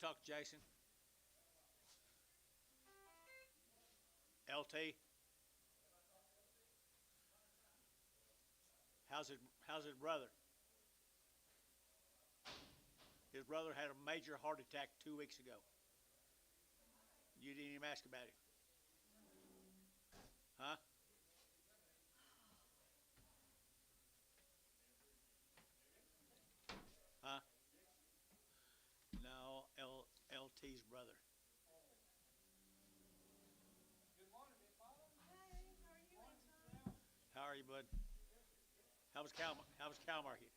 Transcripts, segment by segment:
talk to Jason? LT, how's his brother? His brother had a major heart attack 2 weeks ago. You didn't even ask about him, huh? Huh? No, LT's brother. How are you, bud? How was cow market?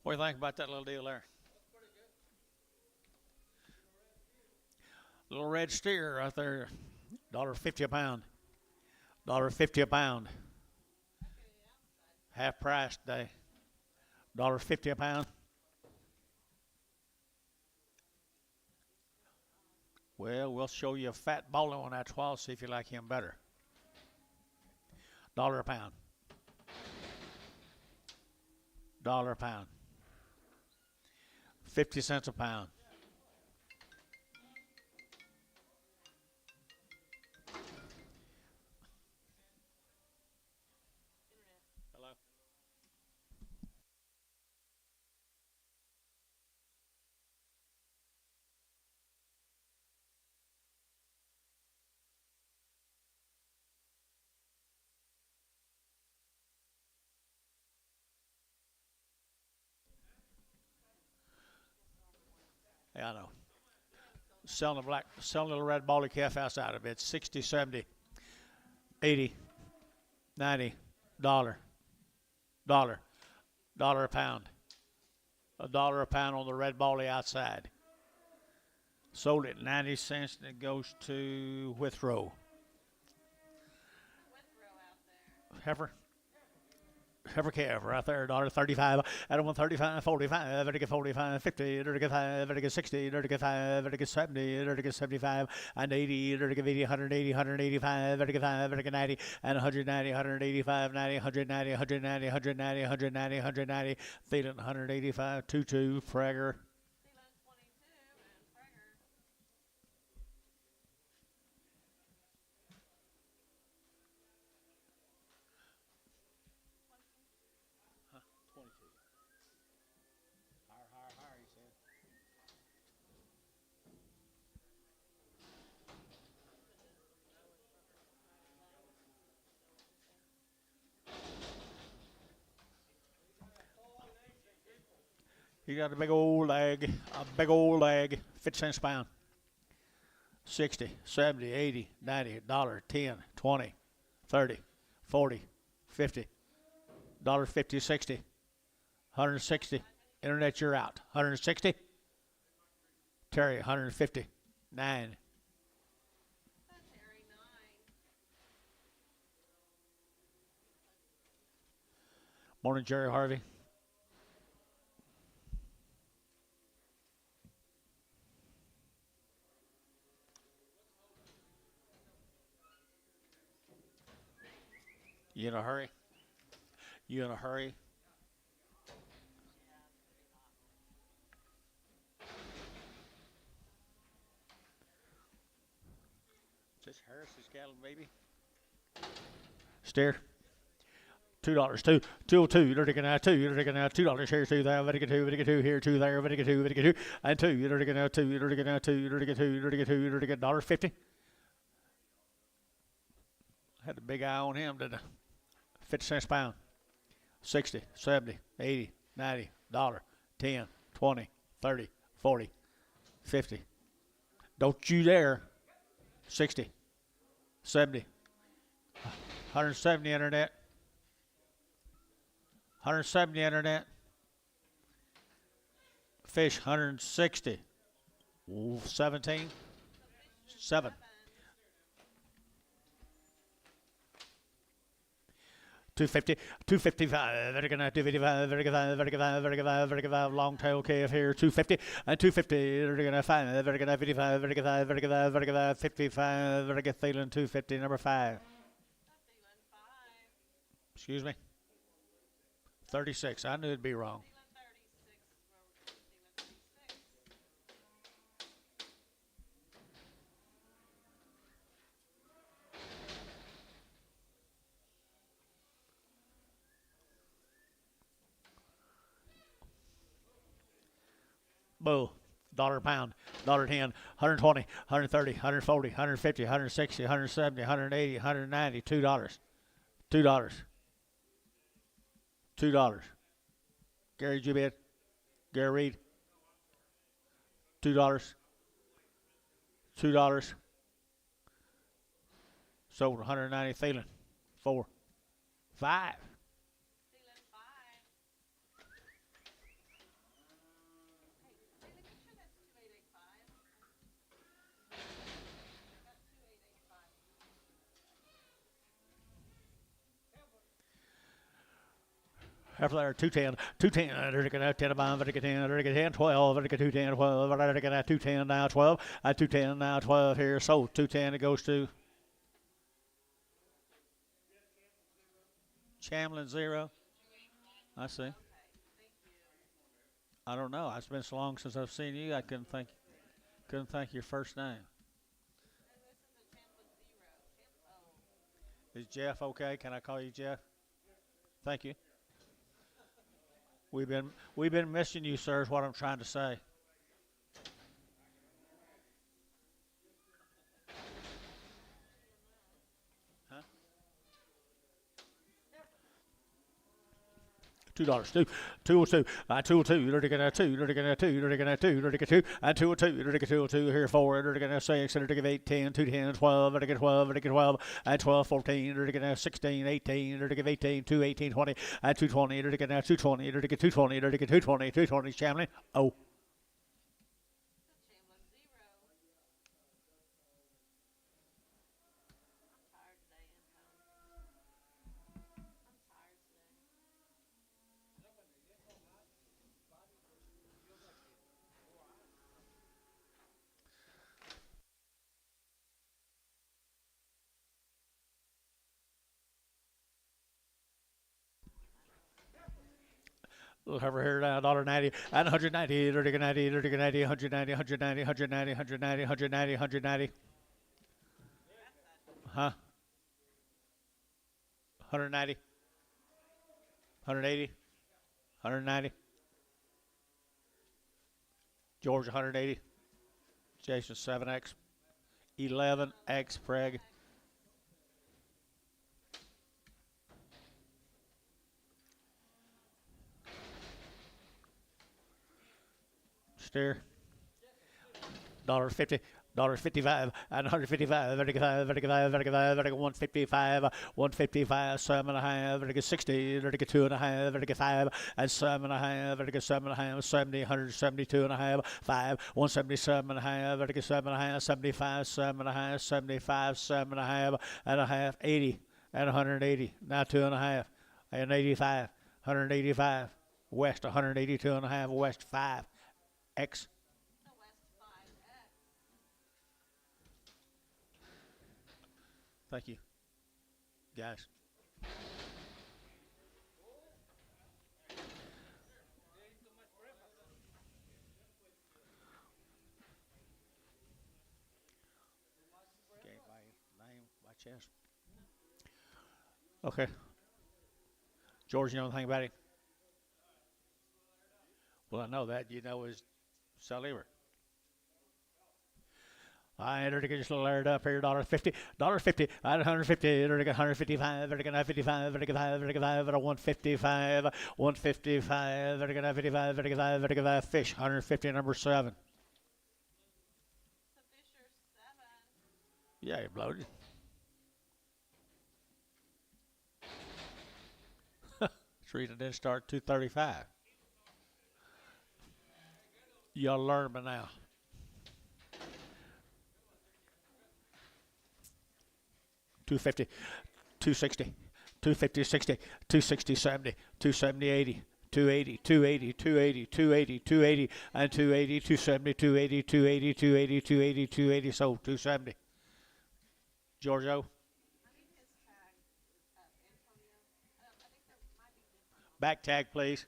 What do you think about that little deal there? Little red steer right there, $1.50 a pound. $1.50 a pound. Half price today. $1.50 a pound. Well, we'll show you a fat bowling one that's while, see if you like him better. $1 a pound. dollar a pound. 50 cents a pound. Hello? Yeah, I know. Selling a little red bally calf outside of it. 60, 70, 80, 90, dollar, dollar, dollar a pound. $1 a pound on the red bally outside. Sold it 90 cents and it goes to Withrow. Heifer. Heifer calf right there, $1.35. At 135, 45, vertical 45, 50, vertical 5, vertical 60, vertical 5, vertical 70, vertical 75, and 80, vertical 80, 180, 185, vertical 5, vertical 90, and 190, 185, 90, 190, 190, 190, 190, 190, Thielen 185, 22, Prager. You got a big old leg, 50 cents a pound. 60, 70, 80, 90, dollar, 10, 20, 30, 40, 50, dollar 50, 60, 160. Internet, you're out. 160. Terry, 150. 9. Morning, Jerry Harvey. You in a hurry? You in a hurry? Is this Harris's cattle, baby? Steer. $2, two, you're taking out 2, you're taking out $2 here, 2 there, Vatican 2, Vatican 2 here, 2 there, Vatican 2, Vatican 2, and 2, you're taking out 2, you're taking out 2, you're taking 2, you're taking 2, you're taking $1.50. Had a big eye on him, didn't I? 50 cents a pound. 60, 70, 80, 90, dollar, 10, 20, 30, 40, 50. Don't you dare. 60, 70, 170 internet. 170 internet. Fish 160. 17. 7. 250, 255, vertical 255, vertical 5, vertical 5, vertical 5, vertical 5, long tail calf here, 250, and 250, vertical 5, vertical 55, vertical 5, vertical 5, vertical 5, 55, vertical Thielen 250, number 5. Excuse me? 36, I knew it'd be wrong. Bull, $1 a pound, $1.10, 120, 130, 140, 150, 160, 170, 180, 190, $2. $2. $2. Gary Jubid, Gary Reed, $2. $2. Sold 190 Thielen. 4. 5. After there, 210, 210, vertical 10 a pound, vertical 10, vertical 10, 12, vertical 210, 12, vertical 210, now 12, at 210, now 12 here, so 210 it goes to Chamlin 0. I see. I don't know. It's been so long since I've seen you. I couldn't think your first name. Is Jeff okay? Can I call you Jeff? Thank you. We've been missing you, sir. Is what I'm trying to say. Huh? $2. Two or two. Two or two. You're to get a two. You're to get a two. You're to get a two. You're to get two. And two or two. You're to get two or two. Here four. You're to get a six. You're to get 8, 10, 2, 10, 12. You're to get 12. You're to get 12. And 12, 14. You're to get a 16, 18. You're to get 18, 2, 18, 20. And 220. You're to get a 220. You're to get 220. You're to get 220. 220. Chamberlain. Oh. Over here now, $1.90 and 190, 90, 90, 190, 190, 190, 190, 190, 190. Huh? 190, 180, 190. George 180. Jason 7X. 11X Preg. Steer. $1.50. $1.55 and 155, vertical 155, 155, 7.5, vertical 60, vertical 2.5, vertical 5, and 7.5, vertical 7.5, 70, 172.5, 5, 177.5, vertical 7.5, 75, 7.5, 75, 7.5, and a half, 80, and 180, now 2.5, and 85, 185, west 182.5, west 5, X. Thank you, guys. Okay, by name, by chest. Okay. George, you know anything about him? Well, I know that. You know his Saliver. I entered to get just a little aired up here, $1.50, $1.50, at 150, entered to get 155, entered to get 55, entered to get 5, entered to get 5, at 155, 155, entered to get 55, entered to get 5, entered to get 5, fish, 150, number 7. Yeah, you blowed it. Street didn't start 235. You ought to learn by now. 250, 260, 250, 60, 260, 70, 270, 80, 280, 280, 280, 280, 280, and 280, 270, 280, 280, 280, 280, 280, sold 270. Giorgio, back tag, please.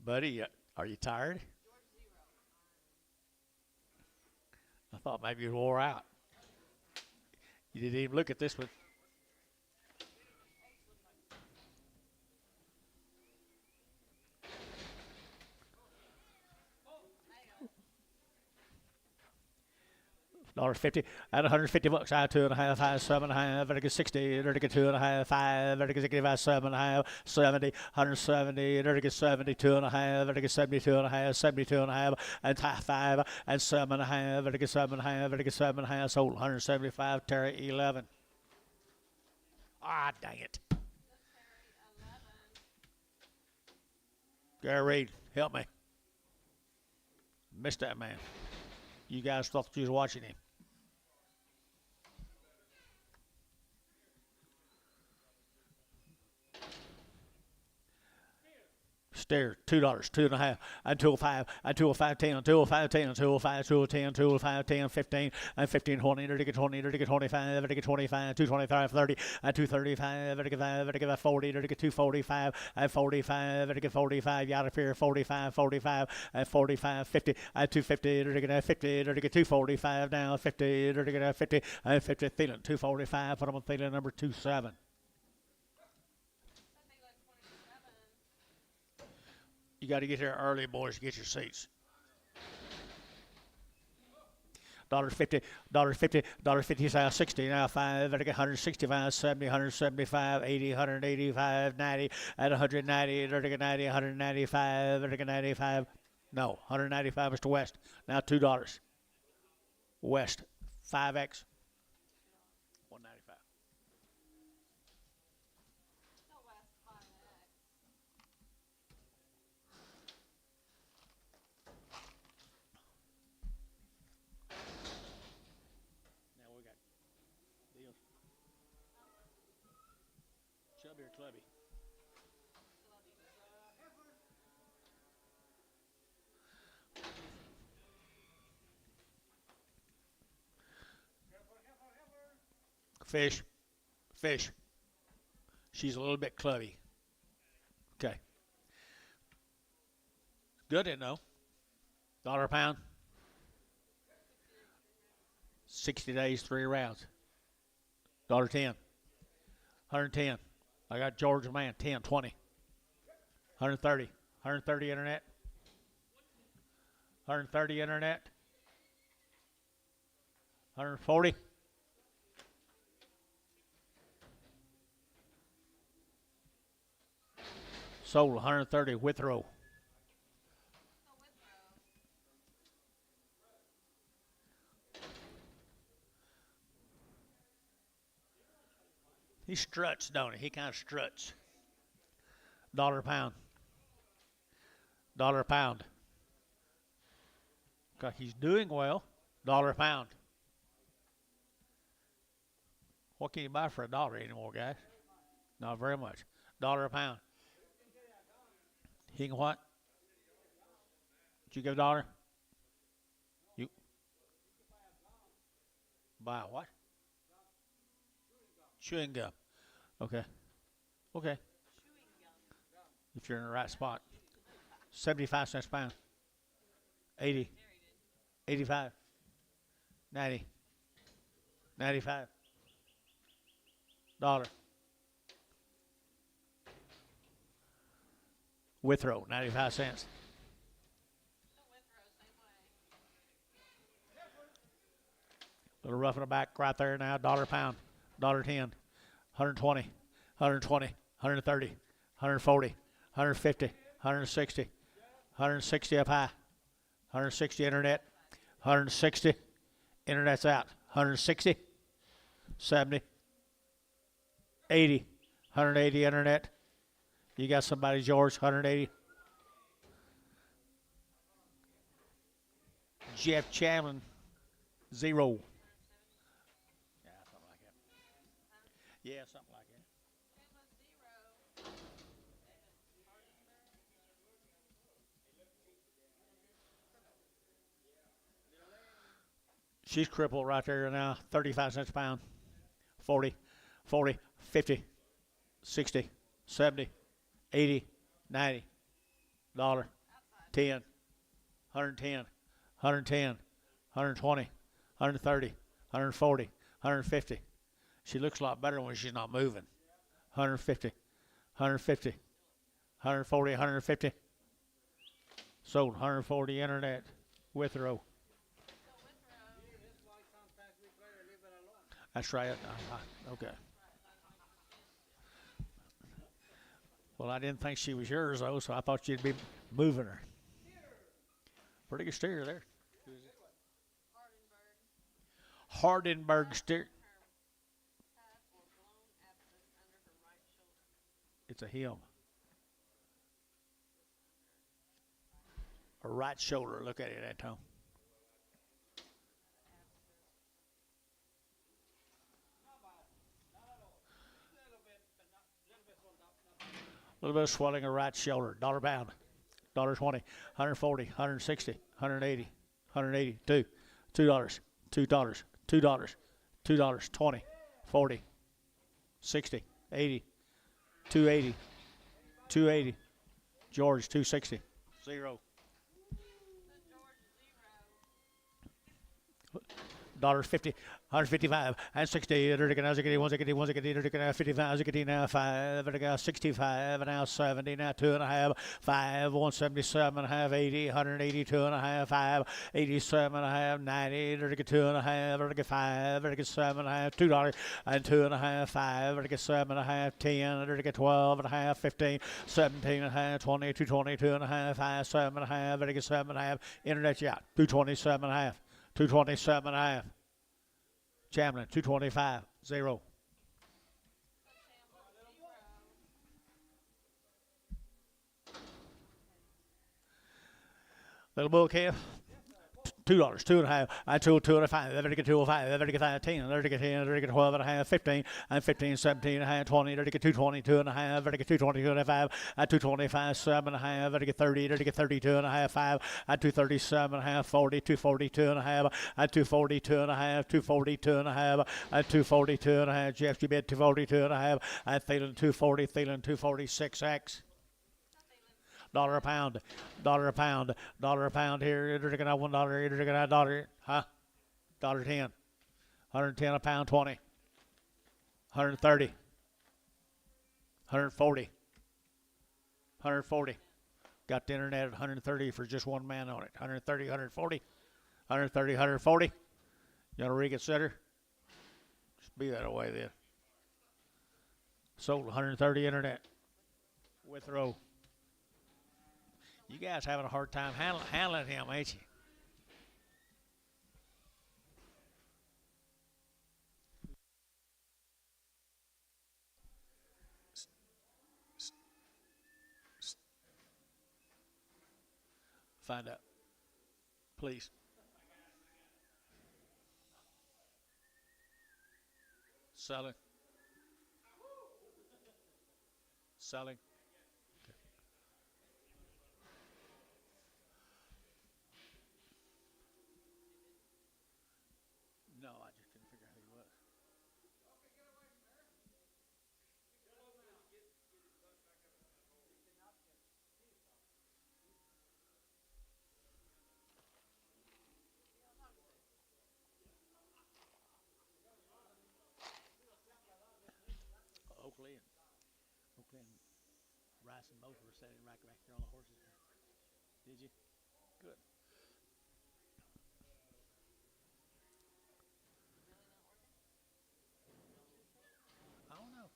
Buddy, are you tired? I thought maybe you wore out. You didn't even look at this one. $1.50 at 150 bucks. I 2.5, high 7.5, vertical 60, vertical 2.5, 5, vertical 65, 7.5, 70, 170, vertical 72.5, vertical 72.5, 72.5, and 5, and 7.5, vertical 7.5, vertical 7.5, sold 175, Terry 11. Ah, dang it. Gary Reed, help me. Missed that man. You guys thought you was watching him. Steer, $2, 2.5, and 205, and 205, 10, and 205, 10, and 205, 210, 205, 10, 15, and 15, 20, to get 20, to get 25, to get 25, 225, 30, and 235, to get 5, to get 40, to get 245, and 45, to get 45, you out of here, 45, 45, and 45, 50, and 250, to get 50, to get 245 now, 50, to get 50, and 50, feeling 245, put them on feeling number 27. You got to get here early, boys, to get your seats. $1.50, $1.50, $1.50, 60, now 5, and 165, 70, 175, 80, 185, 90, at 190, 90, 195, 95. No, 195 Mr. West. Now $2. West, 5X, 195. Chubby or clubby? Fish. Fish. She's a little bit clubby. Okay. Good in though. $1 a pound. 60 days, 3 rounds. $1.10. 110. I got Georgia man, 10, 20. 130. 130 internet. 130 internet. 140. Sold 130 Withrow. He struts, don't he? He kind of struts. $1 a pound. $1 a pound. Okay, he's doing well. $1 a pound. What can you buy for $1 anymore, guys? Not very much. $1 a pound. He can what? Did you give $1? You buy what? Chewing gum. Okay. Okay. If you're in the right spot. 75 cents a pound. 80. 85. 90. 95. $1. Withrow, 95 cents. Little rough in the back right there now, $1 a pound, $1.10, 120, 120, 130, 140, 150, 160, 160 up high, 160 internet, 160, internet's out, 160, 70, 80, 180 internet. You got somebody, George, 180. Jeff Chamlin, 0. Yeah, something like that. Yeah, something like that. She's crippled right there now, 35 cents a pound. 40, 40, 50, 60, 70. 80, 90, $1, 10, 110, 110, 120, 130, 140, 150. She looks a lot better when she's not moving. 150, 150, 140, 150. Sold 140 internet Withrow. That's right. Okay. Well, I didn't think she was yours, though, so I thought you'd be moving her. Pretty good steer there. Hardenberg steer. It's a him. A right shoulder. Look at it, Anton. little bit of swelling of right shoulder. Dollar pound. $1.20, 140, 160, 180, 182, $2, $2, $2, $2, 20, 40, 60, 80, 280, 280. George 260. 0. $1.50, 155, and 60, 55, 65, now 70, now 2.5, 5, 177.5, 80, 182.5, 5, 87.5, 90, 2.5, 5, 7.5, $2, and 2.5, 5, 7.5, 10, 12.5, 15, 17.5, 20, 222.5, 5, 7.5, 7.5, internet yacht, 227.5. 227.5. Chamberlain, 225. 0. Little bull calf. $2, 2.5, I told 2.5, every get 2.5, every get 10, every get 10, every get 12.5, 15, and 15, 17.5, 20, every get 220, 2.5, every get 220, 2.5, at 225, 7.5, every get 30, every get 32.5, 5, at 237.5, 40, 242.5, at 242.5, 242.5, at 242.5, Jeff, you bet 242.5, at Thielen 240, Thielen 246X. Dollar a pound, dollar a pound, dollar a pound here. You're drinking out $1, you're drinking out $1, huh? $1.10, 110 a pound, 20, 130, 140, 140. Got the internet at 130 for just one man on it. 130, 140, 130, 140. You want to reconsider? Just be that way then. Sold 130 internet with row. You guys having a hard time handling him, ain't you? Find out, please. Selling. Selling. No, I just couldn't figure out who he was. Oakley and Rice and both were sitting right back here on the horses. Did you? Good. I don't know.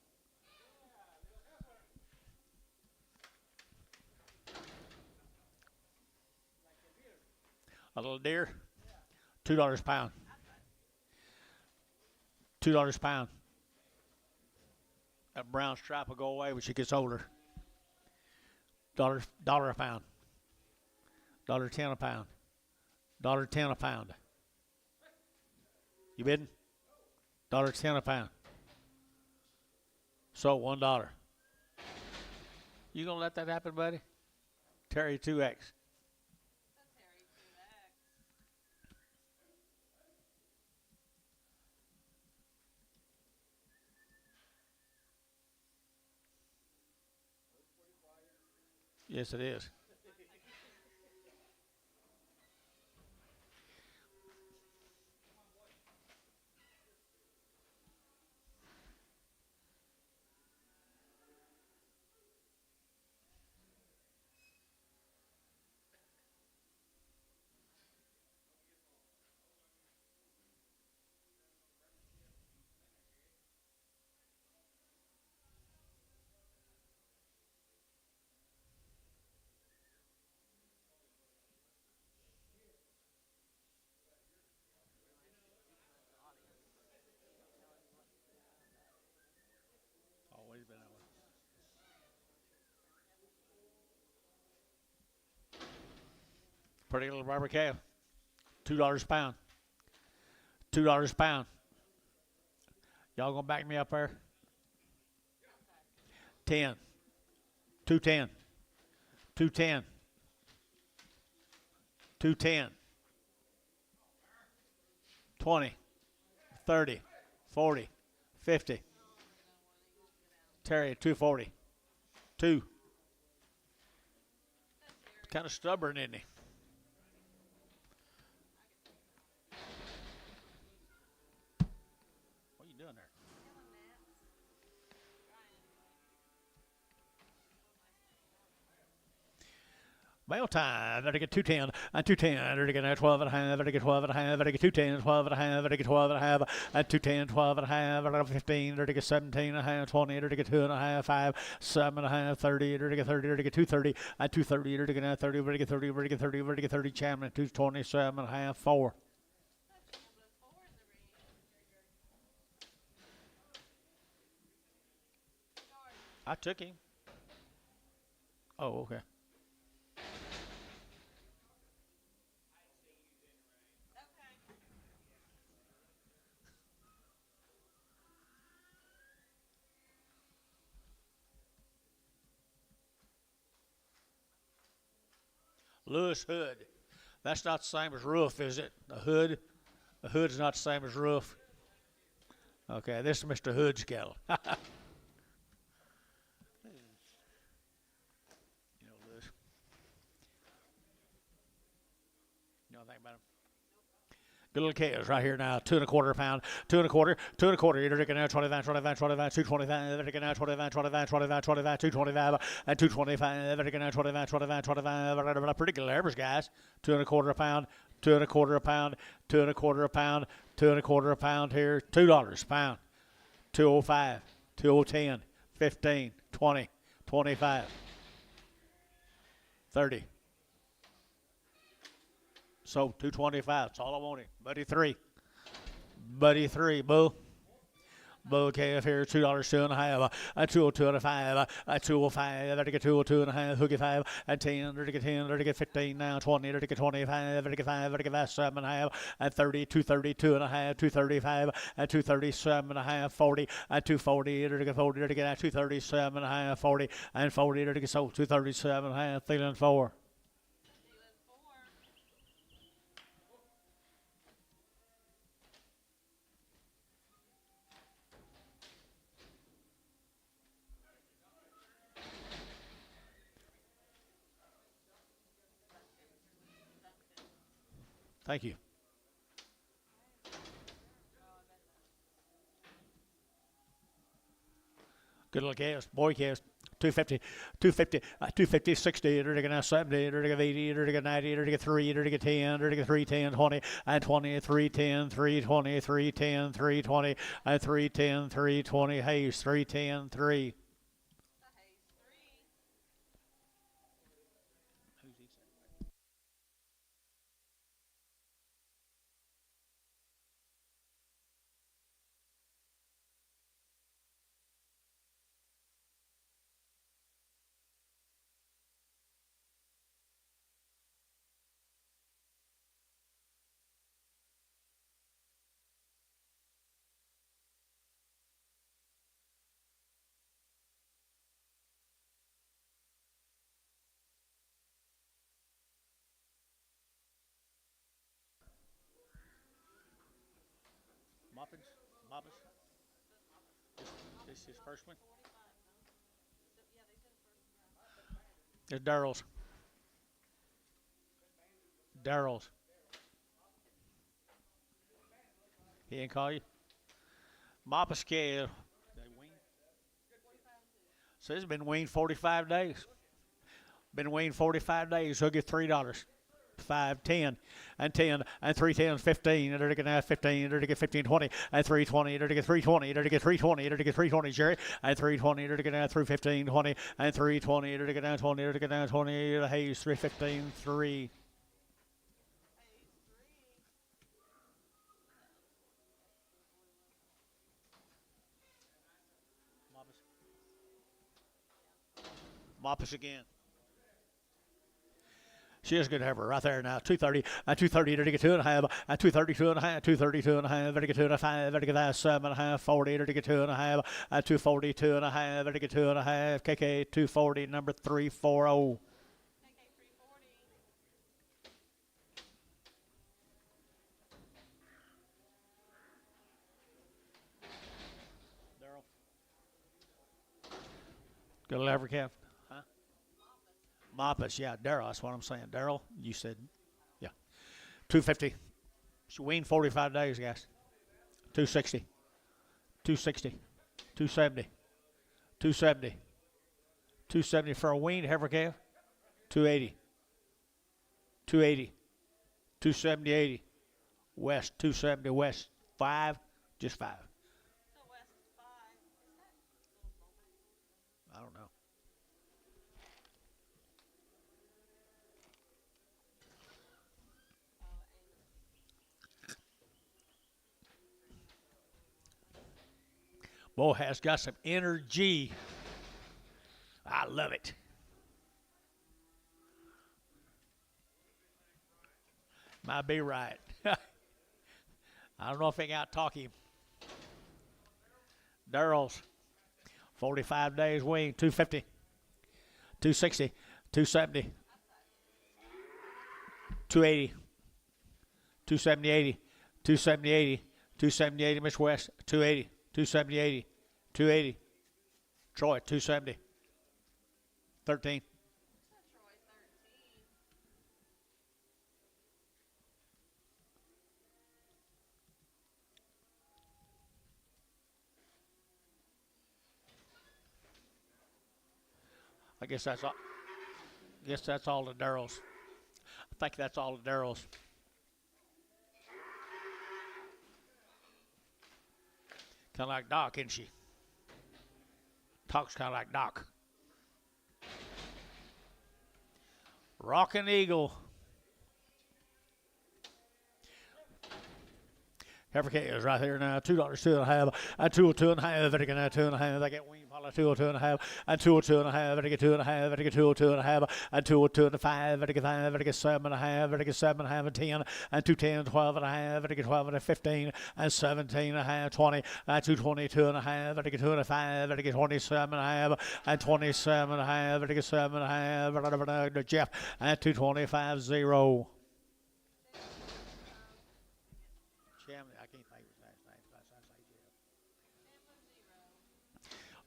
A little deer, $2 a pound. $2 a pound. That brown stripe will go away when she gets older. Dollar a pound. $1.10 a pound. $1.10 a pound. You bidding? $1.10 a pound. So $1. You gonna let that happen, buddy? Terry 2X. Yes, it is. Always been that way. Pretty little barber calf. $2 a pound. $2 a pound. Y'all gonna back me up there? 10. 210, 210, 210, 20, 30, 40, 50. Terry, 240. 2. Kind of stubborn, isn't he? What are you doing there? Mail time. Better get 210 and 210. Better get 12 and a half. Better get 12 and a half. Better get 210, 12 and a half. Better get 12 and a half and 210, 12 and a half. Better get 15. Better get 17 and a half. 20. Better get 2 and a half. 5, 7 and a half. 30. Better get 30. Better get 230 and 230. Better get 30. Better get 30. Better get 30. Better get 30. Champion 227 and a half. 4. I took him. Oh, okay. Lewis Hood. That's not the same as roof, is it? A hood? A hood's not the same as roof. Okay, this is Mr. Hood's kettle. You know, Lewis. You know anything about him? Good little kids right here now. 2 1/4 pound. 2 1/4. 2 1/4. You're drinking now 25, 25, 25, 225. Drinking now 25, 25, 25, 25, 225, and 225. Drinking now 25, 25, 25. Pretty good average, guys. 2 1/4 a pound. 2 1/4 a pound. 2 1/4 a pound. 2 1/4 a pound here. $2 a pound. 205. 2010. 15. 20. 25. 30. So 225. That's all I wanted. Buddy 3. Buddy 3. Bull. Bull KF here. $2, 2 and a half. 202 and a 5. 205. Better get 202 and a half. Hooky 5 and 10. Better get 10. Better get 15 now. 20. Better get 25. Better get 5. Better get 7 and a half. And 30. 232 and a half. 235 and 237 and a half. 40 and 240. Better get 40. Better get 237 and a half. 40 and 40. Better get so 237 and a half. Thielen 4. Thank you. Good little cast, boy cast. 250, 250, 250, 60, to get 70, to get 80, to get 90, to get 3, to get 10, to get 3, 10, 20, and 20, 3, 10, 3, 20, 3, 10, 3, 20, and 3, 10, 3, 20, Hayes, 3, 10, 3. Moppins? Moppins? This is his first one? It's Daryl's. Daryl's. He didn't call you? Moppa scale. So it's been weaned 45 days. Been weaned 45 days, so he'll get $3. 5, 10, and 10, and 3 10, 15, and to get 15, to get 15, 20, and 320, to get 320, to get 320, to get 320, Jerry, and 320, to get 315, 20, and 320, to get 20, to get 20, Hayes, 315, 3. Moppus again. She is good to have her right there now. 230, 230, to get 2.5, 232 and a half, 232 and a half, to get 2.5, to get 7.5, 40, to get 2.5, 242 and a half, to get 2.5, KK 240, number 340. Good lever calf. Huh? Moppus, yeah, Daryl, that's what I'm saying. Daryl, you said, yeah. 250. She weaned 45 days, guys. 260. 260. 270. 270. 270 for a weaned heifer calf. 280. 280. 270, 80. West, 270, West. 5, just 5. I don't know. Boy has got some energy. I love it. Might be right. I don't know if I can out-talk him. Daryl's 45 days wean, 250, 260, 270, 280, 270, 80, 270, 80, 270, 80, Miss West, 280, 270, 80, 280, Troy, 270, 13. I guess that's all. Guess that's all the Daryls. I think that's all the Daryls. Kind of like Doc, isn't she? Talks kind of like Doc. Rockin' Eagle. Heifer is right here now. $2, 2.5, and 202 and a half. I get 2.5. I get wing poly 202 and a half, and 202 and a half. I get 2.5. I get 202 and a half, and 202 and a 5. I get 5. I get 7.5. I get 7.5 and 10, and 210, 12 and a half. I get 12 and a 15, and 17 and a half, 20, and 222 and a half. I get 2 and a 5. I get 27 and a half, and 27 and a half. I get 7 and a half. Jeff, and 225 0.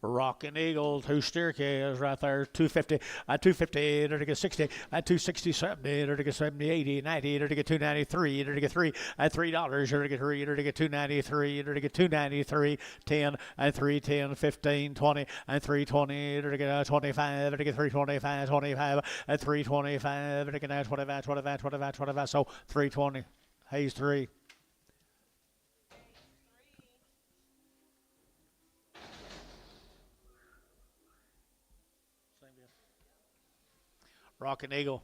Rockin' Eagle, 2 steer calves right there, 250, 250, to get 60, 260, 70, to get 70, 80, 90, to get 293, to get 3, $3, to get 3, to get 293, to get 293, 10, and 310, 15, 20, and 320, to get 25, to get 325, 25, and 325, to get 25, 25, 25, 25, so 320, Hayes 3. Rockin' Eagle.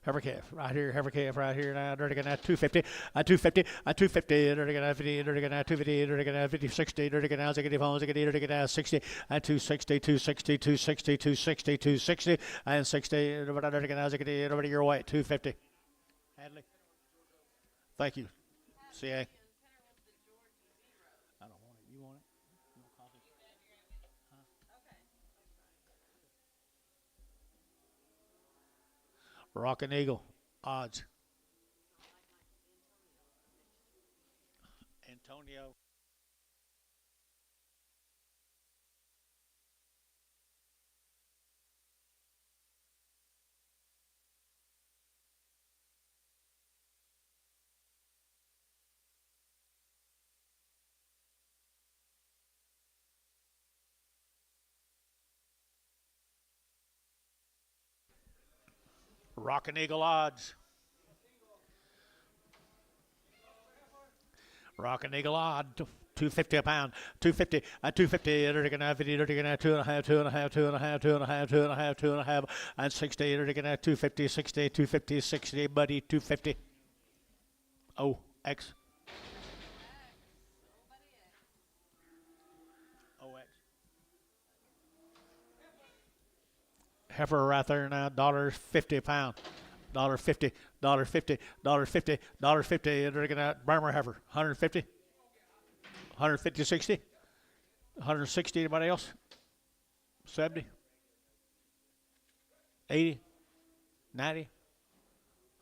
Heifer calf right here, heifer calf right here now. Dirty gun at 250, 250, 250, dirty gun at 50, dirty gun at 250, dirty gun at 50, 60, dirty gun at 60, dirty gun at 60, 260, 260, 260, 260, 260, and 60, dirty gun at 60, over your way, 250. Hadley. Thank you. CA. I don't want it. You want it? You want coffee? Rockin' Eagle, odds. Antonio. Rockin' Eagle odds. Rockin' Eagle odd. 250 a pound, 250, 250, they're going to have 50, they're going to have 2.5, 2.5, 2.5, 2.5, 2.5, 2.5, and 60, they're going to have 250, 60, 250, 60, buddy, 250. Oh, X. Heifer right there now, $1.50 a pound. $1.50, $1.50, $1.50, $1.50. They're looking at Burma heifer, 150, 150, 60, 160. Anybody else? 70, 80, 90,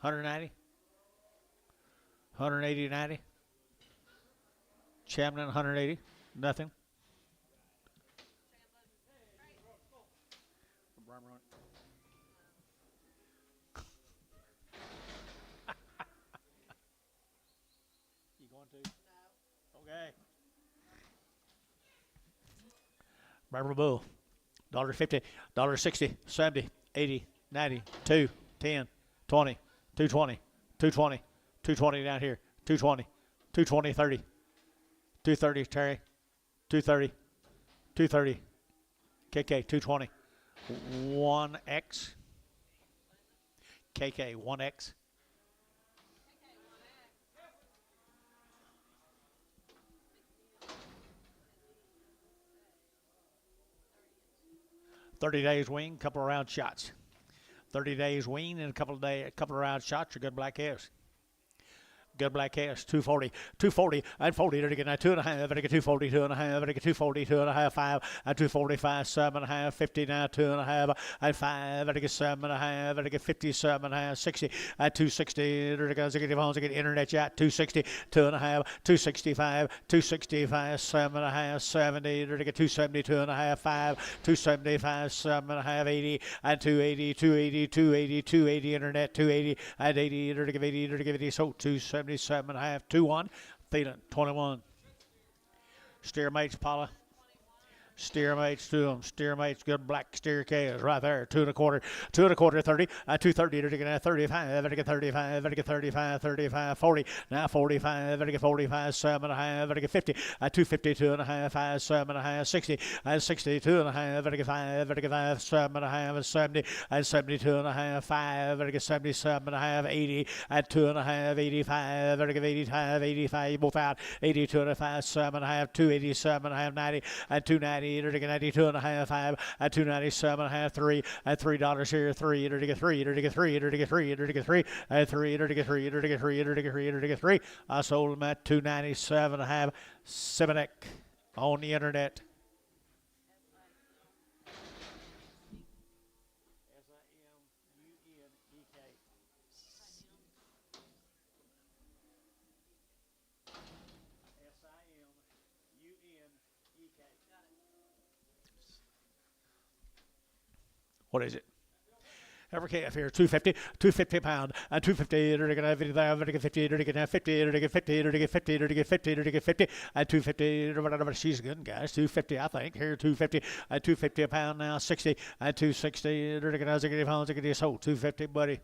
190, 180, 90. Chamlin, 180, nothing. You going to? No. Okay. Barbara Bull, $1.50, $1.60, 70, 80, 90, 2, 10, 20, 220, 220, 220 down here, 220, 220, 30, 230, Terry, 230, 230, KK, 220, 1X, KK, 1X. $30 wean, couple of round shots. 30 days wean and a couple of round shots are good black calves. Good black calves, 240, 240, and 40, to get 2.5, and get 240, 2.5, and get 240, 2.5, 5, and 245, 7.5, 50 now, 2.5, and 5, and get 7.5, and get 57.5, 60, and 260, to get internet chat, 260, 2.5, 265, 265, 7.5, 70, to get 270, 2.5, 5, 275, 7.5, 80, and 280, 280, 280, 280, internet, 280, and 80, to give 80, to give 80, so 270. 77.5, 2-1. Thielen, 21. Steer mates, Paula. Steer mates to them. Steer mates, good black steer calves right there. 2.25, 2.25, 30, 230, to get 35, to get 35, to get 35, 35, 40, now 45, to get 45, 7.5, to get 50, 250, 2.5, 5, 7.5, 60, 62.5, to get 5, to get 5, 7.5, 70, 72.5, 5, to get 77.5, 80, 2.5, 85, to get 85, 85, both out, 82.5, 7.5, 287.5, 90, 290. To get 92.5, 5, at 297.5, 3, at $3 here, 3, to get 3, to get 3, to get 3, to get 3, at 3, to get 3, to get 3, to get 3, to get 3. I sold them at 297.5, Simonek on the internet. What is it? Every calf here, 250, 250 pound, and 250, to get 50, to get 50, to get 50, to get 50, to get 50, to get 50, to get 50, and 250, whatever. She's good, guys. 250, I think. Here, 250, and 250 a pound now, 60, and 260, to get as I get pounds, I get this whole 250, buddy.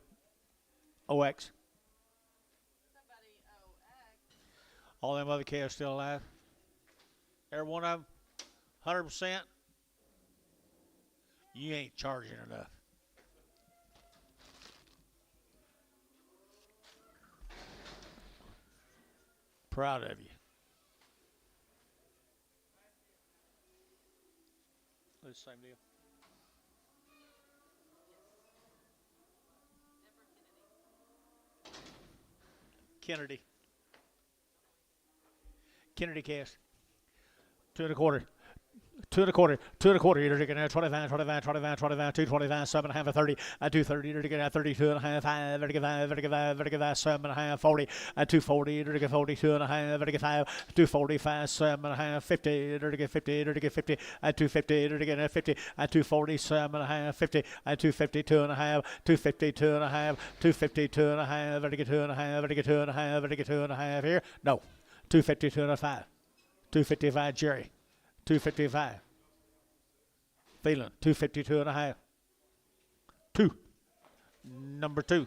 OX. All them other calves still alive. Every one of them, 100%. You ain't charging enough. Proud of you. It's the same deal. Kennedy. Kennedy cast. 2.25. 2.25, 2.25, you're taking 25, 25, 25, 25, 225, 7.5, 30, 230, you're taking 32.5, 5, 35, 35, 35, 7.5, 40, 240, you're taking 42.5, 35, 245, 7.5, 50, you're taking 50, you're taking 50, 250, you're taking 50, 240, 7.5, 50, 252.5, 252.5, 252.5, you're taking 2.5, you're taking 2.5, you're taking 2.5 here. No, 252.5, 255, Jerry. 255. Thielen, 252.5. 2. Number 2.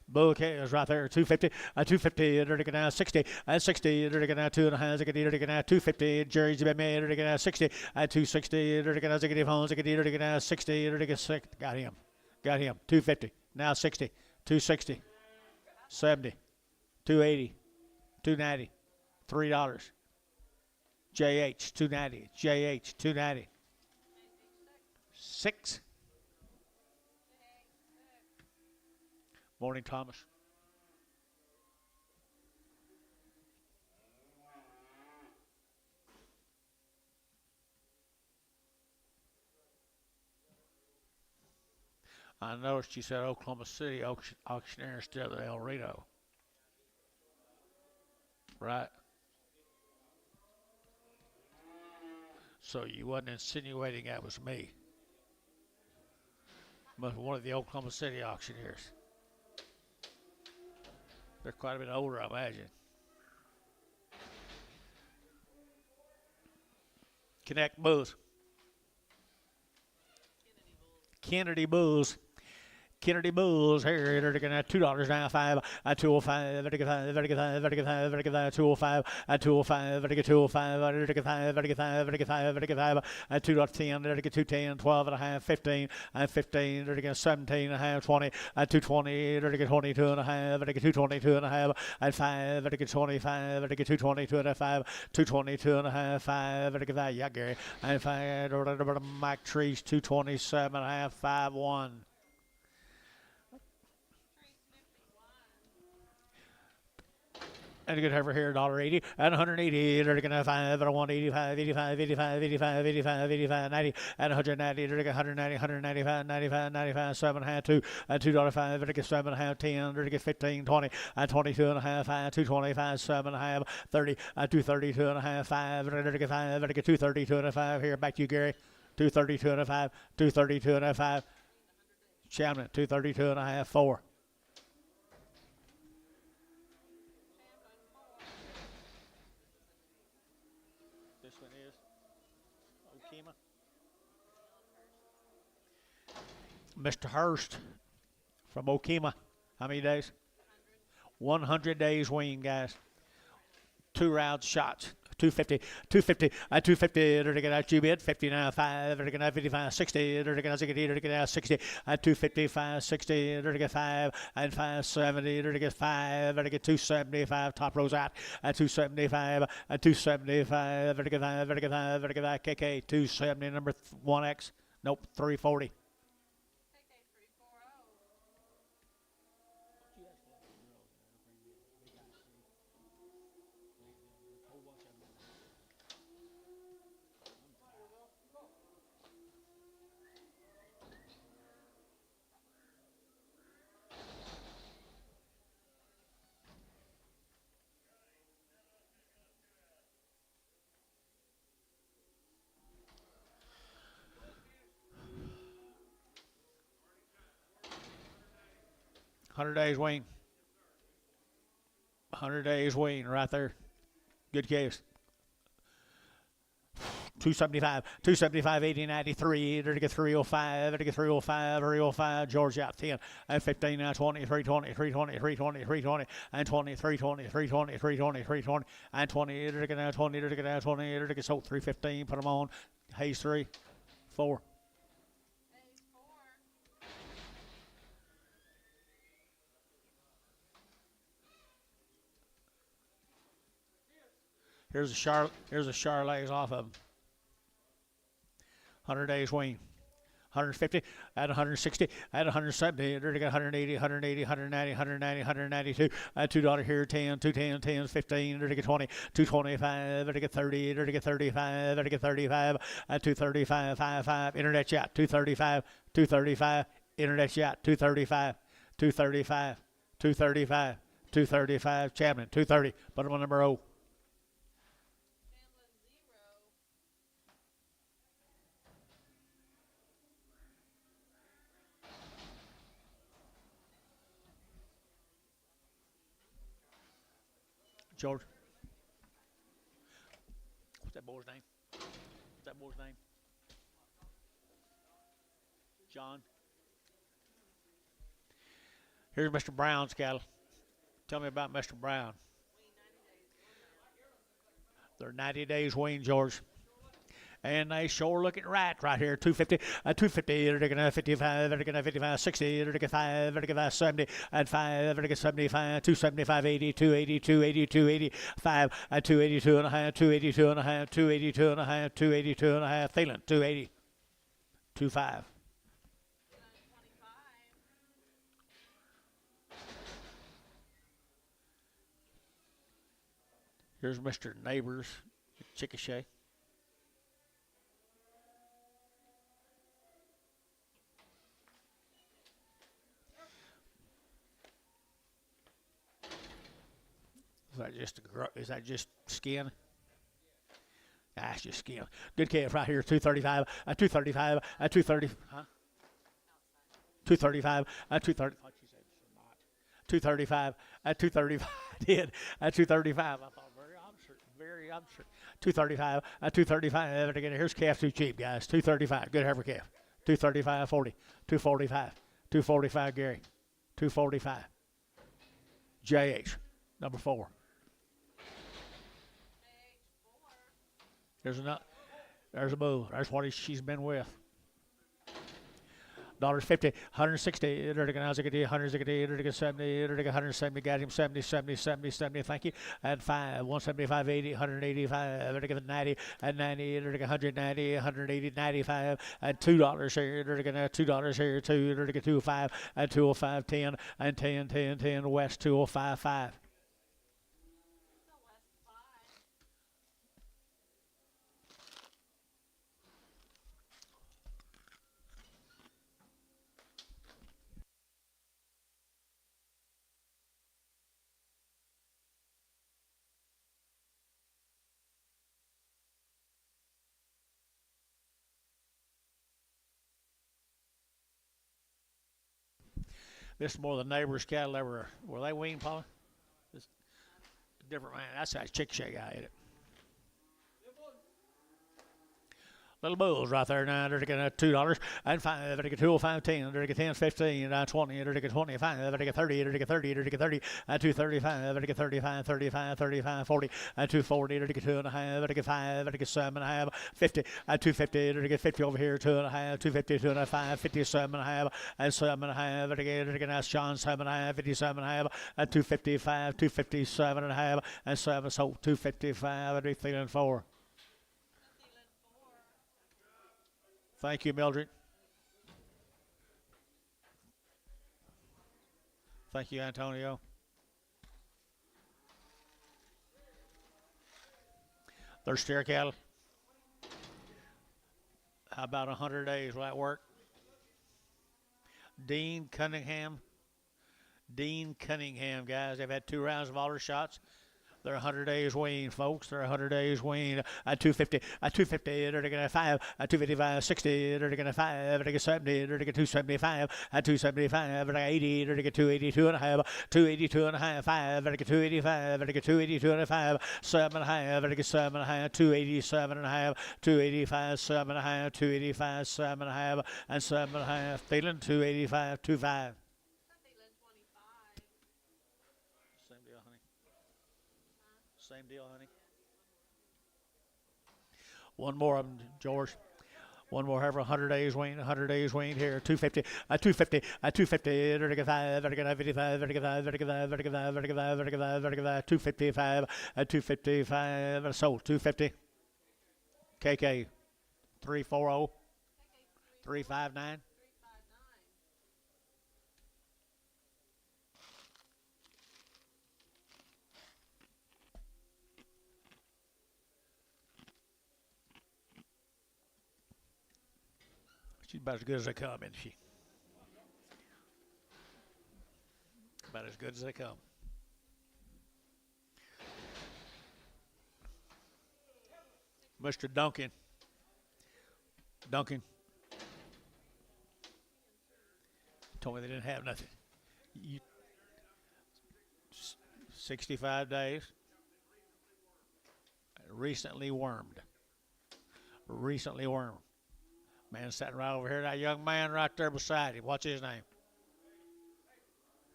Bull is right there, 250. 250, they're taking out 60. 60, they're taking out 2.5. They're taking out 250. Jerry's been made, they're taking out 60. 260, they're taking out 60 phones. They're taking out 60. They're taking 6. Got him. 250. Now 60. 260. 70. 280. 290. $3. JH 290, JH 290. 6. Morning, Thomas. I noticed you said Oklahoma City auctioneer instead of El Reno, right? So you wasn't insinuating that was me, but one of the Oklahoma City auctioneers. They're quite a bit older, I imagine. Connect Bulls. Kennedy Bulls. Kennedy Bulls here. They're looking at $2 now. 205. Very good. 205. 205. Very good. 205. Very good. 5. Very good. 5. Very good. 5. Very good. 5. 2.10. Very good. 210. 12 and a half. 15. 15. Very good. 17 and a half. 20. 220. Very good. 22 and a half. Very good. 222 and a half. 5. Very good. 25. Very good. 222 and a 5. 222 and a half. 5. Very good. Yeah, Gary. And 5. Mike Trees. 227 and a half. 5-1. And a good heifer here, $1.80 and 180. They're gonna 5 and 185, 85, 85, 85, 85, 85, 90 and 190. They're gonna 190, 195, 95, 95, 7 and a half, 2 and $2.05. They're gonna 7 and a half, 10. They're gonna 15, 20 and 22 and a half, 5, 225, 7 and a half, 30 and 232 and a half, 5. They're gonna 5. They're gonna 232 and a 5. Here, back to you, Gary. 232 and a 5, 232 and a 5. Chapman, 232 and a half, 4. Mr. Hurst from Okema. How many days? 100 days wean, guys. 2 round shots. 250, 250, 250, they're going to bid 59, 5, they're going to 55, 60, they're going to 60, 255, 60, they're going to 5, and 570, they're going to 5, they're going to 275, top rows out, 275, 275, they're going to 5, they're going to 5, they're going to 5, KK, 270, number 1X, nope, 340. $100 days wean. 100 days wean right there. Good case. 275, 275, 80, 93, they're to get 305, they're to get 305, 305, George out 10, and 15, now 20, 320, 320, 320, 320, and 20, 320, 320, 320, 320, and 20, they're to get now 20, they're to get now 20, they're to get sold 315, put them on, Hayes 3, 4. Here's a Charolais off of them. 100 days wean. 150 at 160 at 170. They're going 180, 180, 190, 190, 192. At $2 here, 10, 210, 10, 15. They're going 20, 225. They're going 30. They're going 35. They're going 35 at 235, 55. Internet chat 235, 235. Internet chat 235, 235, 235, 235. Chapman 230. Put them on number 0. George. What's that boy's name? What's that boy's name? John. Here's Mr. Brown's cattle. Tell me about Mr. Brown. They're 90 days wean, George. And they sure looking right here. 250, 250, they're going to 55, they're going to 55, 60, they're going to 5, they're going to 70, and 5, they're going to 75, 275, 80, 280, 280, 285, 282 and a half, 282 and a half, 282 and a half, 282 and a half, Thielen, 280, 25. Here's Mr. Neighbors, Chickasha. Is that just skin? That's just skin. Good calf right here, 235, 235, 230, huh? 235, 230. 235, 235. I did. 235. I thought very obscure. 235, 235. Here's calf too cheap, guys. 235. Good heifer calf. 235, 40, 245, 245. Gary, 245. JH, number 4. There's a bull. There's what she's been with. $50, 160, 160, 170, 170, got him 70, 70, 70, 70, thank you. And 5, 175, 80, 185, 90, and 90, 190, 180, 95, and $2 here, $2 here, 205, and 205, 10, and 10, 10, 10, West 205, 5. This is more the neighbor's cattle ever. Were they weaned, Paula? This different man. That's that chick shake I ate it. Little bulls right there now. They're getting $2 and 5. They're getting 205, 10. They're getting 10, 15, 20. They're getting 25. They're getting 30. They're getting 30. They're getting 30. And 235. They're getting 35, 35, 35, 40. And 240. They're getting 2.5. They're getting 5. They're getting 7.5. 50. And 250. They're getting 50 over here. 2.5. 250. 2.5. 57.5. And 7.5. They're getting that's John 7.5. 57.5. And 255. 257.5. And 7. So 255. And 3 and 4. Thank you, Mildred. Thank you, Antonio. They're steer cattle. How about 100 days? Will that work? Dean Cunningham, guys. They've had 2 rounds of alder shots. They're 100 days weaned, folks. They're 100 days weaned. At 250, they're going to 5. At 255, 60, they're going to 5. They're going to 70, they're going to 275. At 275, they're going to 80, they're going to 282 and a half. 282 and a half, 5. They're going to 285, they're going to 282 and a half. 7 and a half, they're going to 7 and a half. 287 and a half. 285, 7 and a half. 285, 7 and a half. And 7 and a half. Feeling 285, 25. Same deal, honey. One more of them, George. One more, however, 100 days weaned, 100 days weaned here. 250, 250, 250, 35, 55, 35, 55, 55, 55, 55, 255, 255, sold, 250. KK, 340, 359. She's about as good as they come, isn't she? About as good as they come. Mr. Duncan. Told me they didn't have nothing. 65 days. Recently wormed. Man sitting right over here. That young man right there beside him. What's his name?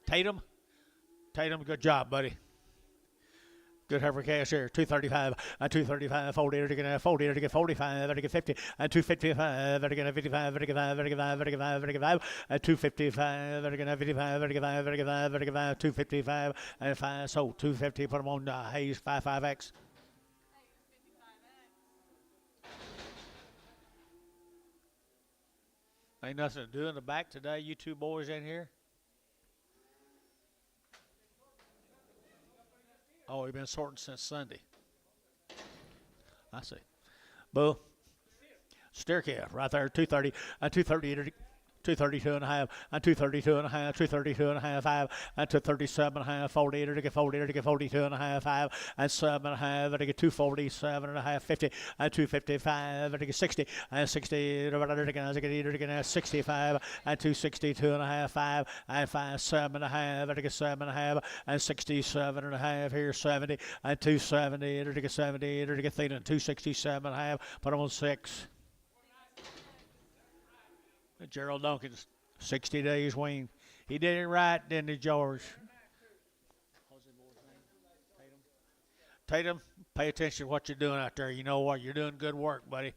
Tatum? Tatum, good job, buddy. Good heifer cash here. 235, 235, 40, 40, 45, 50, 255, 55, 55, 55, 55, 255, 55, 55, 55, 255, and 5. So 250, put them on Hayes 55X. Ain't nothing to do in the back today, you two boys in here? Oh, we've been sorting since Sunday. I see. Boo. Staircase right there, 230, 230, 232 and a half, 232 and a half, 232 and a half, 5, 237 and a half, 40, 42 and a half, 5, 7 and a half, 247 and a half, 50, 255, 60, 60, 65, 262 and a half, 5, 5, 7 and a half, 7 and a half, 67 and a half, here 70, 270, 70, 267 and a half, put them on 6. Gerald Duncan's 60 days wean. He did it right, didn't he, George? Tatum, pay attention to what you're doing out there. You know what? You're doing good work, buddy.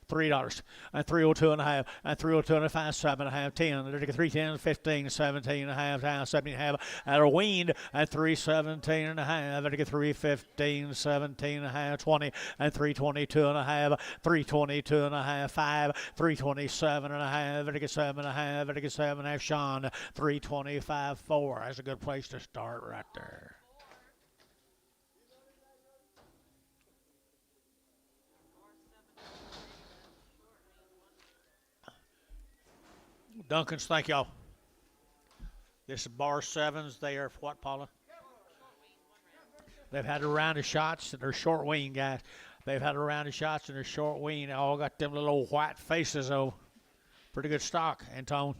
$3 and 302 and a half and 302 and a half, 7 and a half, 10, 310, 15, 17 and a half, 17 and a half, and a weaned and 317 and a half, 315, 17 and a half, 20 and 322 and a half, 322 and a half, 5, 327 and a half, 7 and a half, 7 and a half, Sean, 325, 4. That's a good place to start right there. Duncan's, thank y'all. This is bar 7s. They are what, Paula? They've had a round of shots, and they're short wean, guys. They've had a round of shots, and they're short wean. They all got them little old white faces, though. Pretty good stock, Antone.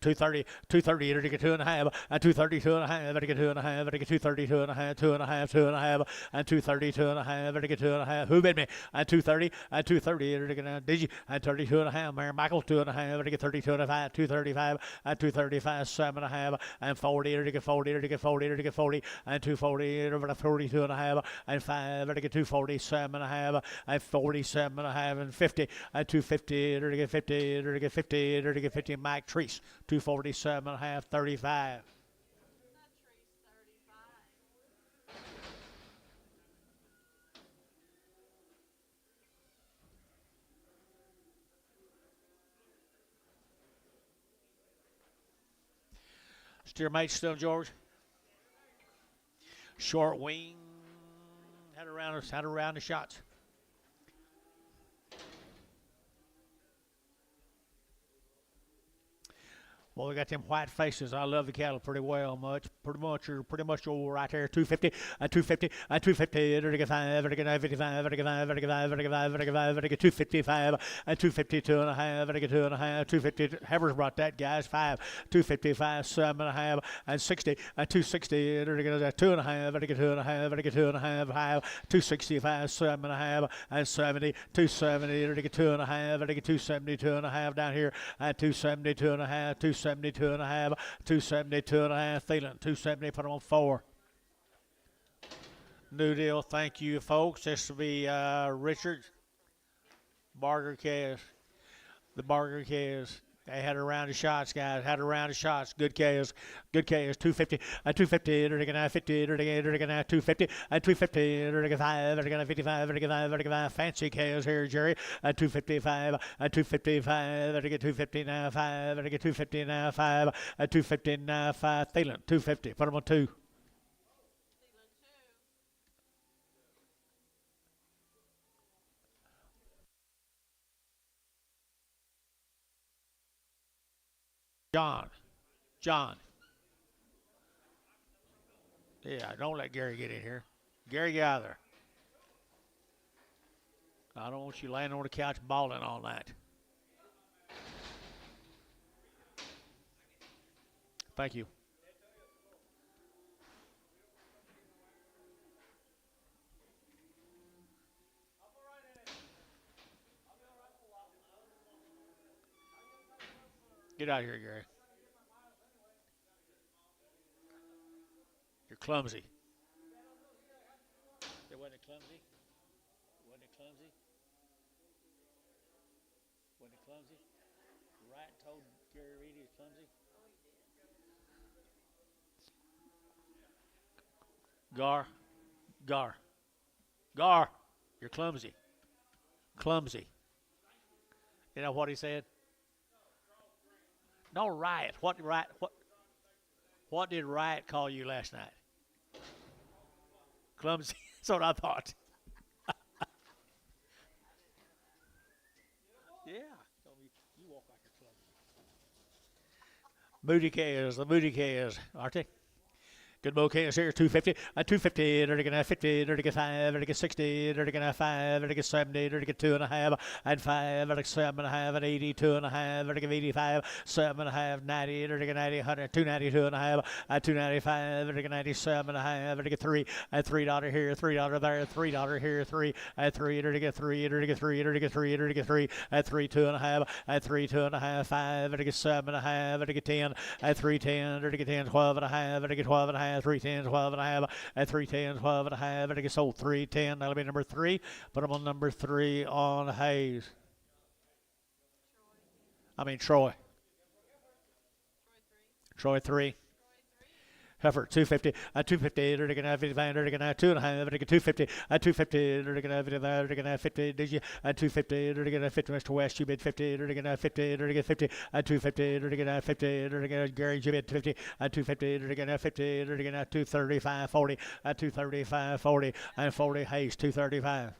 230, 230, 2 and a half, and 232 and a half, 2 and a half, 232 and a half, 2 and a half, 2 and a half, and 232 and a half, 2 and a half. Who bid me? And 230, and 230, did you? And 32 and a half, Mary Michael, 2 and a half, 32 and a half, 235, and 235, 7 and a half, and 40, 40, 40, 40, and 240, 42 and a half, and 5, 247 and a half, and 47 and a half, and 50, and 250, 50, 50, 50, Mike Treese. 247 and a half, 35. Steer mate still, George. Short wing. Had around the shots. Well, we got them white faces. I love the cattle pretty well, pretty much over right there. 250, 250, 250, 55, 255, 252 and a half, 2 and a half, 250. Heavers brought that, guys. 5, 255, 7 and a half, and 60, 260, 2 and a half, 2 and a half, 2 and a half, 5, 265, 7 and a half, and 70, 270, 2 and a half, 272 and a half down here, and 272 and a half, 272 and a half, 272 and a half, Thielen, 270, put them on 4. New deal, thank you, folks. This will be Richard Barger Cares. The Barger Cares. They had a round of shots, guys. Had a round of shots. Good KS. Good KS. 250. 250. 50. 250. 250. 55. 55. Fancy KS here, Jerry. 255. 255. 250 now. 5. 250 now. 5. 250 now. 5. Thielen. 250. Put them on 2. John. Yeah, don't let Gary get in here. Gary, get out of there. I don't want you laying on the couch balling all night. Thank you. Get out of here, Gary. You're clumsy. It wasn't clumsy? Wasn't it clumsy? Wasn't it clumsy? Right told Gary Reed he was clumsy? Gar. You're clumsy. Clumsy. You know what he said? No, Riot. What did Riot call you last night? Clumsy. That's what I thought. Yeah. You walk like a club. Moody Cares, the Moody Cares, aren't they? Good bouquet is here, 250, 250, they're going to 50, they're going to 5, they're going to 60, they're going to 5, they're going to 70, they're going to 2.5, and 5, they're going to 7.5, and 80, 2.5, they're going to 85, 7.5, 90, they're going to 90, 100, 290, 2.5, 295, they're going to 97.5, they're going to 3, and $3 here, $3 there, $3 here, 3, and 3, they're going to get 3, they're going to get 3, they're going to get 3, they're going to get 3, and 3, 2.5, and 3, 2.5, 5, they're going to get 7.5, they're going to get 10, and 3, 10, they're going to get 10, 12.5, they're going to get 12.5, 310, 12.5, and 310, 12.5, and I get sold 310. That'll be number 3. Put them on number 3 on Hayes. Troy. Troy 3. Heifer, 250, 250, they're going to have 55, they're going to have 2.5, they're going to 250, 250, they're going to have 55, they're going to have 50, did you? 250, they're going to have 50, Mr. West, you bid 50, they're going to have 50, they're going to get 50, 250, they're going to have 50, they're going to have Gary, you bid 50, 250, they're going to have 50, they're going to have 235, 40, 235, 40, and 40, Hayes, 235,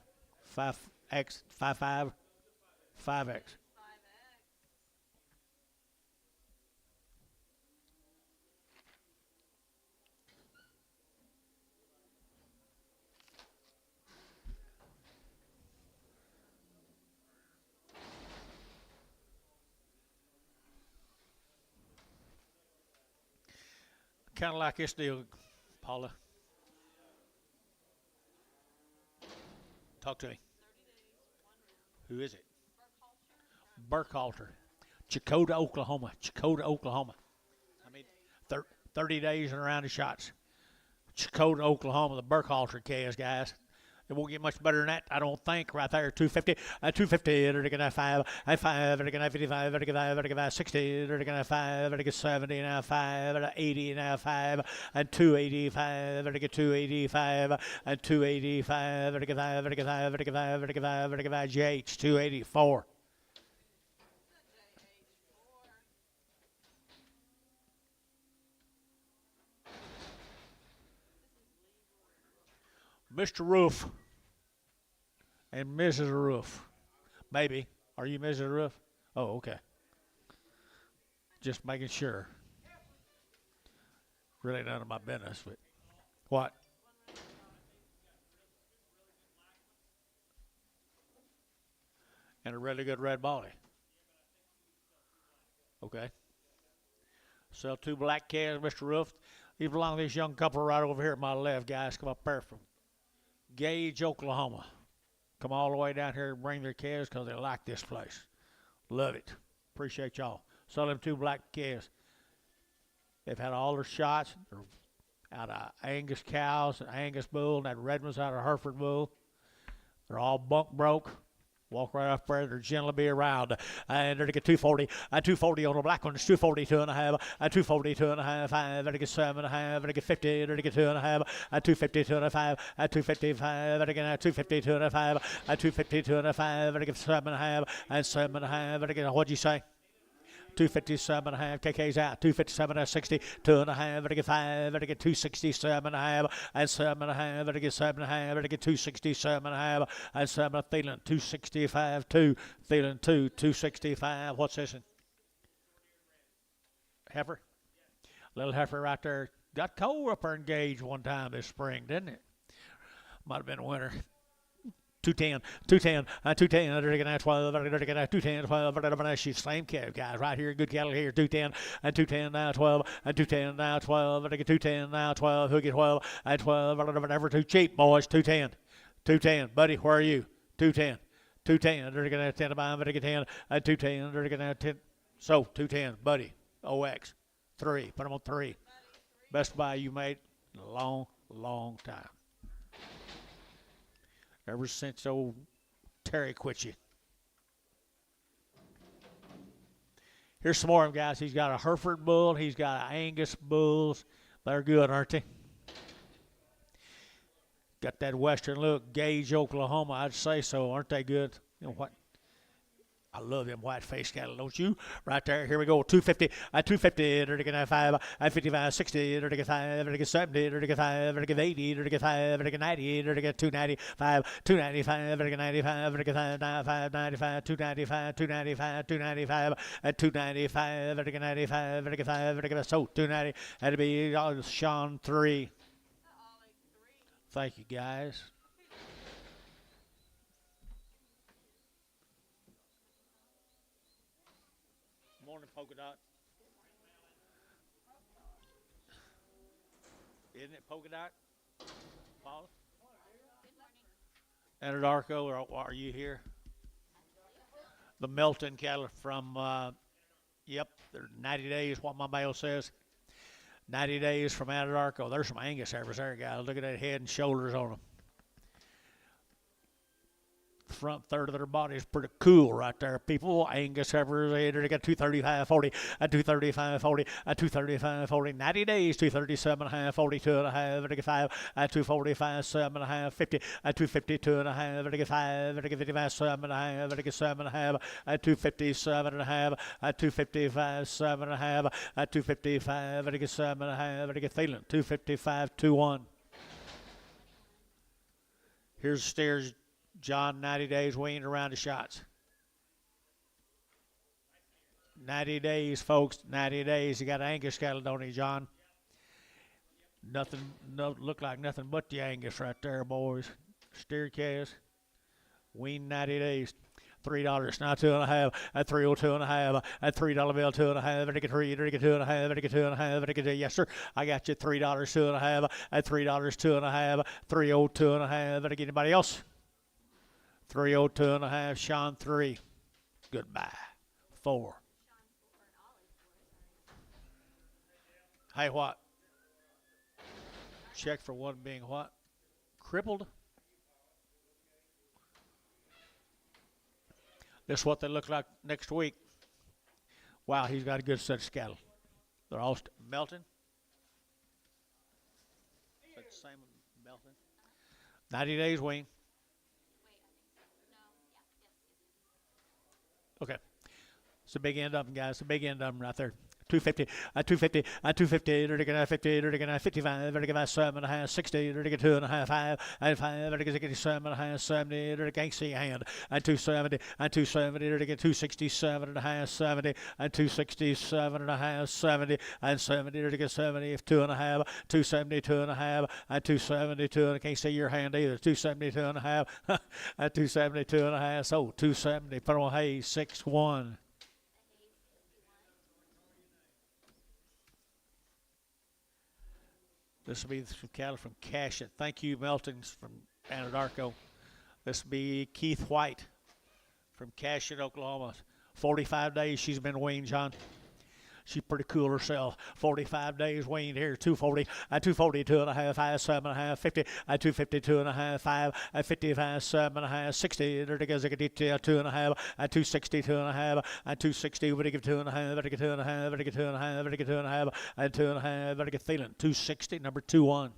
5X, 55, 5X. Kind of like this deal, Paula. Talk to me. Who is it? Burkhalter. Chakota, Oklahoma. Chakota, Oklahoma. 30 days and around the shots. Chakota, Oklahoma, the Burkhalter case, guys. It won't get much better than that, I don't think. Right there, 250, 250, they're going to have 5, 5, they're going to have 55, they're going to have 5, they're going to have 60, they're going to have 5, they're going to get 70, now 5, they're 80, now 5, and 285, they're going to get 285, and 285, they're going to get 5, they're going to get 5, they're going to get 5, they're going to get 5, they're going to get 5, JH, 284. Mr. Roof and Mrs. Roof. Maybe. Are you Mrs. Roof? Oh, okay. Just making sure. Really none of my business, but what? And a really good red body. Okay. Sell 2 black calves, Mr. Roof. These belong to this young couple right over here at my left, guys. Come up there from Gage, Oklahoma. Come all the way down here and bring their calves because they like this place. Love it. Appreciate y'all. Sell them 2 black calves. They've had all their shots. They're out of Angus cows, and Angus bull, and that red one's out of Hereford bull. They're all bunk broke. Walk right up there. They're gently be around. And they're to get 240. 240 on the black ones. 240, 2.5. 240, 2.5. 5. They're to get 7.5. They're to get 50. They're to get 2.5. 250, 2.5. 255. They're to get 250, 2.5. 250, 2.5. They're to get 7.5. And 7.5. They're to get, what'd you say? 257.5. KK's out. 257 60. 2.5. Better get 5. Better get 267.5. And 7.5. Better get 7.5. Better get 267.5. And 7. Thielen 265. 2. Thielen 2. 265. What's this? Heifer. Little heifer right there. Got cold up there in Gage one time this spring, didn't it? Might have been winter. 210, 210, 210, they're going to have 12, they're going to have 210, 12, they're going to shoot same guys right here, good cattle here, 210, and 210, now 12, and 210, now 12, they're going to get 210, now 12, who'll get 12, and 12, they're never too cheap, boys, 210, 210, buddy, where are you? 210, 210, they're going to have 10 to buy them, they're going to get 10, and 210, they're going to have 10, so 210, buddy, OX, 3, put them on 3, best buy you made in a long, long time. Ever since old Terry quit you. Here's some more of them, guys. He's got a Hereford bull. He's got an Angus bulls. They're good, aren't they? Got that western look. Gage, Oklahoma. I'd say so. Aren't they good? You know what? I love them white face cattle, don't you? Right there, here we go. 250, 250, 5, 55, 60, 5, 70, 5, 80, 5, 90, 295, 295, 95, 95, 95, 295, 295, 295, 295, 95, 95, so 290, that'd be Sean 3. Thank you, guys. Morning, polka dot. Isn't it polka dot? Paula? Anadarko, are you here? The Melton cattle from, yep, they're 90 days, what my mail says. 90 days from Anadarko. There's some Angus heifers there, guys. Look at that head and shoulders on them. Front third of their body is pretty cool right there, people. Angus heifers, they got 235, 40, a 235, 40, a 235, 40, 90 days, 237 and a half, 42 and a half, 5, a 245, 7 and a half, 50, a 252 and a half, 5, 55, 7 and a half, 7 and a half, a 257 and a half, a 255, 7 and a half, a 255, 7 and a half, feeling 255, 2-1. Here's the stairs. John, 90 days weaned around the shots. 90 days, folks. 90 days. You got Angus cattle, don't you, John? Nothing, no, look like nothing but the Angus right there, boys. Steer calves. Weaned 90 days. $3, now 2.5, at 302.5, at $3 bill, 2.5, at 3, 2.5, at 2.5, at yes sir, I got you $3, 2.5, at $3, 2.5, 302.5, at anybody else? 302.5, Sean 3. Goodbye. 4. Hey, what? Check for one being what? Crippled? This is what they look like next week. Wow, he's got a good set of cattle. They're all Melton. Is that the same with Melton? 90 days, Wayne. Okay. It's a big end of them, guys. It's a big end of them right there. 250, 250, 250, 50, 55, 7 and a half, 60, 2 and a half, 5, 7 and a half, 70, can't see a hand, 270, 270, 267 and a half, 70, 267 and a half, 70, 70, 70, 2 and a half, 272 and a half, 272, and I can't see your hand either, 272 and a half, 272 and a half, so 270, put on hay, 6-1. This will be some cattle from Cashet. Thank you, Meltons from Anadarko. This will be Keith White from Cashet, Oklahoma. 45 days she's been weaned, John. She's pretty cool herself. 45 days weaned here. 240, 242 and a half, 5, 7 and a half, 50, 252 and a half, 5, 55, 7 and a half, 60, 2 and a half, 262 and a half, 260, 2 and a half, 2 and a half, 2 and a half, 2 and a half, 2 and a half, feeling 260, number 2-1.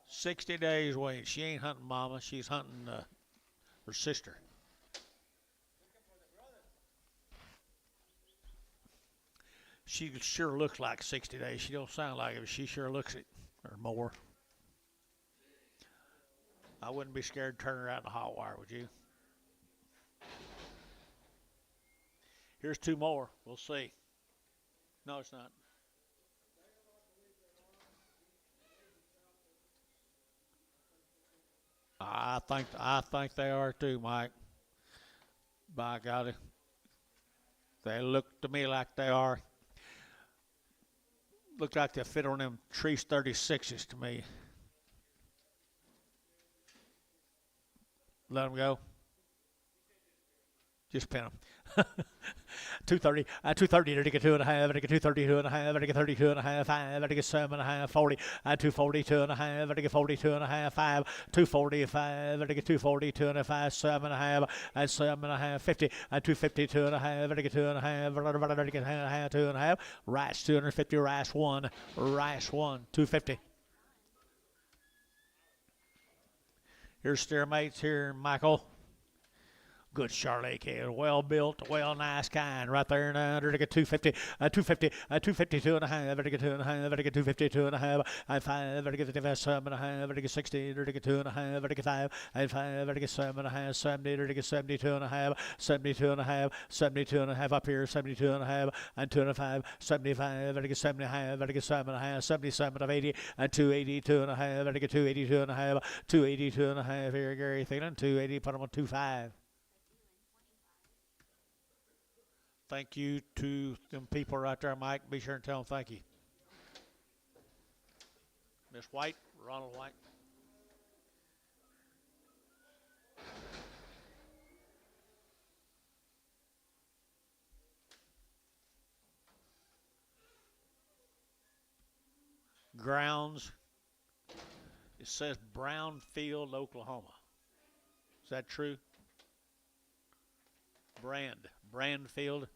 $60 days wait. She ain't hunting Mama. She's hunting her sister. She sure looks like 60 days. She don't sound like it, but she sure looks it, or more. I wouldn't be scared to turn her out in the hot wire, would you? Here's 2 more. We'll see. No, it's not. I think they are too, Mike. By golly, they look to me like they are. Look like they fit on them Trees 36s to me. Let them go. Just pin them. 230, 230, to get 2.5, to get 232.5, to get 32.5, 5, to get 7.5, 40, 242.5, to get 42.5, 5, 245, to get 242.5, 7.5, 7.5, 50, 252.5, to get 2.5, to get 2.5, rice 250, rice 1, 250. Here's stairmates here, Michael. Good Charlotte kid, well built, well nice kind, right there now. To get 250, 250, 252.5, to get 2.5, to get 252.5, 5, to get 57.5, to get 60, to get 2.5, to get 5, 5, to get 7.5, 70, to get 72.5, 72.5, 72.5 up here, 72.5, and 2.5, 75, to get 75, to get 7.5, 77 of 80, and 282.5, to get 282.5, 282.5 here, Gary Thielen, 280, put him on 2.5. Thank you to them people right there, Mike. Be sure and tell them thank you. Miss White, Ronald White. Grounds. It says Brownfield, Oklahoma. Is that true? Brandfield.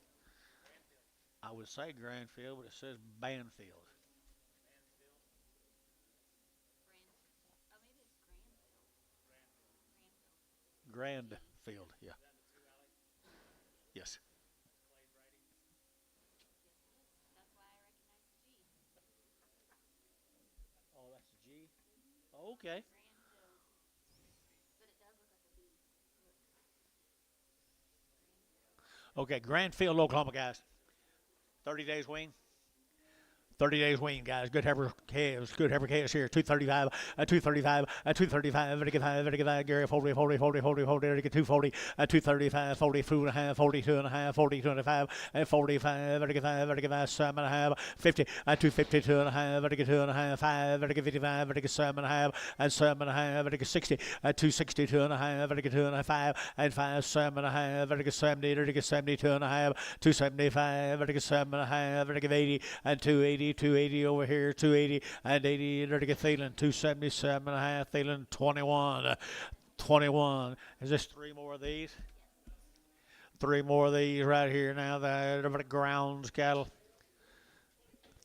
I would say Grandfield, but it says Banfield. Grandfield, yeah. Yes. Oh, that's a G. Oh, okay. Okay, Grandfield, Oklahoma, guys. 30 days wing. 30 days wing, guys. Good heifer calves. Good heifer calves here. 235, 235, 235. Ready to get 5, ready to get 5. Gary, 40, 40, 40, 40, 40. Ready to get 240, 235, 42.5, 42.5, 42.5, and 45. Ready to get 5, ready to get 5, 7.5, 50, 252.5. Ready to get 2.5, 5. Ready to get 55, ready to get 7.5, and 7.5. Ready to get 60, 262.5. Ready to get 2.5, and 5, 7.5. Ready to get 70, ready to get 72.5, 275. Ready to get 7.5. Ready to get 80, and 280. 280 over here, 280 and 80. There to get Thielen, 277 and a half. Thielen, 21. 21. Is this 3 more of these? 3 more of these right here now. The grounds cattle.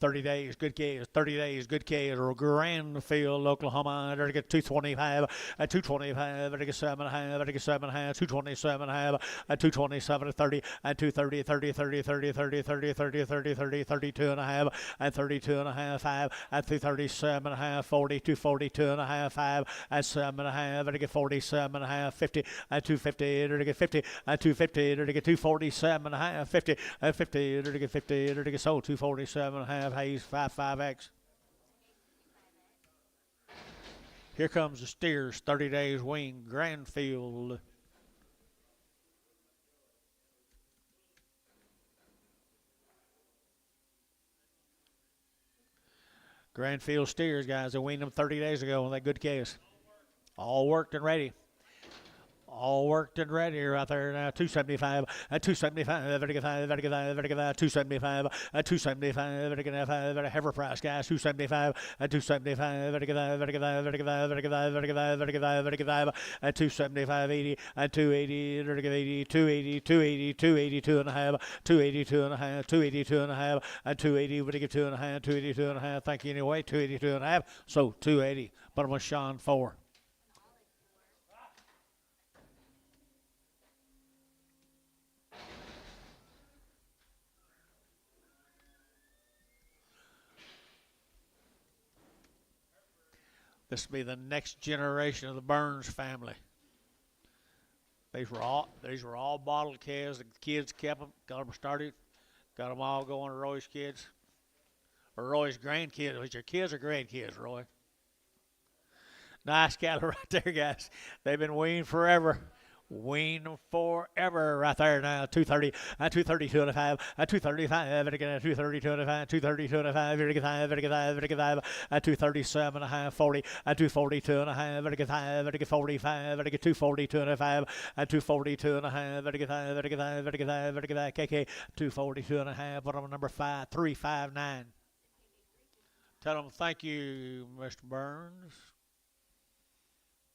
30 days, good case. 30 days, good case. Grandfield, Oklahoma. There to get 225, 225. There to get 7.5, there to get 7.5, 227.5, 227 30, and 230, 30, 30, 30, 30, 30, 30, 30, 30, 32.5, and 32.5, 5, and 237.5, 40, 242.5, 5, and 7.5. There to get 47.5, 50, and 250. There to get 50, and 250. There to get 247.5, 50, and 50. There to get 50. There to get sold 247.5. Hayes 55X. Here comes the steers, 30 days wing, Grandfield. Grandfield steers, guys. They weaned them 30 days ago on that good case. All worked and ready. All worked and ready right there now. 275, 275, 275, 275, heifer price, guys. 275, 275, 275, 80, 280, 280, 280, 280, 282 and a half, 282 and a half, 282 and a half, and 280. Would give 2.5, 282 and a half. Thank you anyway. 282 and a half. So 280. But I'm with Sean 4. This will be the next generation of the Burns family. These were all bottled calves. The kids kept them, got them started, got them all going to Roy's kids, or Roy's grandkids. Was your kids or grandkids, Roy? Nice cattle right there, guys. They've been weaned forever. Win forever right there now. 230, 232 and a 5, 235, again 232 and a 5, 232 and a 5, 35, 35, 35, 237 and a half, 40, 242 and a half, 5, 45, 242 and a 5, 242 and a half, 5, 35, KK 242 and a half, but on number 5, 359. Tell them thank you, Mr. Burns.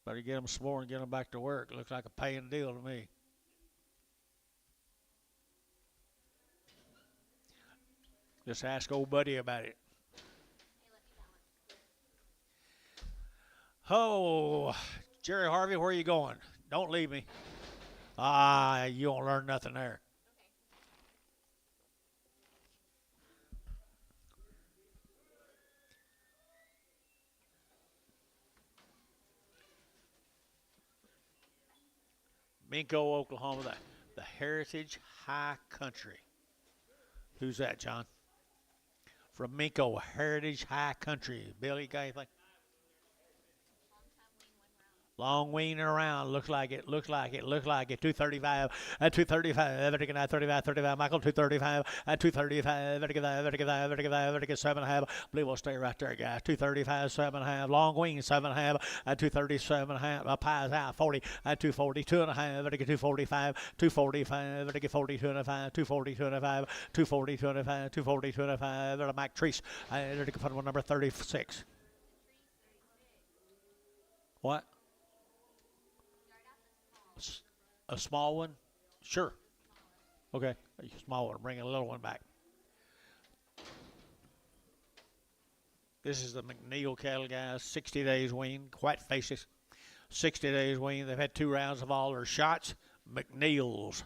Better get them some more and get them back to work. Looks like a paying deal to me. Just ask old buddy about it. Oh, Jerry Harvey, where are you going? Don't leave me. Ah, you won't learn nothing there. Minko, Oklahoma, the Heritage High Country. Who's that, John? From Minko, Heritage High Country. Billy, got anything? Long weaning around. Looks like it. 235. 235. 35. Michael, 235. 235. 7.5. Believe we'll stay right there, guys. 235. 7.5. Long wing, 7.5. 237.5. Pies out. 40. 242.5. 245. 245. 42 and a 5. 242 and a 5. 242 and a 5. 242 and a 5. Mike Treese. Number 36. What? A small one? Sure. Okay. A small one. Bring a little one back. This is the McNeil cattle, guys. 60 days wean. White faces. 60 days wean. They've had 2 rounds of all their shots. McNeil's.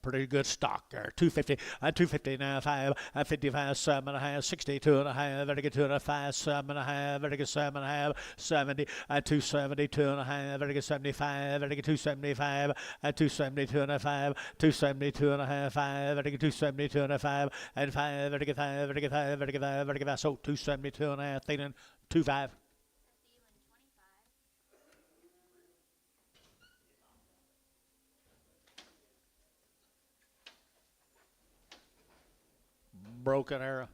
Pretty good stock there. 250, 250 now, 5, 55, 7.5, 62 and a half, very good 2 and a 5, 7.5, very good 7.5, 70, 272 and a half, very good 75, very good 275, 272 and a 5, 272 and a half, 5, very good 272 and a 5, and 5, very good 5, very good 5, very good 5, very good 5, so 272 and a half, Thielen, 25. Broken Arrow.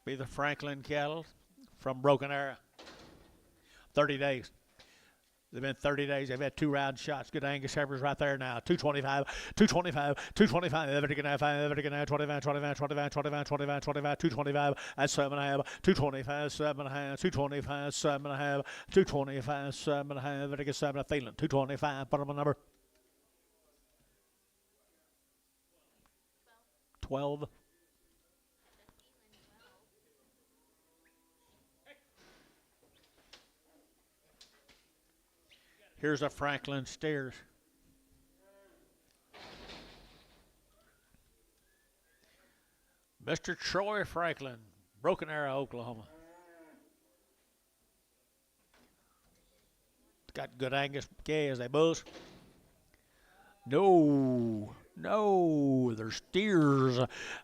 Be the Franklin cattle from Broken Arrow. 30 days. They've been 30 days. They've had 2 round shots. Good Angus Heifers right there now. 225, 225, 225. Everything now, 5, everything now, 25, 25, 25, 25, 25, 25, 225, and 7.5, 225, 7.5, 225, 7.5, 225, 7.5, everything 7, Thielen, 225, put them a number 12. Here's a Franklin Steers. Mr. Troy Franklin, Broken Arrow, Oklahoma. Got good Angus calves, they buzz. No. No, they're steers.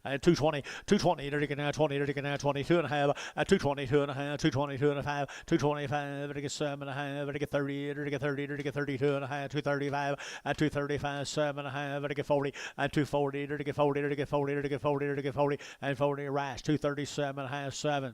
220, 220, they're now 20, they're now 22 and a half, 222 and a half, 222 and a half, 225, they're 7 and a half, they're 30, they're 30, they're 32 and a half, 235, 235, 7 and a half, they're 40, 240, they're 40, they're 40, they're 40, they're 40, and 40 rice, 237 and a half, 7.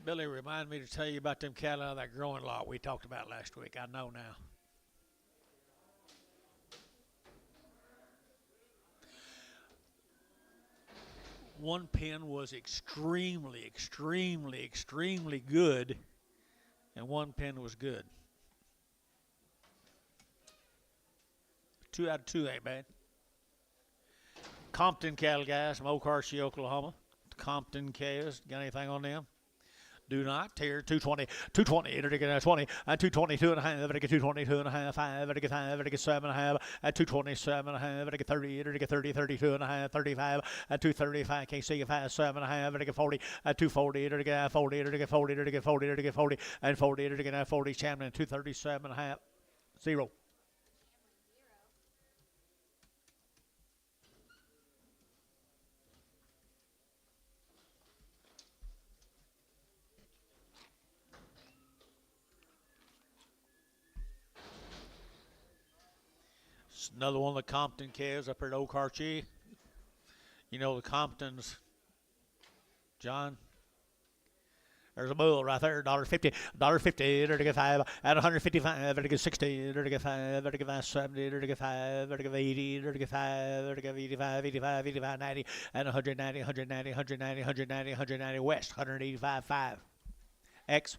Billy, remind me to tell you about them cattle out of that growing lot we talked about last week. I know now. One pen was extremely, extremely, extremely good, and one pen was good. 2 out of 2 ain't bad. Compton cattle guys from OKC, Oklahoma. Compton cows. Got anything on them? Do not tear 220, 220, to get 20, and 222 and a half, to get 222 and a half, 5, to get 5, to get 7 and a half, at 227 and a half, to get 30, to get 30, 32 and a half, 35, at 235, can't see 5, 7 and a half, to get 40, at 240, to get 40, to get 40, to get 40, to get 40, and 40, to get 40, Champion, 237 and a half, 0. Another one of the Compton kids up here at OKC. You know the Comptons, John. There's a bull right there, $1.50, $1.50, to get 5, at 155, to get 60, to get 5, to get 70, to get 5, to get 80, to get 5, to get 85, 85, 85, 90, and 190, 190, 190, 190, 190 West, 185, 5. X.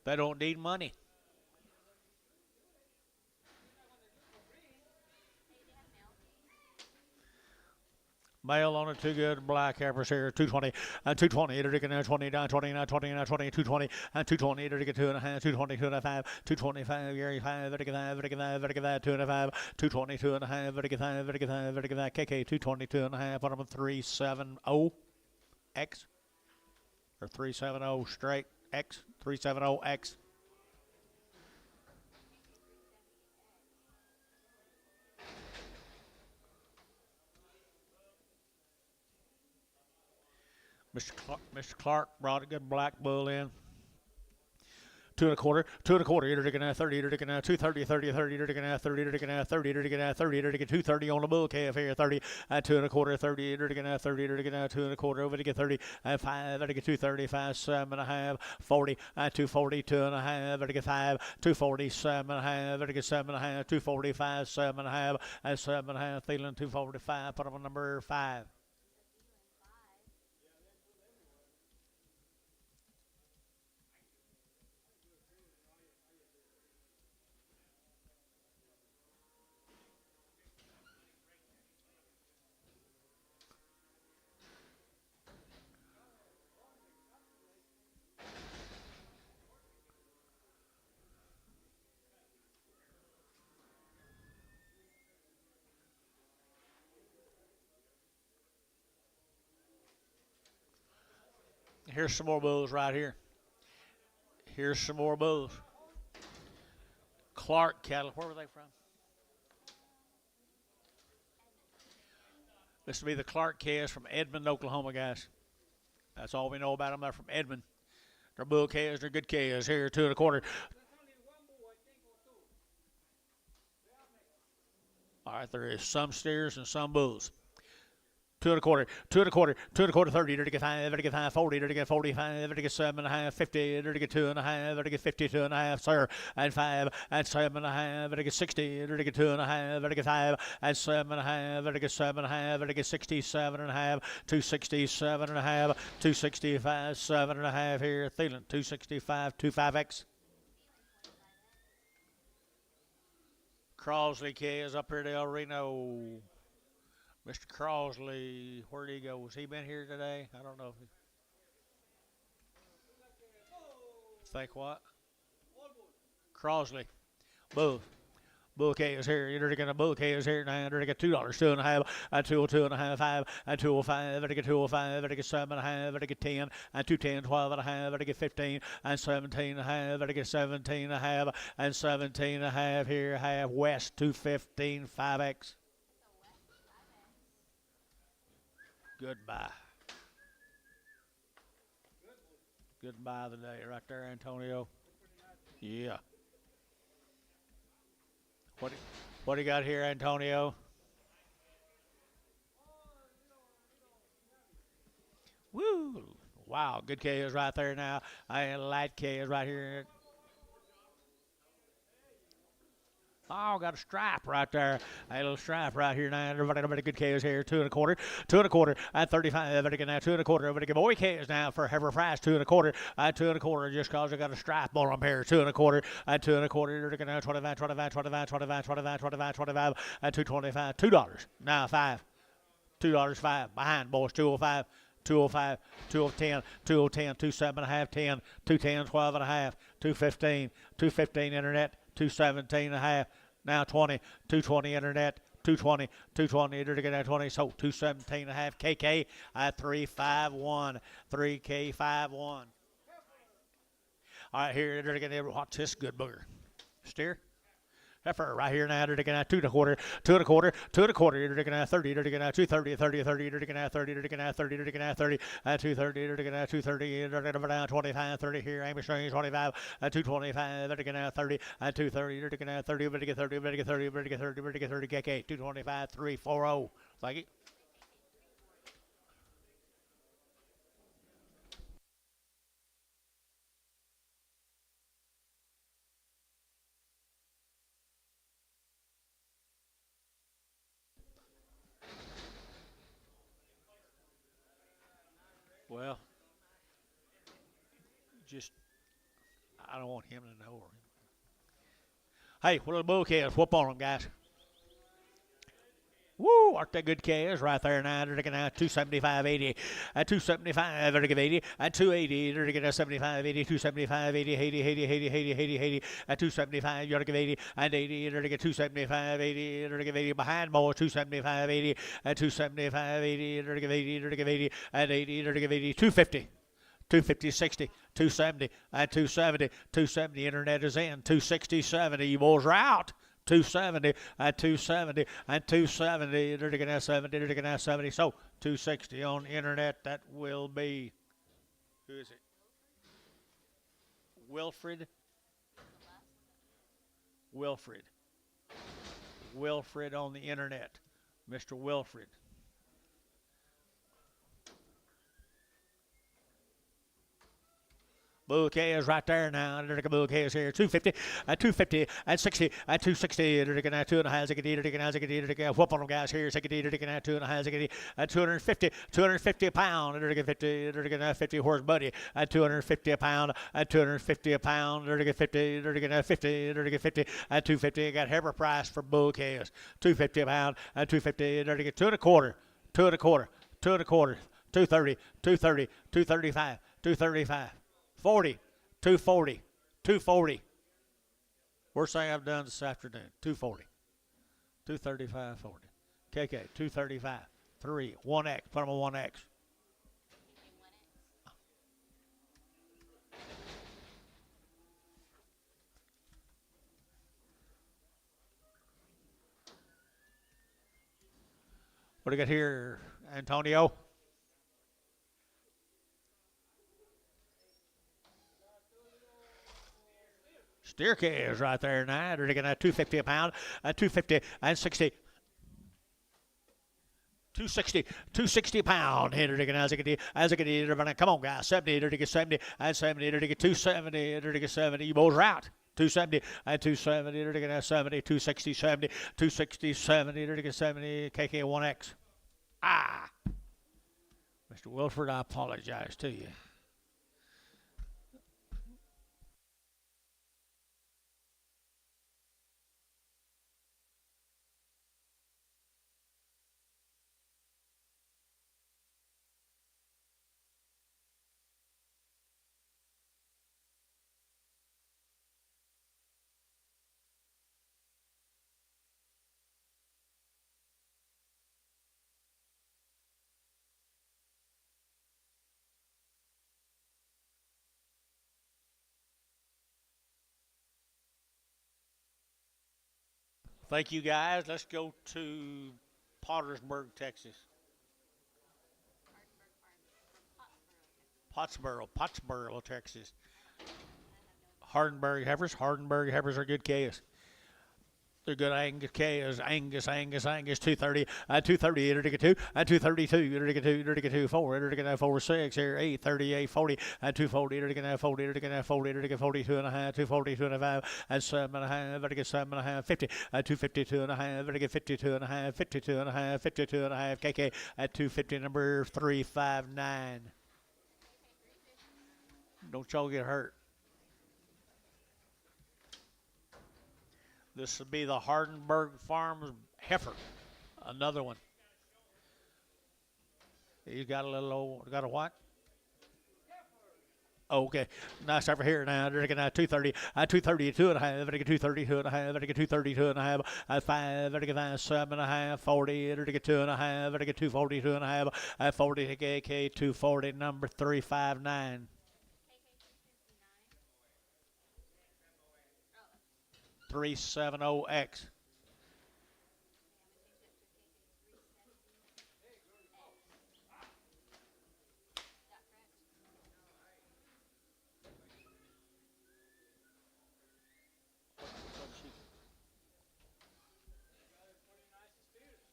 They don't need money. Male on it, too good. Black Empress here, 220, and 220, to get 29, 29, 29, 20, 220, and 220, to get 2.5, 220, 2.5, 225, Gary 5, to get 5, to get 5, to get 5, 2.5, 220, 2.5, to get 5, to get 5, to get 5, KK 222 and a half, put them at 370 X, or 370 straight X, 370 X. Mr. Clark brought a good black bull in. 2 1/4, 2 1/4, to get 30, to get 230, 30, 30, to get 30, to get 30, to get 30, to get 230 on the bull calf here, 30, 2 1/4, 30, to get 30, to get 2 1/4, over to get 30, 5, to get 235, 7 and a half, 40, 240, 2 and a half, to get 5, 240, 7 and a half, to get 7 and a half, 245, 7 and a half, 7 and a half, feeling 245, put them on number 5. Here's some more bulls right here. Here's some more bulls. Clark cattle. Where were they from? This will be the Clark calves from Edmond, Oklahoma, guys. That's all we know about them. They're from Edmond. They're bull calves. They're good calves. Here, 2 1/4. All right, there is some steers and some bulls. 2 1/4, 2 1/4, 2 1/4, 30, to get 5, to get 5, 40, to get 45, to get 7 and a half, 50, to get 2 and a half, to get 52 and a half, sir, and 5, and 7 and a half, to get 60, to get 2 and a half, to get 5, and 7 and a half, to get 7 and a half, to get 67 and a half, 267 and a half, 265, 7 and a half here, Thielen, 265, 25X. Crosley is up here at El Reno. Mr. Crosley, where'd he go? Has he been here today? I don't know. Think what? Crosley. Bull. Bouquet is here. You're going to bouquet is here now. You're going to get $2, 2.5, and 2.5, 5, and 2.05. You're get 2.05. You're get 7.5. You're get 10, and 2.10, 12.5. You're get 15, and 17.5. You're get 17.5, and 17.5 here. Half West 215, 5X. Goodbye. Goodbye the day right there, Antonio. Yeah. What what do you got here, Antonio? Woo! Wow, good K is right there now. Light K is right here. Oh, got a stripe right there. A little stripe right here now. Everybody good K is here. 2.25, 2.25, and 35. Everybody get now 2.25. Everybody get boy K is now for Heifer Price. 2.25, and 2.25. Just cause I got a stripe on them here. 2.25, and 2.25. Everybody get now 25, 25, 25, 25, 25, 25, 25, and 2.25. $2. Now 5. $2 5. Behind boys. 205. 205, 210, 210, 27.5, 10, 210, 12.5, 215, 215 internet, 217 and a half, now 20, 220 internet, 220, 220, to get that 20, so 217 and a half, KK at 351, 3K51. All right, here, they're going to watch this good booger. Steer. Heifer right here now, they're taking out 2.25, 2.25, 2.25, they're taking out 30, they're taking out 230, 30, 30, they're taking out 30, they're taking out 30, they're taking out 30, 230, they're taking out 230, they're taking down 25, 30 here, Amy Strange 25, 225, they're taking out 30, 230, they're taking out 30, better get 30, better get 30, better get 30, better get 30, KK, 225, 340. Thank you. Well, just, I don't want him to know. Hey, what are the bull kids? Whoop on them, guys. Woo, aren't they good K's right there now? They're taking out 275.80, 275, they're give 80, 280, they're taking out 75, 80, 275, 80, 80, 80, 80, 80, 80, 80, 275, you're to give 80, and 80, they're to get 275, 80, they're to give 80 behind more, 275, 80, 275, 80, they're to give 80, they're to give 80, and 80, they're to give 80, 250. 250, 60, 270, and 270, 270, internet is in, 260, 70, you boys are out. 270 and 270 and 270. They're taking out 70. They're taking out 70. So 260 on the internet. That will be, who is it? Wilfred. Wilfred. Wilfred on the internet. Mr. Wilfred. Bouquet is right there now. They're taking bouquet is here. 250 and 250 and 60 and 260. They're taking out 2.5 ziggity. They're taking out ziggity. They're taking out whoop on them guys here. Ziggity. They're taking out 2.5 ziggity and 250 a pound. They're taking 50. They're taking out 50 horse buddy and 250 a pound and 250 a pound. They're taking 50. They're taking out 50. They're taking 50 and 250. Got Heifer Price for bouquets. 250 a pound and 250. They're taking 2.25, 2.25, 2.25, 230, 230, 235, 235. 40, 240, 240. Worst thing I've done this afternoon, 240, 235, 40. KK, 235, 3, 1X, put them on 1X. What do you got here, Antonio? Steer is right there now. They're taking out 250 a pound, 250 and 60. 260, 260 pound. They're taking as I can do. Come on, guys. 70, they're taking 70 and 70. They're taking 270, they're taking 70. You both are out. 270 and 270. They're taking 70, 260, 70, 260, 70. They're taking 70. KK1X. Ah, Mr. Wilford, I apologize to you. Thank you, guys. Let's go to Pottersburg, Texas. Pottsboro, Texas. Hardenberg heifers are good calves. They're good Angus cows. Angus, 230, 230, enter to get 2, 232, enter to get 2, enter to get 2, 4, enter to get 4, 6, here, 8, 38, 40, 240, enter to get 40, enter to get 40, enter to get 42 and a half, 242 and a half, 7 and a half, enter to get 7 and a half, 50, 252 and a half, enter to get 52 and a half, 52 and a half, 52 and a half, KK at 250, number 359. Don't y'all get hurt. This would be the Hardenberg Farms heifer. Another one. He's got a little old, got a what? Oh, okay. Nice over here now. They're looking at 230, 232 and a half, they're 232 and a half, they're 232 and a half, 5, they're get 7 and a half, 40, they're get 2 and a half, they're 242 and a half, 40, KK 240, number 359. 370X.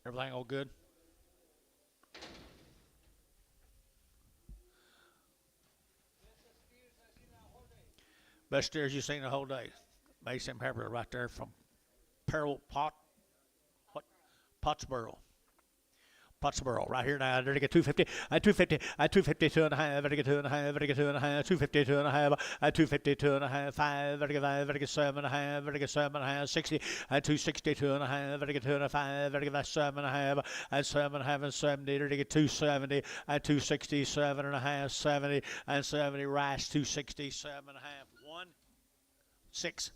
Everything all good? Best steers you've seen the whole day. Mason Pepper right there from what? Pottsboro. Pottsboro, right here now. They're to get 250, 250, 252 and a half, they're get 2 and a half, they're get 2 and a half, 252 and a half, 252 and a half, 5, they're get 5, they're get 7 and a half, they're get 7 and a half, 60, 262 and a half, they're get 2 and a 5, they're get 7 and a half, 7 and a half, and 70, they're get 270, 267 and a half, 70, and 70, Rice, 267 and a half, 1, 6.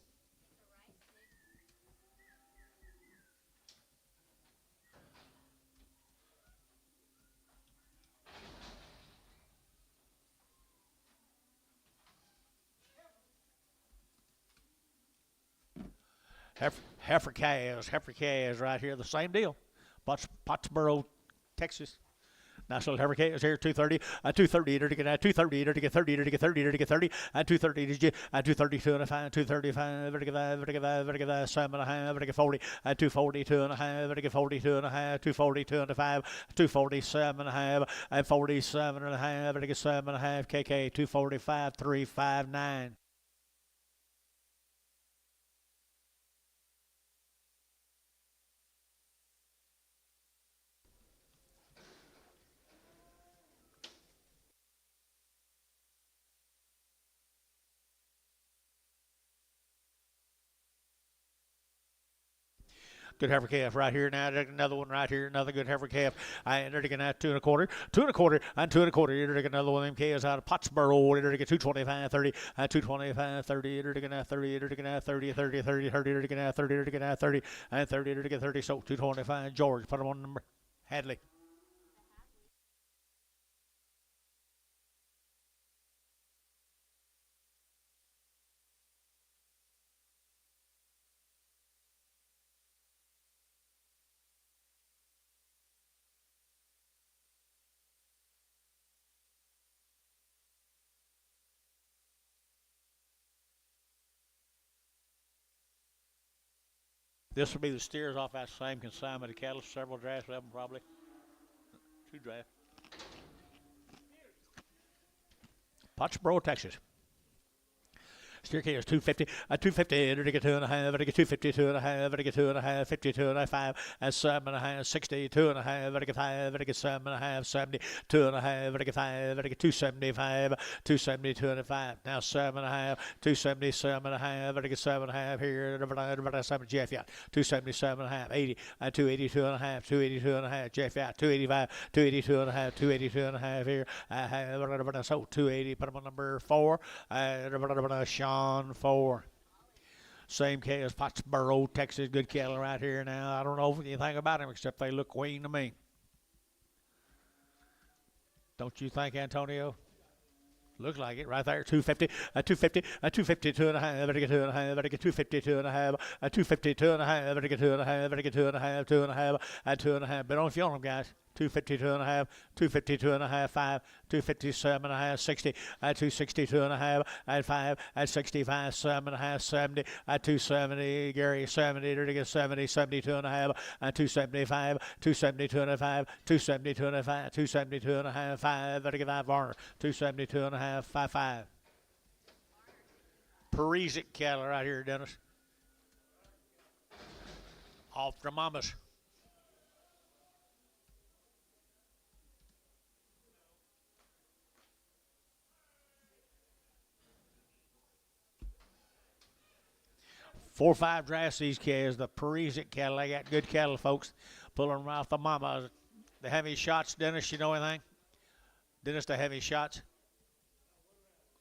Heifer calves right here, the same deal. Pottsboro, Texas. Nice little heifer calves here, 230, 230, to get 230, to get 30, to get 30, to get 30, 230, 232 and a 5, 235, to get 5, to get 5, to get 7 and a half, to get 40, 242 and a half, to get 42 and a half, 242 and a 5, 247 and a half, 47 and a half, to get 7 and a half, KK 245, 359. Good heifer calf right here now. Another one right here. Another good heifer calf. They're taking that 2 1/4, 2 1/4, and 2 1/4. They're taking another one of them calves out of Pottsboro. They're taking 225, 30, 225, 30. They're taking that 30. They're taking that 30, 30, 30, 30. They're taking that 30. They're taking that 30, and 30. They're taking 30. So 225. George, put them on number. Hadley. This will be the steers off that same consignment of cattle. Several drafts of them, probably. 2 drafts. Pottsboro, Texas. Steer calves 250, 250, to get 2 and a half, to get 252 and a half, to get 2 and a half, 52 and a 5, and 7 and a half, 62 and a half, to get 5, to get 7 and a half, 72 and a half, to get 5, to get 275, 272 and a 5, now 7 and a half, 277 and a half, to get 7 and a half here, Jeff Yacht, 277 and a half, 80, 282 and a half, 282 and a half, Jeff Yacht, 285, 282 and a half, 282 and a half here, so 280, put them on number 4, Sean. 4. Same case, Pottsboro, Texas. Good cattle right here now. I don't know anything about them except they look queen to me. Don't you think, Antonio? Look like it right there. 250, 250, 252 and a half. Better get 2.5. Better get 252 and a half. 252 and a half. Better get 2.5. Better get 2.5. 2.5. 2.5. Bet on if you want them, guys. 252 and a half. 252 and a half. 5. 257 and a half. 60. 262 and a half. At 5. At 65. 7 and a half. 70. At 270. Gary 70. Better get 70. 72 and a half. At 275. 272 and a half. 272 and a half. 272 and a half. 5. Better get 5. Varner. 272 and a half. 5. Parisic cattle right here, Dennis. Off the mamas. Four or five drafts these calves, the Parisic cattle. They got good cattle, folks. Pulling them off the mamas. The heavy shots, Dennis, you know anything? Dennis, the heavy shots?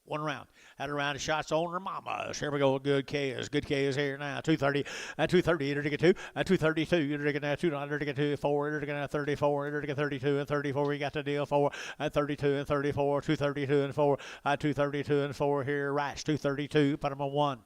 One round. Had a round of shots on her mamas. Here we go. Good calves. Good calves here now. 230. 230. You're to get 2. 232. You're to get 200. To get 2. 4. You're to get 34. You're to get 32 and 34. We got the deal. 4. 32 and 34. 232 and 4. 232 and 4 here. Rice. 232. Put them on 1.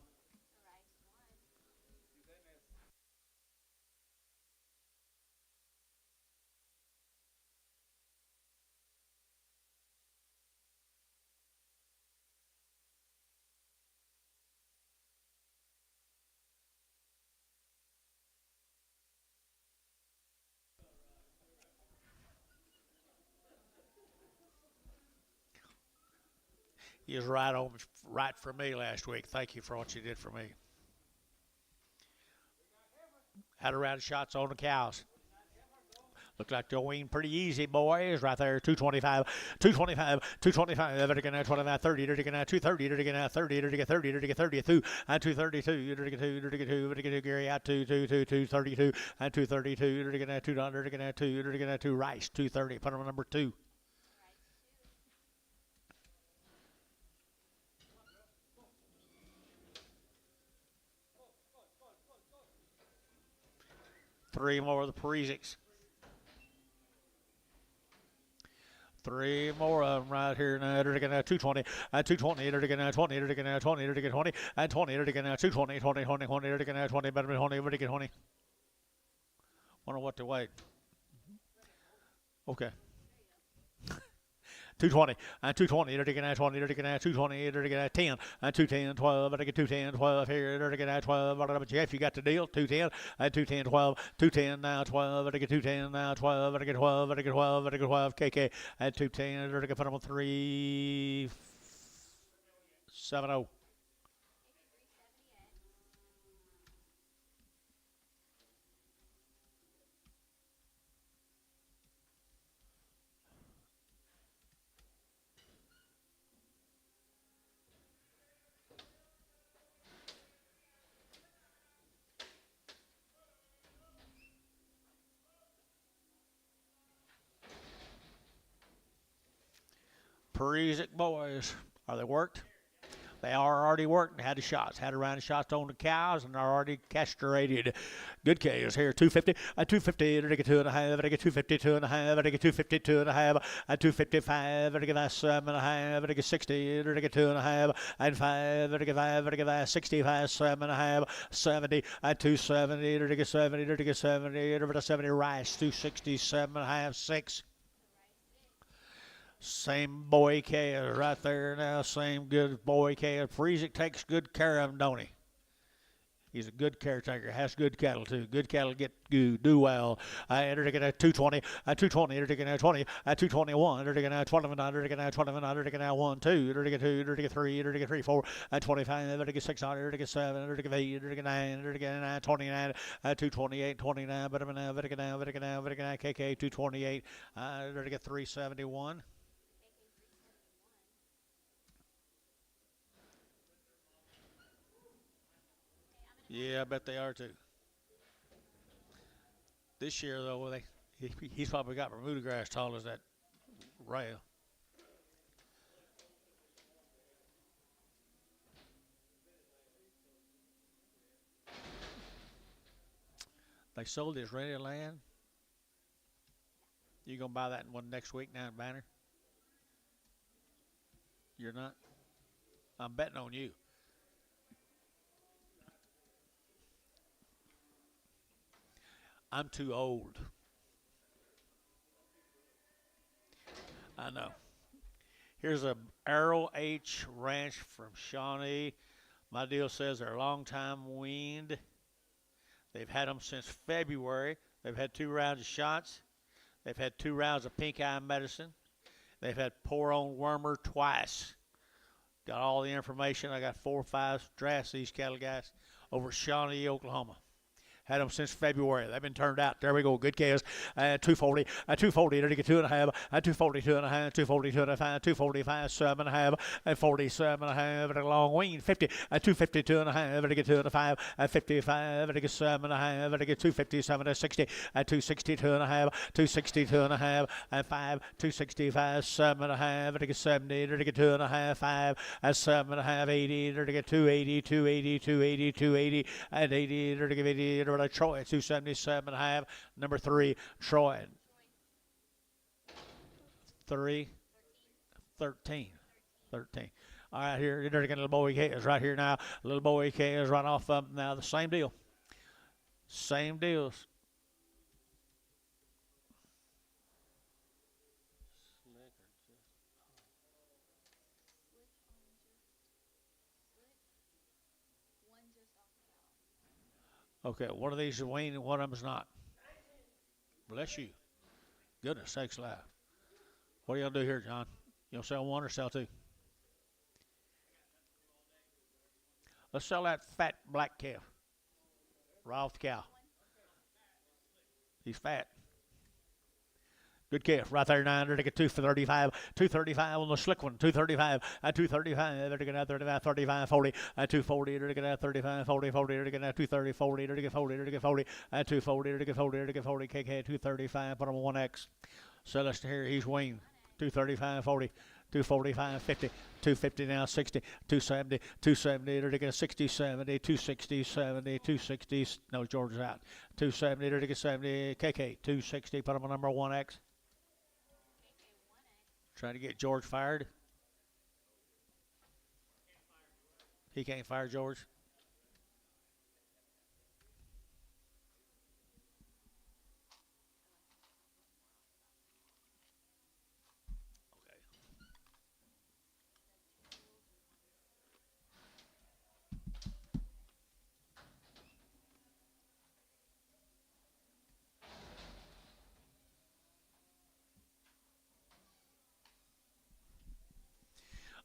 You was right for me last week. Thank you for what you did for me. Had a round of shots on the cows. Looked like they'll win pretty easy, boys. Right there, 225, 225, 225. They're going to 25, 30. They're going to 230. They're going to 30. They're going to 30. They're going to 32. And 232. They're going to 2. They're going to 2. They're going to Gary out 232. And 232. They're going to 2. They're going to 2. They're going to 2. Rice 230. Put them on number 2. Three more of the Parisics. Three more of them right here now. They're going to 220, 220, they're going to 20, they're going to 20, they're going to 20, and 20, they're going to 220, 20, 20, 20, they're going to 20, better than 20, better get 20. Wonder what to wait. Okay. 220, and 220, they're going to 20, they're going to 220, they're going to 10, and 210, 12, better get 210, 12 here, they're going to 12, but Jeff, you got the deal, 210, and 210, 12, 210 now, 12, better get 210 now, 12, better get 12, better get 12, better get 12, KK, and 210, they're going to put them on 370. Parisic boys, are they worked? They are already worked and had the shots. Had a round of shots on the cows and are already castrated. Good cows here. 250. 250. They get 2.5. They get 252 and a half. They get 252 and a half. 255. They get 7.5. They get 60. They get 2.5. And 5. They get 5. They get 65. 7.5. 70. 270. They get 70. They get 70. They get 70. Rice. 267.5. 6. Same boy calf right there now. Same good boy calf. Friesic takes good care of him, don't he? He's a good caretaker. Has good cattle too. Good cattle get do well. They're taking a 220, 220. They're taking a 20, 221. They're taking a 29. They're taking a 29. They're taking a 1, 2. They're taking 2. They're taking 3. They're taking 3, 4. 25. They're taking 6. They're taking 7. They're taking 8. They're taking 9. They're taking 9. 29. 228. 29. But I'm now. They're taking now. They're taking now. They're taking KK 228. They're taking 371. Yeah, I bet they are too. This year, though, he's probably got Bermuda grass tall as that rail. They sold his rented land. You gonna buy that one next week now in Banner? You're not? I'm betting on you. I'm too old. I know. Here's a Arrow H Ranch from Shawnee. My deal says they're a long time weaned. They've had them since February. They've had 2 rounds of shots. They've had 2 rounds of pink eye medicine. They've had pour on wormer twice. Got all the information. I got 4 or 5 drafts these cattle guys over Shawnee, Oklahoma. Had them since February. They've been turned out. There we go. Good chaos. 240. 240. There to get 2.5. 240. 2.5. 240. 2.5. 245. 7.5. 47.5. At a long wean. 50. 250. 2.5. There to get 2.5. 55. There to get 7.5. There to get 257. 60. 260. 2.5. 260. 2.5. 5. 265. 7.5. There to get 70. There to get 2.5. 5. 7.5. 80. There to get 280. 280. 280. 280. 80. There to get 80. Troy, 277.5. Number 3, Troy. 3, 13. 13. All right, here, you're getting a little boy K is right here now. Little boy K is right off now. The same deal. Same deals. Okay, one of these is weaned and one of them's not. Bless you. Goodness sakes alive. What are you going to do here, John? You going to sell one or sell 2? Let's sell that fat black calf. Raw cow. He's fat. Good calf right there, 900 to get 2 for 35. 235 on the slick one. 235. 235. They're going to 35, 35, 40. 240. They're going to 35, 40, 40. They're going to 230, 40. They're going to 40. They're going to 40. 240. They're going to 40. They're going to 40. KK 235. Put him on 1X. Sell us here. He's Wayne. 235, 40. 245, 50, 250 now, 60, 270, 270, they're to get 60, 70, 260, 70, 260, no, George is out. 270, they're to get 70, KK, 260, put him on number 1X. Trying to get George fired. He can't fire George.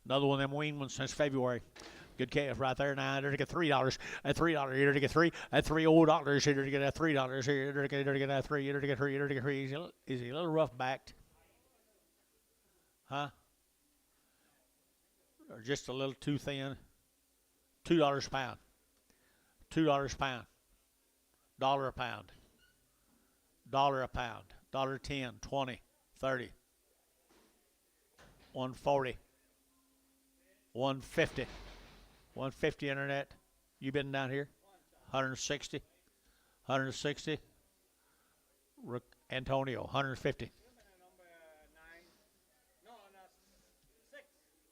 Another one of them weaned ones since February. Good calf right there now. They're to get $3. At $3, here to get 3. At $3 here to get at $3 here to get at 3. Here to get 3. Here to get 3. Is he a little rough backed? Huh? Or just a little too thin? $2 a pound. $2 a pound. Dollar a pound. Dollar a pound. $1.10, 20, 30. 140. 150. 150 internet. You been down here? 160. 160. Antonio, 150.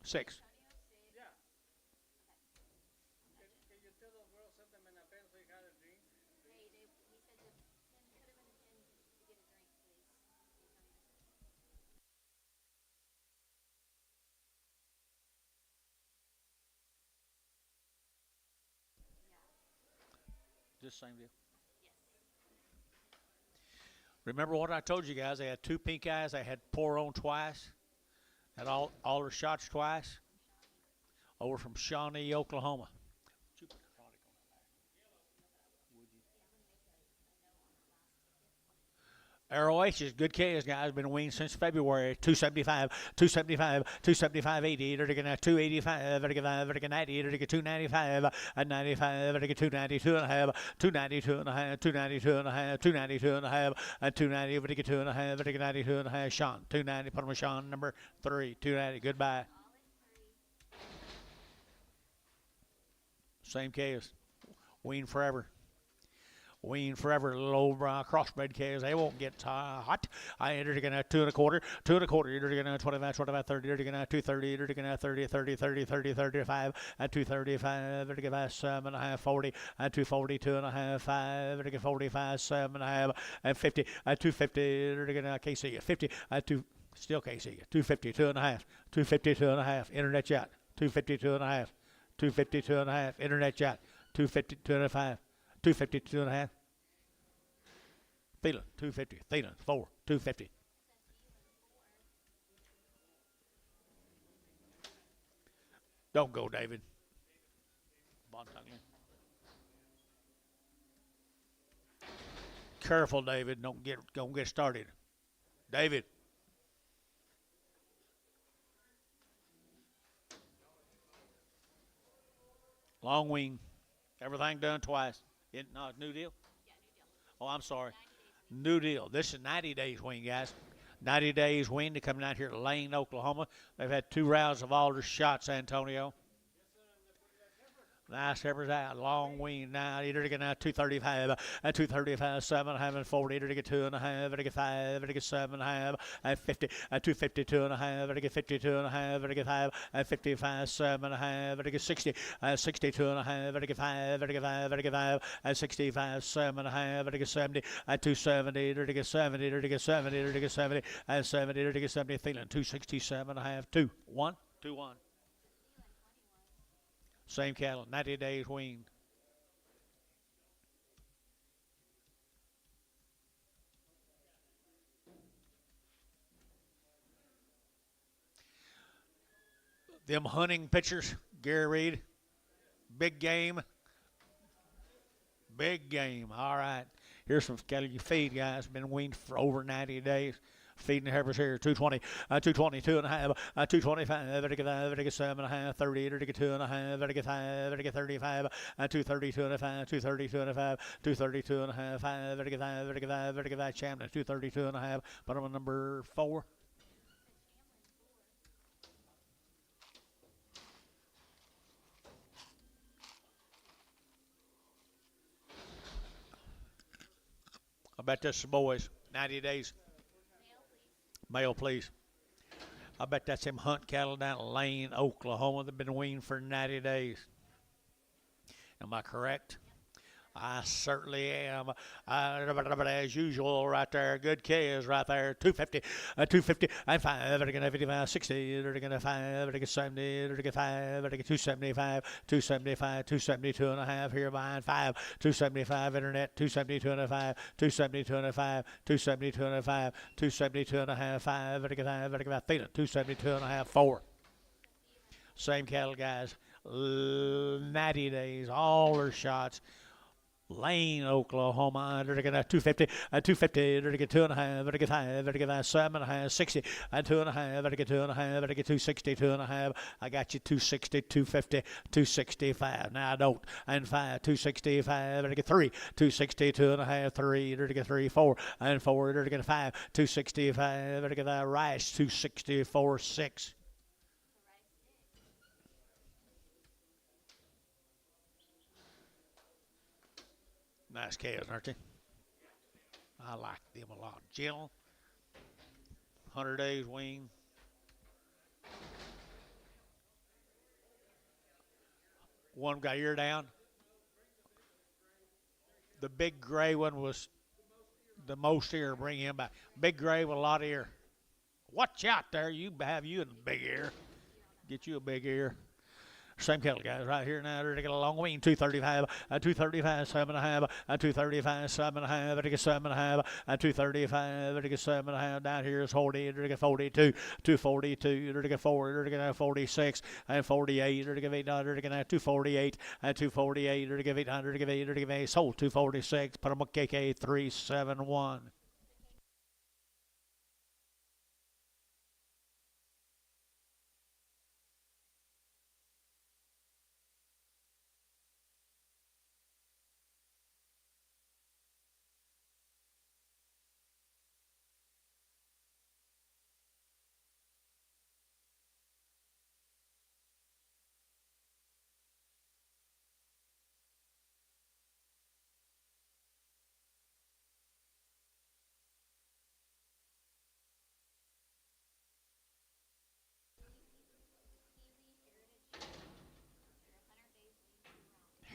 6. Just same deal. Remember what I told you guys? They had 2 pink eyes. They had pour on twice. Had all their shots twice. Over from Shawnee, Oklahoma. ROH is good case, guys. Been weaned since February. 275, 275, 275, 80. They're going to 285. They're going to 90. They're going to 295, 95. They're going to 292 and a half, 292 and a half, 292 and a half, 292 and a half, and 290. They're going to 2 and a half. They're going to 92 and a half. Sean, 290. Put him with Sean, number 3. 290. Goodbye. Same case. Wean forever. Wean forever, little old crossbred calves. They won't get hot. I entered again at 2 1/4, 2 1/4. Entered again at 25, 25, 30. Entered again at 230. Entered again at 30, 30, 30, 30, 35. At 235. Entered again at 7.5, 40. At 242 and a half, 5. Entered again 45, 7.5. At 50. At 250. Entered again at KC. At 50. At 2. Still KC. 252 and a half. 252 and a half. Internet chat. 252 and a half. 252 and a half. Internet chat. 252 and a half. 252 and a half. Thielen, 250. Thielen, 4, 250. Don't go, David. Careful, David. Don't get started. David. Long wing. Everything done twice. No, new deal? Oh, I'm sorry. New deal. This is 90 days wing, guys. 90 days wing to come down here to Lane, Oklahoma. They've had 2 rounds of Alder shots, Antonio. Nice peppers out. Long wing now. Either to get now 235, 235, 7.5 and 40. Either to get 2.5, to get 5, to get 7.5, and 50, 252 and a half. To get 52 and a half. To get 5, 55, 7.5. To get 60, 62 and a half. To get 5, to get 5, to get 5, 65, 7.5. To get 70, 270. To get 70, to get 70, to get 70, 70, to get 70. Thielen 267 and a half. 2 1 2 1. Same cattle, 90 days weaned. Them hunting pictures, Gary Reed. Big game. Big game. All right. Here's some cattle you feed, guys. Been weaned for over 90 days. Feeding the heifers here, 220, 222 and a half, 225, to get 5, to get 7.5, 30, to get 2.5, to get 5, to get 35, 232 and a 5, 232 and a 5, 232 and a half, 5, to get 5, to get 5, to get 5, Chambliss, 232 and a half, bottom of number 4. I bet that's the boys, 90 days. Male, please. I bet that's them hunt cattle down in Lane, Oklahoma. They've been weaned for 90 days. Am I correct? I certainly am. As usual, right there. Good kills right there. 250, 250, and 5. They're going to 55, 60. They're going to 5. They're going to 70. They're going to 5. They're going to 275, 275, 272 and a half here behind 5. 275 internet, 272 and a 5, 272 and a 5, 272 and a 5, 272 and a half, 5. They're going to 5. They're going to Thielen, 272 and a half, 4. Same cattle, guys. 90 days, all their shots. Lane, Oklahoma, they're going to 250, 250, they're going to get 2.5, they're going to get 5, they're going to get 7.5, 60, 2.5, they're going to get 2.5, they're going to get 260, 2.5. I got you 260, 250, 265. Now I don't. And 5, 265, they're going to get 3, 260, 2.5, 3, they're going to get 3, 4, and 4, they're going to get 5, 265, they're going to get that rice, 264, 6. Nice calves, aren't they? I like them a lot. Gentle, 100 days wean. One got ear down. The big gray one was the most ear. Bring him back. Big gray with a lot of ear. Watch out there. You have you a big ear. Get you a big ear. Same cattle, guys, right here now. They're to get a long wing, 235, 235, 7.5, 235, 7.5, to get 7.5, 235, to get 7.5. Down here is 40, to get 42, 242, to get 4, to get 46, and 48, to get 800, to get 248, and 248, to get 800, to get 8, to get 8, sold 246, put them on KK 371.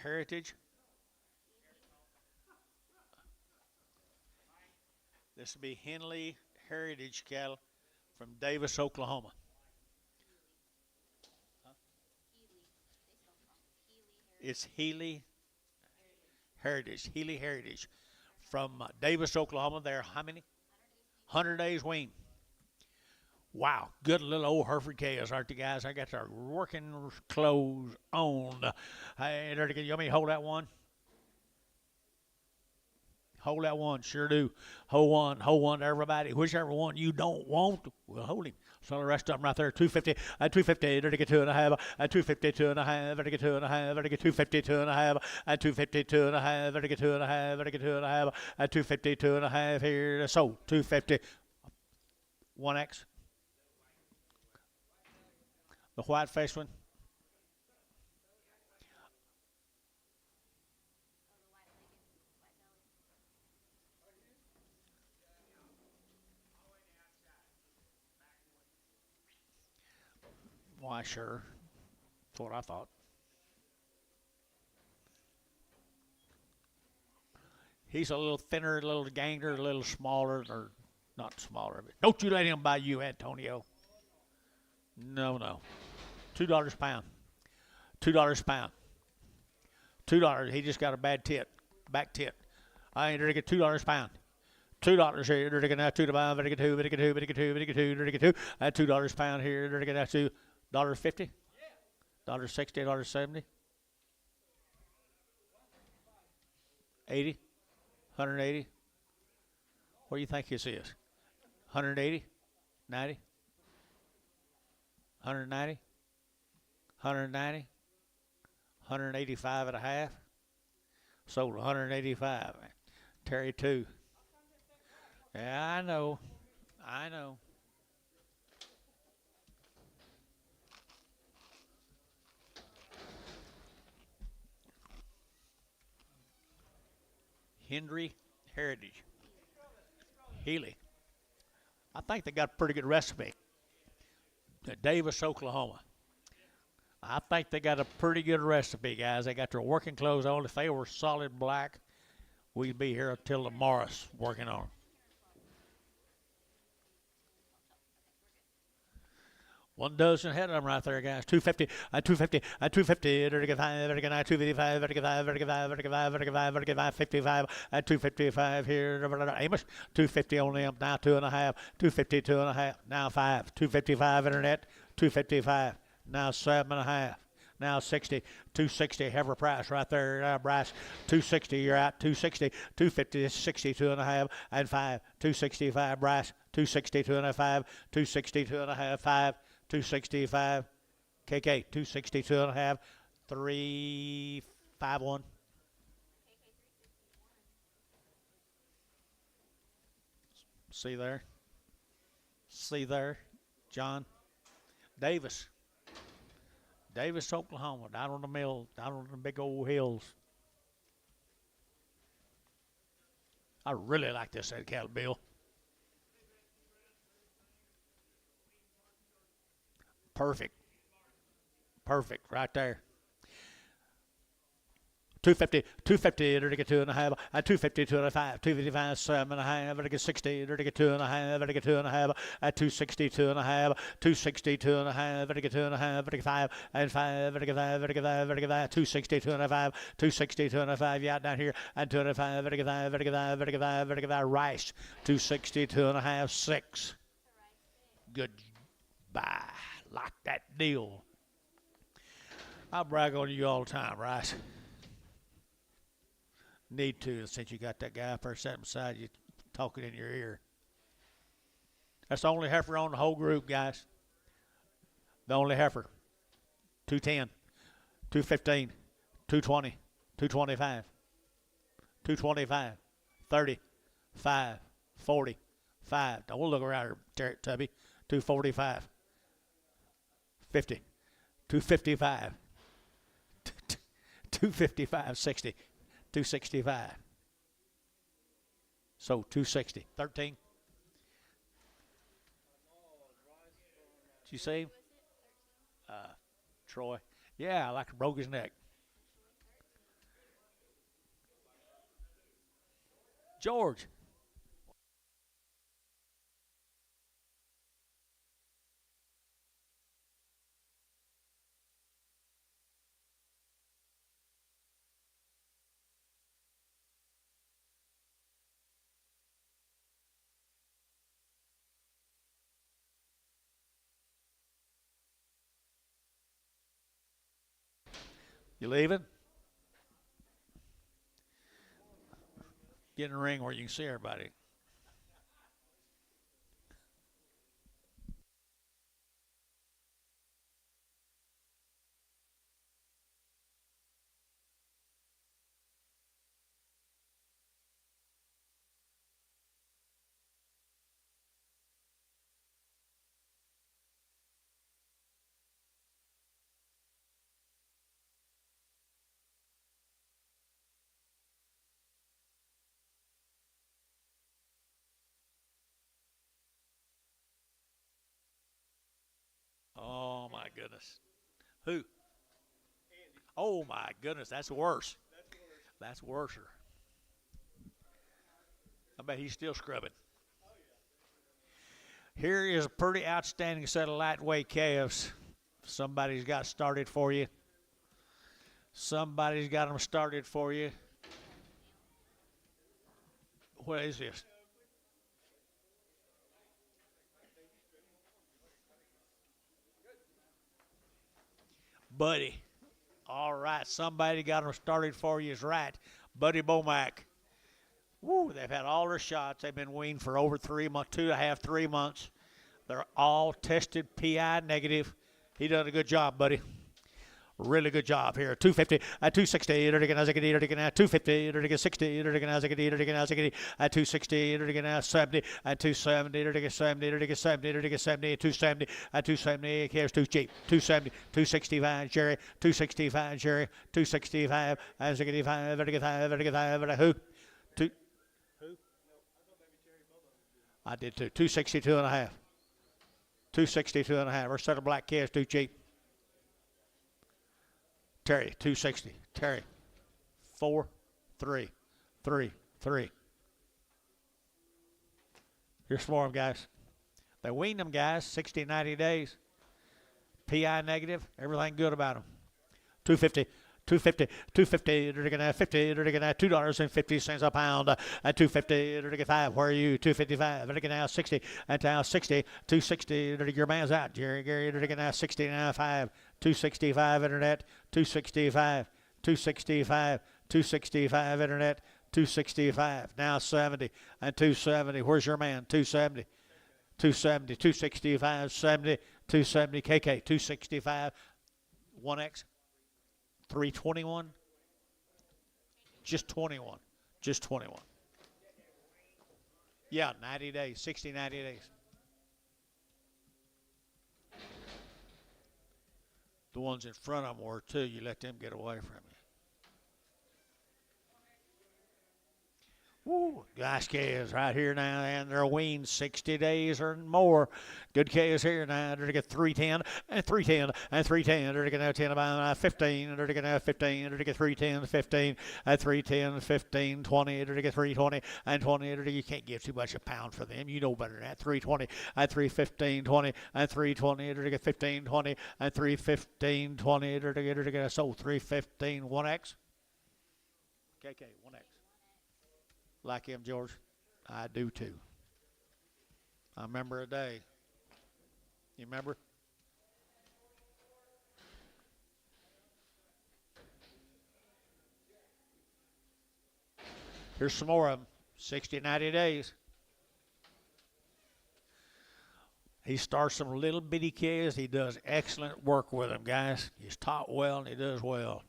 Heritage. This will be Henley Heritage cattle from Davis, Oklahoma. It's Healy Heritage. Healy Heritage from Davis, Oklahoma. They're how many? 100 days wean. Wow, good little old Hereford cows, aren't they, guys? I got their working clothes on. Hey, you want me to hold that one? Hold that one, sure do. Hold one, everybody. Whichever one you don't want, we'll hold him. So the rest of them right there, 250, 250, there to get 2.5, 250, 2.5, there to get 2.5, there to get 250, 2.5, 250, 2.5, there to get 2.5, there to get 2.5, 250, 2.5 here. So 250, 1X. The white face one. Why, sure. That's what I thought. He's a little thinner, a little ganger, a little smaller, or not smaller. But don't you let him buy you, Antonio. No, no. $2 a pound. $2 a pound. $2. He just got a bad tit, back tit. I ain't gonna get $2 a pound. $2 here. They're gonna have 2 to buy. Better get 2. Better get 2. Better get 2. Better get 2. Better get 2. At $2 a pound here. They're gonna have $2.50. $1.60. $1.70. 80. 180. What do you think this is? 180. 90. 190. 190. 185 and a half. Sold 185. Terry 2. Yeah, I know. I know. Henry Heritage. Healy. I think they got a pretty good recipe. Davis, Oklahoma. I think they got a pretty good recipe, guys. They got their working clothes on. If they were solid black, we'd be here until tomorrow working on them. 1 dozen ahead of them right there, guys. 250, 250, 250, 255, 255, 55, 255 here. Amos, 250 on them, now 2.5, 250, 2.5, now 5, 255 internet, 255, now 7.5. Now 60, 260, heifer price right there, Bryce. 260, you're out. 260, 250, 62.5, and 5. 265, Bryce. 260, 2.5, 260, 2.5, 5. 265, KK, 262.5, 351. See there? See there? John Davis. Davis, Oklahoma, down on the mill, down on the big old hills. I really like this head cattle, Bill. Perfect. Perfect, right there. 250, 250, there to get 2.5, 250, 2.5, 255, 7.5, there to get 60, there to get 2.5, there to get 2.5, 260, 2.5, 260, 2.5, there to get 2.5, there to get 5, and 5, there to get 5, there to get 5, there to get 5, 260, 2.5, 260, 2.5, yeah, down here, and 2.5, there to get 5, there to get 5, there to get 5, there to get 5, rice, 260, 2.5, 6. Goodbye. Like that deal. I brag on you all the time, Rice. Need to, since you got that guy up there sitting beside you talking in your ear. That's the only heifer on the whole group, guys. The only heifer. 210, 215, 220, 225, 225, 30, 5, 40, 5. Don't look around here, Tubby. 245. 50, 255, 255, 60, 265. So 260, 13. Did you see him? Troy. Yeah, I like broke his neck. George. You leaving? Get in the ring where you can see everybody. Oh my goodness. Who? Oh my goodness, that's worse. That's worser. I bet he's still scrubbing. Here is a pretty outstanding set of lightweight calves. Somebody's got started for you. Somebody's got them started for you. What is this? Buddy. All right, somebody got them started for you is right. Buddy Bomack. Woo, they've had all their shots. They've been weaned for over 3 months, 2.5, 3 months. They're all tested PI negative. He done a good job, buddy. Really good job here. 250, 260, 250, 260, 260, 70, 270, 270, 270, 270, here's too cheap. 270, 265, Jerry, 265, Jerry, 265, 265, who? Who? I did too. 262 and a half. 262 and a half. Our set of black calves too cheap. Terry, 260. Terry, 4, 3, 3, 3. Here's some more of them, guys. They weaned them, guys, 60, 90 days. PI negative, everything good about them. 250. 250, 250, 50, $2.50 a pound, 250, 5, where are you? 255, now 60, and now 60, 260, your man's out, Gary, 60, now 5, 265 internet, 265, 265, 265 internet, 265, now 70, and 270, where's your man? 270, 270, 265, 70, 270, KK, 265, 1X. 321, just 21, just 21. Yeah, 90 days, 60, 90 days. The ones in front of them were too. You let them get away from you. Woo, nice calves right here now, and they're weaned 60 days or more. Good calves here now. They're going to get 310 and 310 and 310. They're going to get 10 about 15. They're going to get 15. They're going to get 310, 15 and 310, 15, 20. They're going to get 320 and 20. You can't give too much a pound for them. You know better than that. 320 and 315, 20 and 320. They're going to get 15, 20 and 315, 20. They're going to get so 315, 1X. KK, 1X. Like him, George? I do too. I remember a day. You remember? Here's some more of them. 60, 90 days. He starts some little bitty kids. He does excellent work with them, guys. He's taught well and he does well.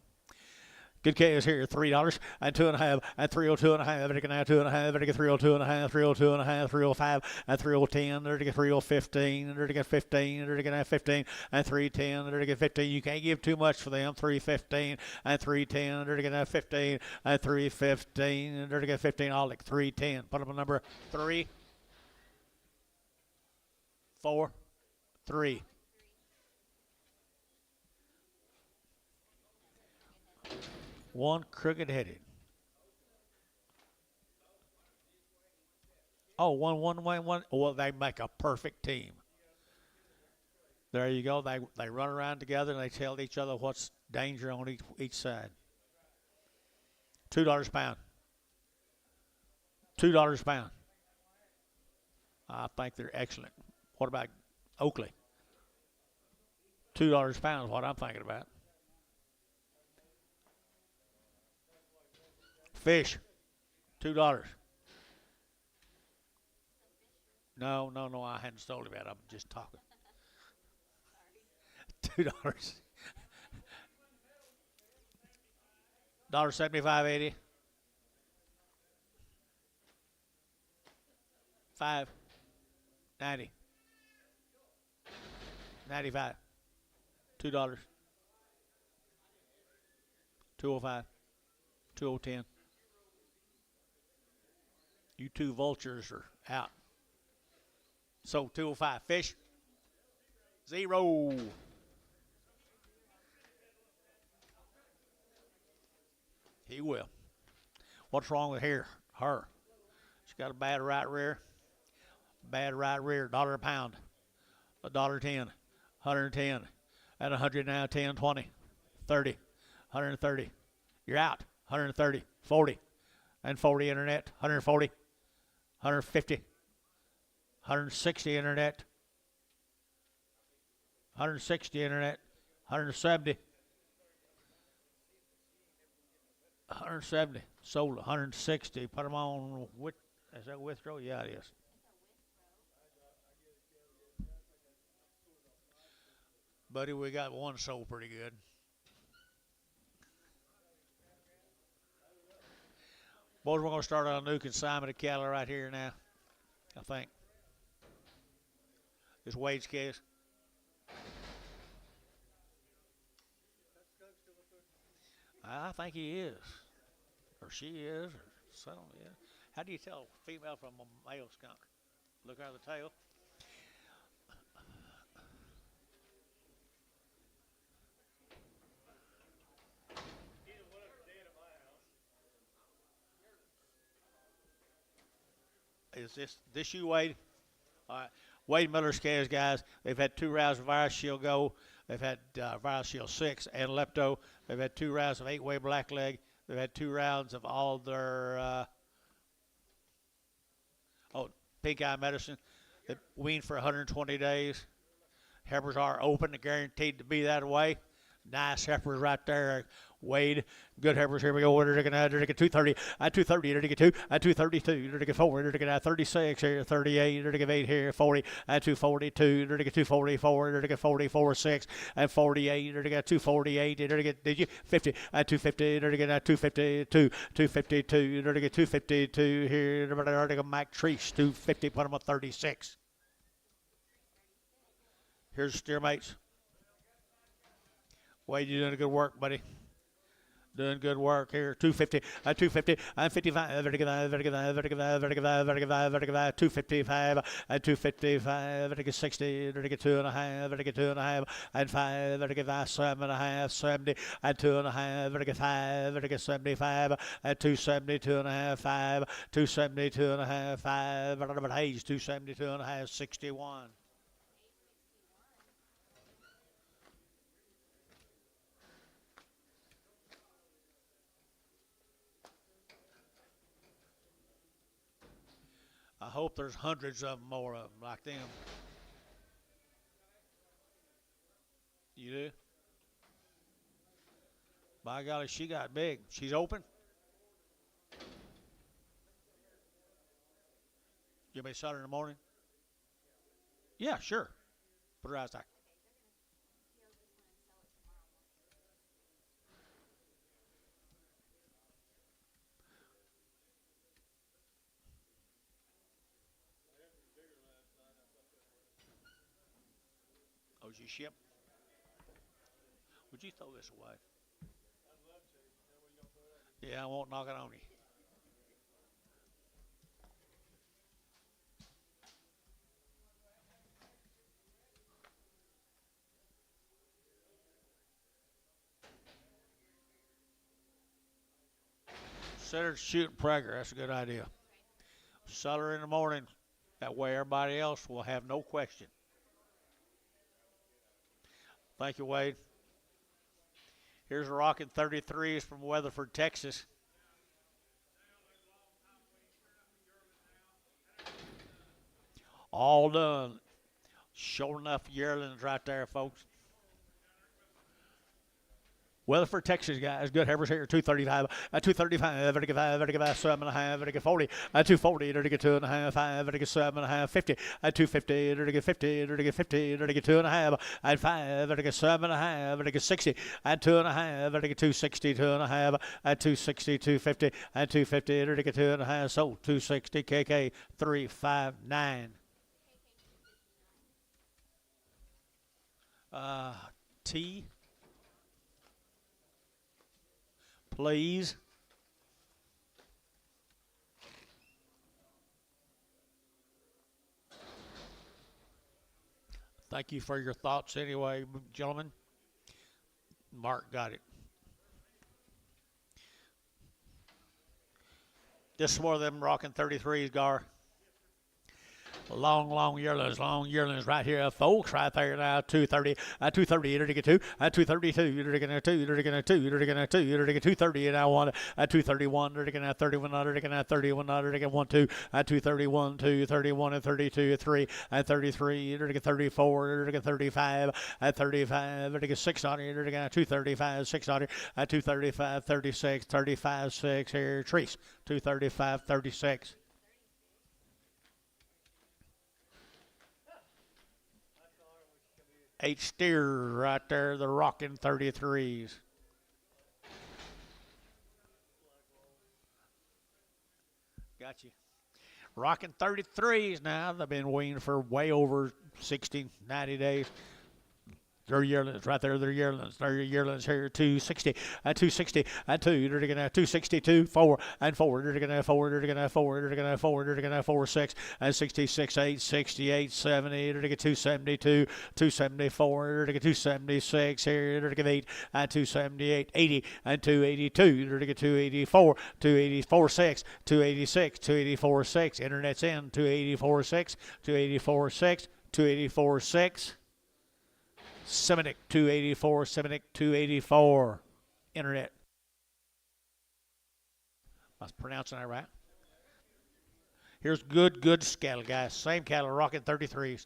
Good calves here, $3 and 2.5 and 302.5. They can have 2.5. They get 302.5, 302.5, 305 and 3010. They get 3015. They get 15. They get 15 and 310. They get 15. You can't give too much for them. 315 and 310. They get 15 and 315. They get 15. I'll like 310. Put up a number 3, 4, 3. One crooked-headed. Oh, one. Well, they make a perfect team. There you go. They run around together and they tell each other what's danger on each side. $2 a pound. $2 a pound. I think they're excellent. What about Oakley? $2 a pound is what I'm thinking about. Fish, $2. No. I hadn't told him that. I'm just talking. $2. $1.75, 80. 5. 90. 95. $2. 205. 2010. You two vultures are out. So 205. Fish. 0. He will. What's wrong with her? She's got a bad right rear. Bad right rear. $1 a pound. $1.10. 110. At 100 now. 10, 20, 30, 130. You're out. 130. 40. And 40 internet. 140. 150. 160 internet. 160 internet. 170. 170. Sold 160. Put them on. Is that withdraw? Yeah, it is. Buddy, we got one sold pretty good. Boys, we're going to start on a new consignment of cattle right here now, I think. It's Wade's case. I think he is. Or she is, or something, yeah. How do you tell a female from a male skunk? Look out of the tail. Is this you, Wade? All right. Wade Miller's calves, guys. They've had 2 rounds of Virus Shield Go. They've had Virus Shield 6 and Lepto. They've had 2 rounds of 8-way blackleg. They've had 2 rounds of all their pink eye medicine. They weaned for 120 days. Heifers are open and guaranteed to be that way. Nice heifers right there. Wade, good heifers. Here we go. They're going to get 230. At 230, they're going to get 2. At 232, they're going to get 4. They're going to get 36 here. 38, they're going to get 8 here. 40. At 242, they're going to get 244. They're going to get 44, 6. At 48, they're going to get 248. They're going to get, did you? 50. At 250, they're going to get 252. 252, they're going to get 252 here. They're going to get Mac Treese, 250. Put them at 36. Here's the steer mates. Wade, you're doing good work, buddy. Doing good work here. 250. 250. 55. 255. 255. 60. 2.5. 2.5. And 5. 7.5. 70. And 2.5. 5. 75. And 270. 2.5. 5. 270. 2.5. 5. But Hayes 270. 2.5. 61. I hope there's hundreds of them, more of them like them. You do? By golly, she got big. She's open? You may sell her in the morning? Yeah, sure. Put her out there. Oh, she ship? Would you throw this away? Yeah, I won't knock it on you. Set her to shooting Prager. That's a good idea. Settle her in the morning. That way everybody else will have no question. Thank you, Wade. Here's a rocking 33s from Weatherford, Texas. All done. Sure enough, yearlings right there, folks. Weatherford, Texas, guys. Good Heifers here. 235. 235. Vertical 5. Vertical 5. 7.5. Vertical 40. 240. Vertical 2.5. 5. Vertical 7.5. 50. 250. Vertical 50. Vertical 50. Vertical 2.5. 5. Vertical 7.5. Vertical 60. 2.5. Vertical 260. 2.5. 260. 250. 250. Vertical 2.5. So 260. KK 359. T. Please. Thank you for your thoughts anyway, gentlemen. Mark got it. This is one of them rocking 33s, Gar. Long yearlings right here, folks, right there now. 230, 230, you're to get 2, 232, you're to get 2, you're to get 2, you're to get 2, you're to get 230, and I want 231, you're to get 31, you're to get 31, you're to get 1, 2, 231, 2, 31, and 32, 3, and 33, you're to get 34, you're to get 35, 35, you're to get 6 on you're to get 235, 6 on 235, 36, 35, 6 here, Treese, 235, 36. Eight steers right there, the rocking 33s. Got you. Rocking 33s now. They've been weaned for way over 60, 90 days. They're yearlings right there. They're yearlings. They're yearlings here. 260, 260, 2. They're going to 262, 4, and 4. They're going to 4. They're going to 4. They're going to 4. They're going to 4, 6, and 66, 8, 68, 70. They're going to 272, 274. They're going to 276 here. They're going to 8, and 278, 80, and 282. They're going to 284, 284, 6, 286, 284, 6. Internet's in 284, 6, 284, 6, 284, 6. Seminic 284, Seminic 284. Internet. I was pronouncing that right. Here's good cattle, guys. Same cattle, rocking 33s.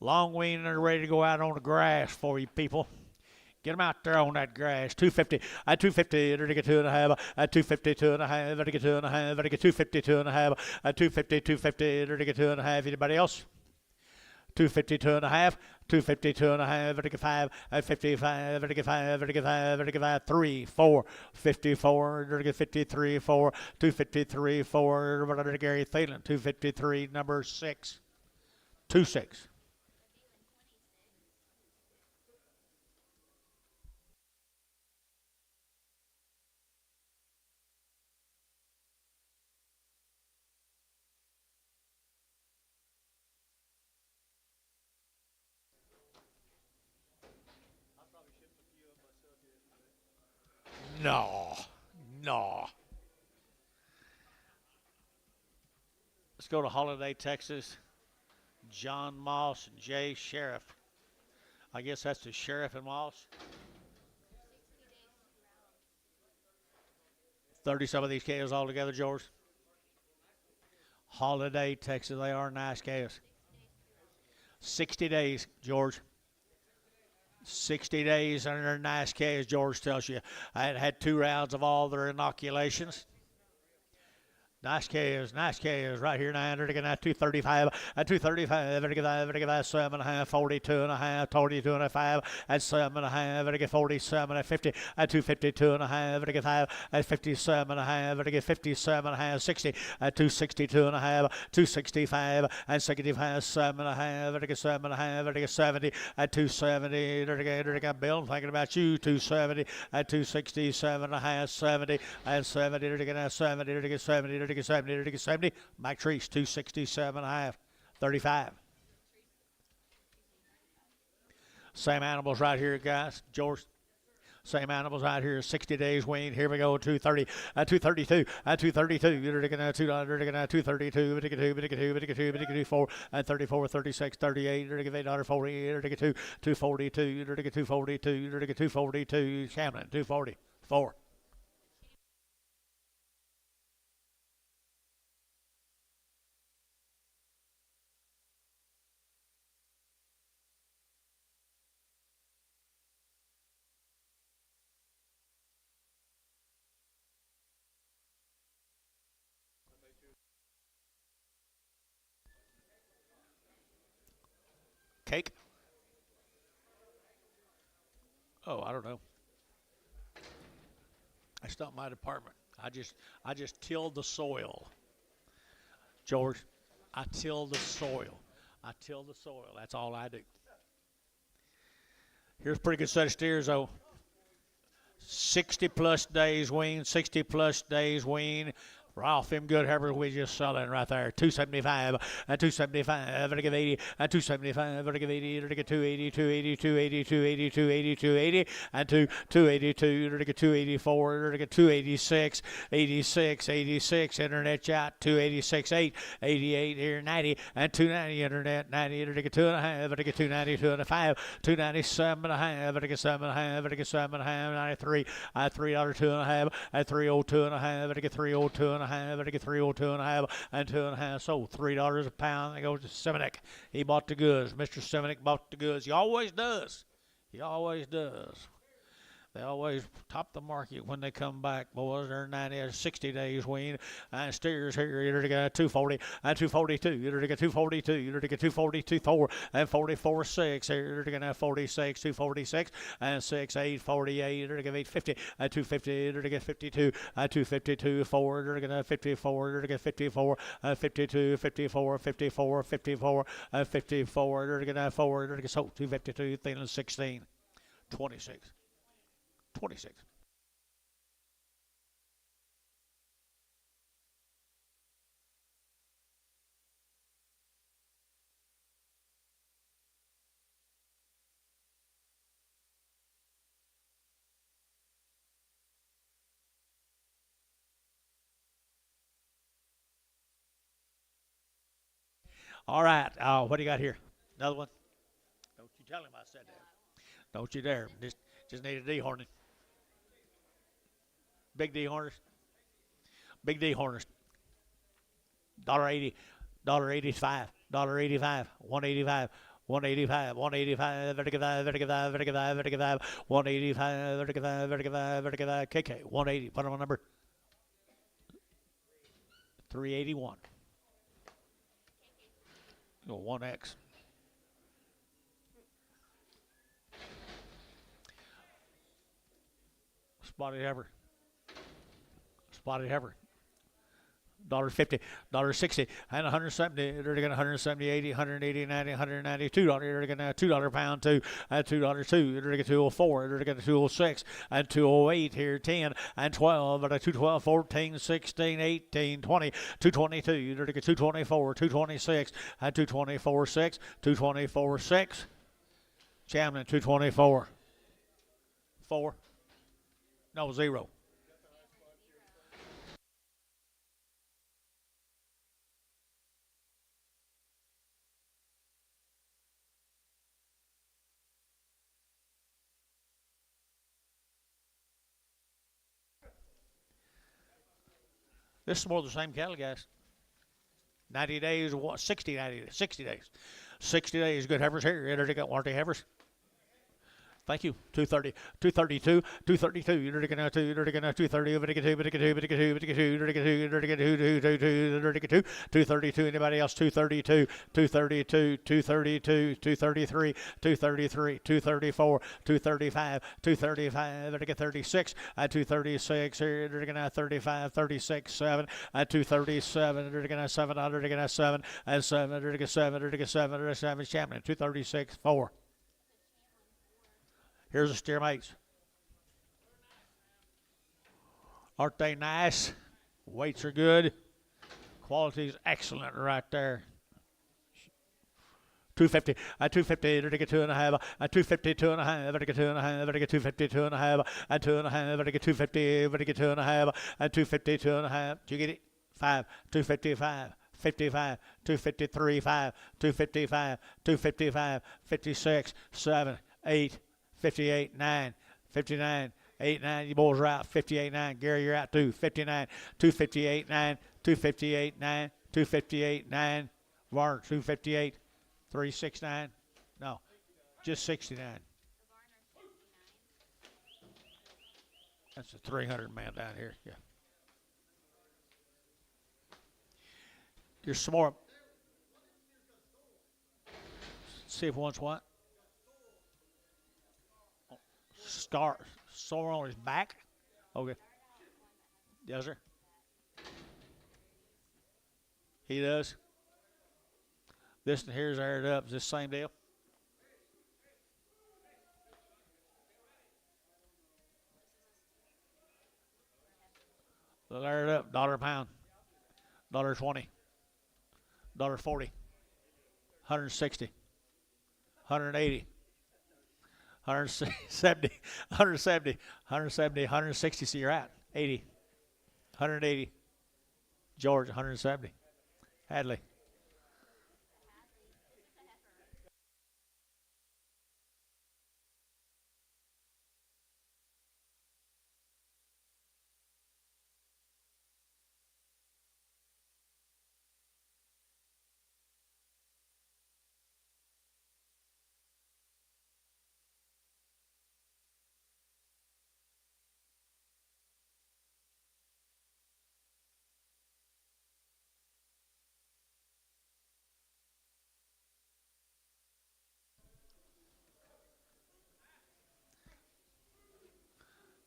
Long wean and they're ready to go out on the grass for you people. Get them out there on that grass. 250, 250, they're to get 2.5, 250, 2.5, they're to get 2.5, they're to get 250, 2.5, 250, 250, they're to get 2.5. Anybody else? 252 and a half, 252 and a half, vertical 5, 55, vertical 5, vertical 5, vertical 5, 3, 4, 54, vertical 53, 4, 253, 4, vertical Gary Thielen, 253, number 6, 26. No. Let's go to Holiday, Texas. John Moss and Jay Sheriff. I guess that's the Sheriff and Moss. 30 some of these cows all together, George. Holiday, Texas. They are nice cows. 60 days, George. 60 days and they're nice cows, George tells you. I had 2 rounds of all their inoculations. Nice cows right here now. They're going to 235, 235, they're going to 7.5, 42.5, 22.5, and 7.5, they're 47, 50, 252.5, they're 5, 57.5, they're 57.5, 60, 262.5, 265, and 65, 7.5, they're 7.5, they're 70, 270, they're going Bill, I'm thinking about you, 270, 267.5, 70, and 70, they're going to 70, they're 70, they're 70, 70. Mike Treese, 267.5, 35. Same animals right here, guys. George, Same animals out here. 60 days wean. Here we go. 230. 232. 232. You're taking 232. 2, 4 and 34, 36, 38. You're taking $8.40. You're taking 242. You're taking 242. You're taking 242. Shamlin 244. Cake? Oh, I don't know. That's not my department. I just tilled the soil. George, I till the soil. I till the soil. That's all I do. Here's a pretty good set of steers, though. 60 plus days wean, 60 plus days wean. Ralph, them good heifers we just selling right there. 275 and 275. Better give 80 and 275. Better give 80. Better get 280, 280, 280, 280, 280, 280 and 282. Better get 284. Better get 286, 86, 86. Internet chat 286, 8, 88 here 90 and 290. Internet 90. Better get 2.5. Better get 290, 205, 297.5. Better get 7.5. Better get 7.5. 93. $3 2.5 at 302.5. Better get 302.5. Better get 302.5 and 2.5. So $3 a pound. That goes to Semenik. He bought the goods. Mr. Semenik bought the goods. He always does. He always does. They always top the market when they come back, boys. They're 90 or 60 days wean. And steers here, you're to get 240 and 242. You're to get 242. You're to get 242, 4 and 44, 6. You're to get 46, 246 and 6, 848. You're to get 850 and 250. You're to get 52 and 252, 4. You're to get 54. You're to get 54 and 52, 54, 54, 54 and 54. You're to get 4. You're to get 252, 16, 26. 26. All right. What do you got here? Another one? Don't you tell him I said that. Don't you dare. Just need a dehorning. Big dehorners. Big dehorners. $1.80. $1.85. $1.85. $1.85. 185, 185, vertical, vertical, vertical, vertical, 185, vertical, vertical, vertical, KK, 180. Put on number 381. Go 1X. Spotted heifer. Spotted heifer. $1.50, $1.60, and 170. They're going 170, 80, 180, 90, 190, $2. They're going $2 pound two, and $2 two. They're going 204. They're going 206 and 208 here 10 and 12. But 212, 14, 16, 18, 20, 222. They're going 224, 226 and 224 6, 224 6. Chamlin 224. 4. No, 0. This is more of the same cattle, guys. 90 days, 60, 90, 60 days. 60 days, good heifers here. They got warranty heifers. Thank you. 230, 232, 232. You're going to 230, 232. Anybody else? 232, 232, 232, 233, 233, 234, 235, 235. 36, 236. You're going to 35, 36, 7, 237. You're going to 7, you're going to 7, and 7, you're going to 7, you're going to 7, 7. Champion 236, 4. Here's the steer mates. Aren't they nice? Weights are good. Quality's excellent right there. 250, at 250, to get 2.5, at 250, 2.5, to get 2.5, to get 250, 2.5, at 2.5, to get 250, to get 2.5, at 250, 2.5. Do you get it? 5, 255. 55, 253, 5, 255, 255, 56, 7, 8, 58, 9, 59, 8, 9. You boys are out. 58, 9. Gary, you're out too. 59, 258, 9, 258, 9, 258, 9. Varner, 258, 369. No, just 69. That's a 300 man down here. Yeah. There's some more. See if one's what? Sore on his back? Okay. Yes, sir. He does. This one here's aired up. Is this the same deal? They'll air it up. $1 a pound. $1.20. $1.40. 160. 180. 170. 170. 170. 160. So you're at 80. 180. George, 170. Hadley.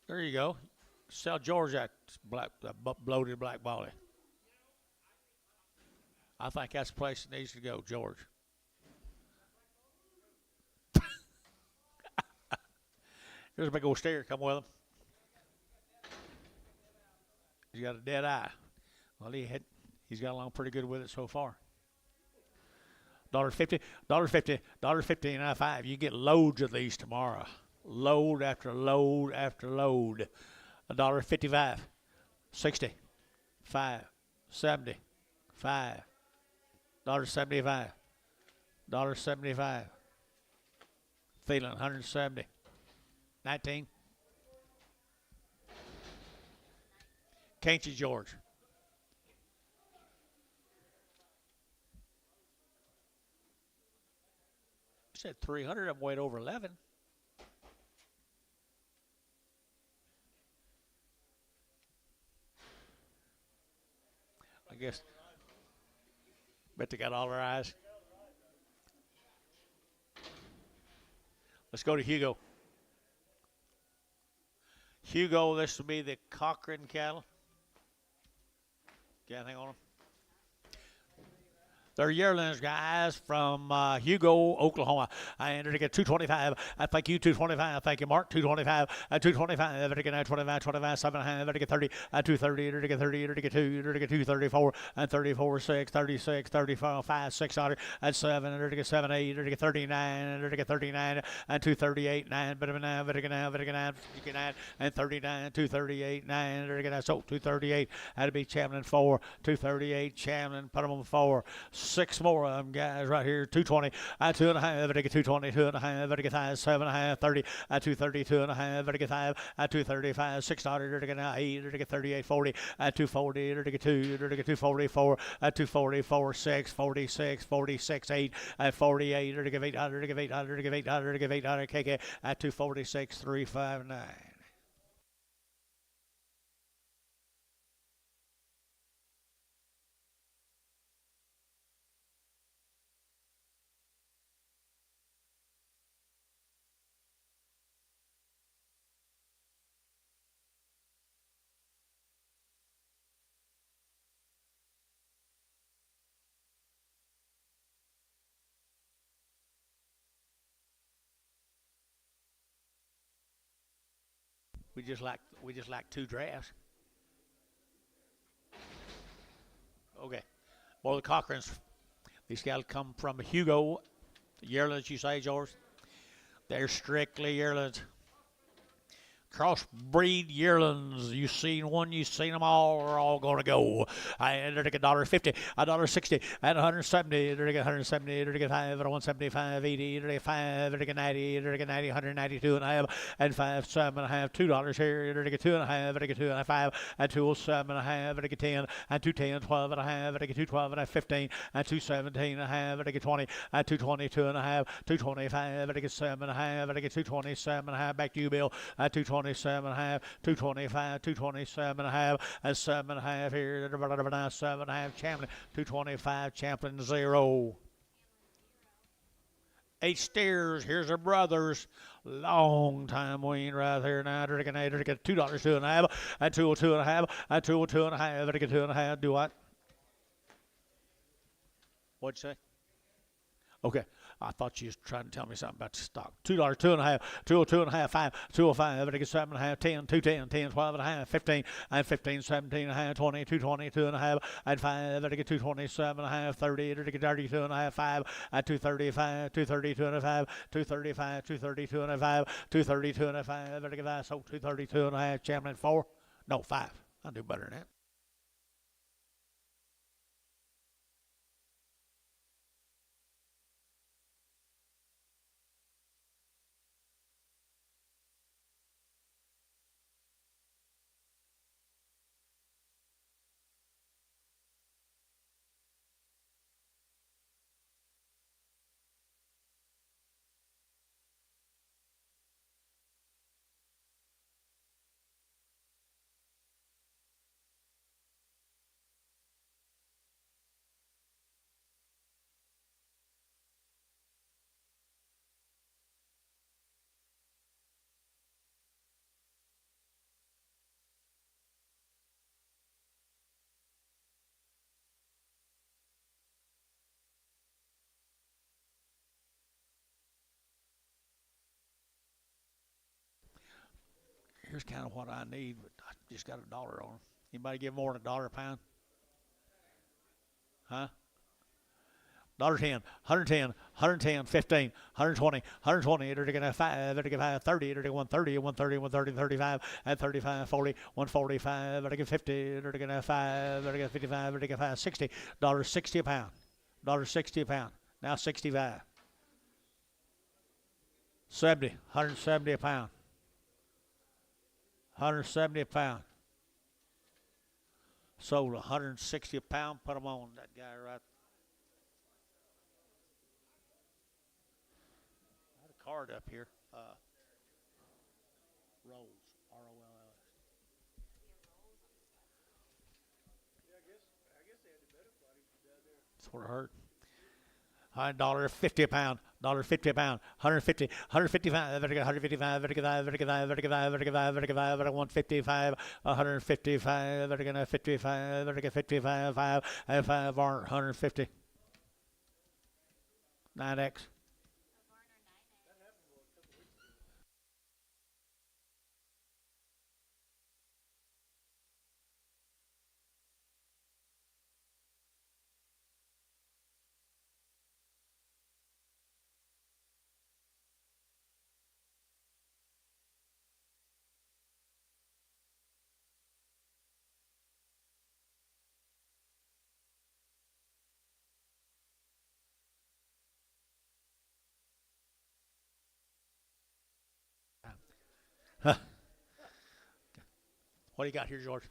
There you go. Sell George that bloated black ballie. I think that's the place it needs to go, George. There's a big old steer. Come with him. He's got a dead eye. Well, he's got along pretty good with it so far. $1.50, $1.50, $1.50 and $5. You get loads of these tomorrow. Load after load after load. $1.55, 60, 5, 70, 5, $1.75, $1.75. Thielen, 170, 19. Can't you, George? You said 300. I'm weighed over 11. I guess. Bet they got all their eyes. Let's go to Hugo. Hugo, this will be the Cochran cattle. Got anything on them? They're yearlings, guys, from Hugo, Oklahoma. I entered to get 225. I thank you, 225. Thank you, Mark, 225. 225. I get 25, 25, 7. I get 30. 230. I get 30. I get 2. I get 234. And 34, 6, 36, 34, 5, 600. And 7. I get 7, 8. I get 39. I get 39. And 238, 9. But 9. But again, 9. And 39. 238, 9. I get so 238. Had to be Chamlin 4. 238. Chamlin. Put them on 4. 6 more of them guys right here. 220. 2.5. I get 220. 2.5. I get 5. 7.5. 30. 230. 2.5. I get 5. 235. 600. I get 8. I get 38. 40. 240. I get 2. I get 244. 244. 6. 46. 46. 8. 48. I get 800. I get 800. I get 800. I get 800. KK. 246. 359. We just like 2 drafts. Okay. Well, the Cochrans, these guys come from Hugo, Yearlings, you say, George? They're strictly yearlings. Crossbreed yearlings. You seen one, you seen them all. Are all gonna go. I entered a $1.50, $1.60, and 170. Entered a 170. Entered a 5, 175, 80. Entered a 5. Entered a 90. Entered a 90, 192 and a half, and 5, 7 and a half. $2 here. Entered a 2 and a half. Entered a 2 and a 5, and 207 and a half. Entered a 10, and 210, 12 and a half. Entered a 212 and a 15, and 217 and a half. Entered a 20, and 222 and a half. 225. Entered a 7 and a half. Entered a 227 and a half. Back to you, Bill. 227 and a half, 225, 227 and a half, and 7 and a half here, 7 and a half, Champlin, 225, Champlin 0. 8 steers, here's our brothers. Long time waiting right there now. They're going to get $2, 2 and a half, and 202 and a half, and 202 and a half, they're going to get 2 and a half. Do what? What'd you say? Okay. I thought you was trying to tell me something about the stock. $2, 2 and a half, 202 and a half, 5, 205, everybody gets 7 and a half, 10, 210, 10, 12 and a half, 15, and 15, 17 and a half, 20, 220, 2 and a half, and 5, everybody get 227 and a half, 30, everybody get 32 and a half, 5, and 235, 232 and a half, 235, 232 and a half, 232 and a half, everybody get 5, so 232 and a half, Champlin 4, no 5. I'll do better than that. Here's kind of what I need, but I just got $1 on them. Anybody give more than $1 a pound? Huh? $1.10, 110, 110, 15, 120, 120, they're going to 5, they're going to 30, they're going to 130, 130, 130, 35, and 35, 40, 145, they're going to 50, they're going to 5, they're going to 55, they're going to 5, 60, $60 a pound, $60 a pound, now 65, 70, 170 a pound, 170 a pound, sold 160 a pound, put them on that guy right. Card up here. Rolls. R-O-L-L-S. That's what I heard. $1.50 a pound. $1.50 a pound. 150. 155. 155. 155. 155. 155. 55. 5 and 5 aren't 150. 9X. What do you got here, George?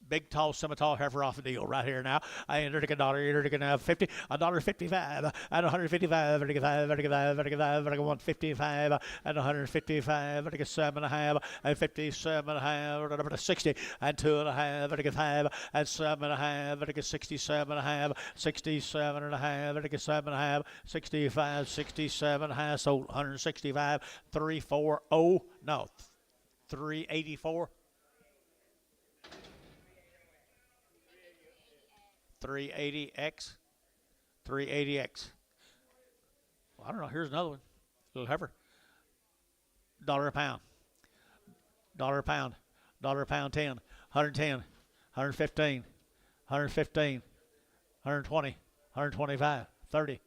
Big, tall, semi-tall heifer off the deal right here now. I entered a dollar, entered a 50, $1.55, and 155, $155, $155, and 155, $7 and a half, and 57 and a half, 60, and 2 and a half, 5, and 7 and a half, 67 and a half, 67 and a half, 7 and a half, 65, 67 and a half, sold 165, 340, no, 384. 380X. 380X. Well, I don't know. Here's another one. Little heifer. $1 a pound. $1 a pound. $1 a pound 10. 110. 115. 115. 120. 125. 30.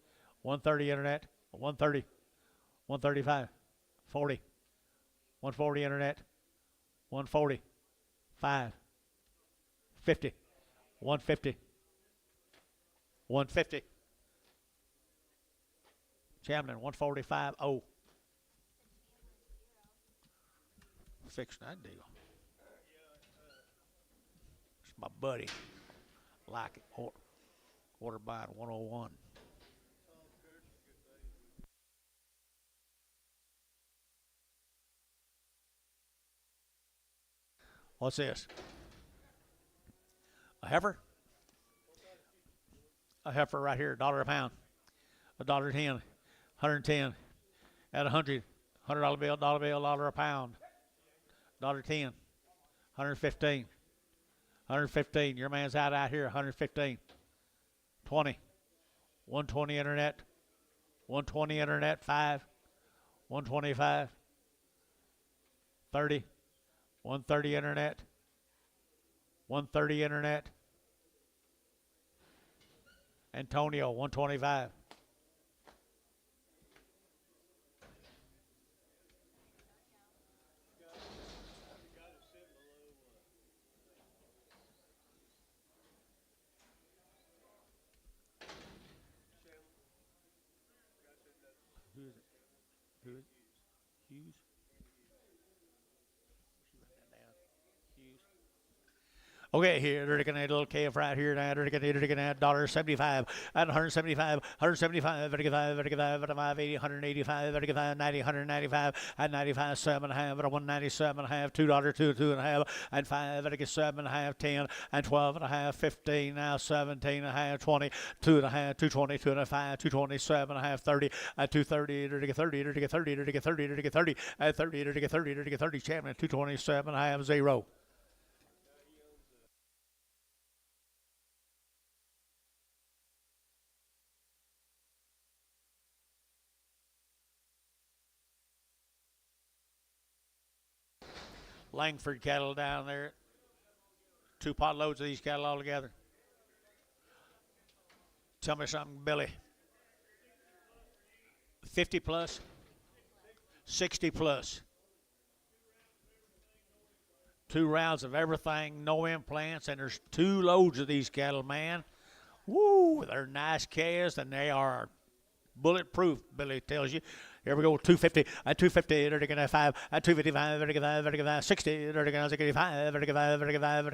130 internet, 130, 135, 40, 140 internet, 140, 5, 50, 150, 150. Champion, 145, oh. Fix that deal. It's my buddy. Like it. Order by at 101. What's this? A heifer? A heifer right here, $1 a pound. $1.10, 110, at 100, $100 bill, $1 a pound. $1.10, 115, 115. Your man's out here, 115. 20, 120 internet, 120 internet, 5, 125, 30, 130 internet, 130 internet. Antonio, 125. Who is it? Who is it? Hughes? Hughes. Okay, here they're looking at a little cave right here now. They're looking at $1.75 at 175, 175, 35, 35, 85, 80, 185, 35, 90, 195 at 95, 7 and a half at 197 and a half, $2, 2 and a half and 5, at 7 and a half, 10 and 12 and a half, 15 now, 17 and a half, 20, 2 and a half, 220, 2 and a half, 227 and a half, 30 at 230, 30, 30, 30, 30, 30, 30, 30 at 30, 30, 30, 30, champion 227 and a half, 0. Langford cattle down there. 2 pot loads of these cattle all together. Tell me something, Billy. 50 plus, 60 plus. 2 rounds of everything, no implants, and there's 2 loads of these cattle, man. Woo, they're nice calves, and they are bulletproof, Billy tells you. Here we go, 250, at 250, they're going to 5, at 255, they're going to 60, they're going to 65, they're going to 5, they're going to 5, they're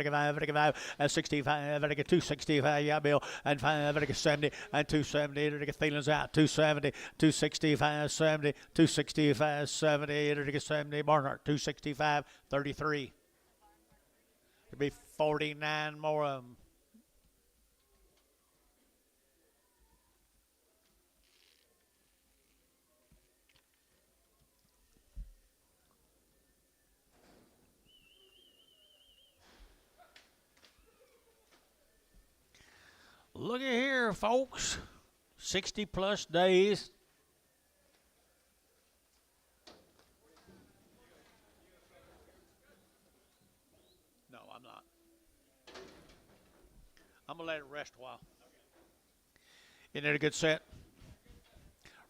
going to 5, at 65, they're going to 265, yeah, Bill, and 5, they're going to 70, and 270, they're going to feelings out, 270, 265, 70, 265, 70, they're going to 70, Barnhart, 265, 33. There'll be 49 more of them. Look at here, folks. 60 plus days. No, I'm not. I'm going to let it rest a while. Isn't it a good set?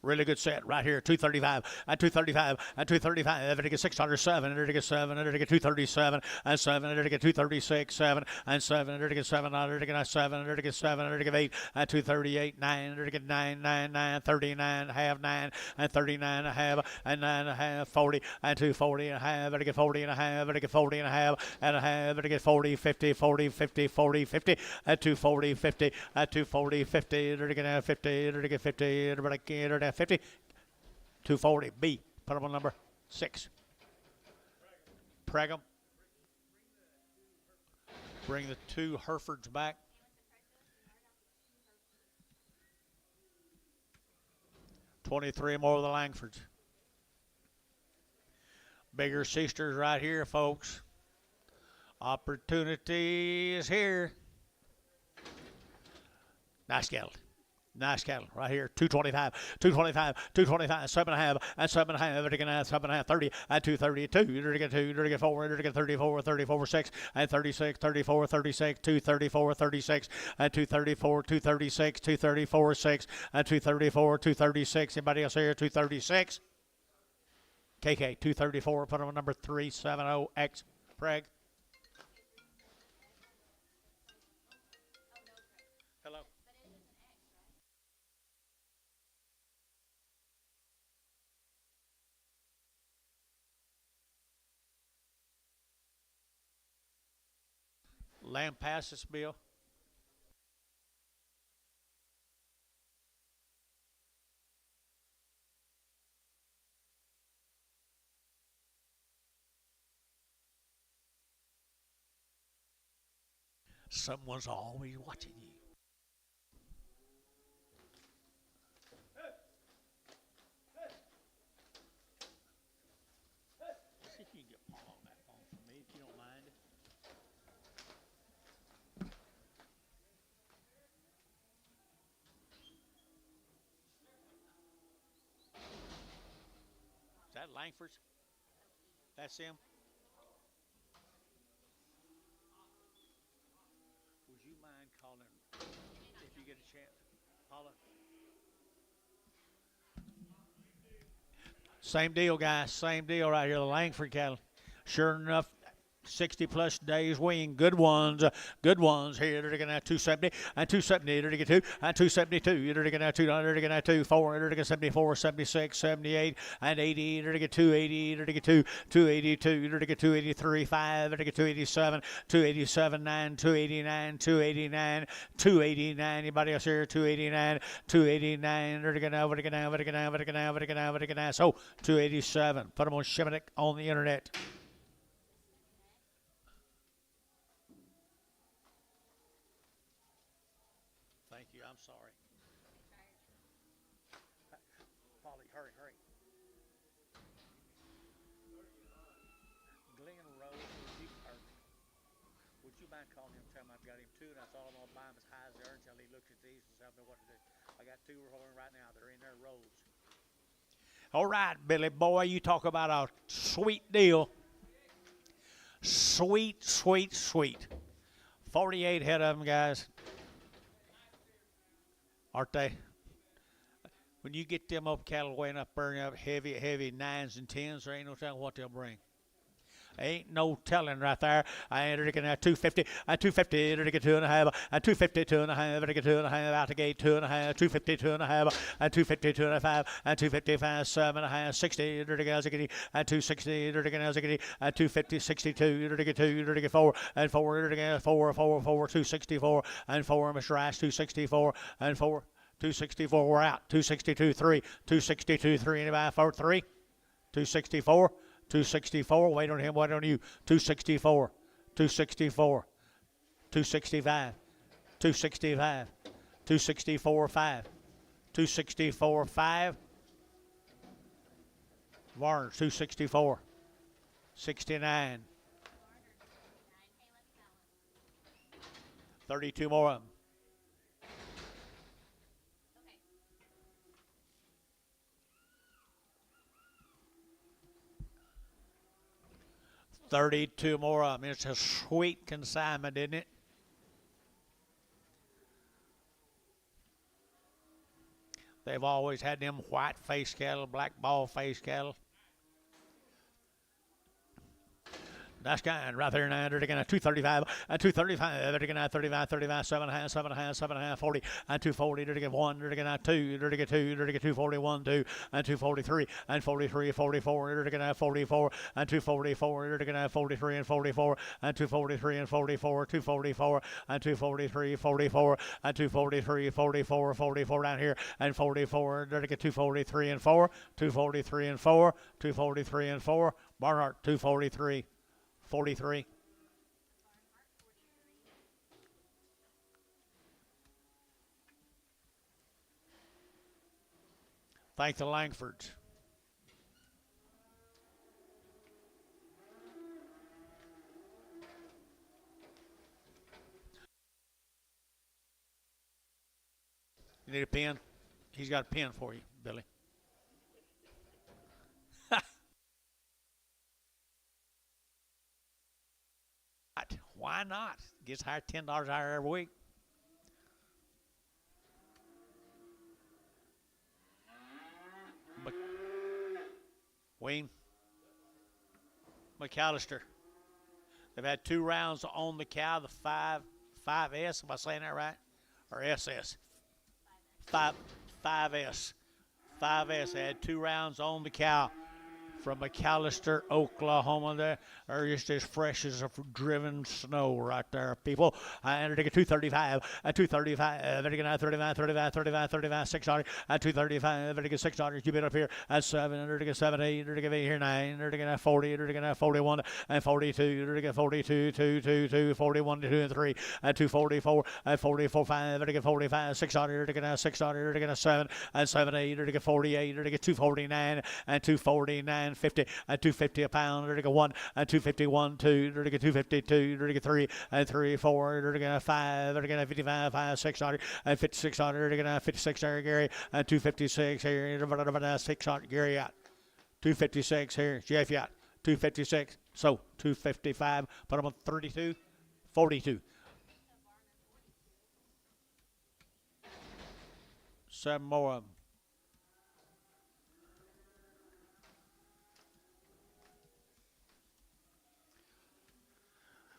Really good set right here. 235 and 235 and 235. They're get 607. They're get 7. They're get 237 and 7. They're get 236. 7 and 7. They're get 7. They're get 7. They're get 7. They're get 8 and 238. 9. They're get 9. 9. 9. 39 and a half. 9 and 39 and a half and 9 and a half. 40 and 240 and a half. They're get 40 and a half. They're get 40 and a half and a half. They're get 40, 50, 40, 50, 40, 50 at 240, 50 at 240, 50. They're get 50. They're get 50. They're get 50, 240, B, put them on number 6. Pregum. Bring the 2 Herefords back. $23 more of the Langfords. Bigger sisters right here, folks. Opportunity is here. Nice cattle. Nice cattle right here. 225, 225, 225, 7.5, and 7.5, and 7.5, 30, and 232, you're get 2, you're get 4, you're get 34, 34, 6, and 36, 34, 36, 234, 36, and 234, 236, 234, 6, and 234, 236. Anybody else here? 236. KK, 234, put on number 370X. Preg. Hello. Lamb passes, Bill. Someone's always watching you. See if you can get Paul on that phone for me, if you don't mind. Is that Langford's? That's him? Would you mind calling if you get a chance? Paula? Same deal, guys. Same deal right here. The Langford cattle. Sure enough, 60 plus days wean. Good ones. Good ones here. They're going to have 270 and 270. They're going to get 2 and 272. They're going to have 2. They're going to have 2, 4. They're going to get 74, 76, 78, and 80. They're going to get 280. They're going to get 2, 282. They're going to get 283, 5. They're going to get 287, 287, 9, 289, 289, 289. Anybody else here? 289, 289. They're going to have, they're going to have, they're going to have, they're going to have, they're going to have, they're going to have. So 287. Put them on Shimonik on the internet. Thank you. I'm sorry. Polly, hurry, hurry. Glenn Rose, would you mind calling him and tell him I've got him too, and I thought I'm going to buy him as high as they are until he looks at these and says, I don't know what to do. I got 2 rolling right now. They're in their rows. All right, Billy boy, you talk about a sweet deal. Sweet, sweet, sweet. 48 head of them, guys. Aren't they? When you get them up cattle weighing up, burning up heavy, heavy 9s and 10s, there ain't no telling what they'll bring. Ain't no telling right there. I entered again at 250, and 250, entered again 2.5, and 250, 2.5, entered again 2.5, out the gate 2.5, 250, 2.5, and 250, 2.5, and 255, 7.5, 60, entered again as again, and 260, entered again as again, and 250, 62, entered again 2, entered again 4, and 4, entered again 4, 4, 4, 264, and 4, Mr. Ash, 264, and 4. 264, we're out. 262, 3. 262, 3. Anybody for 3? 264. 264. Wait on him. Wait on you. 264. 264. 265. 265. 264, 5. 264, 5. Warner, 264. 69. 32 more of them. 32 more of them. It's a sweet consignment, isn't it? They've always had them white face cattle, black ball face cattle. That's kind right there now. They're going to 235 and 235. They're going to 35, 35, 7.5, 7.5, 7.5, 40 and 240. They're going to 1. They're going to 2. They're going to 2. They're going to 241, 2 and 243 and 43, 44. They're going to 44 and 244. They're going to 43 and 44 and 243 and 44, 244 and 243, 44 and 243, 44, 44 down here and 44. They're going to get 243 and 4, 243 and 4, 243 and 4. Barnhart 243. 43. Thank the Langfords. You need a pen? He's got a pen for you, Billy. Why not? Gets hired $10 an hour every week. Wayne McAllister. They've had 2 rounds on the cow, the 5S. Am I saying that right? Or SS? 5S. 5S. They had 2 rounds on the cow from McAllister, Oklahoma. They're just as fresh as a driven snow right there, people. And they're taking 235, 235, they're taking 35, 35, 35, 35, 600, 235, they're taking 600, keep it up here, at 7, they're taking 7, 8, they're taking 8 here, 9, they're taking 40, they're taking 41, and 42, they're taking 42, 2, 2, 2, 41, 2, and 3, and 244, and 44, 5, they're taking 45, 600, they're taking 600, they're taking 7, and 7, 8, they're taking 48, they're taking 249, and 249, 50, and 250 a pound, they're taking 1, and 251, 2, they're taking 252, they're taking 3, and 3, 4, they're taking 5, they're taking 55, 5, 600, and 5600, they're taking 56 there, Gary, and 256 here, 600, Gary out, 256 here, Jeff out, 256, so 255, put them on 32, 42. 7 more of them.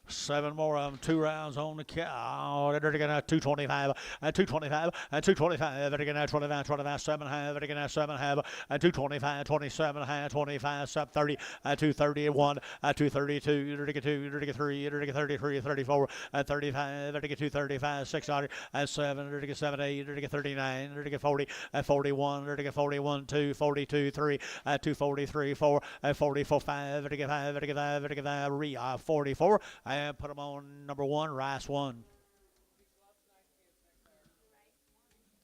7 more of them, 2 rounds on the cow. They're going to 225, and 225, and 225. They're going to 25, 25, 7 half. They're going to 7 half, and 225, 27 half, 25, sub 30, and 231, and 232. They're going to 2, they're going to 3, they're going to 33, 34, and 35. They're going to 235, 600, and 7. They're going to 7, 8. They're going to 39. They're going to 40, and 41. They're going to 41, 2, 42, 3, and 243, 4, and 44, 5. They're going to 5, they're going to 5, they're going to 5, 44. And put them on number 1, Rice 1.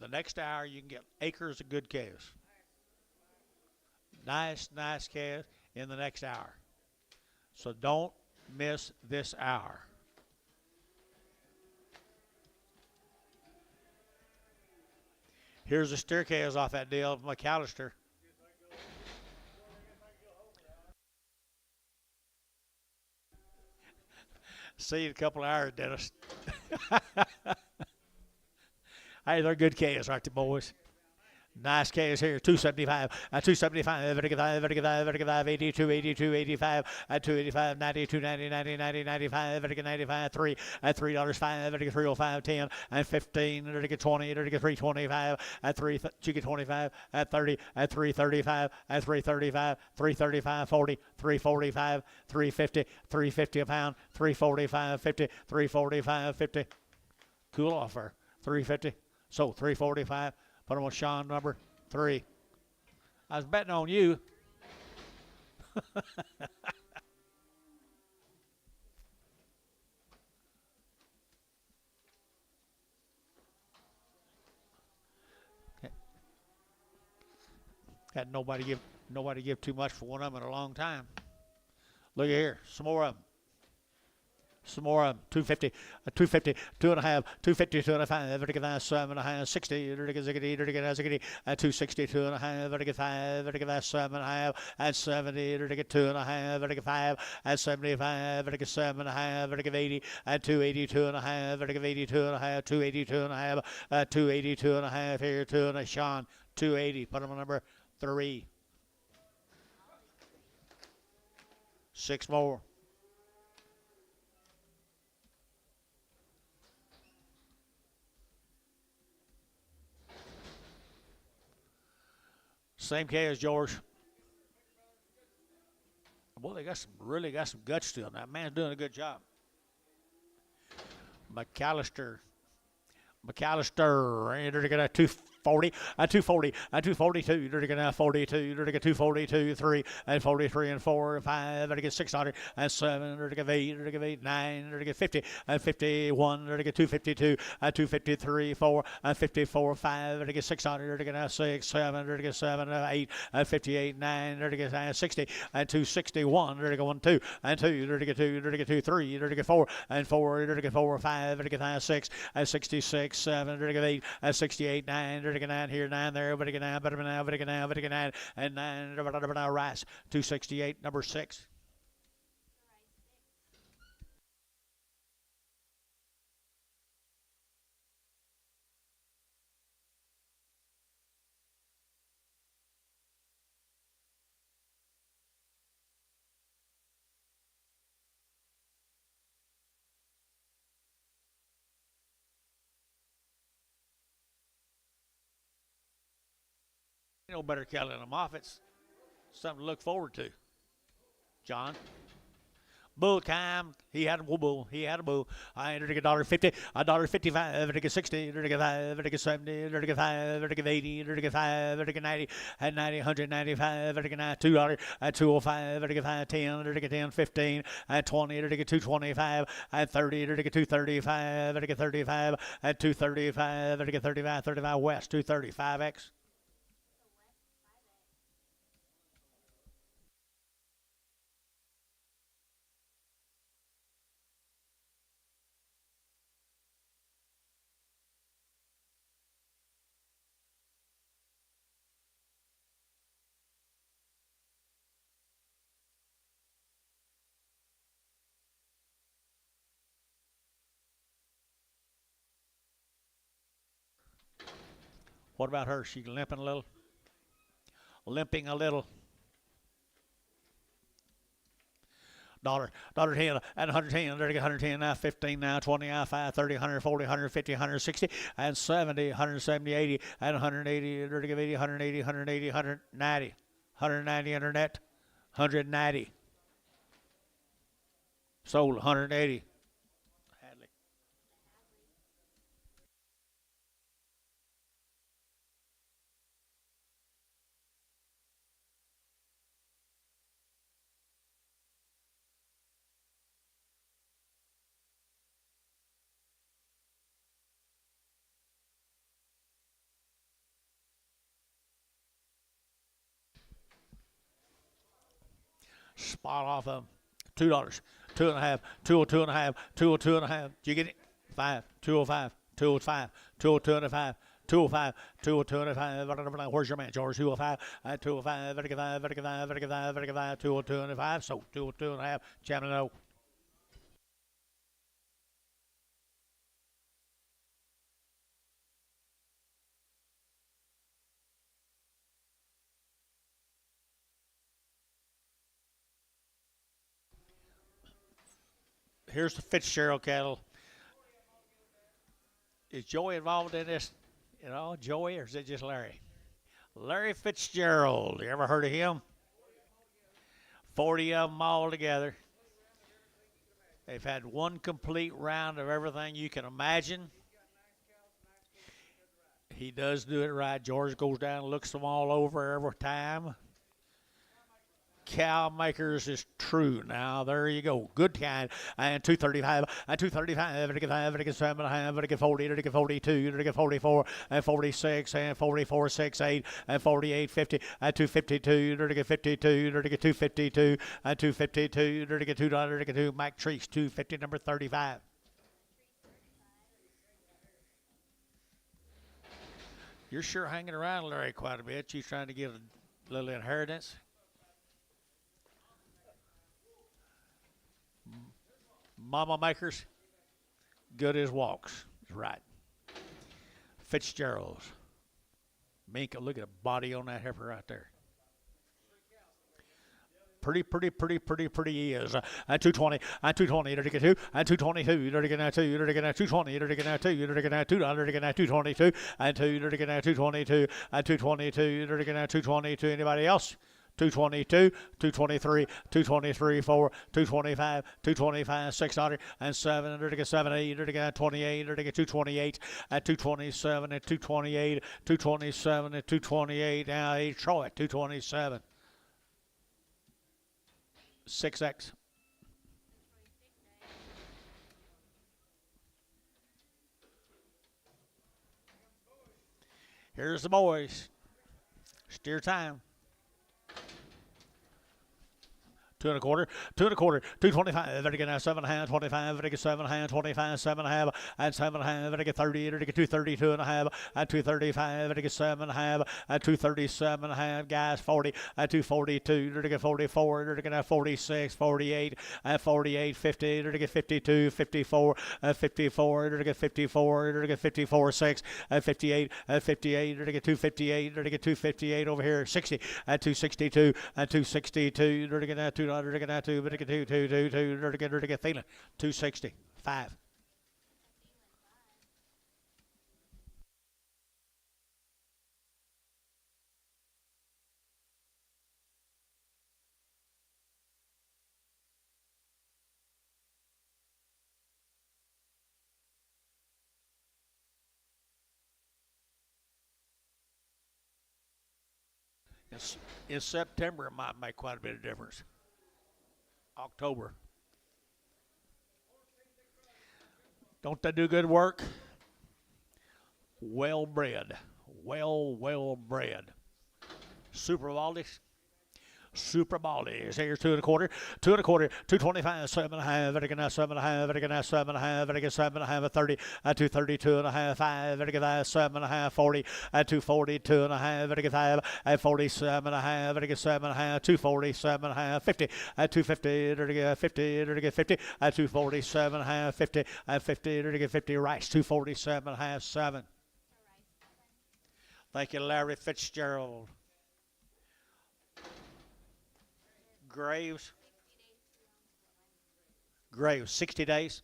The next hour, you can get acres of good calves. Nice calves in the next hour. So don't miss this hour. Here's the steer calves off that deal of McAllister. See you in a couple of hours, Dennis. Hey, they're good calves, right there, boys. Nice calves here, 275, 275, 85, 82, 82, 85, 285, 92, 90, 90, 90, 95, 95, 3, and $3, 5, 305, 10, and 15, 20, 325, and 3, you get 25, and 30, and 335, and 335, 335, 40, 345, 350, 350 a pound, 345, 50, 345, 50. Cool offer, 350. So 345. Put them on Sean number 3. I was betting on you. Had nobody give too much for one of them in a long time. Look at here, some more of them. Some more of them, 250, 250, 2.5, 250, 2.5, 7 and a half, 60, 260, 2.5, 7 and a half, and 70, 2.5, 5, and 75, 7 and a half, 80, and 282 and a half, 82 and a half, 282 and a half, 282 and a half here, 2 and a Sean, 280. Put them on number 3. 6 more. Same K as George. Boy, they really got some guts to them. That man's doing a good job. McAllister. They're going to 40, and 240, and 242, dirty get now 42, dirty get 242, 3, and 43, and 4, and 5, dirty get 600, and 7, dirty get 8, dirty get 8, 9, dirty get 50, and 51, dirty get 252, and 253, 4, and 54, 5, dirty get 600, dirty get now 6, 7, dirty get 7, 8, and 58, 9, dirty get 60, and 261, dirty get 1, 2, and 2, dirty get 2, dirty get 2, 3, dirty get 4, and 4, dirty get 4, 5, dirty get 6, and 66, 7, dirty get 8, and 68, 9, dirty get 9 here, 9 there, dirty get 9, better now, dirty get 9, dirty get 9, and 9, now rise, 268, number 6. You know better, Kelly, than them off. It's something to look forward to. John. Bull time. He had a bull. He had a bull. I entered a $1.50, $1.55, entered a 60, entered a 5, entered a 70, entered a 5, entered a 80, entered a 5, entered a 90, and 90, 195, entered a $2, and 205, entered a 5, 10, entered a 10, 15, and 20, entered a 225, and 30, entered a 235, entered a 35, and 235, entered a 35, 35 West, 235X. What about her? She limping a little? Limping a little. Dollar 10, and 110, 110, now 15, now 20, now 5, 30, 140, 150, 160, and 70, 170, 80, and 180, 80, 180, 180, 190, 190 internet, 190. Sold 180. Hadley. Spot off of them. $2, 2.5, 202.5, 202.5. Did you get it? 5, 205, 205, 202.5. 205, 202.5. Where's your man, George? 205, 205, 25, 25, 25, 25, 202.5. So 202.5. Chairman, no. Here's the Fitzgerald cattle. Is Joey involved in this? You know, Joey, or is it just Larry? Larry Fitzgerald. You ever heard of him? 40 of them all together. They've had one complete round of everything you can imagine. He does do it right. George goes down and looks them all over every time. Cow makers is true. Now there you go. Good kind. And 235 and 235. Get 7, get 40, get 42, get 44 and 46 and 44, 68 and 48, 50 and 252. Get 52, get 252 and 252. Get $2, get 2. Mike Treese 250 number 35. You're sure hanging around Larry quite a bit. You trying to get a little inheritance. Mama makers, good as walks. Right. Fitzgerald's. Minka, look at the body on that heifer right there. Pretty he is. And 220, and 220, to get 2, and 222, to get now 2, to get now 220, to get now 2, to get now $2, to get now 222, and 2, to get now 222, and 222, to get now 222. Anybody else? 222, 223, 223, 4, 225, 225, 600, and 7, 7, 28, 228, at 227, at 228, 227, at 228, now Detroit, 227, 6X. Here's the boys. Steer time. 2 and a quarter, 225, very good now, 7.5, 25, very good 7.5, 25, 7.5, and 7.5, very good 30, very good 230, 2.5, and 235, very good 7.5, and 237.5, guys, 40, and 242, very good 44, very good 46, 48, and 48, 50, very good 52, 54, and 54, very good 54, very good 54, 6, and 58, and 58, very good 258, very good 258 over here, 60, and 262, and 262, very good 2. Feeling 260 5. In September, it might make quite a bit of difference. October. Don't they do good work? Well bred. Well bred. Super Valdies. Super Baldies. Here's 2 and a quarter, 225, 7.5, very good now, 7.5, very good now, 7.5, very good 7.5, 30, 232.5, 5, very good 7.5, 40, 242.5, very good 5, 47.5, very good 7.5, 247.5, 50, 250, very good 50, very good 50, 247.5, 50, 50, very good 50, Rice, 247.5, 7. Thank you, Larry Fitzgerald. Graves. 60 days.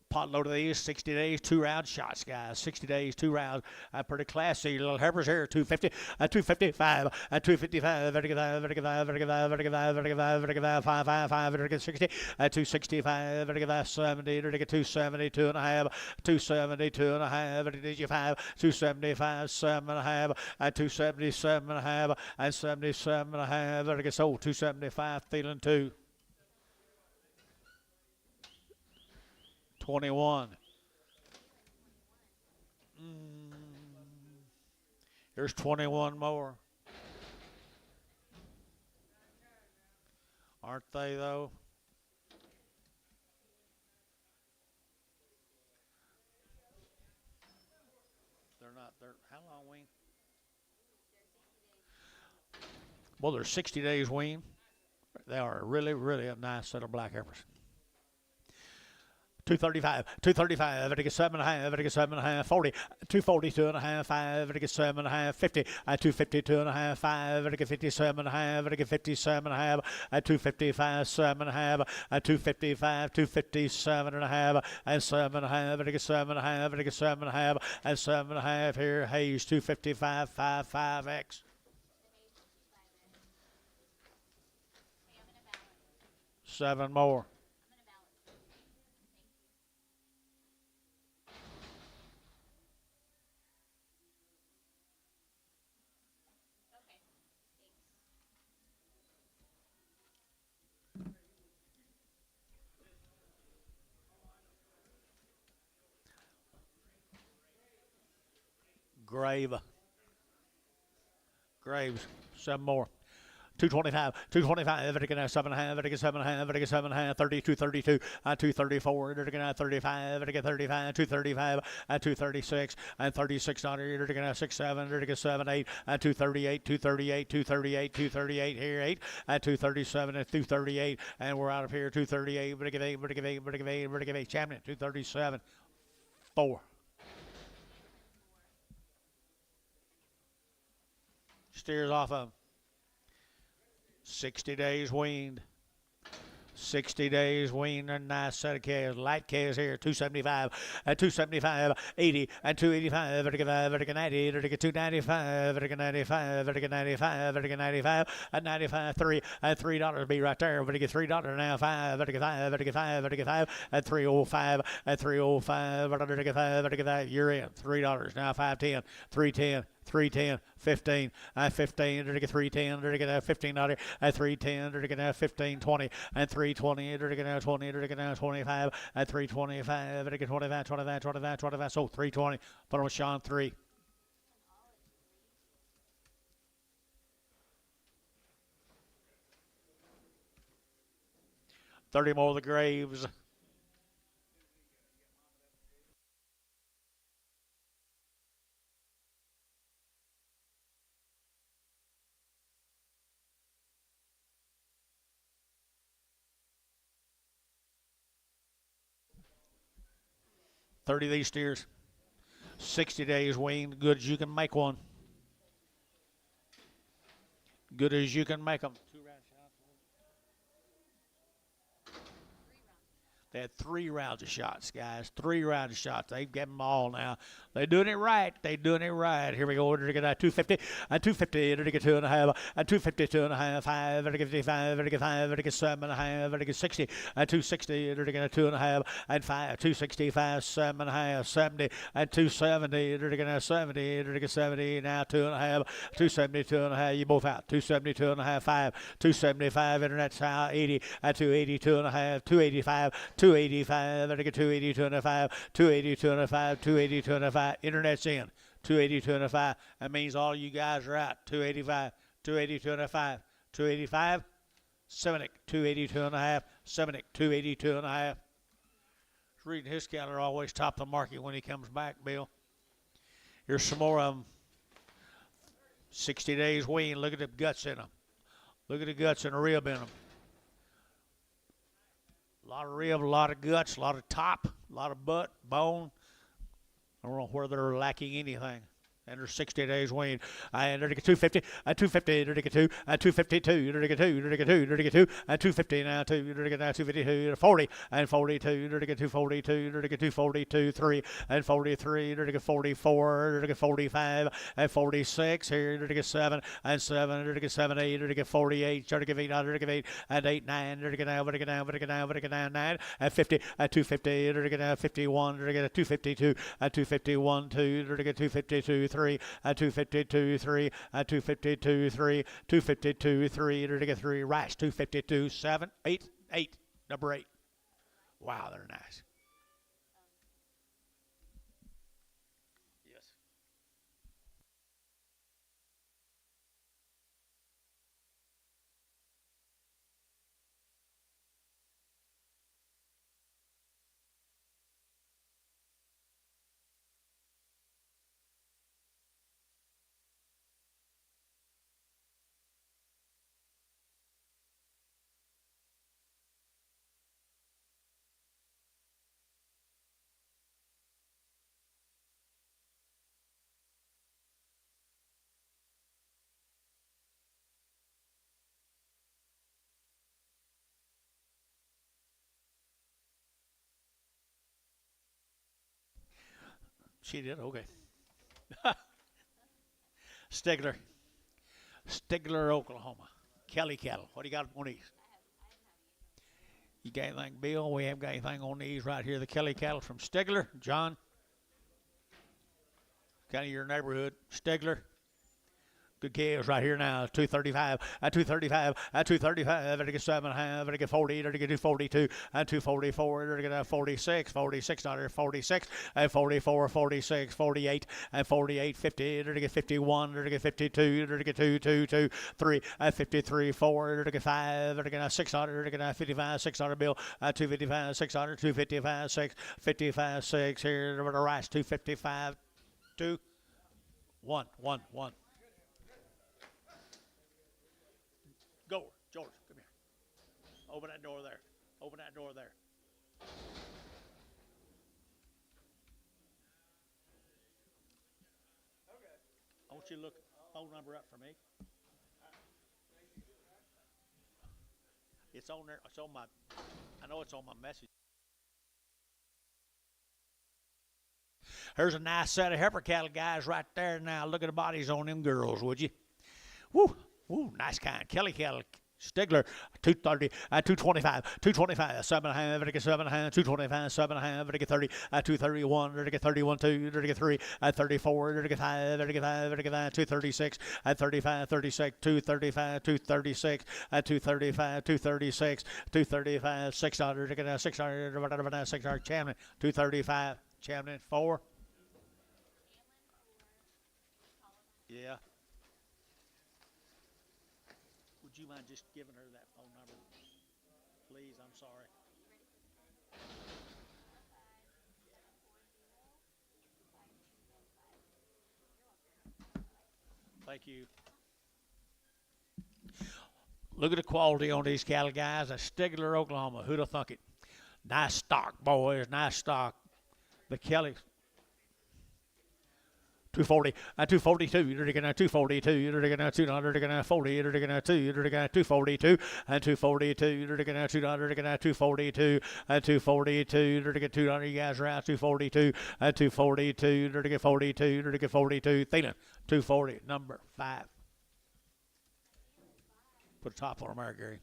Pot load of these, 60 days, 2 round shots, guys. 60 days, 2 rounds. Pretty classy. Little heifers here, 250, 255, 255, very good, very good, very good, very good, very good, very good, 555, very good, 60, 265, very good, 70, very good, 270, 2.5, 272 and a half, very good, 5, 275, 7.5, 277.5, and 77.5, very good, so 275, feeling 2. 21. Here's 21 more. Aren't they, though? They're not. They're how long, Wayne? Well, they're 60 days, Wayne. They are really, really a nice set of black heifers. 235, very good 7.5, very good 7.5, 40, 242.5, 5, very good 7.5, 50, 252.5, 5, very good 57.5, very good 57.5, 255, 7.5, 255, 257.5, and 7.5, very good 7.5, very good 7.5, and 7.5 here, Hayes 255, 5X. Seven more. Graves, 7 more. 225, very good 7.5, very good 7.5, very good 7.5, 32, 32, 234, very good 35, very good 35, 235, 236, and 36, very good 6, 7, very good 7, 8, 238, 238, 238, 238, here 8, 237, and 238, and we're out of here 238, very good 8, very good 8, very good 8, very good 8, champion 237, 4. Steers off of 60 days weaned. 60 days, wean, and nice set of calves. Light calves here, 275, and 275, 80, and 285, vertical 5, vertical 90, vertical 295, vertical 95, vertical 95, vertical 95, and 95, 3, and $3 be right there. Vertical $3 now, 5, vertical 5, vertical 5, vertical 5, and 305, and 305, vertical 5, vertical 5. You're in. $3 now, 510, 310. 310, 15, 15, to get 310, to get $15, at 310, to get 15, 20, and 320, to get 20, to get 25, at 325, to get 25, 25, 25, 25, so 320, put on Sean 3. $30 more of the Graves. $30 of these steers. 60 days wean, good as you can make one. Good as you can make them. They had 3 rounds of shots, guys. 3 rounds of shots. They've got them all now. They're doing it right. They're doing it right. Here we go. They're going to 250, and 250, they're going to 2.5, and 250, 2.5, 5, they're going to 55, they're going to 5, they're going to 7.5, they're going to 60, and 260, they're going to 2.5, and 5, 265, 7.5, 70, and 270, they're going to 70, they're going to 70, now 2.5, 270, 2.5, you both out. 270, 2.5, 5, 275, internet's out, 80, and 280, 2.5, 285, 285, they're going to 280, 2.5, 280, 2.5, 280, 2.5. Internet's in. 280, 205. That means all you guys are out. 285, 280, 205, 285. Semenick, 282 and a half. Semenick, 282 and a half. Reading his calendar, always top the market when he comes back, Bill. Here's some more of them. 60 days wean. Look at the guts in them. Look at the guts and the rib in them. A lot of rib, a lot of guts, a lot of top, a lot of butt, bone. I don't know where they're lacking anything. And they're 60 days wean. And they're 250, and 250, they're 2, and 252, they're 2, they're 2, they're 2, and 250 now 2, they're now 252, 40, and 42, they're 242, they're 242, 3, and 43, they're 44, they're 45, and 46, here they're 7, and 7, they're 7, 8, they're 48, they're 8, they're 8, and 8, 9, they're now, but now, 9, and 50, and 250, they're 51, they're 252, and 251, 2, they're 252, 3, and 252, 3, and 252, 3, 252, 3, to get 3, Rice, 252, 7, 8, 8, number 8. Wow, they're nice. Yes. She did? Okay. Stigler. Stigler, Oklahoma. Kelly cattle. What do you got on these? You got anything, Bill? We haven't got anything on these right here. The Kelly cattle from Stigler. John? Kind of your neighborhood. Stigler. Good calves right here now. 235, at 235, at 235, at 7.5, at 40, at 242, at 244, at 46, 46, not 46, at 44, 46, 48, at 48, 50, at 51, at 52, at 2, 2, 2, 3, at 53, 4, at 5, at 600, at 55, 600 bill, at 255, 600, 255, 6, 55, 6, here, at the rice, 255, 2, 1, 1, 1. Go, George, come here. Open that door there. Open that door there. I want you to look phone number up for me. It's on there. It's on my. I know it's on my message. There's a nice set of heifer cattle guys right there now. Look at the bodies on them girls, would you? Woo, woo, nice kind. Kelly cattle. Stigler, 230, 225, 225, 7.5, vertical 7.5, 225, 7.5, vertical 30, 231, vertical 31, 2, vertical 3, 34, vertical 5, vertical 5, vertical 5, 236, 35, 36, 235, 236, 235, 236, 235, 600, vertical 600, whatever, 600, Champion, 235, Champion, 4. Yeah. Would you mind just giving her that phone number? Please, I'm sorry. Thank you. Look at the quality on these cattle guys. A Stigler, Oklahoma. Who'd have thunk it? Nice stock, boys. Nice stock. The Kellys. 240, 242, you're going to 242, you're going to 200, you're going to 40, you're going to 2, you're going to 242, and 242, you're going to 200, you're going to 242, and 242, you're going to 200, you guys are out, 242, and 242, you're going to 42, you're going to 42, Thielen, 240, number 5. Put a top on him there, Gary.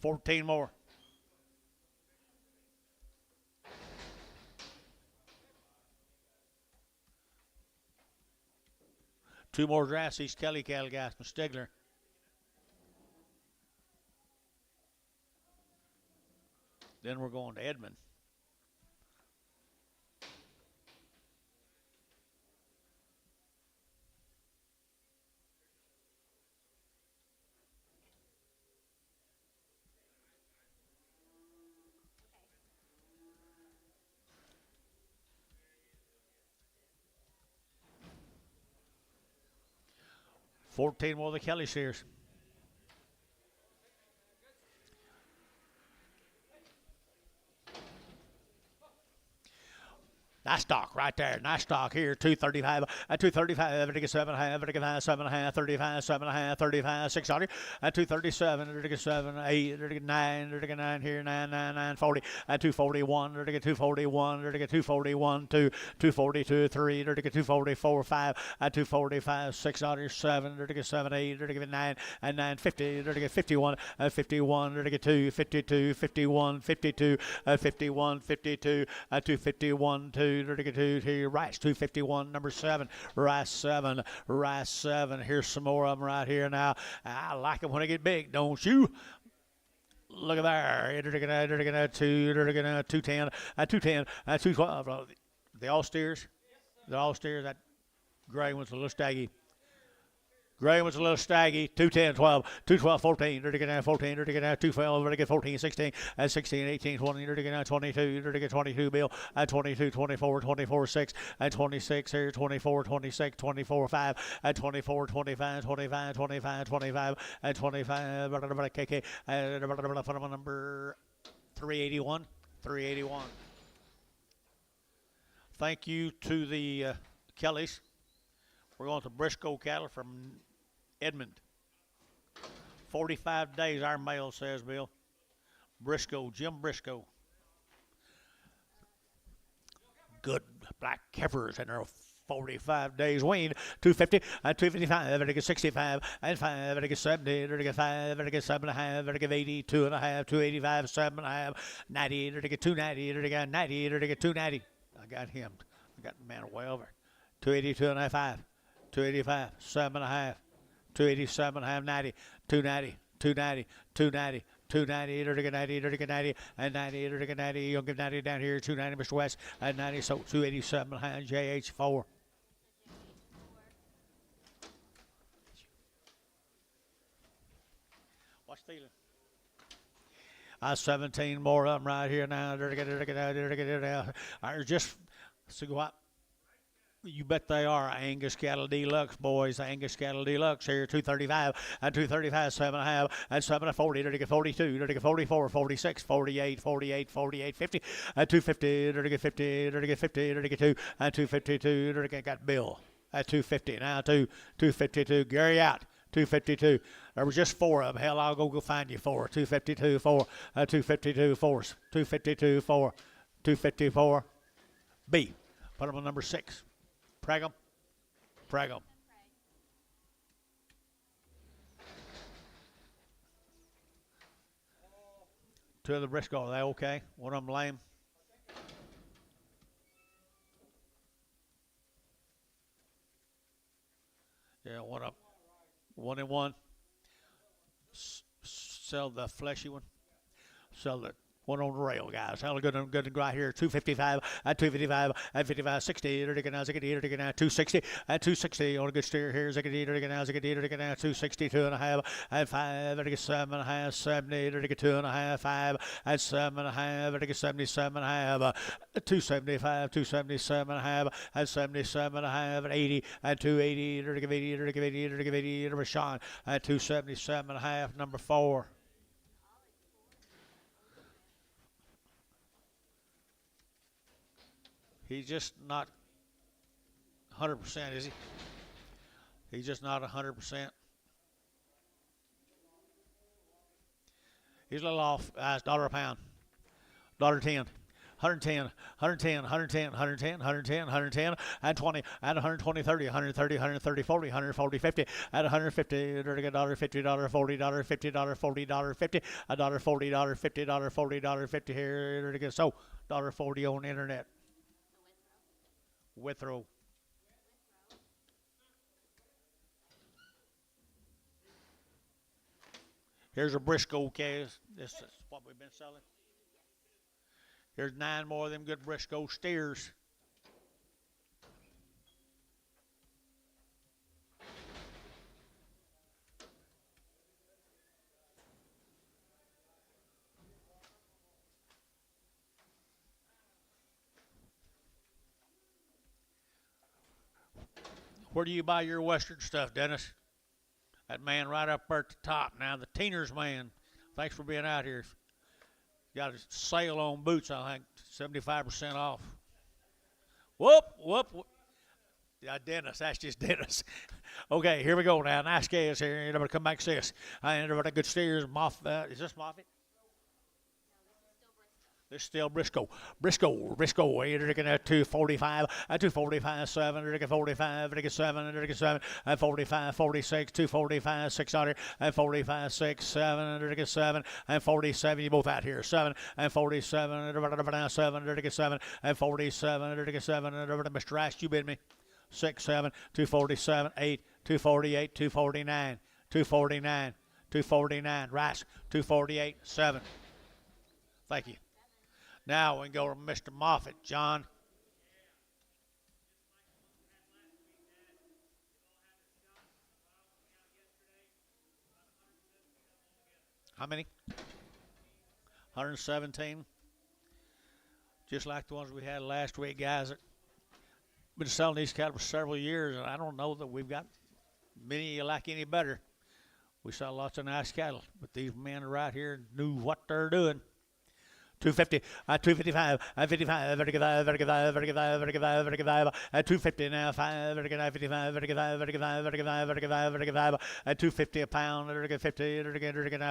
$14 more. Two more drafts, these Kelly cattle guys from Stigler. Then we're going to Edmond. $14 more of the Kelly shares. Nice stock right there. Nice stock here. 235, 235, vertical 7.5, vertical 7.5, 35, 7.5, 35, 600, 237, vertical 7, 8, vertical 9, vertical 9 here, 9, 9, 9, 40, 241, vertical 241, vertical 241, 2, 242, 3, vertical 244, 5, 245, 600, 7, vertical 7, 8, vertical 9, and 950, vertical 51, 51, vertical 2, 52, 51, 52, 51, 52, 251, 2. Here, Rice 251, number 7, Rice 7, Rice 7. Here's some more of them right here now. I like them when they get big, don't you? Look at there. 210, 210, 212. The all steers. The all steers. That gray one's a little staggy. Gray was a little staggy. 210, 12, 212, 14, 14, 212, 14, 16, 16, 18, 20, 22, 22, Bill, 22, 24, 24, 6, 26 here, 24, 26, 24, 5, 24, 25, 25, 25, 25, 25, KK, number 381, 381. Thank you to the Kellys. We're going to Briscoe cattle from Edmond. 45 days, our mail says, Bill. Briscoe, Jim Briscoe. Good black heifers in their 45 days weaned. 250, 255, vertical 65, and 5, vertical 70, vertical 5, vertical 7.5, vertical 80, 2.5, 285, 7.5, 90, vertical 290, vertical 90, vertical 290. I got him. I got the man way over. 280, 2.5. 285, 7.5, 287, 90, 290, 290, 290, 290, 90, 90, and 90, 90. You'll give 90 down here, 290, Mr. West, and 90, so 287, JH4. What's stealing? 17 more of them right here now. Just so what? You bet they are. Angus Cattle Deluxe, boys. Angus Cattle Deluxe here, 235, and 235, 7.5, and 7.40, 42, 44, 46, 48, 48, 48, 50, and 250, 50, 50, 52, and 252, got Bill. at 250. Now 252. Gary out. 252. There was just four of them. Hell, I'll go find you four. 252, 4. 252, 4. 252, 4. 254. B. Put them on number 6. Prag 'em. Prag 'em. Two of the Briscoe. Are they okay? One of them lame. Yeah, one up. 1 and 1. Sell the fleshy one. Sell the one on the rail, guys. Hell, good right here. 255 at 255 at 55, 60. Now 260 at 260 on a good steer here. Now 260, 2.5 at 5. 7.5, 70. 2.5, 5 at 7.5. 77.5 at 275, 277.5 at 77.5 at 80 at 280. 80. Rashawn at 277.5. Number 4. He's just not 100%, is he? He's just not 100%. He's a little off. $1 a pound. $1.10. 110, 110, 110, 110, 110, 110, and 20, and 120, 30, 130, 130, 40, 140, 50, at 150, $50, $40, $40, $50, $40, $50, $50 here, so $40 on the internet. Withrow. Here's a Briscoe case. This is what we've been selling. Here's 9 more of them good Briscoe steers. Where do you buy your Western stuff, Dennis? That man right up there at the top. Now, the Teeners man, thanks for being out here. Got a sale on boots, I think, 75% off. Whoop. Yeah, Dennis, that's just Dennis. Okay, here we go now. Nice guys here. Everybody come back and see us. Everybody good steers. Is this Moffitt? This is still Briscoe. Briscoe. You're looking at 245, at 245, 7, you're looking 45, you're looking 7, you're looking 7, at 45, 46, 245, 600, and 45, 6, 7, you're looking 7, and 47. You both out here. 7 and 47, now 7, you're looking 7, and 47, you're looking 7, and Mr. Rice, you bid me. 6, 7, 247, 8, 248, 249, 249, 249. Rice, 248, 7. Thank you. Now we can go to Mr. Moffitt, John. How many? 117. Just like the ones we had last week, guys. That been selling these cattle for several years, and I don't know that we've got many you like any better. We sell lots of nice cattle, but these men right here knew what they're doing. 250, 255, 55, 55, 55, 55, 55, 55, at 250 now, 5, 55, 55, 55, 55, 55, at 250 a pound, 50,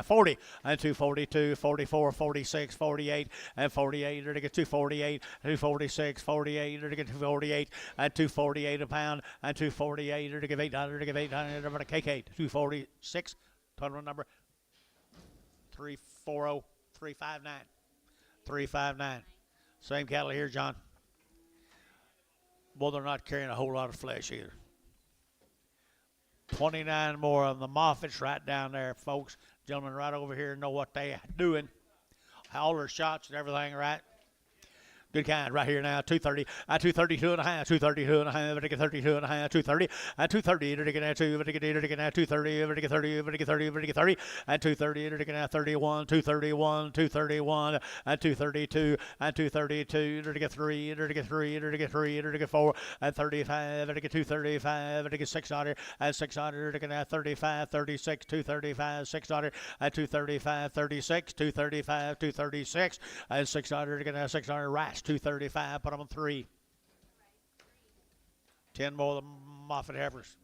40, and 242, 44, 46, 48, and 48, 248, 246, 48, 248, at 248 a pound, and 248, 800, 800, KK, 246, total number 340, 359. 359. Same cattle here, John. Well, they're not carrying a whole lot of flesh either. 29 more of the Moffitts right down there, folks. Gentlemen right over here know what they're doing. All their shots and everything, right? Good kind right here now. 230 at 232 and a half, 232 and a half, 32 and a half, 230 at 230, 230, 30 at 230, 31, 231, 231 at 232, at 232, 3, 4 at 35, 235, 600 at 600, 35, 36, 235, 600 at 235, 36, 235, 236 at 600, 600 rats. 235, put them on 3. 10 more of the Moffat heifers.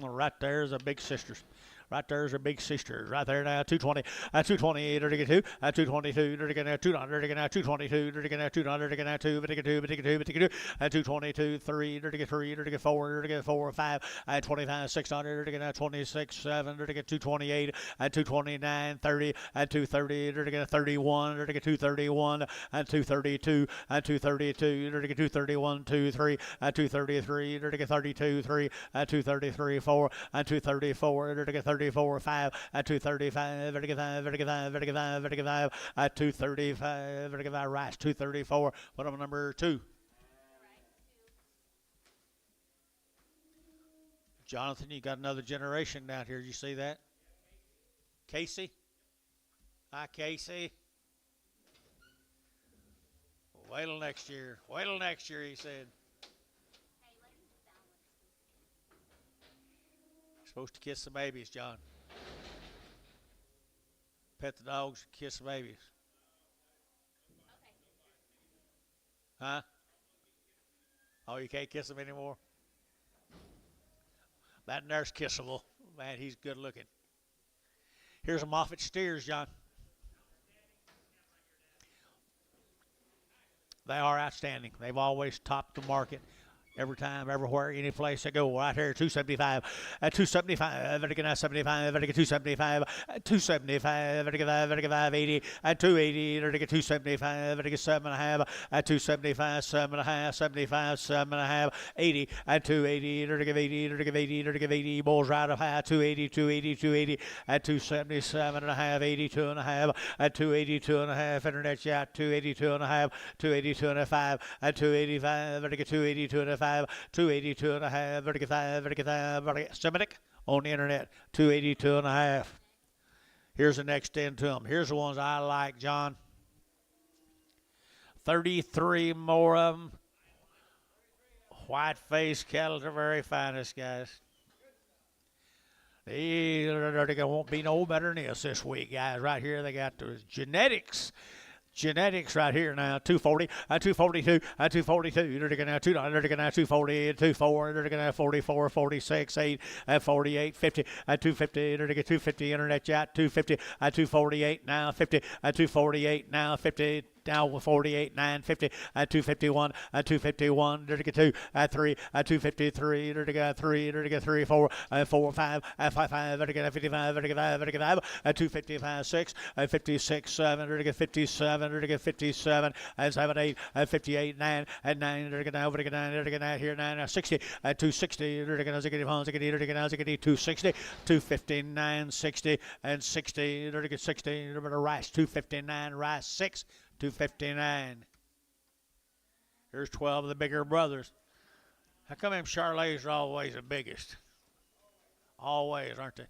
Right there's a big sisters. Right there's a big sisters. Right there now, 220. 220, to get 2. 222, to get 200, to get 222, to get 200, to get 2, but to get 2, but to get 2, but to get 2. 222, 3, to get 3, to get 4, to get 4, 5. 25, 600, to get 26, 7, to get 228. 229, 30. 230, to get 31, to get 231. 232, 232, to get 231, 2, 3. 233, to get 32, 3. 233, 4. 234, to get 34, 5. 235, to get 5, to get 5, to get 5, to get 5. 235, to get 5, Rice. 234, what am number 2? Jonathan, you got another generation down here. Did you see that? Casey? Hi, Casey. Wait till next year. Wait till next year, he said. Supposed to kiss the babies, John. Pet the dogs, kiss the babies. Huh? Oh, you can't kiss them anymore? That nurse kissable. Man, he's good looking. Here's a Moffat steers, John. They are outstanding. They've always topped the market. Every time, everywhere, any place I go, right here, 275, 275, vertical 75, vertical 275, 275, vertical 580, 280, vertical 275, vertical 7.5, 275, 7.5, 75, 7.5, 80, 280, vertical 80, vertical 80, vertical 80, bulls right up high, 280, 280, 280, 277.5, 82.5, 282.5, internet shot, 282.5, 282.5, 285, vertical 282.5. 282.5, vertical 5, vertical 5, vertical Semitic on the internet, 282.5. Here's the next 10 to them. Here's the ones I like, John. 33 more of them. White face cattle, the very finest, guys. They won't be no better than this week, guys. Right here, they got the genetics. Genetics right here now, 240, 242, 242, they're going to 240, 24, they're going to 44, 46, 8, 48, 50, 250, they're going to 250, internet chat, 250, 248, now 50, 248, now 50, now 48, 950, 251, 251, there to get 2, 3, 253, there to get 3, there to get 3, 4, 4, 5, 55, there to get 55, there to get 5, there to get 5, 255, 6, 56, 7, there to get 57, there to get 57, 7, 8, 58, 9, 9, there to get 9, there to get 9, there to get 9, here 9, 60, 260, there to get 260, 259, 60, and 60, there to get 60, there to Rice, 259, Rice, 6, 259. Here's 12 of the bigger brothers. How come them Charlets are always the biggest? Always, aren't they?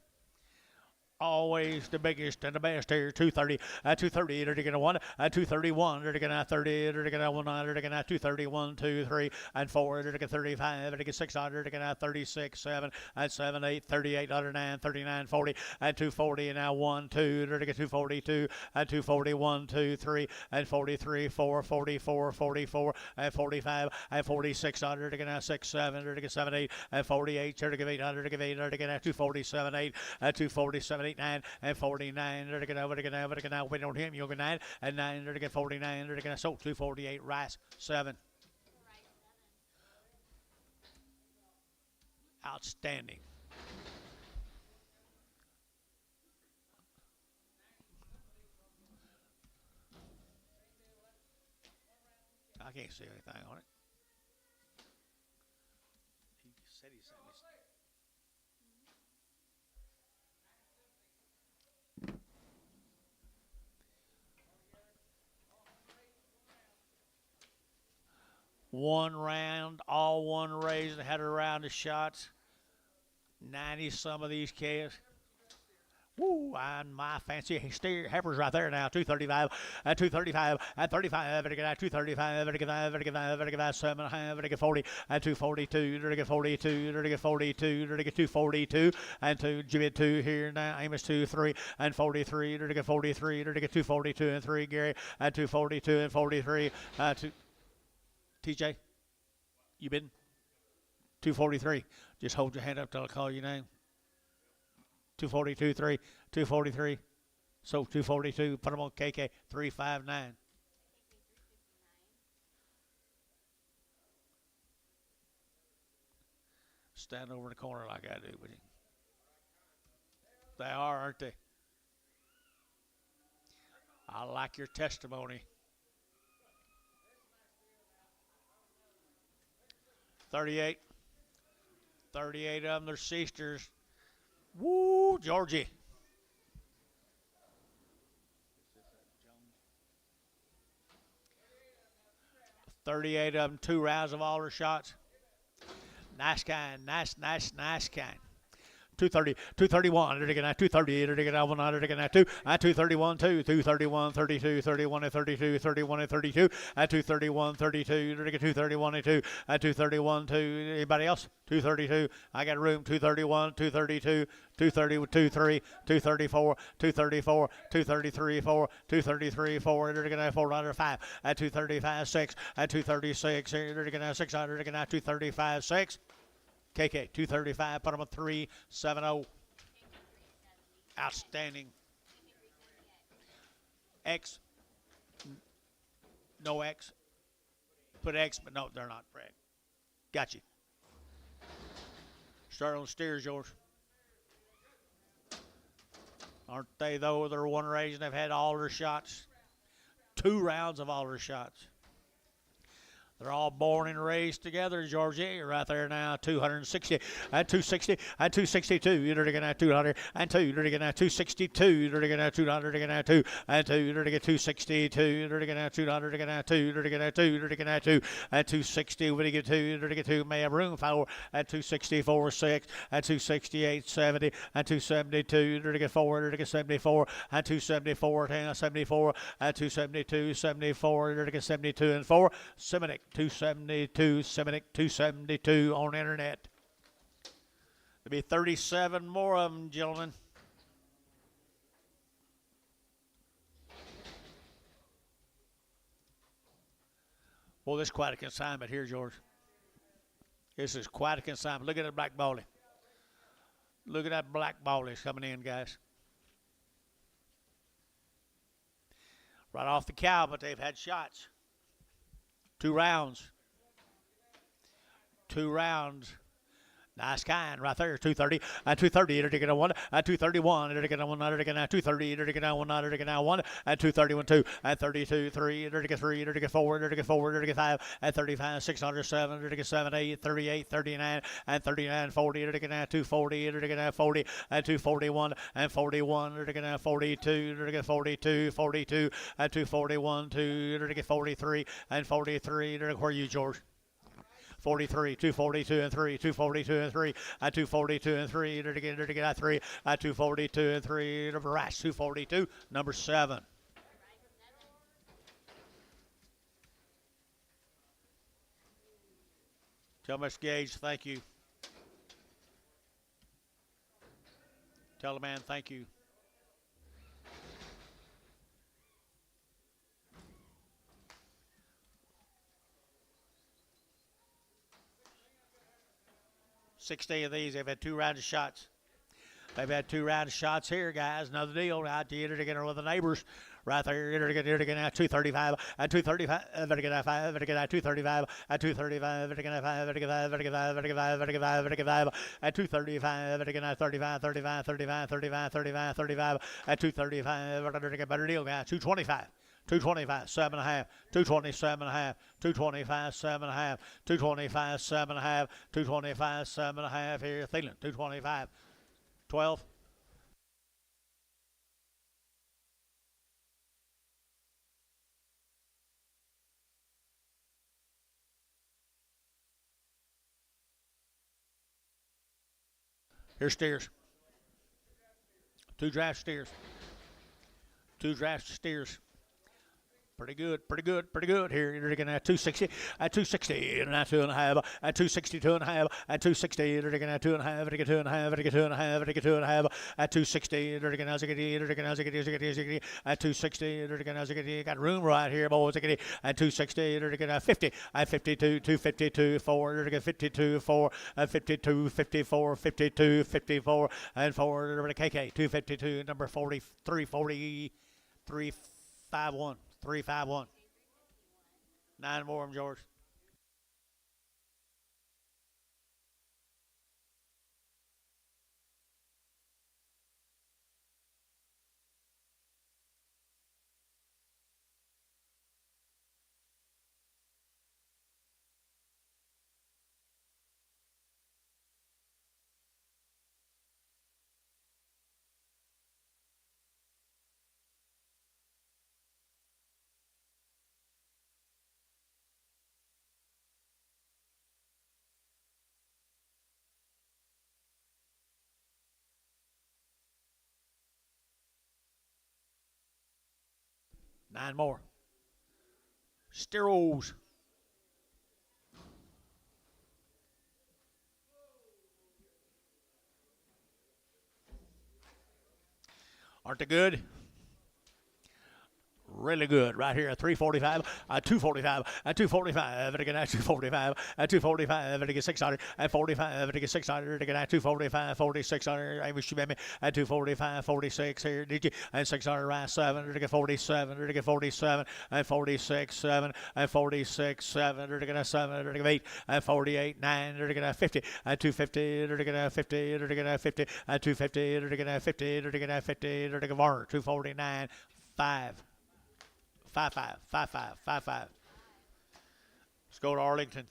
Always the biggest and the best here. 230, 230, they're going to 1, 231, they're going to 30, they're going to 1, they're going to 231, 2, 3, and 4, they're going to 35, they're going to 600, they're going to 36, 7, and 7, 8, 38, 9, 39, 40, and 240, and now 1, 2, they're going to 242, and 241, 2, 3, and 43, 4, 44, 44, and 45, and 46, they're going to 6, 7, they're going to 7, 8, and 48, they're going to 800, they're going to 247, 8, and 247, 9 and 49. They're going to wait on him. You'll get 9 and 9. They're going to 49. They're going to soak 248. Rice 7. Outstanding. I can't see anything on it. He said he sent me. One round, all one raise, and had a round of shots. 90 some of these calves. Woo, and my fancy steer heifers right there now. 235 and 235 and 35. Better get out 235. Better get 7.5. Better get 40 and 242. Better get 42. Better get 42. Better get 242 and 2 here now. Amos 2-3 and 43. Better get 43. Better get 242 and 3. Gary and 242 and 43. TJ, you been 243. Just hold your hand up till I call your name. 242, 3, 243. So 242. Put them on KK 359. Stand over in the corner like I do with you. They are, aren't they? I like your testimony. 38. 38 of them, they're sisters. Woo, Georgie. $38 of them, 2 rounds of all their shots. Nice kind, nice kind. 230, 231, 230, 231, 231, 231, 32, 31 and 32, 31 and 32, 231, 32, 231 and 2, 231, 2. Anybody else? 232. I got room. 231, 232, 230, 23, 234, 234, 233, 4, 233, 4. They're going to have 405, 235, 6, 236. They're going to have 600, 235, 6. KK 235, put them on 370. Outstanding. X. No X. Put X, but no, they're not, Brad. Got you. Start on steers, yours. Aren't they, though? They're one raising. They've had all their shots. 2 rounds of all their shots. They're all born and raised together, Georgie, right there now. 260 and 260 and 262. You're going to 200 and 2. You're going to 262. You're going to 200. You're going to 2 and 2. You're going to 262. You're going to 200. You're going to 2. You're going to 2. You're going to 2 and 260. When you get 2, you're going to get 2. May have room for and 264 6 and 268 70 and 272. You're going to get 4. You're going to get 74 and 274 10 74 and 272 74. You're going to get 72 and 4. Semitic. 272, Semitic 272 on internet. There'll be 37 more of them, gentlemen. Well, this is quite a consignment here, George. This is quite a consignment. Look at that black ballie. Look at that black ballie coming in, guys. Right off the cow, but they've had shots. 2 rounds. 2 rounds. Nice kind right there. 230 and 230. They're taking a 1 and 231. They're taking a 1. They're taking a 230. They're taking a 1. They're taking a 1 and 231 2 and 32 3. They're taking 3. They're taking 4. They're taking 4. They're taking 5 and 35 607. They're taking 7 8 38 39 and 39 40. They're taking a 240. They're taking a 40 and 241 and 41. They're taking a 42. They're taking 42 42 and 241 2. They're taking 43 and 43. They're where are you, George? 43, 242 and 3, 242 and 3, 242 and 3, to get at 3, 242 and 3, number Rash, 242, number 7. Tell Miss Gage, thank you. Tell the man, thank you. $60 of these. They've had 2 rounds of shots. They've had 2 rounds of shots here, guys. Another deal out to enter together with the neighbors. Right there, enter together now 235 and 235. Better get out 5. Better get out 235 and 235. Better get out 5. Better get 5. Better get 5. Better get 5. Better get 5. Better get 5 and 235. Better get out 35, 35, 35, 35, 35, 35 and 235. Better get better deal, guys. 225. 225, 7.5, 227 1/2, 225, 7 1/2, 225, 7 1/2, 225, 7 1/2 here, Thielen, 225, 12. Here's steers. Two draft steers. Two draft steers. Pretty good, pretty good, pretty good here. You're looking at 260, at 260, and at 2.5, at 262 and a half, at 260, you're looking at 2.5, at 2.5, at 2.5, at 2.5, at 260, you're looking at 260, you're looking at got room right here, boys. At 260, you're looking at 50, at 52, 252, 4, you're looking at 52, 4, at 52, 54, 52, 54, and 4, you're looking at KK, 252, number 43, 43, 51. 351. 9 more of them, George. Nine more. Steros. Aren't they good? Really good right here at 345, 245, 245, and again at 245, 245, and again 600, 45, and again 600, again at 245, 4600, I wish you met me at 245, 46 here, did you? And 600 right 7, and again 47, and again 47, and 46, 7, and 46, 7, and again 7, and again 8, and 48, 9, and again 50, and 250, and again 50, and again 50, and 250, and again 50, and again 50, and again 249, 5. 5-5, 5-5, 5-5. Let's go to Arlington.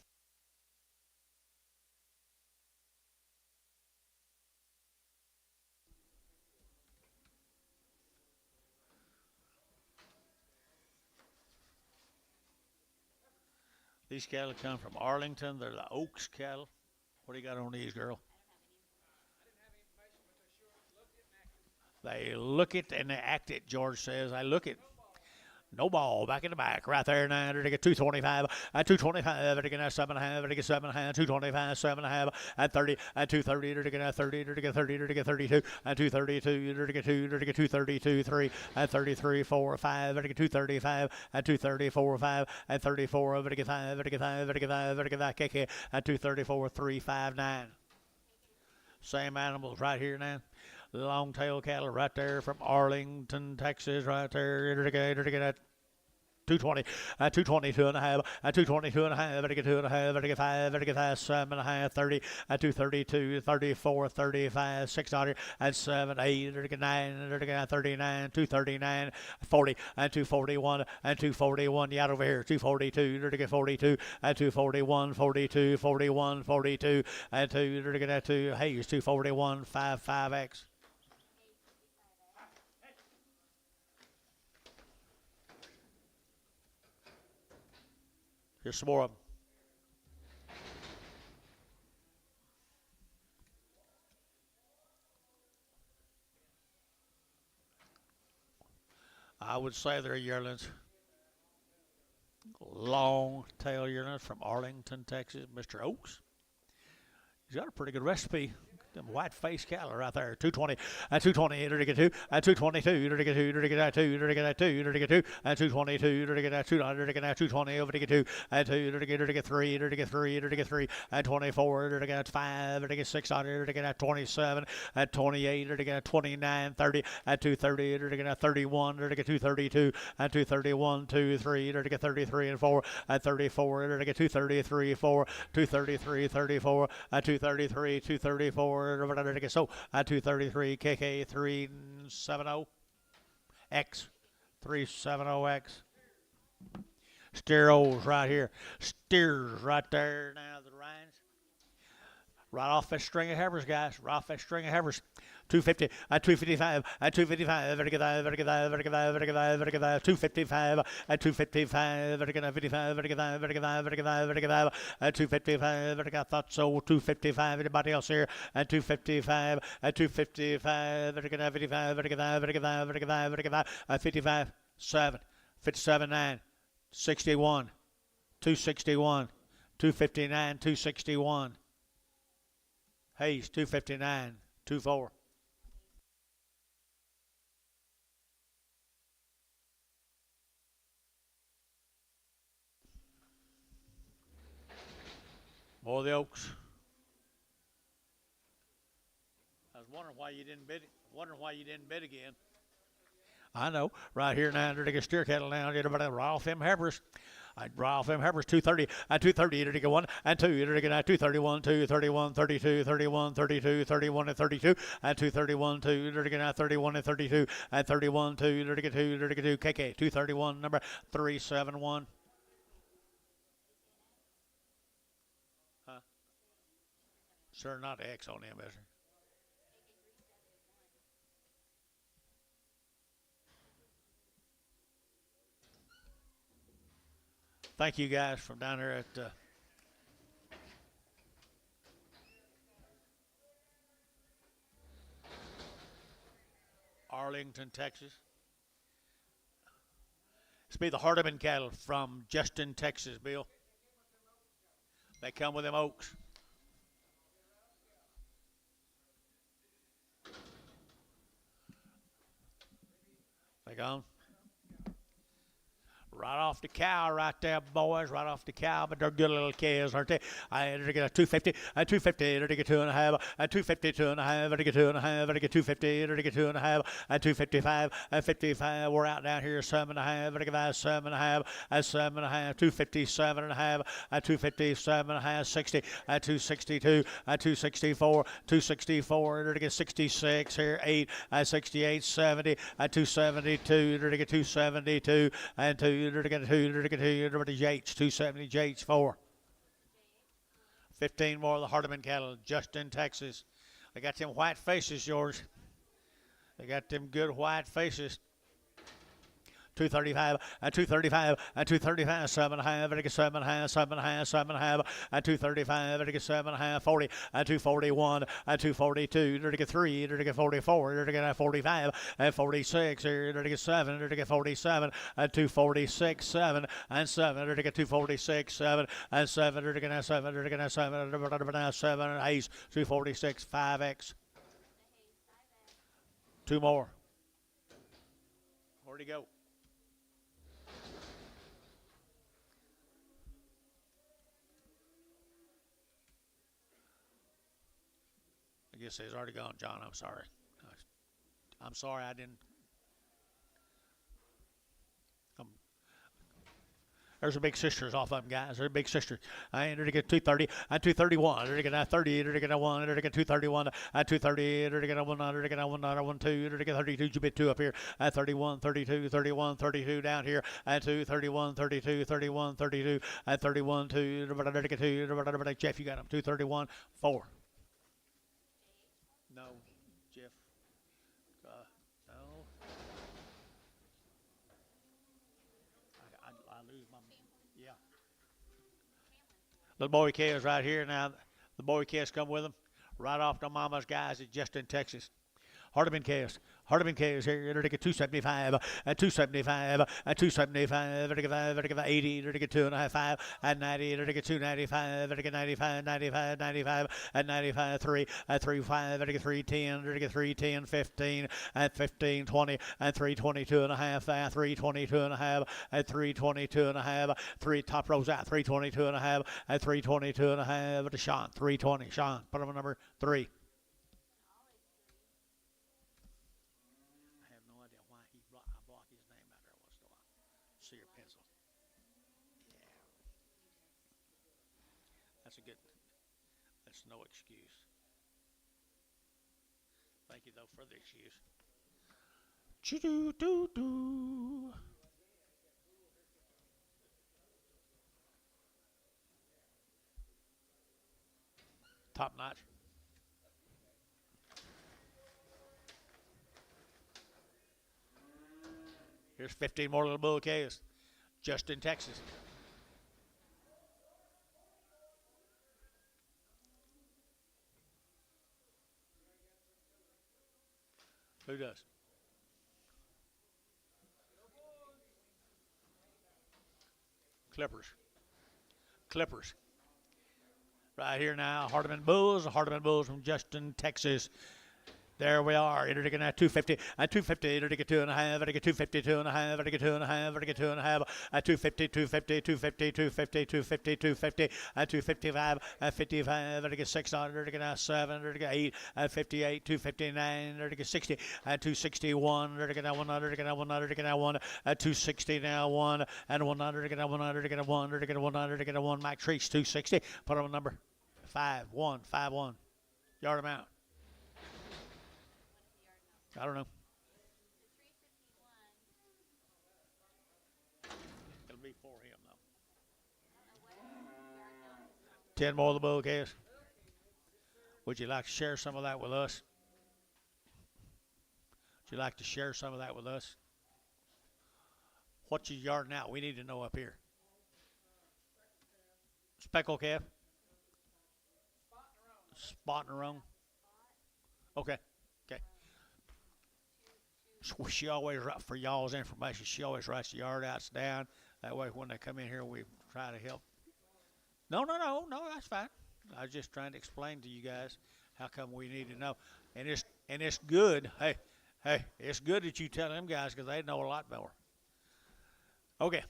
These cattle come from Arlington. They're the Oaks cattle. What do you got on these, girl? They look it and they act it, George says. I look it. No ball, back in the back, right there now. They get 225, at 225, they get 7.5, they get 7.5, 225, 7.5, at 30, at 230, they get 30, they get 30, they get 32, at 232, they get 2, they get 232, 3, at 33, 4, 5, they get 235, at 234, 5, at 34, they get 5, they get 5, they get 5, they get 5, kick it, at 234, 3, 5, 9. Same animals right here now. Long tail cattle right there from Arlington, Texas, right there. They get at 220, at 222 and a half, at 222 and a half, they get 2 and a half, they get 5, they get 5, 7.5, 30, at 232, 34, 35, 600, at 7, 8, they get 9, they get 39, 239, 40, and 241, and 241, yeah, over here, 242, they get 42, at 241, 42, 41, 42, and 2, they get at 2, Hayes, 241, 5X. Here's some more of them. I would say they're yearlings. Long tail yearlings from Arlington, Texas. Mr. Oaks. He's got a pretty good recipe. Them white face cattle right there. 220, at 220, to get 2, at 222, to get 2, to get 2, to get 2, to get 2, at 222, to get 2, to get 220, over to get 2, at 2, to get 3, to get 3, to get 3, at 24, to get 5, to get 600, to get 27, at 28, to get 29, 30, at 230, to get 31, to get 232, at 231, 2, 3, to get 33 and 4, at 34, to get 233, 4, 233, 34, at 233, 234. So at 233 KK 370 X 370X. Steros right here. Steers right there now. The Ryans. Right off that string of heavers, guys. Right off that string of heavers. 250, at 255, at 255, very good, very good, very good, very good, very good, 255, at 255, very good, 55, very good, very good, very good, very good, at 255, very good, I thought so, 255, anybody else here, at 255, at 255, very good, 55, very good, very good, very good, very good, at 55, 7, 57, 9, 61, 261, 259, 261, Hayes, 259, 24. More of the Oaks. I was wondering why you didn't bid. Wondering why you didn't bid again. I know. Right here now, under the steer cattle now. Everybody right off them heifers. I'd right off them heifers. 230. At 230, you're to get 1 and 2. You're to get 231, 2, 31, 32, 31, 32, 31 and 32. At 231, 2. You're to get 31 and 32. At 31, 2. You're to get 2. You're to get 2. KK 231, number 371. Huh? Sure, not X on them, is there? Thank you guys from down there at Arlington, Texas. This be the Hardeman cattle from Justin, Texas, Bill. They come with them Oaks. They gone. Right off the cow right there, boys. Right off the cow, but they're good little cows, aren't they? I get a 250, a 250, I get 2.5, a 250, 2.5, I get 2.5, I get 250, I get 2.5, a 255, a 55. We're out down here, 7.5, I get 7.5, a 7.5, 257.5, a 257.5, 60, a 262, a 264, 264, I get 66 here, 8, a 68, 70, a 272, I get 272, and 2. You're to get 2, you're to get 2, you're to get Yates, 270, Yates, 4. 15 more of the Hardeman cattle, Justin, Texas. They got them white faces, George. They got them good white faces. 235, and 235, and 235, 7.5, and 7.5, 7.5, 7.5, and 235, and 7.5, 40, and 241, and 242, and 3, and 44, and 45, and 46, and 7, and 47, and 246, 7, and 7, and 246, 7, and 7, and 7, and 7, and 7, and Ace, 246, 5X. Two more. Where'd he go? I guess he's already gone, John. I'm sorry. I'm sorry I didn't. There's a big sisters off of them, guys. They're big sisters. I entered to get 230, and 231. Entered to get 30, entered to get 1, entered to get 231, and 230, entered to get 1, entered to get 1, 1, 2, entered to get 32, you bit 2 up here, at 31, 32, 31, 32 down here, and 2, 31, 32, 31, 32, and 31, 2, entered to get 2, Jeff, you got him, 231, 4. No, Jeff. No. I lose my. Yeah. Little boy K's right here now. The boy K's come with him. Right off to Mama's guys at Justin, Texas. Hardeman K's. Hardeman K's here. They're to get 275, at 275, at 275, they're to get 80, they're to get 2.5, 5, at 90, they're to get 295, they're to get 95, 95, 95, at 95, 3, at 35, they're to get 310, they're to get 310, 15, at 15, 20, at 322.5, at 322.5, at 322.5, 3 top rows out, 322.5, at 322.5, to Sean, 320, Sean, put him on number 3. See your pencil. Yeah. That's a good. That's no excuse. Thank you though for the excuse. Choo-doo-doo-doo. Top notch. Here's 15 more little bouquets. Just in Texas. Who does? Clippers. Clippers. Right here now, Hardeman Bulls from Justin, Texas. There we are. It'll get 250 and 250. It'll get 2.5. It'll get 250, 2.5. It'll get 2.5. It'll get 2.5. At 250, 250, 250, 250, 250, 250, at 255, at 55. It'll get 600. It'll get 7. It'll get 8. At 58, 259. It'll get 60. At 261. It'll get 100. It'll get 100. It'll get 1. At 260 now 1 and 100. It'll get 100. It'll get 1. It'll get 100. It'll get 1. Mike Treese 260. Put on number 5-1, 5-1. Yard him out. I don't know. It'll be for him, though. 10 more of the bouquets. Would you like to share some of that with us? Would you like to share some of that with us? What's your yard now? We need to know up here. Speckle calf? Spot and roan. Okay. She always, for y'all's information, she always writes the yard outs down. That way when they come in here, we try to help. No, that's fine. I was just trying to explain to you guys how come we need to know. And it's good. Hey, it's good that you tell them guys because they know a lot more. Okay.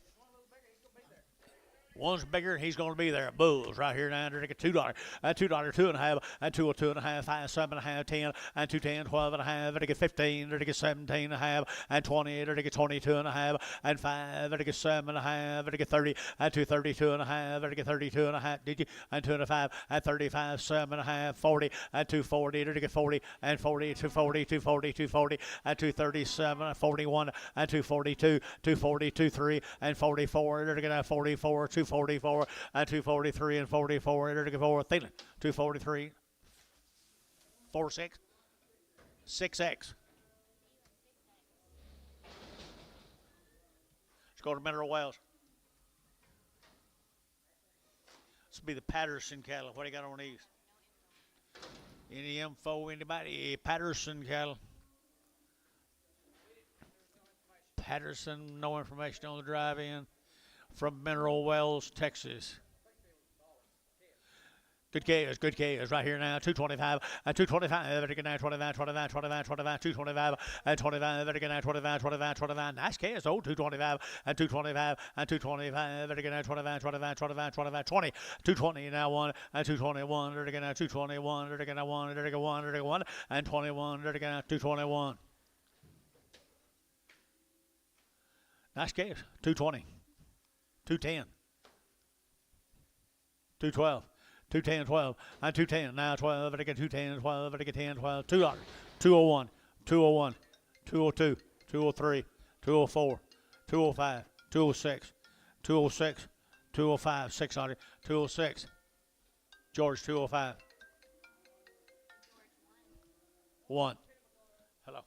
One's bigger, and he's going to be there. Bulls right here now. They get $2. $2, 2.5, and 2 or 2.5, 5, 7.5, 10, and 2, 10, 12.5. They get 15. They get 17.5, and 20. They get 22.5, and 5. They get 7.5. They get 30, and 2, 32.5. They get 32.5. Did you? And 2.5, and 35, 7.5, 40, and 240. They get 40, and 40, 240, 240, 240, and 237, 41, and 242, 240, 23, and 44. They get 44, 244 and 243 and 44. They're going for Thielen. 243. 46. 6X. Let's go to Mineral Wells. This will be the Patterson cattle. What do you got on these? Any info? Anybody? Patterson cattle. Patterson, no information on the drive-in. From Mineral Wells, Texas. Good KS right here now. 225 and 225. Better get now 25, 25, 25, 25, 225 and 25. Better get now 25, 25, 25. Nice KS. Oh, 225 and 225 and 225. Better get now 25, 25, 25, 25, 20. 220 now 1 and 221. Better get now 221. Better get now 1. Better get 1. Better get 1 and 21. Better get now 221. Nice KS. 220. 210, 212, 210, 12, and 210. Now 12, but I get 210, 12, but I get 10, 12, $2, 201, 201, 202, 203, 204, 205, 206, 206, 205, 600, 206. George 205. 1. Hello.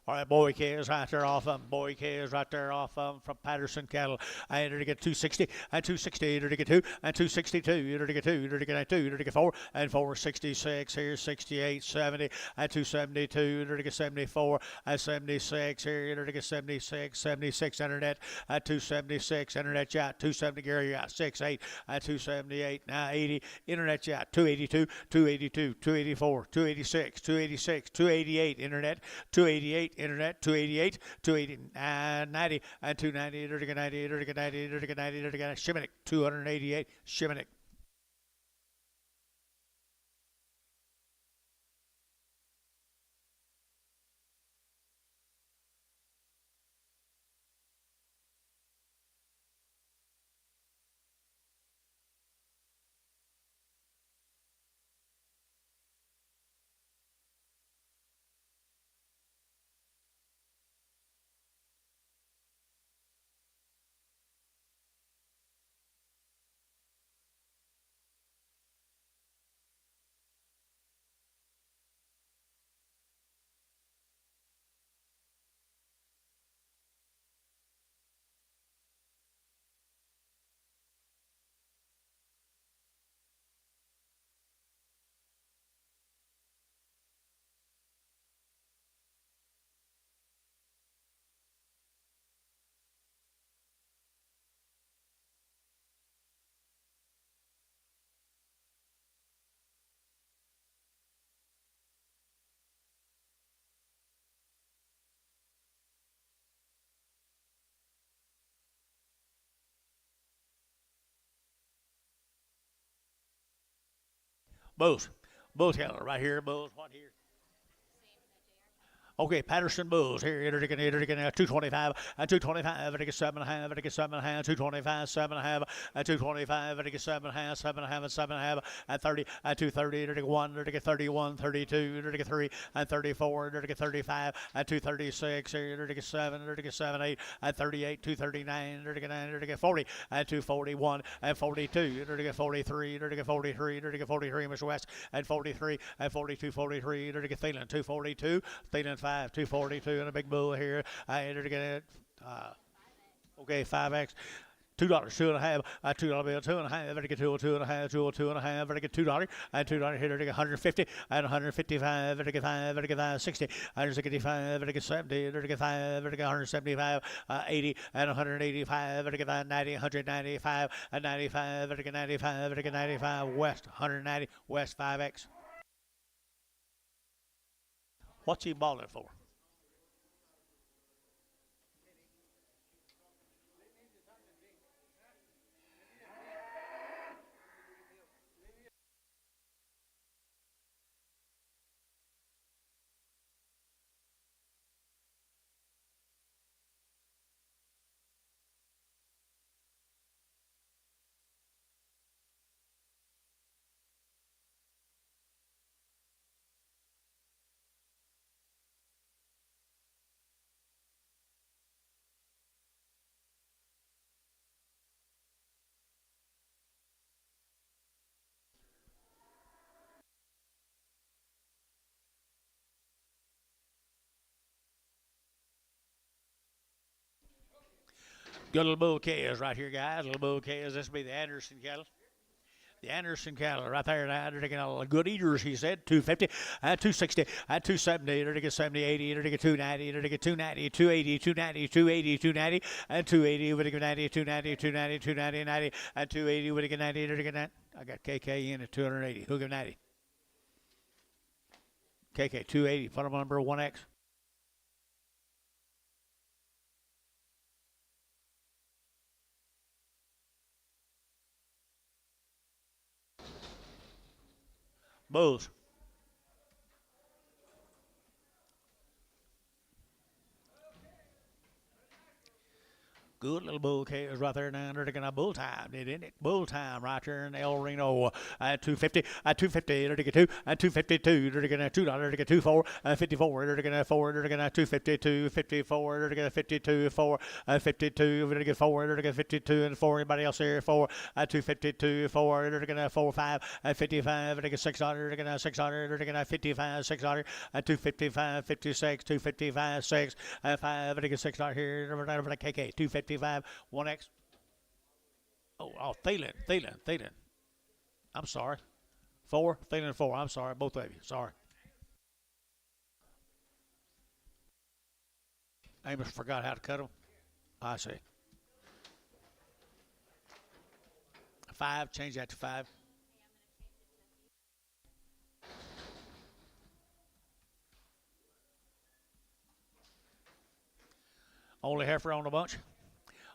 All right, boy cares right there off of them. Boy cares right there off of them from Patterson Cattle. I entered to get 260 and 260. Entered to get 2 and 262. Entered to get 2. Entered to get 2. Entered to get 4 and 466. Here's 68, 70 and 272. Entered to get 74 and 76. Here entered to get 76, 76. Internet at 276. Internet chat 270. Gary out 68 and 278. Now 80. Internet chat 282, 282, 284, 286, 286, 288. Internet 288. Internet 288, 280, 90, and 290, 90, 90, 90, 90, 90, 90, Shimonik 288, Shimonik. Bulls. Bulls Keller right here. Bulls. What here? Okay, Patterson Bulls here. Enter 225, 225, I think it's 7.5, I think it's 7.5, 225, 7.5, 225, I think it's 7.5, 7.5, 7.5, at 30, at 230, I think 1, I think 31, 32, I think 3, at 34, I think 35, at 236, I think 7, I think 7, 8, at 38, 239, I think 9, I think 40, at 241, at 42, I think 43, I think 43, I think 43, Mr. West, at 43, at 42, 43, I think Thielen, 242, Thielen 5. 242 and a big bull here. I entered again. Okay, 5x. $2, 2.5, $2 bill, 2.5, I get 2, 2.5, 2, 2.5, I get $2, and $2 here, I get 150, and 155, I get 5, I get 60, 165, I get 70, I get 5, I get 175, 80, and 185, I get 90, 195, and 95, I get 95, I get 95, West, 190, West 5x. What's he balling for? Good little bull calves right here, guys. Little bull calves. This will be the Anderson cattle. The Anderson cattle right there now. They're taking all good eaters, he said. 250, 260, 270, they're taking 70, 80, they're taking 290, they're taking 290, 280, 290, 280, 290, and 280, we're taking 90, 290, 290, 290, 90, and 280, we're taking 90, they're taking that. I got KK in at 280. Who'll give 90? KK, 280. Put them on number 1X. Bulls. Good little bull calves right there now. They're taking a bull time, isn't it? Bull time right there in El Reno. At 250, at 250, they're taking 2, at 252, they're taking $2, they're taking 24, 54, they're taking 4, they're taking 252, 54, they're taking 52, 4, 52, they're taking 4, they're taking 52 and 4. Anybody else here? 4, at 252, 4, they're taking 4, 5, at 55, they're taking 600, they're taking 600, they're taking 55, 600, at 255, 56, 255, 6, at 5, they're taking $6 here, over there, KK, 250. 1X. Oh, Thielen. I'm sorry. 4, Thielen 4. I'm sorry, both of you. Sorry. Amos forgot how to cut them. I see. 5, change that to 5. Only heifer on the bunch.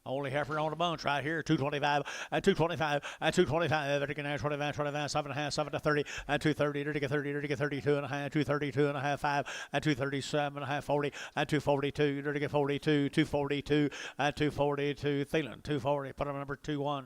Only heifer on the bunch right here. 225 and 225 and 225. They're taking 25, 25, 7.5, 7 to 30 and 230. They're taking 30. They're taking 32 and a half, 232 and a half, 5 and 237 and a half, 40 and 242. They're taking 42, 242 and 242. Thielen 240. Put on number 2-1.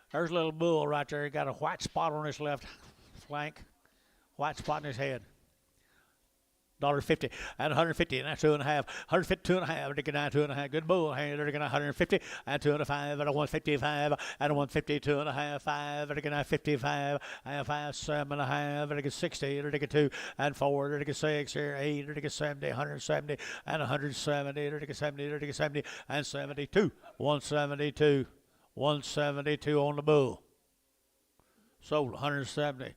There's a little bull right there. He got a white spot on his left flank, white spot in his head. $1.50 and 150 and that's 2.5. 152 and a half. They're taking 2.5. Good bull. They're taking 150 and 2.5 and a 155 and a 152 and a half. 5. They're taking 55 and 5, 7.5. They're taking 60. They're taking 2 and 4. They're taking 6 here. 8. They're taking 70. 170 and 170. They're taking 70. They're taking 70 and 72. 172. 172 on the bull. Sold 170.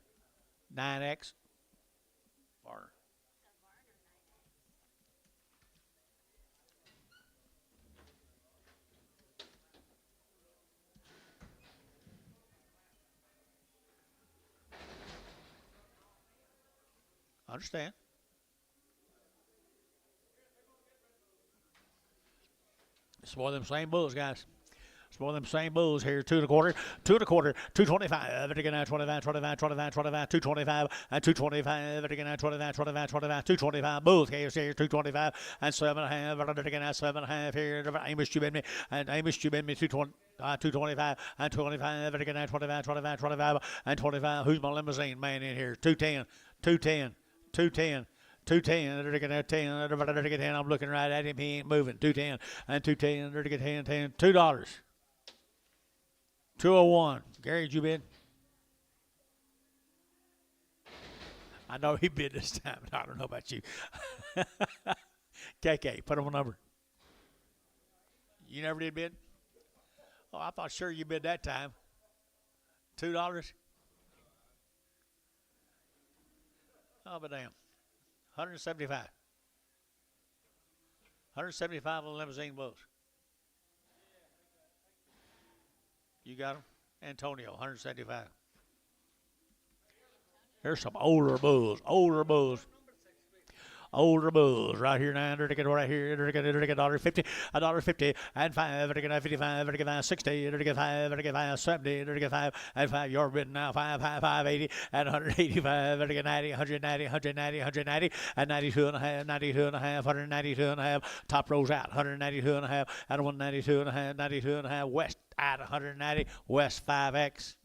9X. Or understand. It's one of them same bulls, guys. It's one of them same bulls here. 2 1/4, 2 1/4, 225. Again, 25, 25, 25, 25, 225, and 225. Again, 25, 25, 25, 225. Bulls here, 225, and 7.5. Again, 7.5 here. Amos, you bid me, and Amos, you bid me 220. 225 and 25, and again 25, 25, 25, and 25. Who's my limousine man in here? 210, 210, 210. 210, 10, I'm looking right at him. He ain't moving. 210 and 210, 10, $2. 201. Gary, did you bid? I know he bid this time. I don't know about you. KK, put him a number. You never did bid? Oh, I thought sure you bid that time. $2? Oh, but damn. 175. 175 on the limousine bulls. You got them? Antonio, 175. There's some older bulls. Older bulls right here now. Right here. $1.50, $1.50, and 5. $55, 60. $5, 70. 5 and 5. You're bidding now. 580 and 185. 90, 190, 190, 190, and 92 and a half. 92 and a half. 192 and a half. Top rows out. 192 and a half. And 192 and a half. 92 and a half. West at 190. West 5X.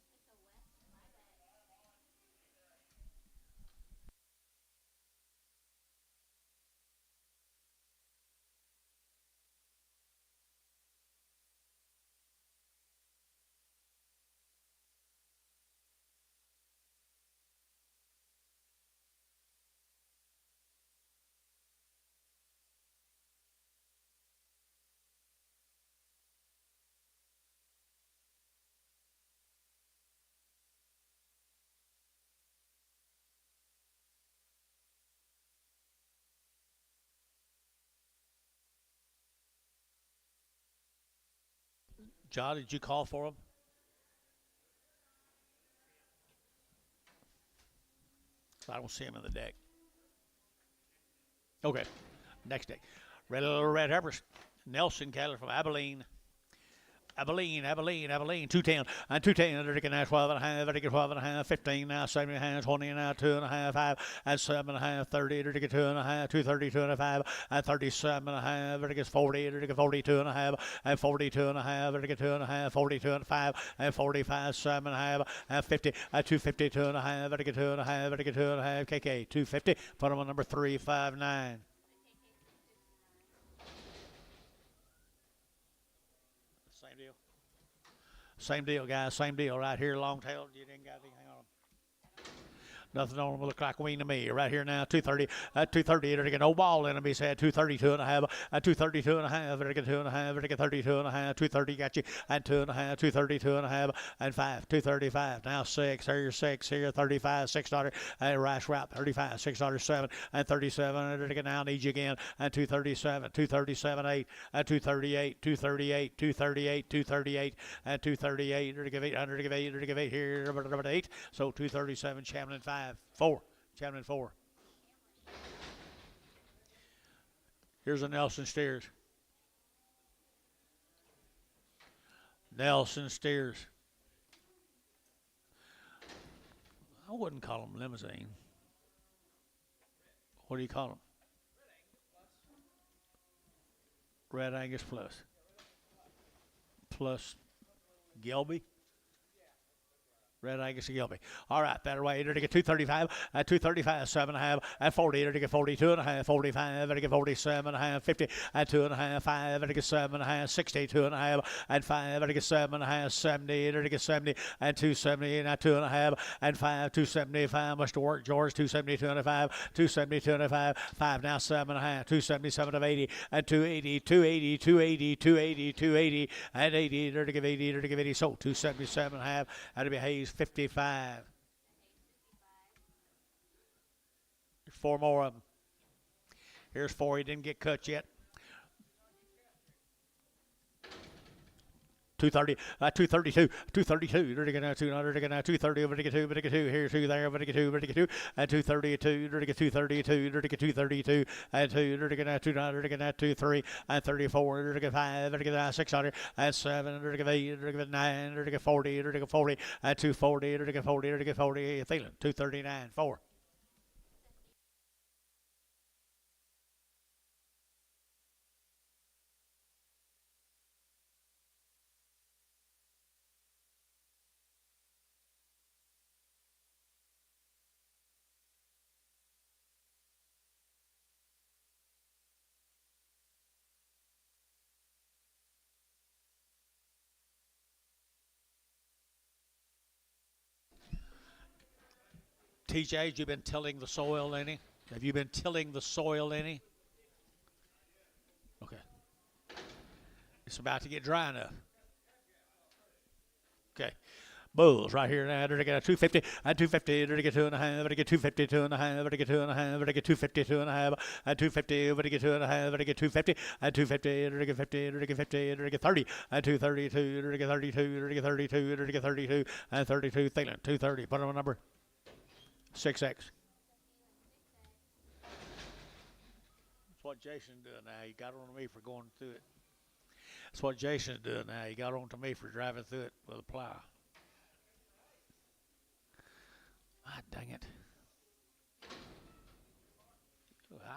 John, did you call for him? I don't see him in the deck. Okay, next deck. Red Heifers. Nelson cattle from Abilene. Abilene, 210, and 210, they're getting 12 and a half, they're getting 12 and a half, 15 now, 7 and a half, 20 now, 2 and a half, 5, and 7 and a half, 30, they're getting 2 and a half, 230, 2 and a half, and 37 and a half, they're getting 40, they're getting 42 and a half, and 42 and a half, they're getting 2 and a half, 42 and 5, and 45, 7 and a half, and 50, and 252 and a half, they're getting 2 and a half, they're getting 2 and a half, KK, 250, put them on number 359. Same deal, guys. Same deal right here. Long tail. You didn't got anything on them. Nothing on them look like a wing to me. Right here now, 230. 230. They're getting no ball in them. He said 232 and a half. 232 and a half. They're getting 2 and a half. They're getting 32 and a half. 230 got you. And 2 and a half. 232 and a half. And 5. 235. Now 6. Here 6. Here 35. $6. And rice wrap. 35. $6. 7. And 37. They're getting now need you again. And 237. 237. 8. And 238. 238. 238. 238. And 238. They're give 800. Give 8. They're give 8 here. 8. So 237. Chamberlain 5. 4. Chamberlain 4. Here's a Nelson Steers. Nelson Steers. I wouldn't call them limousine. What do you call them? Red Angus Plus. Plus Gilby. Red Angus and Gilby. All right, better way. They're to get 235, 235, 7.5, and 40. They're to get 42 and a half, 45. They're to get 47 and a half, 50, and 2 and a half, 5. They're to get 7 and a half, 60, 2 and a half, and 5. They're to get 7 and a half, 70. They're to get 70, and 270, and 2 and a half, and 5, 275. Must have worked, George. 270, 2 and a 5, 270, 2 and a 5, 5 now 7 and a half, 277 of 80, and 280, 280, 280, 280, 280, and 80. They're to give 80. They're to give 80. So 277 and a half. That'll be Hayes. 55. 4 more of them. Here's 4. He didn't get cut yet. 230, 232, 232, vertical now 2, vertical now 230, vertical 2, vertical 2, here 2 there, vertical 2, vertical 2, and 232, vertical 232, vertical 232, and 2, vertical now 2, vertical now 2, 3, and 34, vertical 5, vertical now 600, and 7, vertical 8, vertical 9, vertical 40, vertical 40, and 240, vertical 40, vertical 40, feeling 239, 4. TJ, you been tilling the soil any? Have you been tilling the soil any? Okay. It's about to get dry enough. Okay. Bulls right here now. They're get a 250, and 250. They're get 2.5. They get 250, 2.5. They get 2.5. They get 250, 2.5, and 250. They get 2.5. They get 250, and 250. They get 50. They get 50. They get 30, and 232. They get 32. They get 32. They get 32, and 32. Thielen 230. Put on a number 6X. That's what Jason's doing now. He got on to me for going through it. That's what Jason's doing now. He got on to me for driving through it with a plow. Ah, dang it.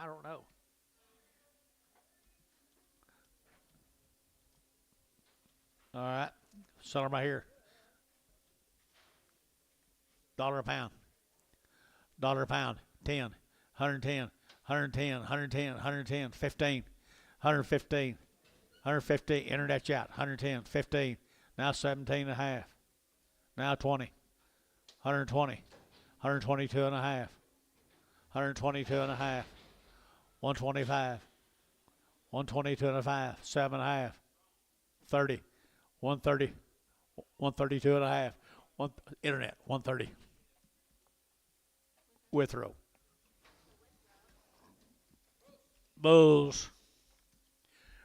I don't know. All right. Sell them right here. $1 a pound. $1 a pound. 10. 110. 110. 110. 110. 15. 115. 150. Internet out. 110. 15. Now 17 and a half. Now 20. 120. 122 and a half. 122 and a half. 125. 122 and a half. 7 and a half. 30. 130. 132 and a half. Internet. 130. Withrow. Bulls.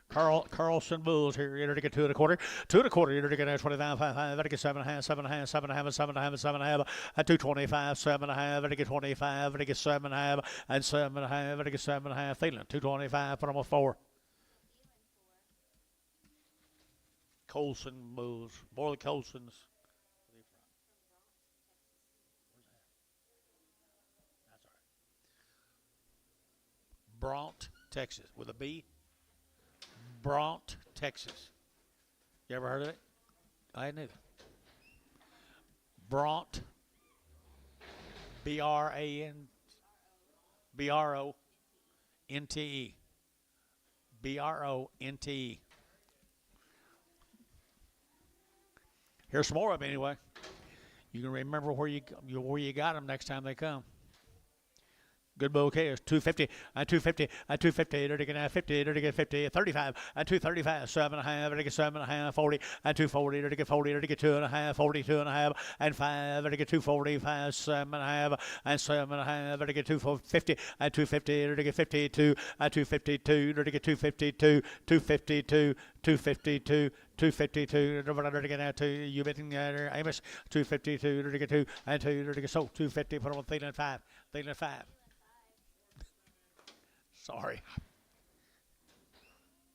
Carlson Bulls here. You're to get 2.25. 2.25. You're to get 25. 5. You're to get 7.5. 7.5. 7.5. 7.5. 7.5. At 225. 7.5. You're to get 25. You're to get 7.5. And 7.5. You're to get 7.5. Feeling 225. Put them on 4. Colson Bulls. More the Colsons. Bront, Texas, with a B. Bront, Texas. You ever heard of it? I hadn't either. Bront, B-R-O-N-T-E. B-R-O-N-T-E. Here's some more of them anyway. You can remember where you got them next time they come. Good bouquet is 250, and 250, and 250, they're going to 50, they're going to 50, 35, and 235, 7.5, they're going to 7.5, 40, and 240, they're going to 40, they're going to 2.5, 42.5, and 5, they're going to 245, 7.5, and 7.5, they're going to 250, and 250, they're going to 52, and 252, they're going to 252, 252, 252, 252, they're going to get out to you betting Amos, 252, they're going to 2, and 2, they're going to so 250, put on Thielen 5, Thielen 5. Sorry.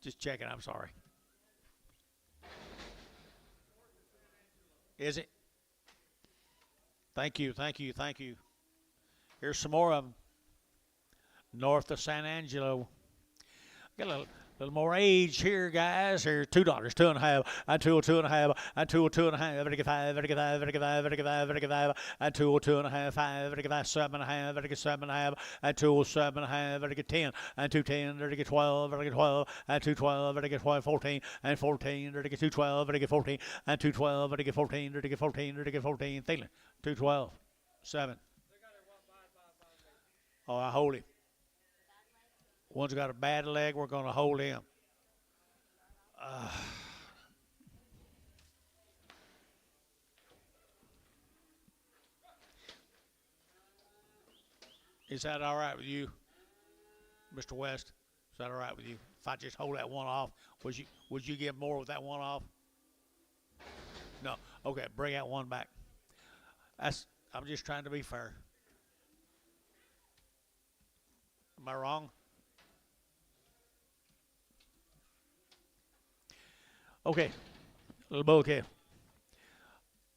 Just checking, I'm sorry. Is it? Thank you, thank you, thank you. Here's some more of them. North of San Angelo. Got a little more age here, guys. Here, $2, 2.5, and 2.5, and 2.5, vertical 5, vertical 5, vertical 5, vertical 5, vertical 5, and 2.5, 5, vertical 5, 7.5, vertical 7.5, and 2.7.5, vertical 10, and 2.10, vertical 12, vertical 12, and 2.12, vertical 12, 14, and 14, vertical 2.12, vertical 14, and 2.12, vertical 14, vertical 14, vertical 14, Thielen, 2.12, 7. Oh, I hold him. One's got a bad leg, we're going to hold him. Is that all right with you, Mr. West? Is that all right with you? If I just hold that one off, would you get more with that one off? No. Okay, bring that one back. That's I'm just trying to be fair. Am I wrong? Okay, little bull calf.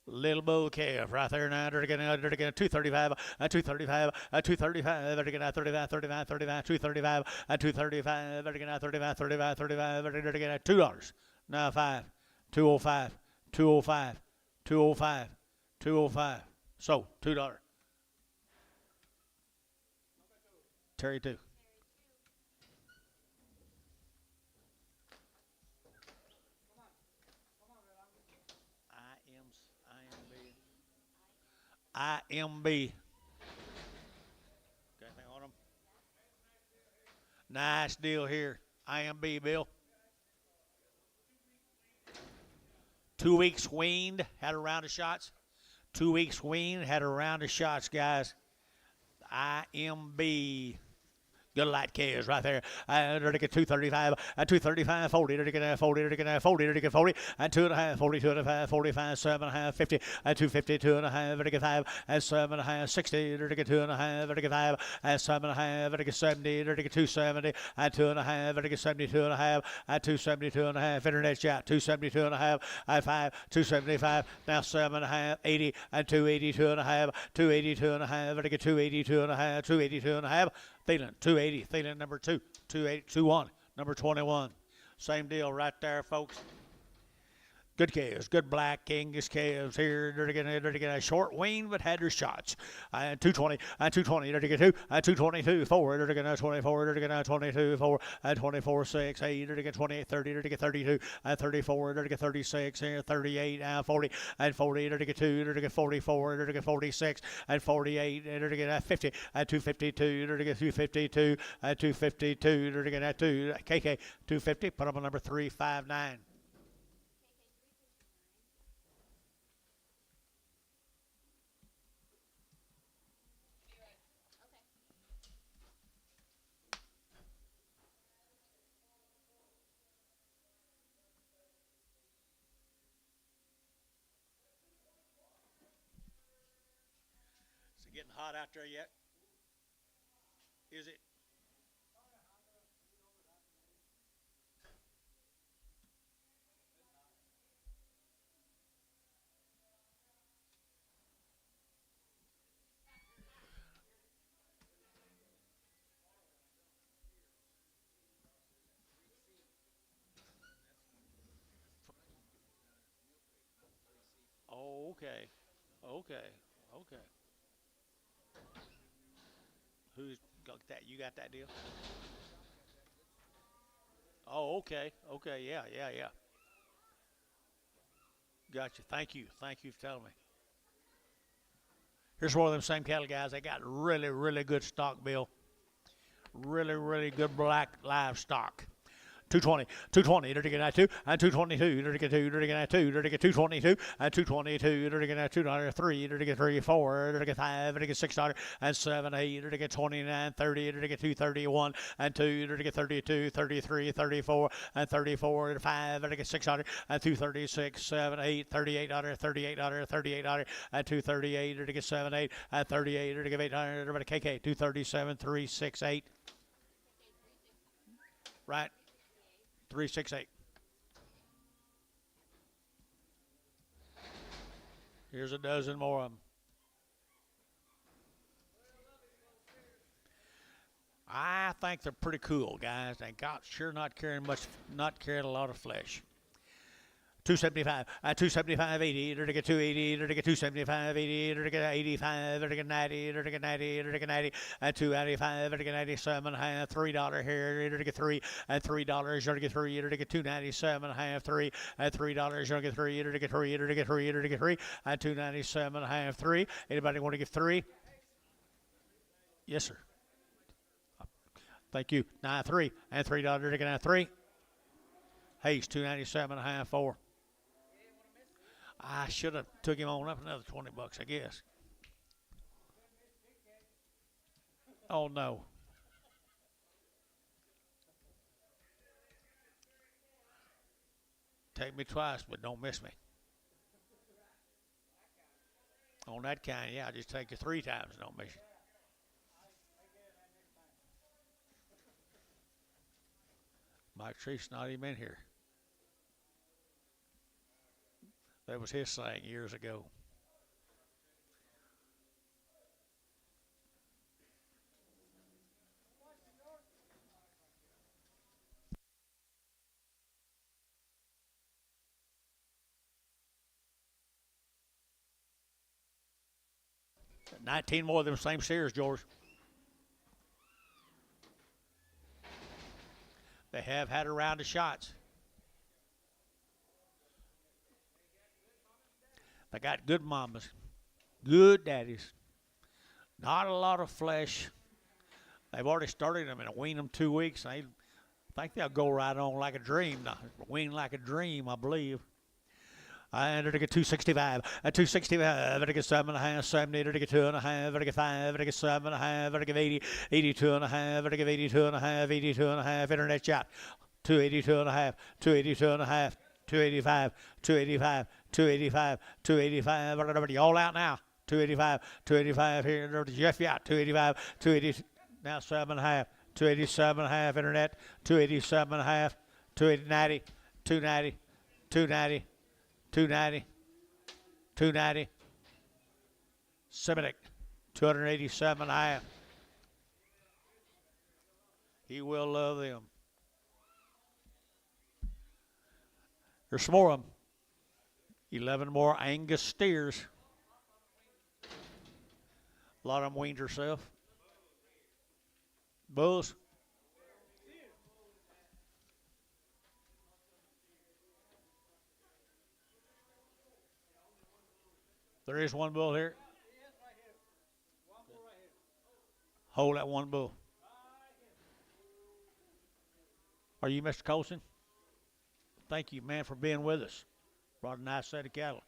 Little bull calf right there now. They're getting 235, 235, 235. They're getting 35, 35, 35, 235, 235. They're getting 35, 35, 35. They're getting $2. Now 5, 205, 205, 205, 205. So $2. Terry two. IMB. Got anything on them? Nice deal here. IMB, Bill. 2 weeks weaned, had a round of shots. 2 weeks weaned, had a round of shots, guys. IMB. Good light calves right there. They're get 235, 235, 40, they're get 40, they're get 40, they're get 40, and 2.5, 40, 2.5, 45, 7.5, 50, and 250, 2.5, they're get 5, and 7.5, 60, they're get 2.5, they're get 5, and 7.5, they're get 70, they're get 270, and 2.5, they're get 72.5, and 272.5, internet chat, 272.5, and 5, 275, now 7.5, 80, and 282.5, 282.5, they're get 282.5, 282.5. Thielen, 280. Thielen, number 2. 2821, number 21. Same deal right there, folks. Good calves, good black Angus calves here. They're getting a short wean, but had their shots. 220, 220, they're getting 2, 222, 4, they're getting 24, they're getting 22, 4, 24, 6, 8, they're getting 28, 30, they're getting 32, 34, they're getting 36, 38, 40, and 40, they're getting 2, they're getting 44, they're getting 46, and 48, they're getting 50, 252, they're getting 252, 252, they're getting 2, KK 250, put them on number 359. Is it getting hot out there yet? Is it? Oh, okay. Okay. Okay. Who's got that? You got that deal? Oh, okay. Okay. Yeah. Yeah. Yeah. Gotcha. Thank you. Thank you for telling me. Here's one of them same cattle guys. They got really, really good stock, Bill. Really, really good black livestock. 220, 220, they're getting at 2, and 222, they're getting 2, they're getting at 2, they're getting 222, and 222, they're getting at 203, they're getting 3, 4, they're getting 5, they're getting 6, and 7, 8, they're getting 29, 30, they're getting 231, and 2, they're getting 32, 33, 34, and 34, and 5, they're getting 600, and 236, 7, 8, 38, 38, 38, and 238, they're getting 7, 8, and 38, they're getting 800, they're getting KK 237, 368, right? 368. Here's a dozen more of them. I think they're pretty cool, guys. They got sure not carrying much, not carrying a lot of flesh. 275, 275, 80, they're to get 280, they're to get 275, 80, they're to get 85, they're to get 90, they're to get 90, they're to get 90, and 295, they're to get 97, half, $3 here, they're to get 3, and $3, you're to get 3, they're to get 297, half, 3, and $3, you're to get 3, they're to get 3, they're to get 3, they're to get 3, and 297, half, 3. Anybody want to get 3? Yes, sir. Thank you. 9-3, and $3, they're to get 3. Hayes, 297, half, 4. I should have took him on up another $20, I guess. Oh no. Take me twice, but don't miss me. On that kind, yeah, I just take you 3 times, don't miss you. Mike Treef's not even in here. That was his saying years ago. Got 19 more of them same shares, George. They have had a round of shots. They got good mamas, good daddies. Not a lot of flesh. They've already started them and weaned them 2 weeks. I think they'll go right on like a dream. Wean like a dream, I believe. I to get 265, 265, to get 7.5, 70, to get 2.5, to get 5, to get 7.5, to get 80, 82.5, to get 82.5, 82.5, internet shot, 282.5, 282.5, 285, 285, 285, 285, all out now. 285, 285 here, Jeff Yacht, 285, 280, now 7.5, 287.5 internet, 287.5, 290, 290, 290. 290, 290, Simic, 287.5. He will love them. There's some more of them. 11 more Angus steers. A lot of them weaned herself. Bulls. There is one bull here. Hold that one bull. Are you Mr. Colson? Thank you, man, for being with us. Brought a nice set of cattle.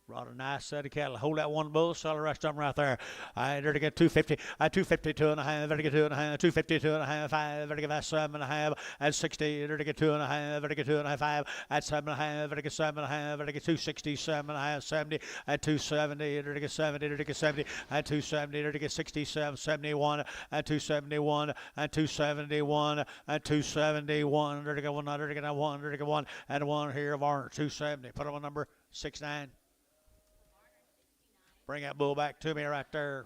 Brought a nice set of cattle. Hold that one bull, sell the rest of them right there. I better get 250. I 252.5. Better get 2.5. 252.5. 5. Better get that 7.5. At 60. Better get 2.5. Better get 2.5. 5. At 7.5. Better get 7.5. Better get 267.5. 70. At 270. Better get 70. Better get 70. At 270. Better get 67. 71. At 271. At 271. At 271. Better get 1. Better get 1. Better get 1. And 1 here of ours. 270. Put on number 69. Bring that bull back to me right there.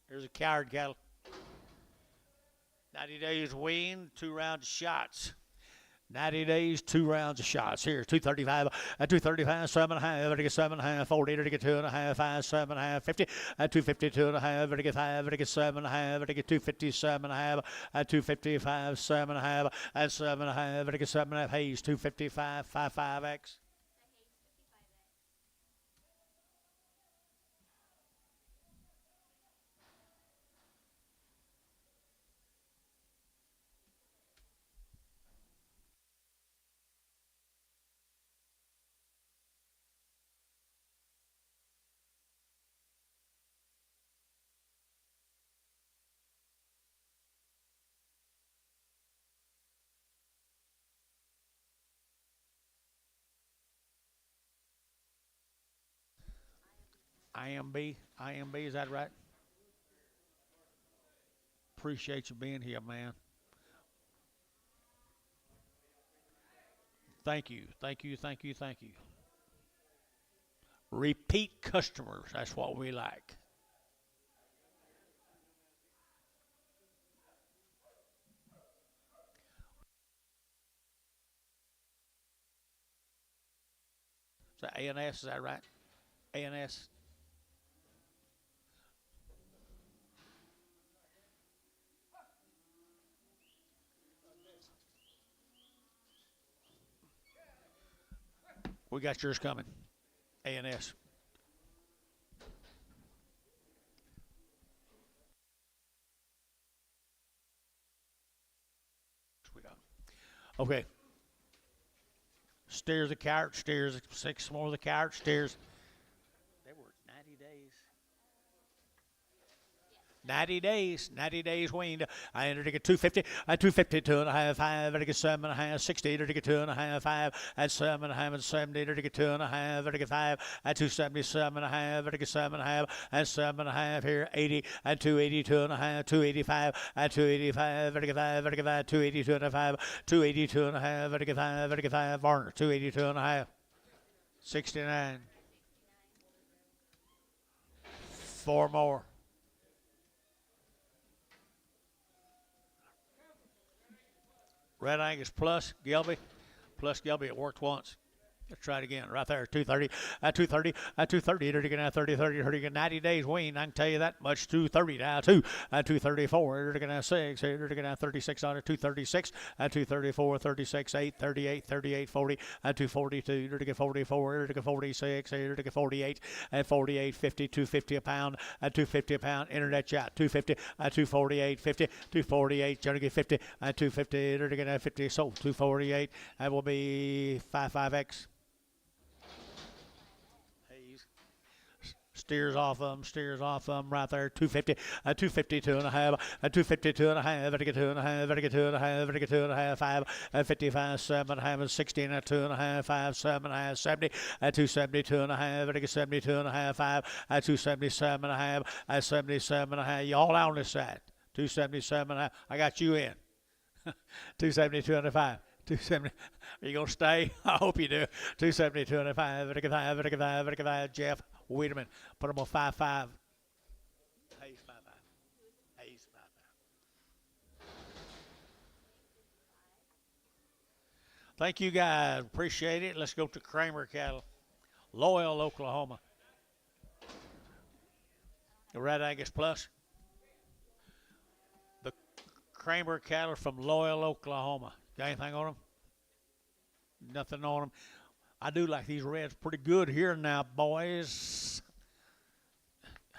Here's a coward cattle. 90 days weaned, 2 rounds of shots. 90 days, 2 rounds of shots. Here, 235, 235, 7.5, better get 7.5, 40, better get 2.5, 5, 7.5, 50, 252.5, better get 5, better get 7.5, better get 257.5, 255, 7.5, and 7.5, better get 7.5, Hayes, 255, 55X. IMB, is that right? Appreciate you being here, man. Thank you, thank you, thank you, thank you. Repeat customers, that's what we like. Is that ANS, is that right? ANS? We got yours coming. A&S. Okay. Steers the carrot, steers 6 more of the carrot, steers. They were 90 days. 90 days weaned. I entered to get 250, 252 and a half, 5, I get 7 and a half, 60, to get 2 and a half, 5, at 7 and a half, and 70, to get 2 and a half, I get 5, at 277 and a half, I get 7 and a half, and 7 and a half here, 80, at 282 and a half, 285, at 285, I get 5, I get 5, 282 and a half, 282 and a half, I get 5, I get 5, Varner, 282 and a half, 69. 4 more. Red Angus plus Gilby. Plus Gilby, it worked once. Let's try it again. Right there, 230. At 230. At 230. You're going to 30, 30, 30. 90 days wean. I can tell you that much. 230 now, 2. At 234. You're going to 6. You're going to 36 on it. 236. At 234, 36, 8, 38, 38, 40. At 242. You're going to get 44. You're going to get 46. You're going to get 48. At 48, 50, 250 a pound. At 250 a pound. Internet chat. 250. At 248, 50. 248. You're going to get 50. At 250. You're going to get 50. So 248. That will be 55X. Steers off them right there. 250, 252 and a half, 252 and a half, I get 2 and a half, I get 2 and a half, I get 2 and a half, 5, 55, 7 and a half, 16, 2 and a half, 5, 7 and a half, 70, 272 and a half, I get 72 and a half, 5, 277 and a half, 77 and a half. Y'all out on this side. 277 and a half. I got you in. 272 and a 5. 270. Are you going to stay? I hope you do. 272 and a 5, Jeff. Wait a minute. Put him on 5-5. Hayes 5-5. Hayes 5-5. Thank you guys. Appreciate it. Let's go to Kramer Cattle. Loyal, Oklahoma. The Red Angus Plus. The Kramer Cattle from Loyal, Oklahoma. Got anything on them? Nothing on them. I do like these reds pretty good here now, boys.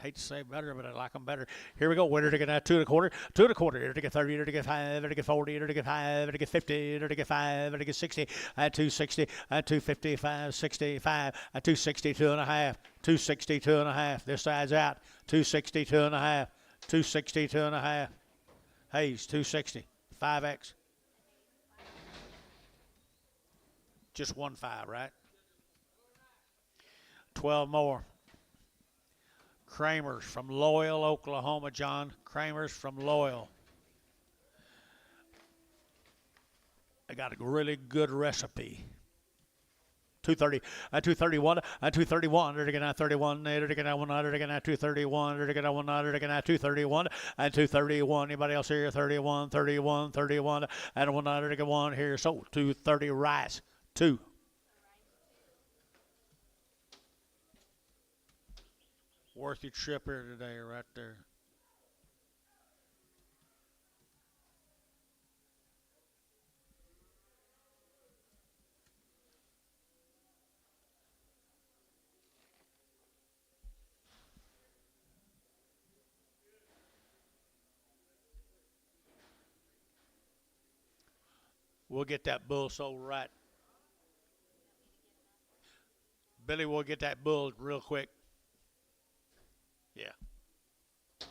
Hate to say better, but I like them better. Here we go. Winner to get 2 1/4, 2 1/4. Here to get 30, here to get 5, here to get 40, here to get 5, here to get 50, here to get 5, here to get 60, at 260, at 255, 65, at 262 and a half, 262 and a half. This side's out. 262 and a half, 262 and a half. Hayes, 260, 5X. Just 1-5, right? 12 more. Kramer's from Loyal, Oklahoma, John. Kramer's from Loyal. I got a really good recipe. 230, 231, 231, they're going to 31, they're going to 100, they're going to 231, they're going to 100, they're going to 231, and 231. Anybody else here? 31, 31, 31, and 100, they're going 1 here. So 230 rice, 2. Worth your trip here today, right there. We'll get that bull sold right. Billy, we'll get that bull real quick. Yeah. Let's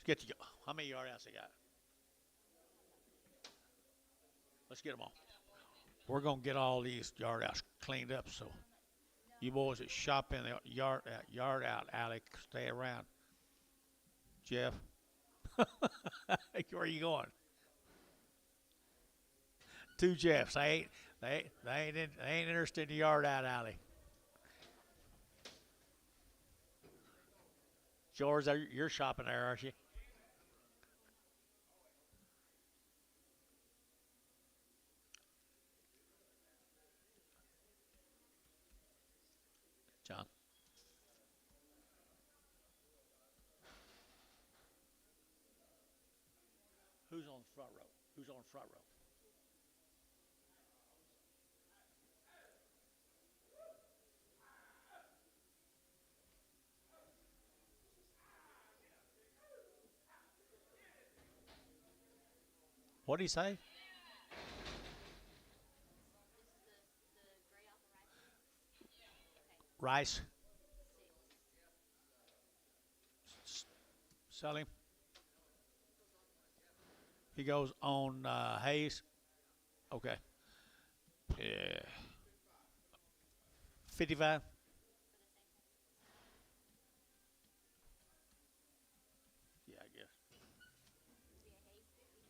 get you. How many yard outs they got? Let's get them all. We're going to get all these yard outs cleaned up. So you boys that shop in the yard out alley, stay around. Jeff. Where are you going? 2 Jeffs. They ain't interested in the yard out alley. George, you're shopping there, aren't you? John. Who's on the front row? Who's on the front row? What did he say? Rice. Sell him. He goes on Hayes. Okay. Yeah. 55. Yeah, I guess.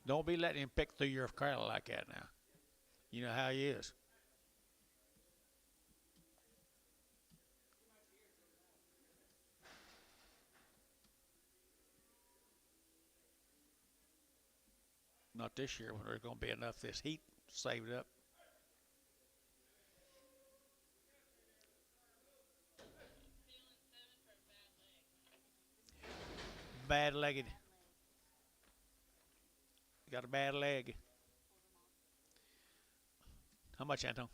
Don't be letting him pick through your cattle like that now. You know how he is. Not this year when there's going to be enough this heat saved up. Bad legged. Got a bad leg. How much, Anton?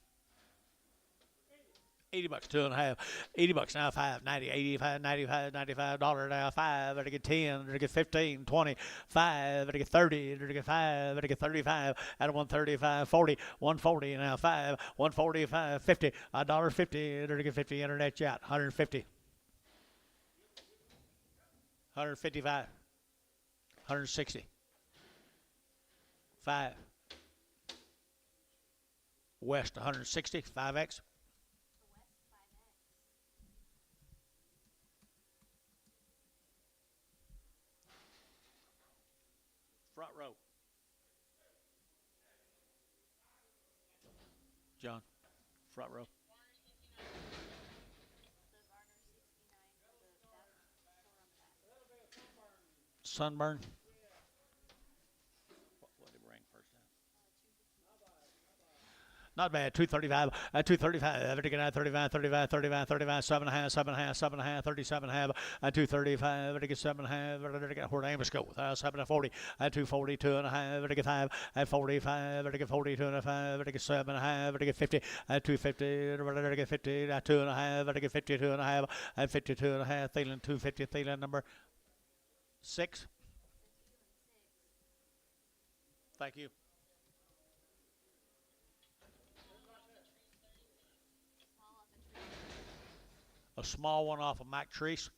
80 bucks, two and a half. 80 bucks now, 5, 90, 85, 95, $95 now, 5, better get 10, better get 15, 20, 5, better get 30, better get 5, better get 35, out of 135, 40, 140 now, 5, 145, 50, $1.50, better get 50, internet chat, 150, 155, 160, 5, West 160, 5X. Front row. John, front row. Sunburn. What did it bring first time? Not bad. 235. 235. Everything at 35, 35, 35, 35, 7.5, 7.5, 7.5, 37.5. 235. Everything 7.5. Everything where Amos go. 7.40. 240. 2.5. Everything 5. At 45. Everything 42 and a 5. Everything 7.5. Everything 50. 250. Everything 50. 2.5. Everything 52 and a half. At 52 and a half. Thielen 250. Thielen number 6. Thank you. A small one off of Mike Treese.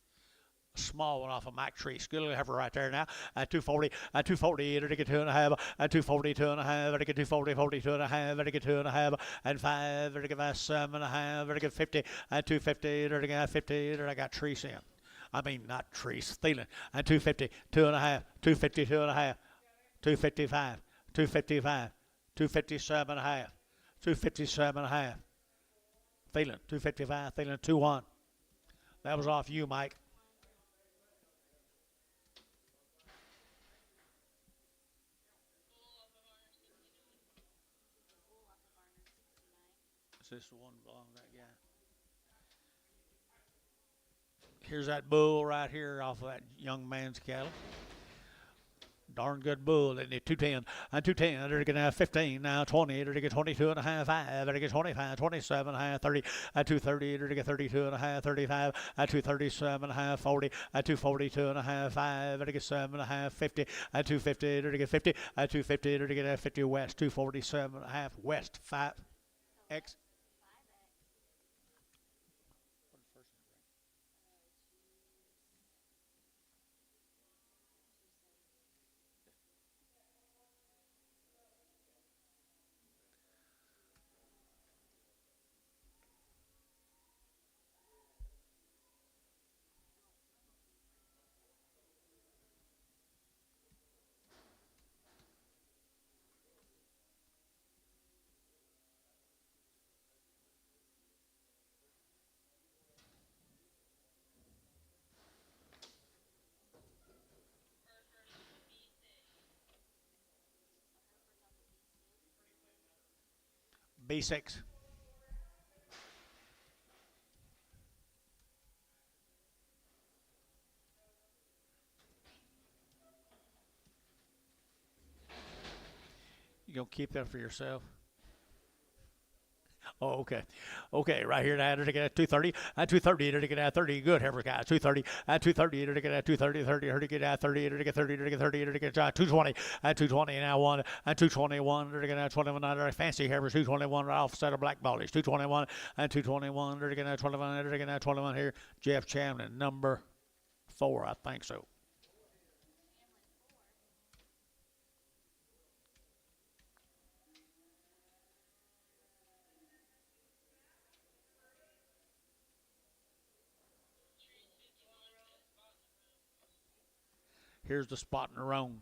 A small one off of Mike Treese. Good little heifer right there now. At 240. At 240. It'll get 2.5. At 240. 2.5. It'll get 240. 42 and a half. It'll get 2.5. And 5. It'll get 7.5. It'll get 50. At 250. It'll get 50. It'll got Treese in. I mean, not Treese. Thielen. At 250. 2.5. 250. 2.5. 255. 255. 257.5. 257.5. Thielen. 255. Thielen 2-1. That was off you, Mike. Is this the one belong to that guy? Here's that bull right here off of that young man's cattle. Darn good bull. They need 210. 210. They're going to have 15. Now 20. They're going to get 22 and a half. 5. They're going to get 25. 27 and a half. 30. 230. They're going to get 32 and a half. 35. 237 and a half. 40. 242 and a half. 5. They're going to get 7 and a half. 50. 250. They're going to get 50. 250. They're going to get 50 West. 247 and a half West. 5. X. B6. You gonna keep that for yourself? Oh, okay. Okay, right here now, to get at 230, at 230, to get at 30, good, Heifer guy, 230, at 230, to get at 230, 30, to get at 30, to get 30, to get 30, to get 220, at 220, now one, at 221, to get at 21, fancy Heifer, 221, offset of black ballies, 221, and 221, to get at 21, to get at 21 here, Jeff Chamlin, number 4, I think so. Here's the spot in the roan.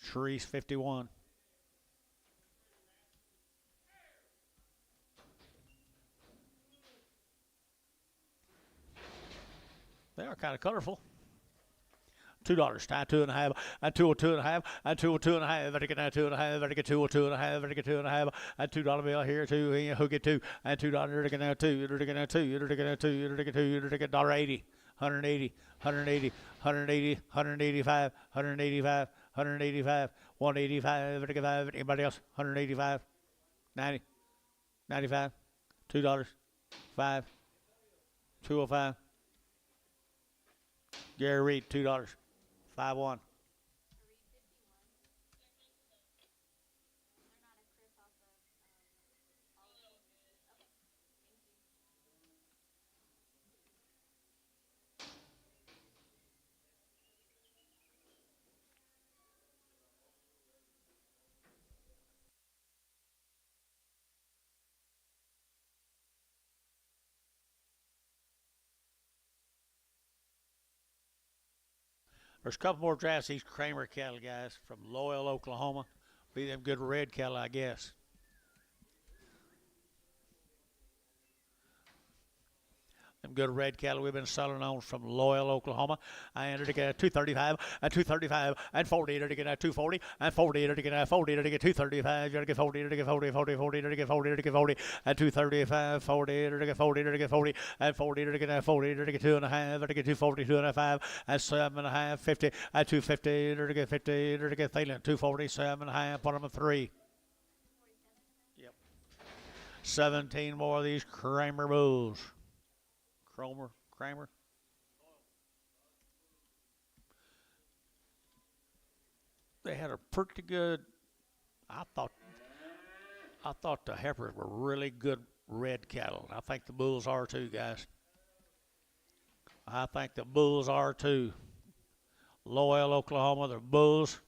Sharice 51. They are kind of colorful. $2. Tie 2.5. At 202.5. At 202.5. Better get that 2.5. Better get 202.5. Better get 2.5. At $2 bill here too. Hook it 2. At $2. Better get that 2. Better get that 2. Better get that 2. Better get 2. Better get $1.80. 180. 180. 180. 185. 185. 185. 185. Better get 5. Anybody else? 185. 90. 95. $2. 5. 205. Gary Reed, $2. 5-1. There's a couple more drafts. These Kramer cattle guys from Loyal, Oklahoma. Be them good red cattle, I guess. Them good red cattle we've been selling on from Loyal, Oklahoma. I entered to get a 235, and 235, and 40 to get a 240, and 40 to get a 40 to get 235, to get 40 to get 40, 40, 40 to get 40 to get 40, and 235, 40 to get 40 to get 40, and 40 to get a 40 to get 2.5, to get 240, 2.5, and 7.5, 50, and 250 to get 50 to get Thielen, 247.5, put them at 3. Yep. 17 more of these Kramer bulls. Kramer. They had a pretty good. I thought the heifers were really good red cattle. I think the bulls are too, guys. I think the bulls are too. Loyal, Oklahoma, the bulls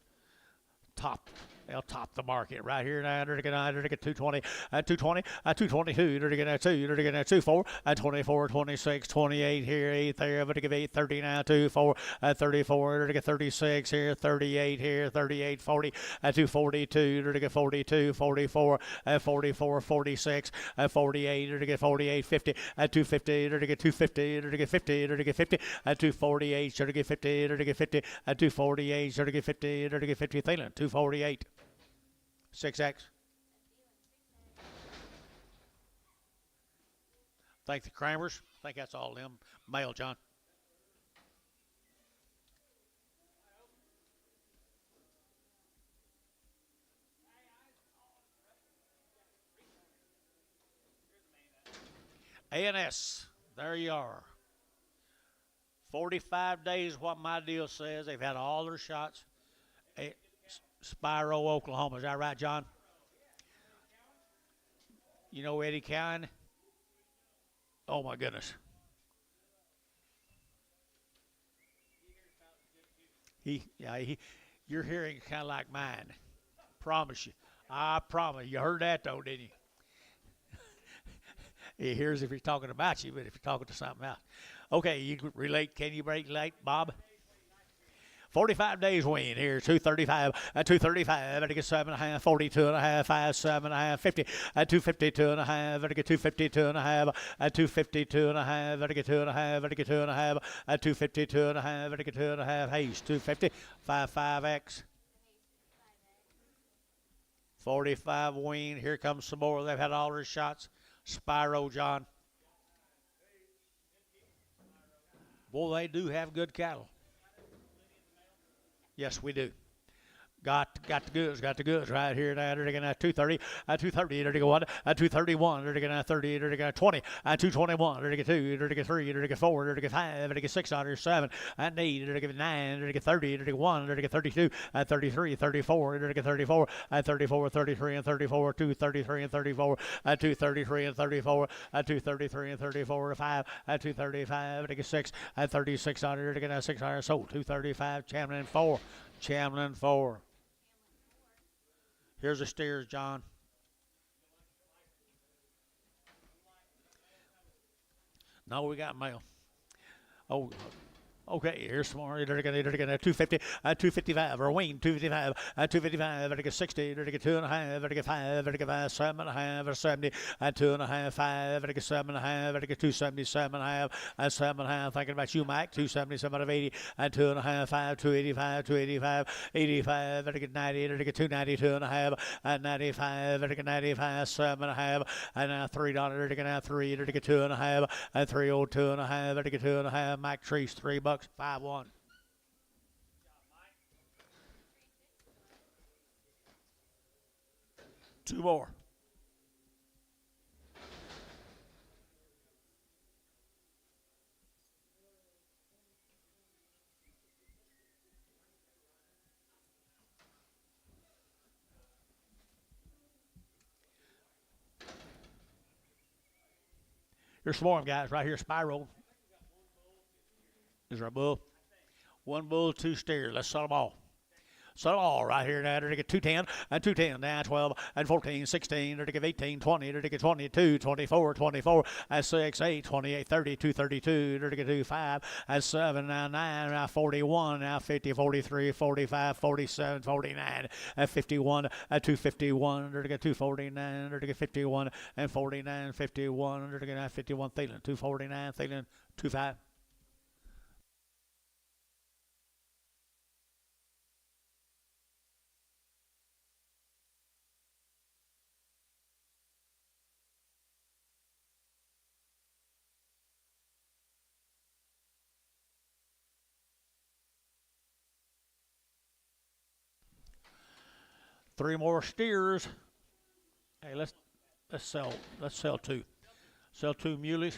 top. They'll top the market right here now. They're going to get 220, at 220, at 222. They're going to 2. They're going to 24, at 24, 26, 28 here, 8 there. But to give 8, 30 now, 24, at 34. They're going to get 36 here, 38 here, 38, 40, at 242. They're going to get 42, 44, at 44, 46, at 48. They're going to get 48, 50, at 250. They're going to get 250. They're going to get 50. They're going to get 50, at 248. They're going to get 50. They're going to get 50, at 248. They're going to get 50. They're going to get 50. Thielen, 248. 6X. Thank the Kramers. I think that's all them. Male, John. A&S. There you are. 45 days, what my deal says. They've had all their shots. Spiro, Oklahoma. Is that right, John? You know Eddie Cowan? Oh, my goodness. Your hearing is kind of like mine. Promise you. I promise. You heard that, though, didn't you? He hears if he's talking about you, but if you're talking to something else. Okay, you relate. Can you relate, Bob? 45 days wean here, 235, at 235, at get 7.5, 42.5, 5, 7.5, 50, at 252.5, at get 252.5, at 252.5, at get 2.5, at get 2.5, at 252.5, at get 2.5, Hayes, 250, 5X. 45 wean, here comes some more. They've had all their shots. Spiro, John. Boy, they do have good cattle. Yes, we do. Got the goods right here now. They're going to 230, 230, they're going to 1, 231, they're going to 30, they're going to 20, 221, they're going to 2, they're going to 3, they're going to 4, they're going to 5, they're going to 6, 7, 8, they're going to 9, they're going to 30, they're going to 1, they're going to 32, 33, 34, they're going to 34, 34, 33, and 34, 233 and 34, 233 and 34, 233 and 34, 5, 235, they're going to 6, 3600, they're going to 600, so 235, Chamberlain 4, Chamberlain 4. Here's the steers, John. No, we got mail. Oh, okay, here's some more. They're gonna 250, 255, or wing 255, 255. They're gonna 60. They're gonna 2.5. They're gonna 5. They're gonna 7.5 or 70, 2.5, 5. They're gonna 7.5. They're gonna 277.5, 7.5. Thinking about you, Mike. 277 of 80, 2.5, 5, 285, 285, 85. They're gonna 90. They're gonna 292.5, 95. They're gonna 95, 7.5, and now $3. They're gonna 3. They're gonna 2.5, 302.5. They're gonna 2.5. Mike Treese $3. 5-1. Two more. Here's some more guys right here. Spiral. Is there a bull? One bull, two steers. Let's sell them all. Sell them all right here now. They're to get 210 and 210 now 12 and 14, 16. They're to give 18, 20. They're to get 22, 24, 24 and 6, 8, 28, 30, 232. They're to get 5 and 7 now 9 now 41 now 50, 43, 45, 47, 49 and 51 and 251. They're to get 249. They're to get 51 and 49, 51. They're to get 51. Thielen 249. Thielen 25. Three more steers. Hey, let's sell two. Sell two muleys.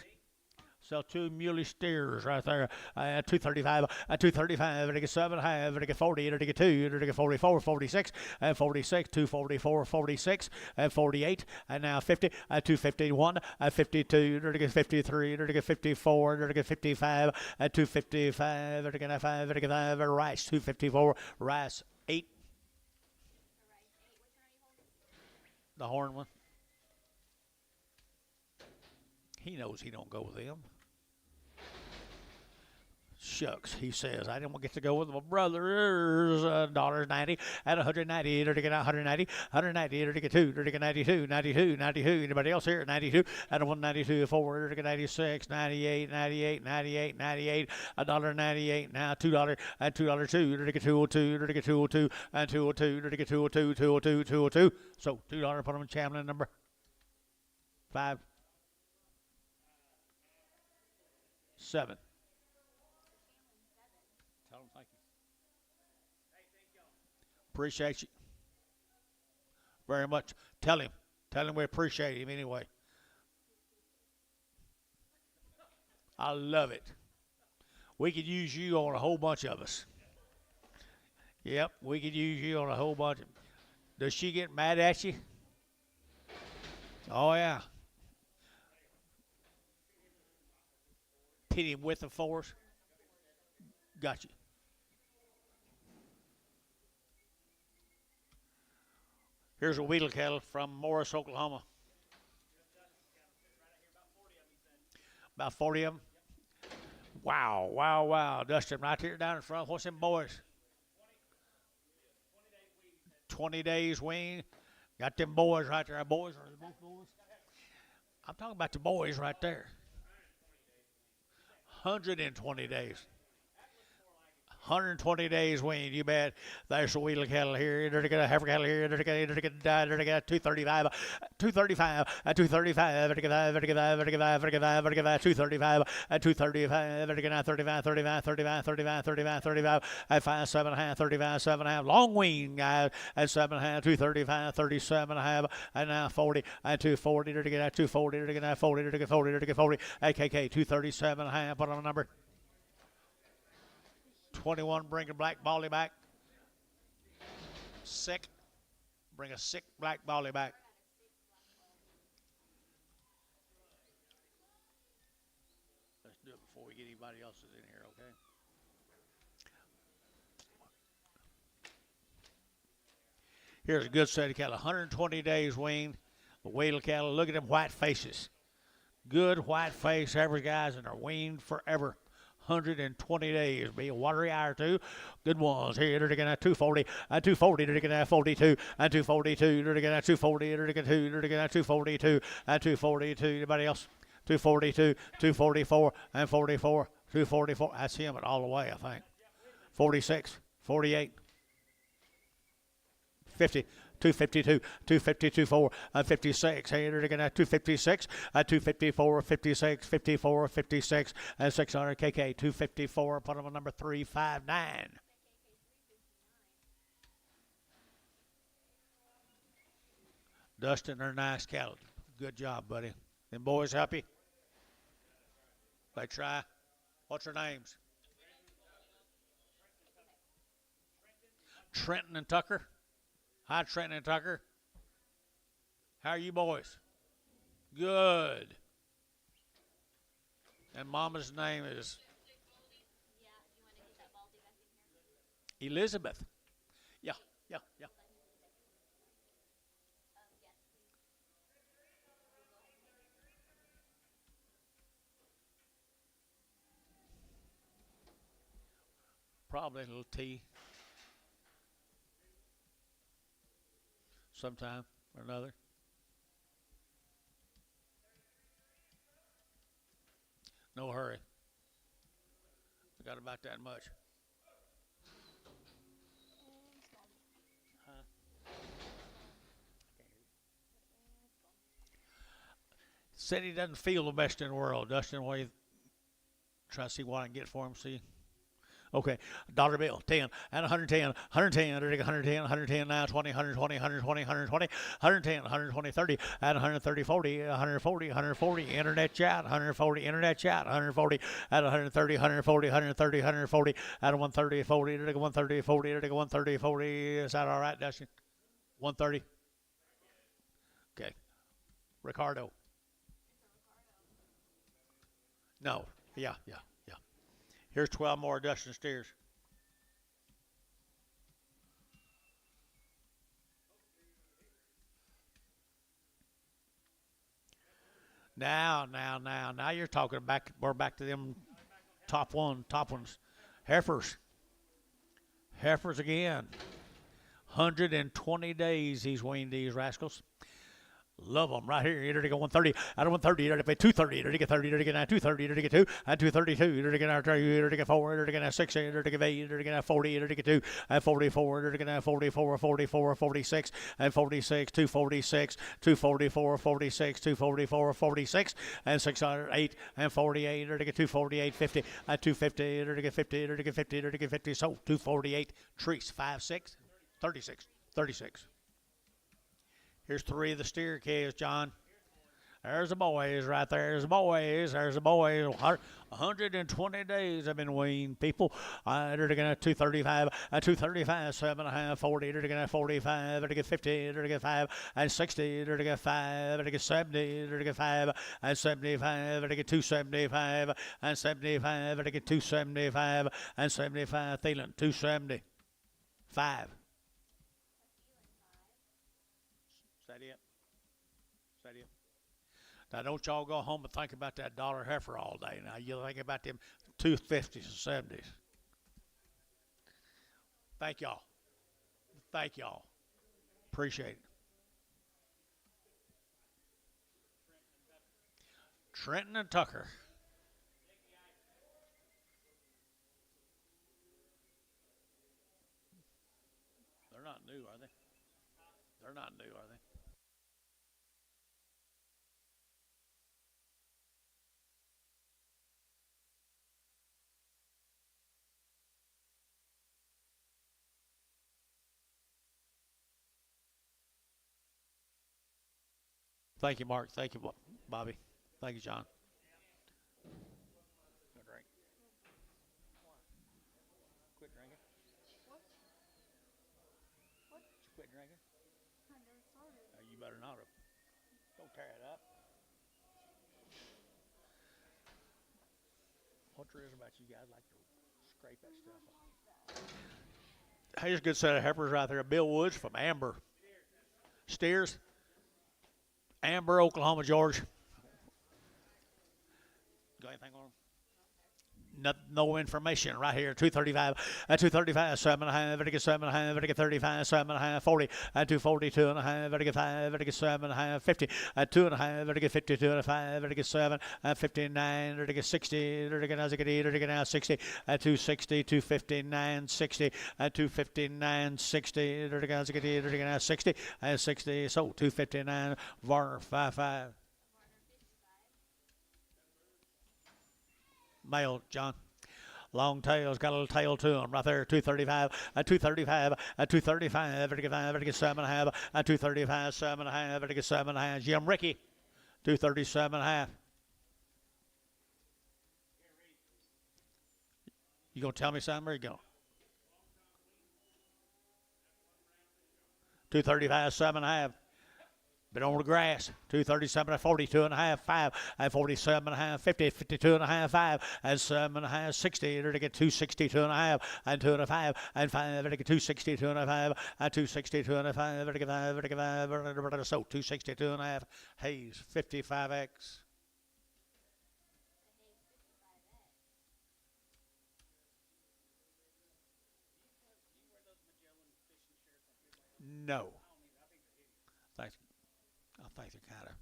Sell two muley steers right there. 235, 235, they get 7.5, they get 40, they get 2, they get 44, 46, and 46, 244, 46, and 48, and now 50, 251, 52, they get 53, they get 54, they get 55, 255, they get 5, they get 5, rice 254, rice 8. The horn one. He knows he don't go with them. Shucks, he says, I didn't get to go with my brothers. $90 at 190. They're to get 190, 190. They're to get 2. They're to get 92, 92, 92. Anybody else here? 92 at 192, 4. They're to get 96, 98, 98, 98, 98. $1.98 now. $2 at $2.02. They're to get 202. They're to get 202 and 202. They're to get 202, 202, 202. So $2 put them in Chamberlain number 5, 7. Tell him thank you. Appreciate you very much. Tell him we appreciate him anyway. I love it. We could use you on a whole bunch of us. Yep, we could use you on a whole bunch. Does she get mad at you? Oh, yeah. Pit him with the force. Got you. Here's a wheatle cattle from Morris, Oklahoma. About 40 of them. Wow, wow, wow. Dustin right here down in front. What's them boys? 20 days wean. Got them boys right there. Our boys, are they both boys? I'm talking about the boys right there. 120 days. 120 days weaned, you bet. There's a wheel of cattle here. There's a heifer cattle here. There's a 235, 235, 235, 235, 5, 7 and a half, 35, 7 and a half. Long wean, guys, at 7 and a half, 235, 37 and a half, and now 40, and 240, 240, 40, 40, AKK, 237 and a half. Put on a number. 21, bring a black Baldy back. Sick. Bring a sick black Baldy back. Let's do it before we get anybody else's in here, okay? Here's a good set of cattle. 120 days weaned. The wheel cattle. Look at them white faces. Good white face. Average guys, and they're weaned forever. 120 days. Be a watery eye or two. Good ones. Here, they're going to 240, 240, they're going to 42, 242, they're going to 240, they're going to 242, 242. Anybody else? 242, 244, and 44, 244. That's him at all the way, I think. 46, 48, 50. 252, 252, 4, 56. Here they're going to 256, 254, 56, 54, 56, and 600 KK 254. Put them on number 359. Dustin, they're nice cattle. Good job, buddy. Them boys happy? They try. What's their names? Trenton and Tucker. Hi, Trenton and Tucker. How are you boys? Good. And Mama's name is Elizabeth. Yeah. Probably a little tea. Sometime or another. No hurry. I got about that much. Huh? Said he doesn't feel the best in the world. Dustin, what you try to see what I can get for him, see? Okay, dollar bill, 10, and 110, 110, 110, 110, now 20, 120, 120, 120, 110, 120, 30, and 130, 40, 140, 140, internet chat, 140, internet chat, 140, at 130, 140, 130, 140, at 130, 40, 130, 40, 130, 40. Is that all right, Dustin? 130? Okay. Ricardo. No. Yeah. Here's 12 more Dustin steers. Now you're talking back. We're back to them top ones. Heifers again. 120 days he's weaned these rascals. Love them right here. You're to go 130. Out of 130, you're to pay 230. You're to get 30. You're to get 230. You're to get 2 and 232. You're to get 3. You're to get 4. You're to get 6. You're to get 8. You're to get 40. You're to get 2 and 44. You're to get 44, 44, 46 and 46. 246, 244, 46, 244, 46 and 608 and 48. You're to get 248, 50 and 250. You're to get 50. You're to get 50. You're to get 50. So 248. Trees 5, 6, 36, 36. Here's 3 of the steer calves, John. There's the boys right there. There's the boys. 120 days I've been weaned, people. They're going to 235, 235, 7.5, 40. They're going to 45. They're going to get 50. They're going to get 5 and 60. They're going to get 5. They're going to get 70. They're going to get 5 and 75. They're going to get 275 and 75. They're going to get 275 and 75. Thielen, 270. 5. Is that it? Now, don't y'all go home and think about that dollar heifer all day. Now, you think about them 250s and 70s. Thank y'all. Appreciate it. Trenton and Tucker. They're not new, are they? Thank you, Mark. Thank you, Bobby. Thank you, John. Good drink. Quit drinking. You quit drinking? You better not have. Don't tear it up. What there is about you guys like to scrape that stuff up. Here's a good set of heifers right there. Bill Woods from Amber. Steers. Amber, Oklahoma, George. Got anything on them? No information right here. 235, 235, 7.5, vertical 7.5, vertical 35, 7.5, 40, 240, 2.5, vertical 5, vertical 7.5, 50, 2.5, vertical 50, 2.5, vertical 7, 59, vertical 60, vertical now 60, vertical now 60, 260, 259, 60, 259, 60, vertical now 60, vertical now 60, 60, so 259, Varner 55. Male, John. Long tails, got a little tail to them right there. 235, 235, 235, vertical 5, vertical 7.5, 235, 7.5, vertical 7.5. Jim Ricky, 237.5. You gonna tell me something? Where you going? 235, 7.5. Been on the grass, 237, 42 and a half, 5, and 47 and a half, 50, 52 and a half, 5, and 7 and a half, 60, to get 262 and a half, and 2 and a 5, and 5, to get 262 and a 5, and 262 and a 5, to get 5, so 262 and a half, Hayes, 55X. No. Thanks. I think they're kind of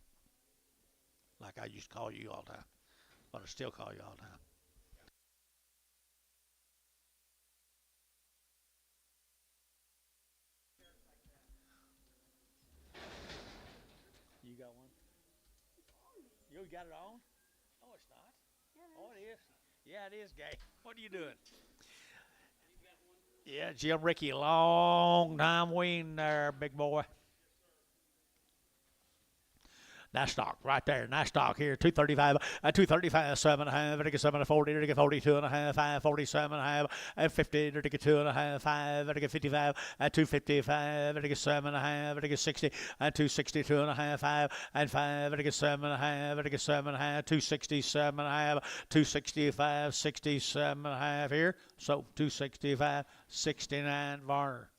like I used to call you all the time, but I still call you all the time. You got one? You got it on? No, it's not. Oh, it is. Yeah, it is, gay. What are you doing? Yeah, Jim Ricky, long time wean there, big boy. Nice stock right there. Nice stock here. 235, 235, 7.5, vertical 7 40, vertical 42 and a half, 5, 47 and a half, 50, vertical 2 and a half, 5, vertical 55, 255, vertical 7 and a half, vertical 60, 262 and a half, 5, and 5, vertical 7 and a half, vertical 7 and a half, 267 and a half, 265, 67 and a half here. So 265, 69 Varner.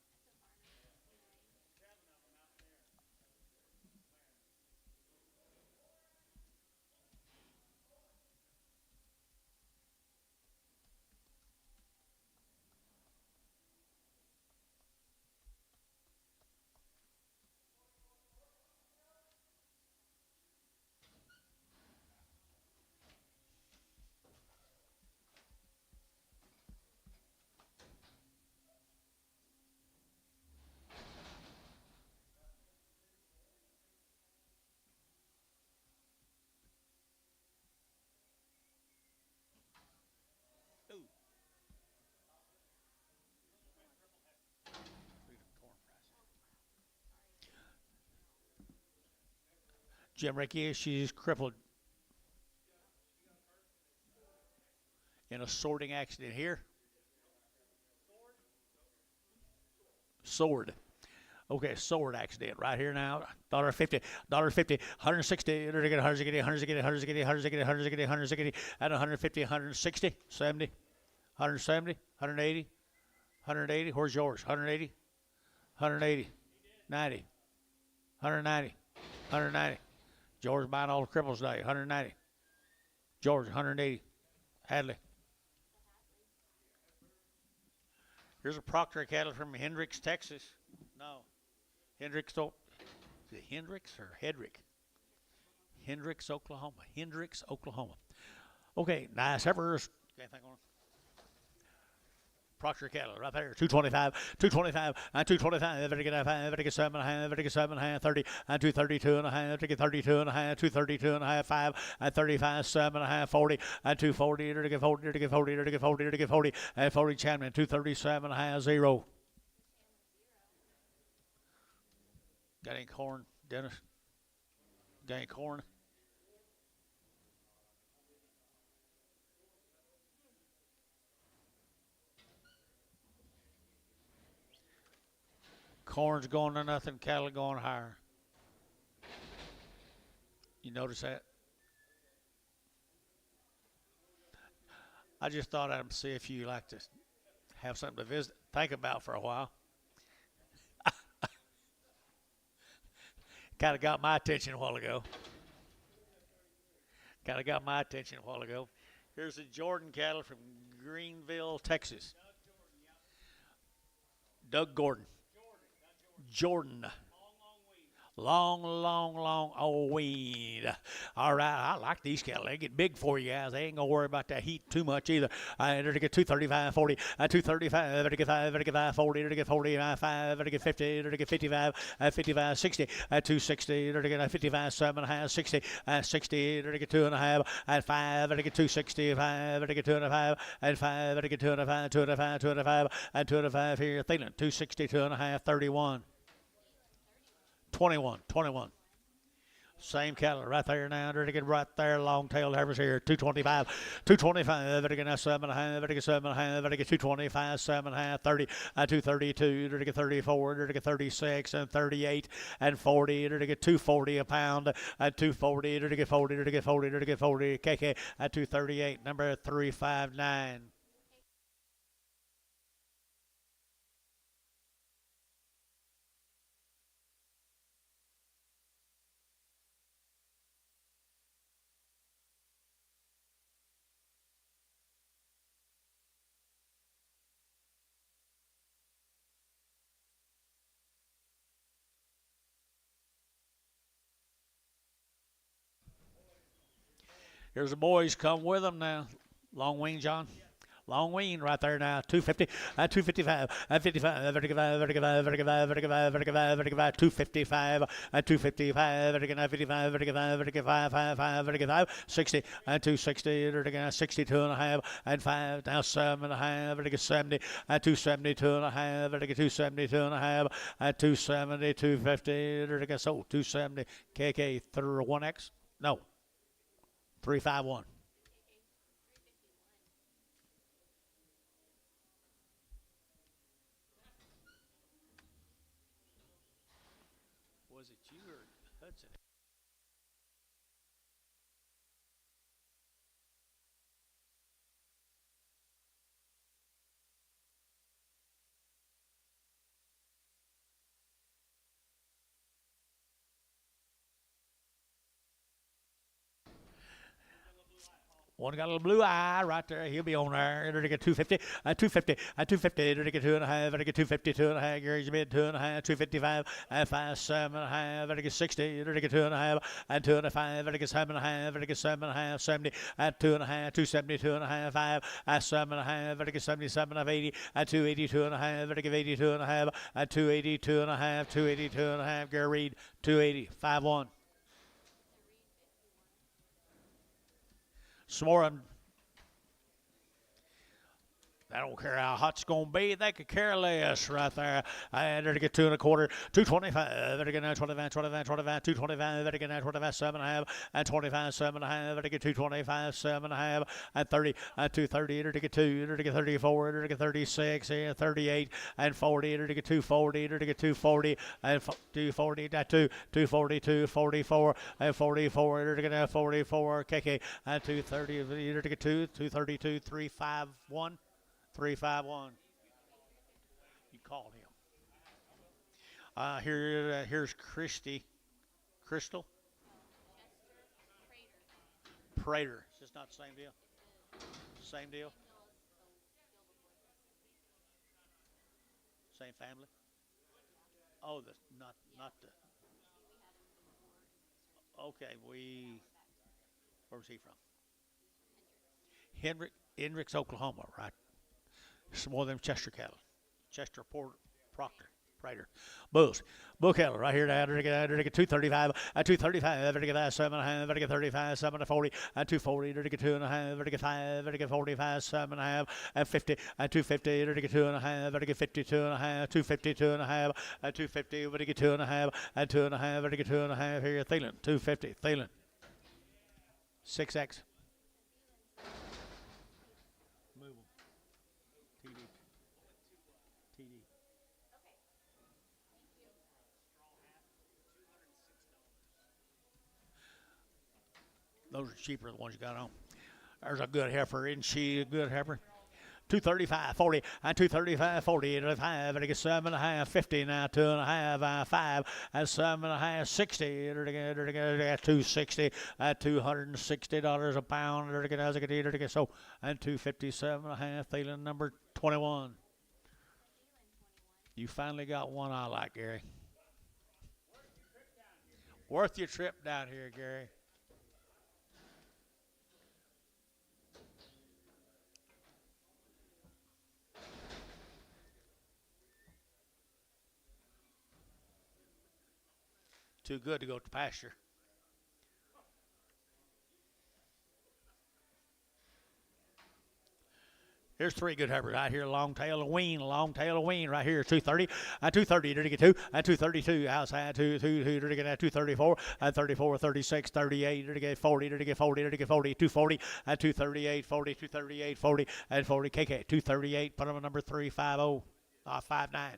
Jim Ricky, she's crippled in a sorting accident here. Sword. Okay, sword accident right here now. $1.50, $1.50, 160, 160, 160, 160, 160, 160, 160, at 150, 160, 70, 170, 180, 180. Where's yours? 180, 180, 90, 190, 190. George buying all the cripples today. 190. George, 180. Hadley. Here's a Proctor cattle from Hendricks, Texas. No. Hendricks, is it Hendricks or Hedrick? Hendricks, Oklahoma. Hendricks, Oklahoma. Okay, nice heifers. Anything on Proctor cattle right there. 225, 225, and 225. Every get 5, every get 7 and a half, every get 7 and a half, 30, and 232 and a half, every get 32 and a half, 232 and a half, 5, and 35, 7 and a half, 40, and 240, every get 40, every get 40, every get 40, every get 40, and 40 champion, 237 and a half, 0. Got any corn, Dennis? Got any corn? Corn's going to nothing, cattle going higher. You notice that? I just thought I'd see if you like to have something to visit, think about for a while. Kind of got my attention a while ago. Kind of got my attention a while ago. Here's the Jordan cattle from Greenville, Texas. Doug Gordon. Jordan. Long, long, long old weed. All right, I like these cattle. They get big for you guys. They ain't gonna worry about that heat too much either. I better get 235, 40, 235, better get 5, better get 5, 40, better get 40, 5, better get 50, better get 55, 55, 60, 260, better get 55, 7 and a half, 60, 60, better get 2 and a half, and 5, better get 265, better get 2 and a half, and 5, better get 2 and a half, 2 and a half, 2 and a half, and 2 and a half here. Thielen, 260, 2 and a half, 31. 21, 21. Same cattle right there now. They're to get right there. Long-tailed heifers here. 225, 225. Better get 7 and a half. Better get 7 and a half. Better get 225, 7 and a half. 30, 232. Better get 34. Better get 36 and 38 and 40. Better get 240 a pound. At 240. Better get 40. Better get 40. Better get 40. KK at 238. Number 359. Here's the boys. Come with them now. Long wing, John. Long wing right there now. 250, 255, 55, 55, 55, 55, 55, 55, 55, 255, 255, 55, 55, 55, 55, 55, 60, 260, 62 and a half, and 5, now 7 and a half, 70, 272 and a half, 272 and a half, 270, 250, so 270, KK, 1X? No, 351. Was it you or Hudson? One got a little blue eye right there. He'll be on there. It'll get 250, 250, 250. It'll get 2 and a half. It'll get 250, 2 and a half. Gary's mid 2 and a half, 255, and 5, 7 and a half. It'll get 60. It'll get 2 and a half, and 2 and a half. It'll get 7 and a half. It'll get 7 and a half, 70, and 2 and a half, 270, 2 and a half, 5, and 7 and a half. It'll get 77 and 80, and 282 and a half. It'll get 82 and a half, and 282 and a half, 282 and a half. Gary Reed, 280, 5-1. Some more of them. I don't care how hot it's going to be. They could care less right there. And they're to get 2 and a quarter, 225. They're to get 25, 25, 25, 225. They're to get 25, 7 and a half, and 25, 7 and a half. They're to get 225, 7 and a half, and 30, 230. They're to get 2. They're to get 34. They're to get 36, and 38, and 40. They're to get 240. They're to get 240, and 240, 242, 44, and 44. They're to get 44. KK, and 230. They're to get 232, 351. 351. You call him. Here's Christy. Crystal? Prater. It's just not the same deal. Same deal. Same family. Oh, the not the. Okay, where's he from? Hendricks, Oklahoma, right? Some more of them Chester cattle. Chester Port Proctor. Prater. Bulls. Bull cattle right here now. Get 235. At 235. Get that 7.5. Get 35. 7 to 40. At 240. Get 2.5. Get 5. Get 45. 7.5. At 50. At 250. Get 2.5. Get 52.5. 252.5. At 250. Get 2.5. At 2.5. Get 2.5. Here, Thielen. 250. Thielen. 6X. Move them. TD. TD. Those are cheaper than the ones you got on. There's a good heifer. Isn't she a good heifer? 235, 40, and 235, 40, and 5, and it gets 7.5, 50 now, 2.5, 5, and 7.5, 60, and 260, at $260 a pound, so, and 257.5, Thielen number 21. You finally got one I like, Gary. Worth your trip down here, Gary. Too good to go to pasture. Here's three good heifers right here. Long tail of wean right here. 230, 230, did he get two? 232, outside 232, did he get 234, 34, 36, 38, did he get 40, did he get 40, did he get 40, 240, 238, 40, 238, 40, and 40, KK, 238, put him at number 350, 59.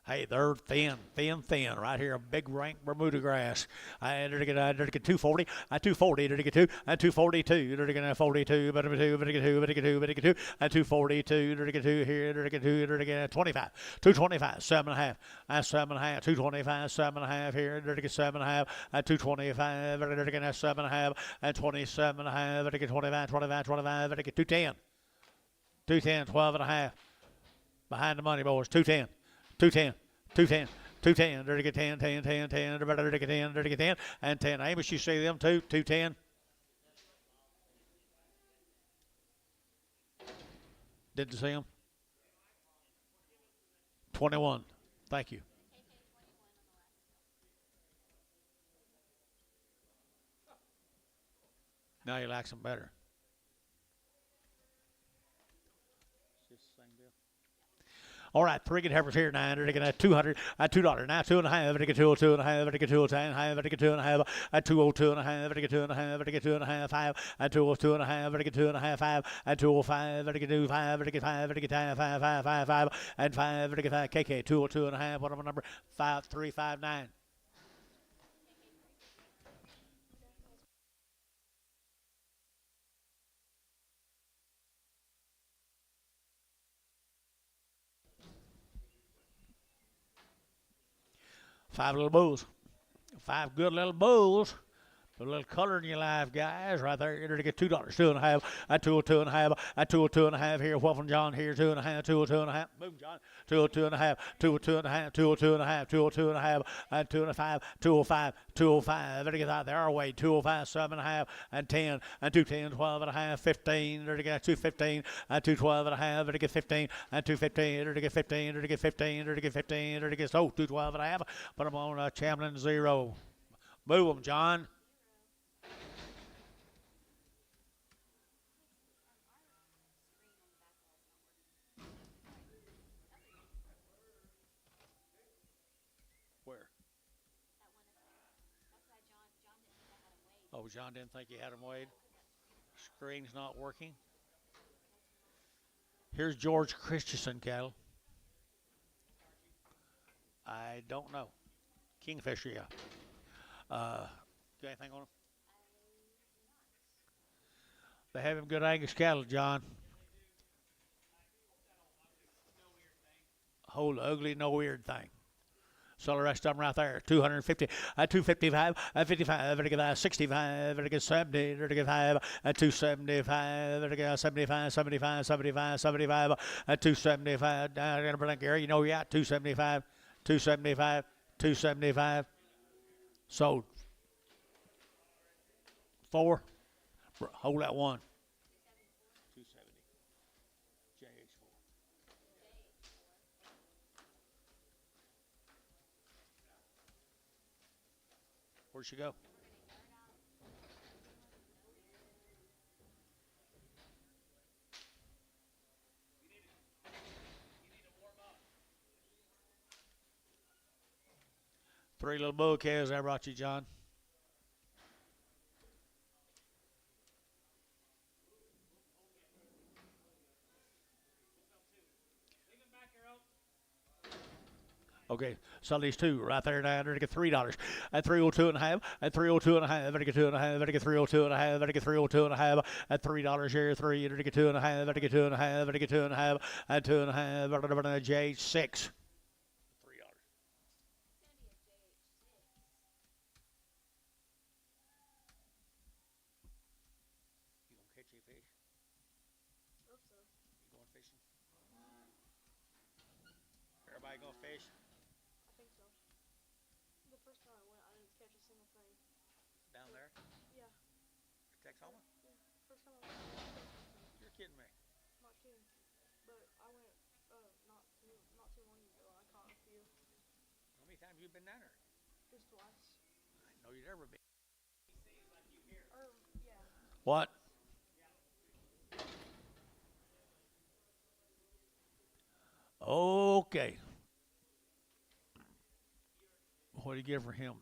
Hey, they're thin right here. A big rank Bermuda grass. I did get 240. 240. Did get two? 242. Did get 42. But get 2. 242. Did get two here? Did get 2? Did get 25. 225. 7.5. 7.5. 225. 7.5 here. Did get 7.5. 225. Did get 7.5. 27.5. Did get 25. 25. Did get 210. 210. 12.5. Behind the money, boys. 210. 210, 210, 210, dirty get 10, 10, 10, 10, dirty get 10, dirty get 10, and 10. Amos, you see them too? 210. Didn't see them? 21. Thank you. Now you like them better. All right, three good heifers here. 9, they get 200, $2. Now 2.5, they get 2.5, they get 2.5, they get 2.5, at 202.5, they get 2.5, they get 2.5, 5, at 202.5, they get 2.5, 5, at 205, they get 2.5, they get 5, they get 5, 5, 5, 5, 5, and 5, they get 5, KK 202.5. What number? 5359. Five little bulls. Five good little bulls. Put a little color in your life, guys. Right there, you're to get $2, 2.5, at 202.5, at 202.5 here. Wolfen John here, 2.5, 202.5. Boom, John. 202.5, 202.5, 202.5, 202.5, at 205, 205, 205. Better get out there our way. 205, 7.5, and 10, and 210, 12.5, 15. Better get 215, at 212.5. Better get 15, and 215. Better get 15. Better get 15. Better get 15. Better get 212.5. Put them on Chamlin 0. Move them, John. Oh, John didn't think he had him weighed. Screen's not working. Here's George Christensen cattle. I don't know. Kingfisher, yeah. Got anything on them? They have him good Angus cattle, John. Whole ugly, no weird thing. So the rest of them right there. 250, 255, 55, 65, 70, 275, 75, 75, 75, 75, 275. Gary, you know you're at 275, 275, 275. Sold. 4. Hold that one. 270. JH4. Where'd she go? Three little bouquets I brought you, John. Okay, so these two right there now, they're to get $3. At 302 and a half, at 302 and a half, better get 2.5, better get 302 and a half, better get 302 and a half, at $3 here, 3, better get 2.5, better get 2.5, better get 2.5, at 2.5, better J6. $3. You gonna catch a fish? Hope so. You going fishing? Everybody gonna fish? I think so. The first time I went, I didn't catch a single thing. Down there? Yeah. Texoma? Yeah. First time I went, I didn't catch anything. You're kidding me. Not kidding. But I went not too long ago. I caught a few. How many times you been down there? Just twice. I know you'd ever been. Yeah. What? Okay. What do you give for him?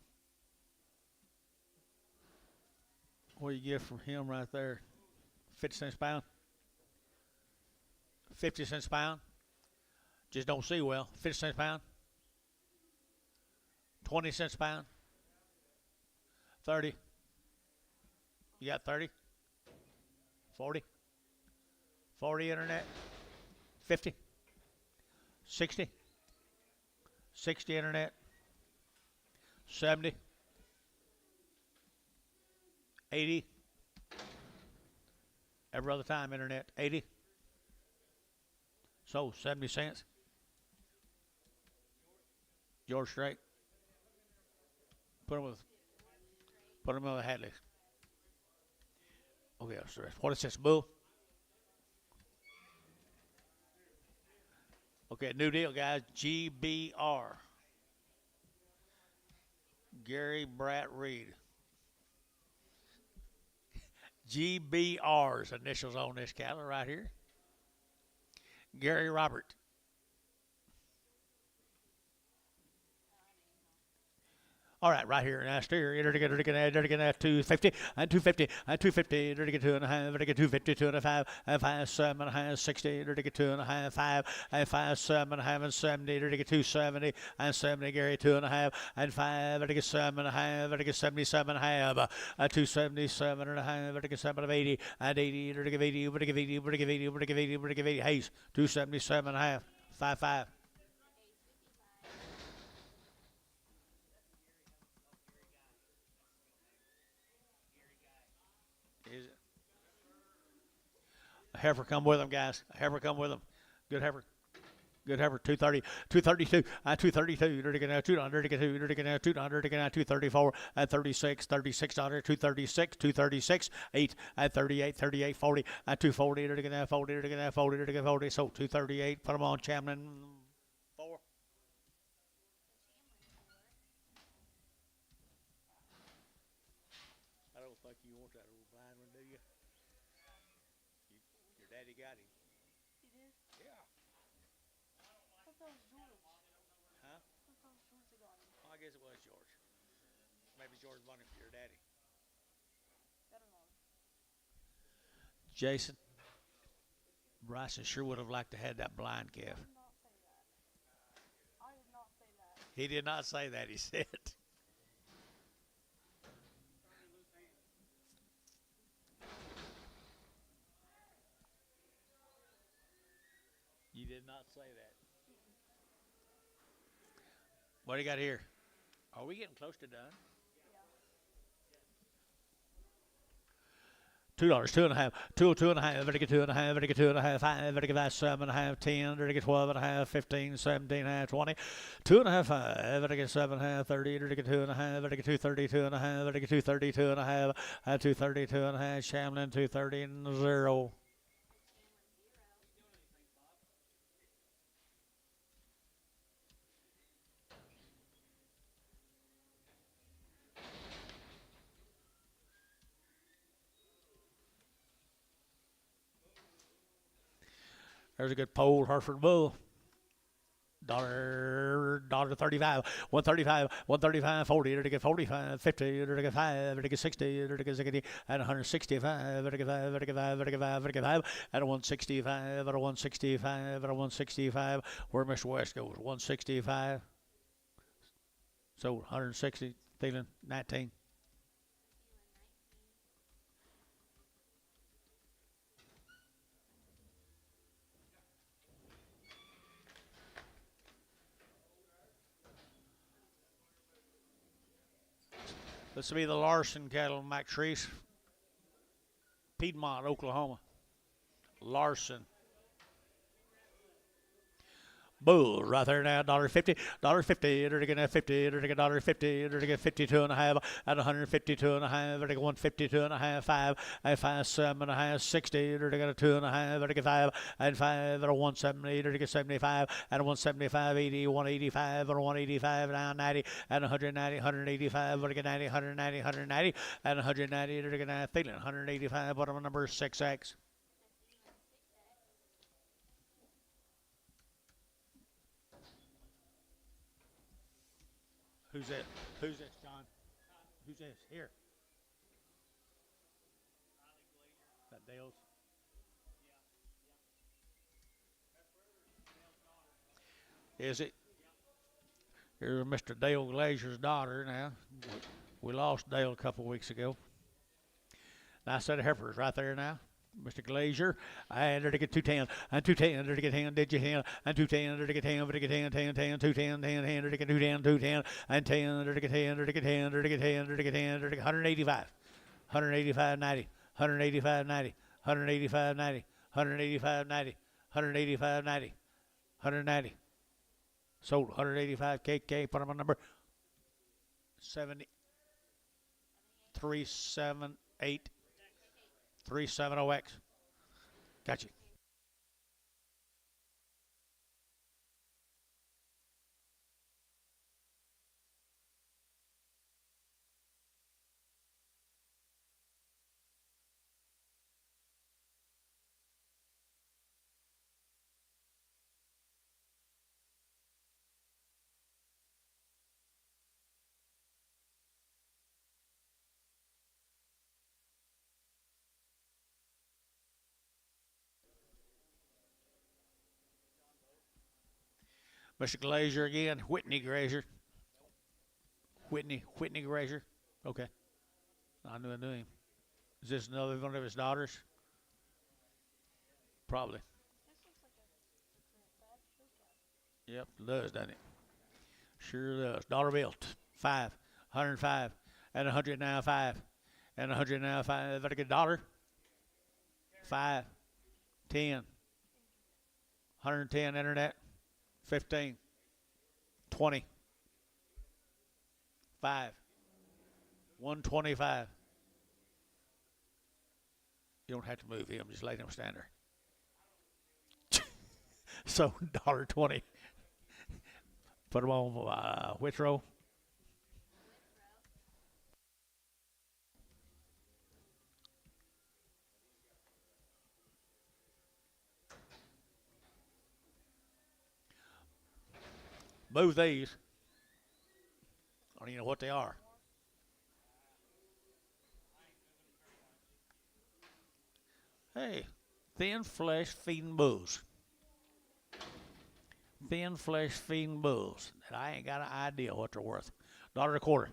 What do you give for him right there? 50 cents a pound? 50 cents a pound? Just don't see well. 50 cents a pound? 20 cents a pound? 30? You got 30? 40? 40 internet? 50? 60? 60 internet? 70? 80? Every other time internet? 80? So 70 cents? George Strait? Put him with Hadley. Okay, sir. What is this, Bull? Okay, new deal, guys. GBR. Gary Bratt Reed. GBR's initials on this cattle right here. Gary Robert. All right, right here. Now steer. You're going to get 250, and 250, and 250. You're going to get 2.5. You're get 250, 2.5, and 5, 7, and 60. You're going to get 2.5, 5, and 5, 7, and 70. You're going to get 270, and 70. Gary 2.5, and 5. You're going to get 7.5. You're going to get 77 and a half. 277 and a half. You're going to get 7 of 80, and 80. You're going to give 80. You're going to give 80. You're going to give 80. You're going to give 80. You're going to give 80. Hayes 277 and a half. 5, 5. Is it? A heifer come with them, guys. A heifer come with them. Good heifer. Good heifer. 230, 232, 232. You're going to get 200, you're going to get 200, 234, at 36, $36, 236, 236, 8, at 38, 38, 40, at 240, you're going to 40, you're going to 40, you're going to 40. So 238. Put them on Chamlin 4. I don't think you want that old blind one, do you? Your daddy got him. He did? Yeah. I thought that was George. Huh? I thought that was George that got him. Well, I guess it was George. Maybe George bought him for your daddy. I don't know. Jason, Bryson sure would have liked to have that blind calf. I did not say that. I did not say that. He did not say that, he said. You did not say that. What do you got here? Are we getting close to done? $2, two and a half, two and a half, very good, two and a half, very good, two and a half, five, very good, five, 7.5, 10, very good, 12 and a half, 15, 17 and a half, 20, two and a half, five, very good, 7 and a half, 30, very good, two and a half, very good, 232 and a half, very good, 232 and a half, 232 and a half, Shamlin, 230 and 0. There's a good pole, Hereford Bull. Dollar 35, 135, 135, 40, to get 45, 50, to get 5, to get 60, to get 60, and 165, to get 5, to get 5, to get 5, to get 5, and 165, and 165, and 165. Where Mr. West goes, 165. So 160, feeling 19. This will be the Larson cattle, Mac Treese, Piedmont, Oklahoma. Larson. Bulls right there now, $1.50, $1.50, they're getting 50, they're getting $1.50, they're getting 52 and a half, at 152 and a half, they're getting 152 and a half, 5, at 5, 7 and a half, 60, they're getting 2 and a half, they're getting 5, and 5, they're 170, they're getting 75, and 175, 80, 185, or 185, now 90, and 190, 185, they're getting 90, 190, 190, and 190, they're getting feeling 185, bottom number 6X. Who's this? Who's this, John? Who's this? Here. That Dale's. Is it? Here's Mr. Dale Glazier's daughter now. We lost Dale a couple weeks ago. Nice set of heifers right there now. Mr. Glazier, and there to get 210, and 210, there to get 10, did you 10, and 210, there to get 10, there to get 10, 10, 10, 210, 10, 10, there to get 210, 210, and 10, there to get 10, there to get 10, there to get 10, there to get 10, there to get 185, 185, 90, 185, 90, 185, 90, 185, 90, 185, 90, 190. Sold 185 KK, put them on number 7378. 370X. Got you. Mr. Glazier again, Whitney Glazier. Whitney Glazier. Okay. I knew him. Is this another one of his daughters? Probably. Yep, does, doesn't it? Sure does. Dollar bill, 5, 105, and 100 now, 5, and 100 now, 5. Better get a dollar. 5, 10, 110 internet. 15, 20, 5, 125. You don't have to move him, just let him stand there. So, $1.20. Put him on which row? Move these. I don't even know what they are. Hey, thin flesh feeding bulls. Thin flesh feeding bulls. And I ain't got an idea what they're worth. $1.25.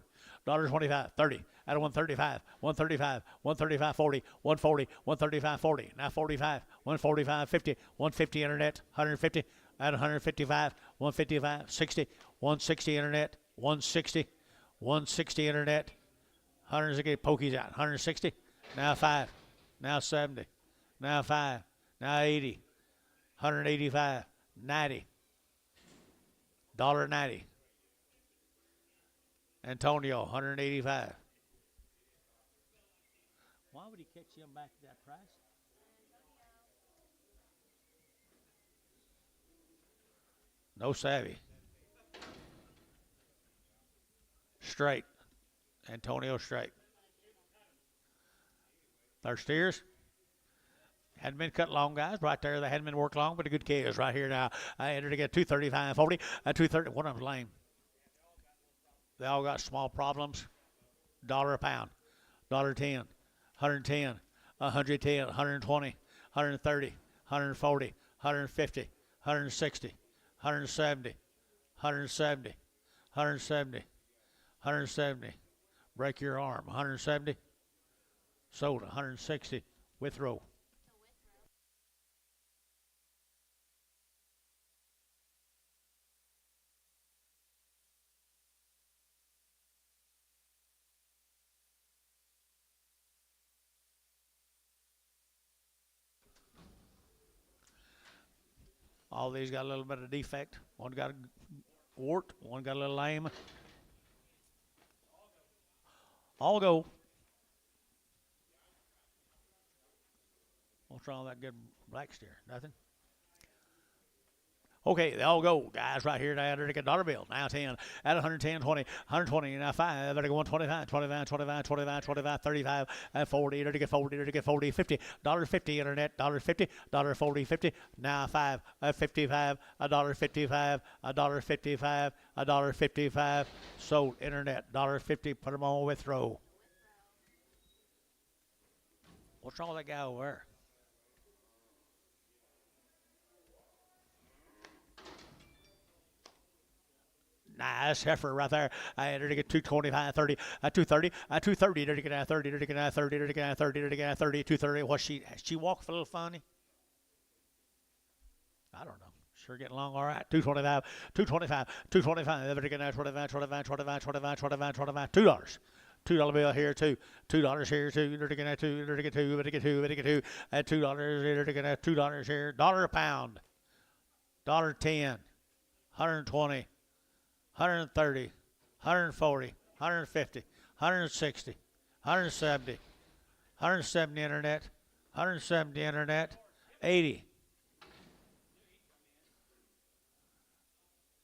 $1.25, 30, out of 135, 135, 135, 40, 140, 135, 40, now 45, 145, 50, 150 internet, 150, at 155, 155, 60, 160 internet, 160, 160 internet, 160 pokies out, 160, now 5, now 70, now 5, now 80, 185, 90, $1.90. Antonio, 185. Why would he catch him back at that price? No savvy. Straight. Antonio straight. Their steers. Hadn't been cut long, guys. Right there, they hadn't been worked long, but a good kids right here now. I entered to get 235.40. 230. One of them's lame. They all got small problems. Dollar a pound. $1.10. 110. 110. 120. 130. 140. 150. 160. 170. 170. 170. 170. Break your arm. 170. Sold. 160. With row. All these got a little bit of defect. One got a wart. One got a little lame. All go. What's wrong with that good black steer? Nothing? Okay, they all go. Guys right here now, they're a dollar bill. Now 10. At 110, 20, 120, now 5. Better go 125, 25, 25, 25, 25, 35, at 40. Better get 40, better get 40, 50. $1.50 internet, $1.50, $1.40, 50. Now 5, at 55, $1.55, $1.55, $1.55. Sold internet, $1.50. Put them on with row. What's wrong with that guy over there? Nice heifer right there. I entered to get 225, 30, 230, 230, to get 30, to get 30, to get 30, to get 30, 230. What she walked a little funny? I don't know. Sure getting along all right. 225, 225, 225, to get 25, 25, 25, 25, 25, 25, $2. $2 bill here too. $2 here too. To get two. To get two. To get two. To get two. At $2 here to get $2 here. $1 a pound. $1.10. 120. 130, 140, 150, 160, 170, 170 internet, 170 internet, 80.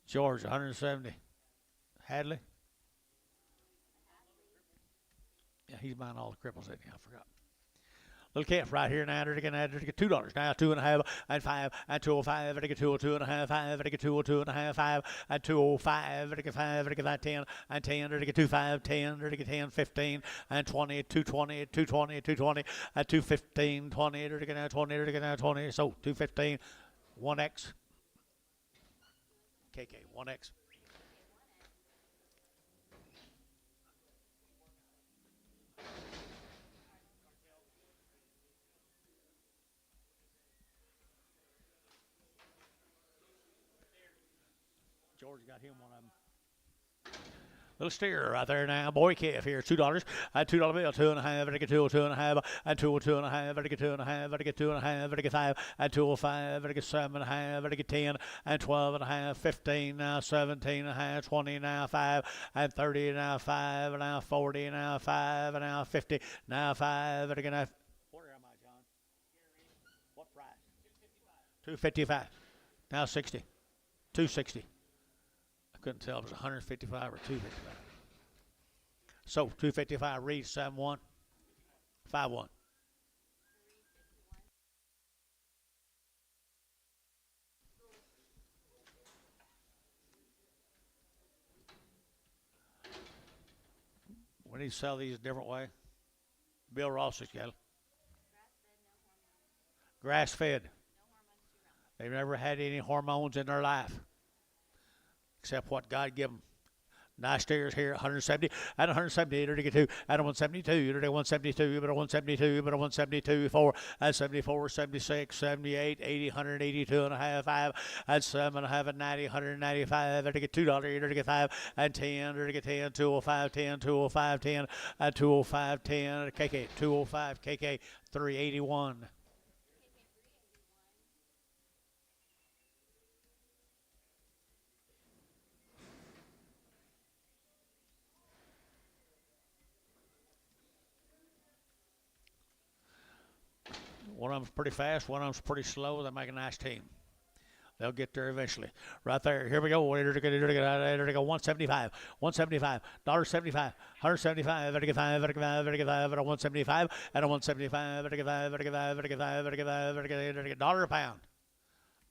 George, 170. Hadley? Yeah, he's buying all the cripples, isn't he? I forgot. Little calf right here now, to get $2 now, 2.5 and 5 and 205, to get 2.5, 5, to get 2.5, 5 and 205, to get 5, to get 10 and 10, to get 25, 10, to get 10, 15 and 20, 220, 220, 220 and 215, 20, to get 20, to get 20, so 215, 1x, KK, 1x. George got him one of them. Little steer right there now. Boy calf here, $2. $2 bill, 2.5, to get 2.5, and 2.5, to get 2.5, to get 2.5, to get 5, and 205, to get 7.5, to get 10, and 12.5, 15, now 17.5, 20, now 5, and 30, now 5, now 40, now 5, and now 50, now 5, to get. Where am I, John? What price? 255. Now 60. 260. Couldn't tell if it was 155 or 255. So 255 reads 7-1, 5-1. We need to sell these a different way. Bill Ross's cattle. Grass fed. They've never had any hormones in their life except what God gave them. Nice steers here, 170 and 170, to get 2 and 172, to 172, but a 172, but a 172, 4 and 74, 76, 78, 80, 182 and a half, 5 and 7 and a half, and 90, 195, to get $2, to get 5 and 10, to get 10, 205, 10, 205, 10, and 205, 10, KK, 205, KK, 381. One of them's pretty fast, one of them's pretty slow. They make a nice team. They'll get there eventually. Right there. Here we go. 175. 175. $1.75. 175. 175. 175. And a 175. $1 a pound.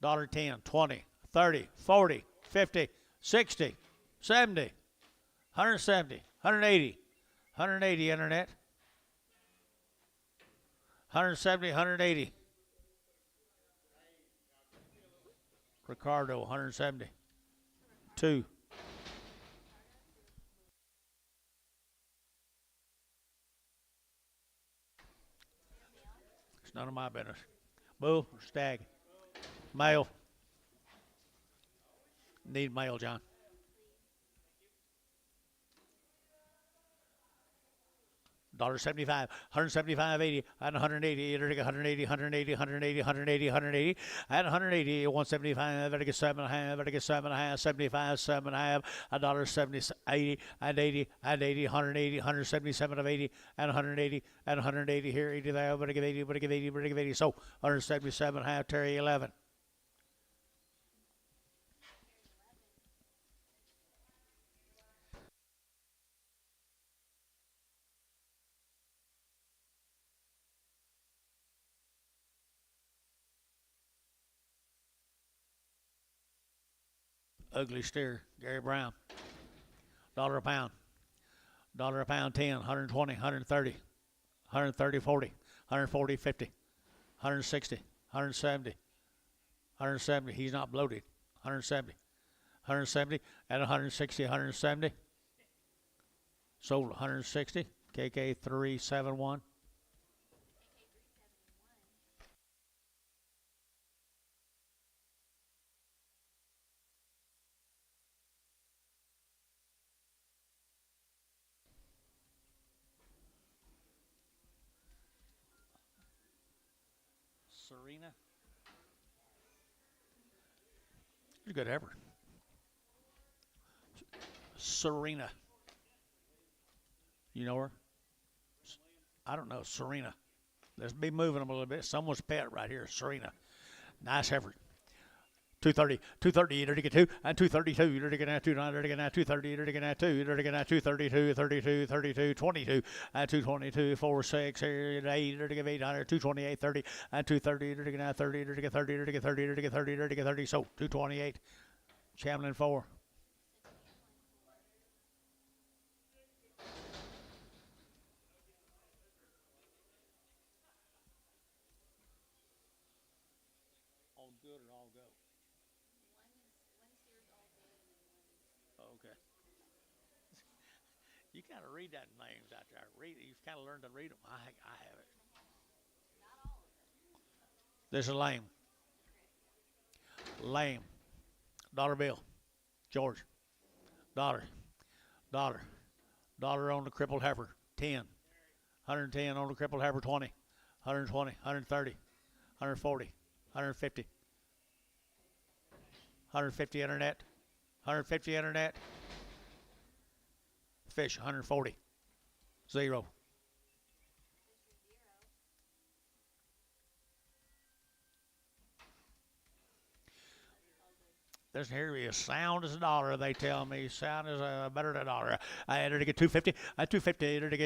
$1.10. 20. 30. 40. 50. 60. 70. 170. 180. 180 internet. 170, 180. Ricardo, 170. 2. It's none of my business. Bull or stag? Male. Need male, John. $1.75, 175, 80, and 180, 180, 180, 180, 180, 180, and 180, 175, I get 7.5, I get 7.5, 75, 7.5, $1.70, 80, and 80, and 80, 180, 177 of 80, and 180, and 180 here, 80 there, but I give 80, but I give 80, but I give 80, so 177.5, Terry 11. Ugly steer, Gary Brown. $1 a pound. $1 a pound, 10, 120, 130, 130, 40, 140, 50, 160, 170, 170. He's not bloated. 170, 170, and 160, 170. Sold 160. KK 371. Serena. She's a good ever. Serena. You know her? I don't know. Serena. Let's be moving them a little bit. Someone's pet right here. Serena. Nice effort. 230, 230, you're to get 2, and 232, you're to get 2, you're to get 230, you're to get 2, you're to get 232, 32, 32, 22, and 222, 4, 6, here, 8, you're to get 800, 228, 30, and 230, you're to get 30, you're to get 30, you're to get 30, you're to get 30, you're to get 30, so 228, Chamlin 4. All good or all go? Okay. You kind of read that names out there. Read it. You've kind of learned to read them. I have it. There's a lame. Lame. $1 bill. George. $1. $1 on the crippled heifer. 10. 110 on the crippled heifer. 20. 120. 130. 140. 150. 150 internet. 150 internet. Fish 140. 0. This here is sound as a dollar. They tell me sound is better than a dollar. I had to get 250. 250. To get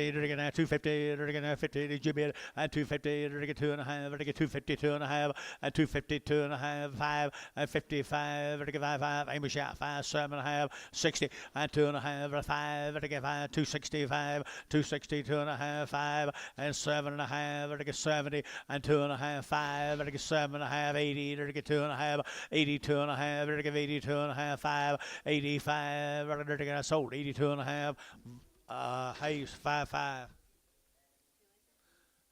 250. To get 50. Did you bid? 250. To get 2.5. To get 250. 2.5. 250. 2.5. 5. 55. To get 5. Aim a shot. 5. 7.5. 60. 2.5. 5. To get 5. 265. 260. 2.5. 5. And 7.5. To get 70. 2.5. 5. To get 7.5. 80. To get 2.5. 82.5. To get give 82 and a half, 5, 85, I sold 82 and a half. Hayes 5.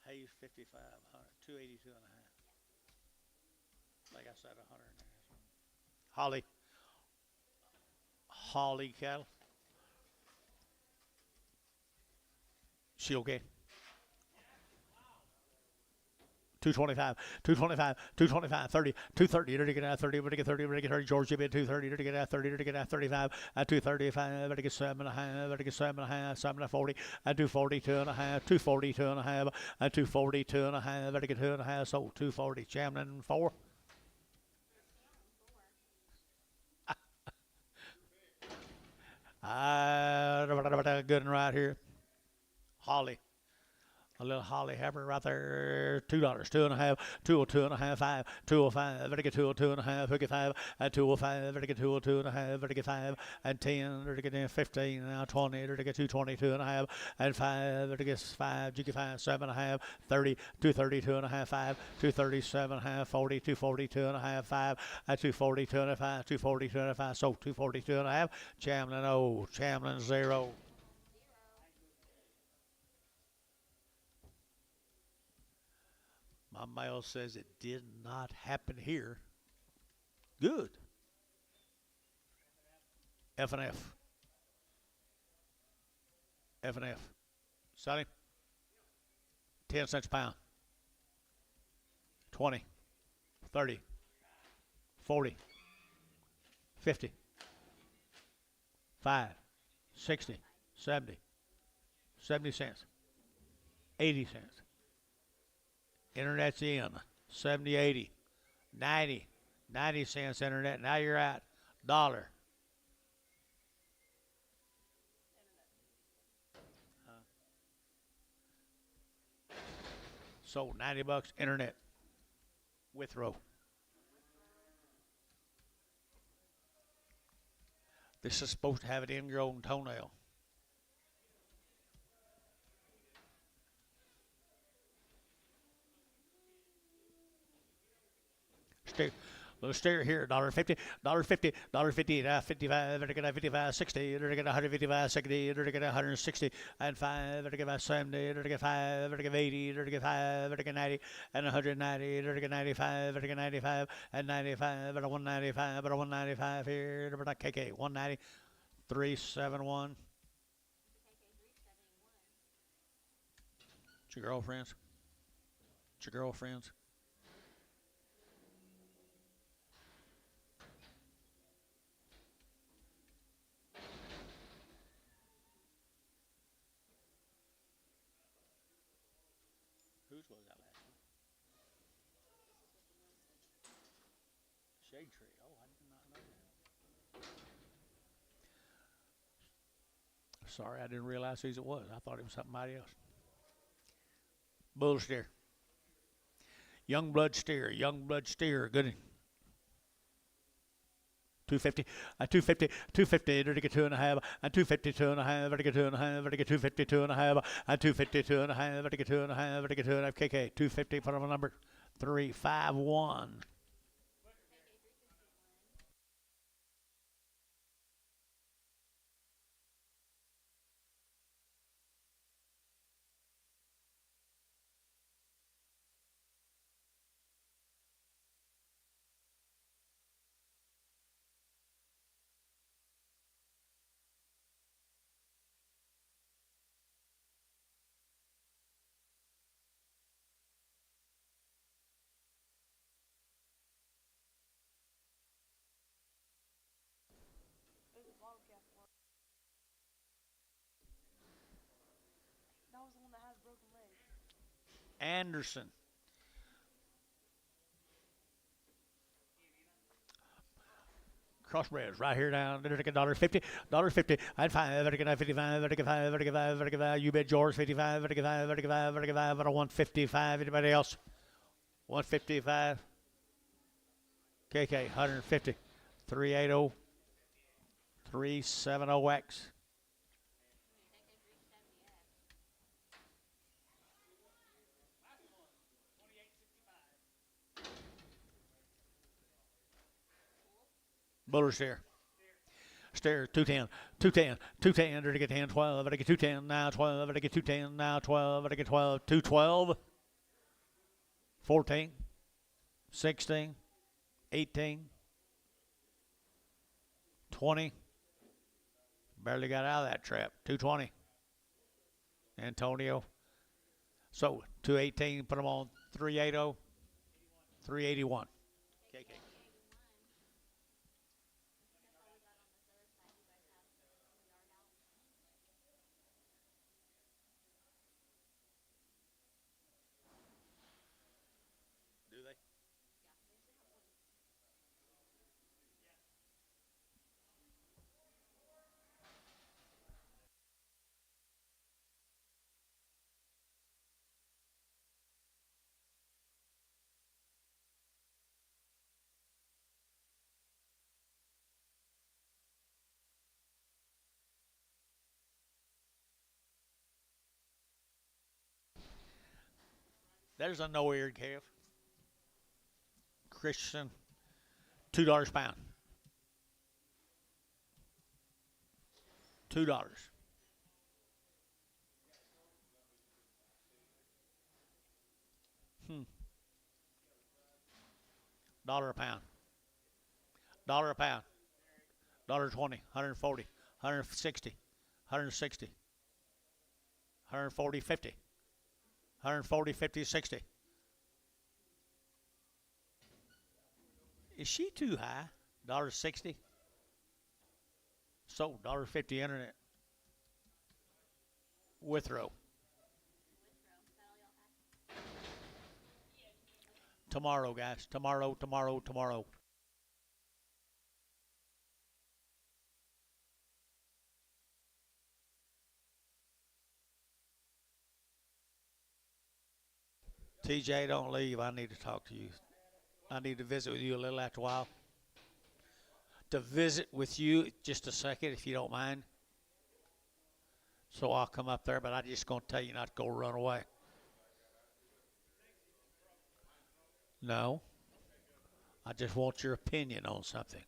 Hayes 55, 100, 282 and a half. Like I said, 100. Holly cattle. She okay? 225, 225, 225, 30, 230, ready to get out 30, ready to get 30, ready to get 30, Georgia bid 230, ready to get out 30, ready to get out 35, at 235, ready to get 7 and a half, ready to get 7 and a half, 7 and 40, at 242 and a half, 242 and a half, at 242 and a half, ready to get 2 and a half, so 240, Chamlin 4. Good one right here. Holly. A little holly heifer right there. $2, 2 and a half, 202 and a half, 5, 205, ready to get 202 and a half, hook it 5, at 205, ready to get 202 and a half, ready to get 5, and 10, ready to get 15, now 20, ready to get 222 and a half, and 5, ready to get 5, GK 5, 7 and a half, 30, 232 and a half, 5, 237 and a half, 40, 242 and a half, 5, at 242 and a half, 242 and a half, so 242 and a half, Chamlin 0, Chamlin 0. My mail says it did not happen here. Good. F and F. F and F. Sonny? 10 cents a pound. 20. 30. 40. 50. 5. 60. 70. 70 cents. 80 cents. Internet's in. 70, 80, 90, 90 cents internet. Now you're at dollar. So 90 bucks internet with row. This is supposed to have an ingrown toenail. Little steer here, $1.50, $1.50, $1.50, 55, 55, 60, 155, 60, 160, and 5, 70, 5, 80, 5, 90, and 190, 95, 95, and 95, 195, 195 here, KK, 190, 371. It's your girlfriends? It's your girlfriends? Whose was that last one? Shade tree. Oh, I did not know that. Sorry, I didn't realize whose it was. I thought it was somebody else. Bull steer. Young blood steer. Good. 250, 250, 250, ready to get 2 and a half, and 252 and a half, ready to get 2 and a half, ready to get 252 and a half, and 252 and a half, ready to get 2 and a half, ready to get 2 and a half, KK, 250, put on a number 351. It was Wildcat one. That was the one that had a broken leg. Anderson. Crossbreds right here down. $1.50, $1.50. I'd five. Better get 55. Better get 5. Better get 5. Better get 5. You bet George 55. Better get 5. Better get 5. Better get 5. Better 155. Anybody else? 155. KK 150. 380. 370X. Bull or steer? Steer, 210, 210, 210, to get 10, 12, to get 210, now 12, to get 210, now 12, to get 12, 212, 14, 16, 18, 20. Barely got out of that trap. 220. Antonio. So 218, put them on 380, 381. KK. Do they? There's a no-eared calf. Christian, $2 a pound. $2. Hmm. Dollar a pound. Dollar a pound. $1.20. 140. 160. 160. 140. 50. 140. 50. 60. Is she too high? $1.60. So $1.50 internet. Withrow. Tomorrow, guys. Tomorrow, tomorrow, tomorrow. TJ, don't leave. I need to talk to you. I need to visit with you a little after a while. To visit with you just a second, if you don't mind. So I'll come up there, but I'm just going to tell you not to go run away. No. I just want your opinion on something.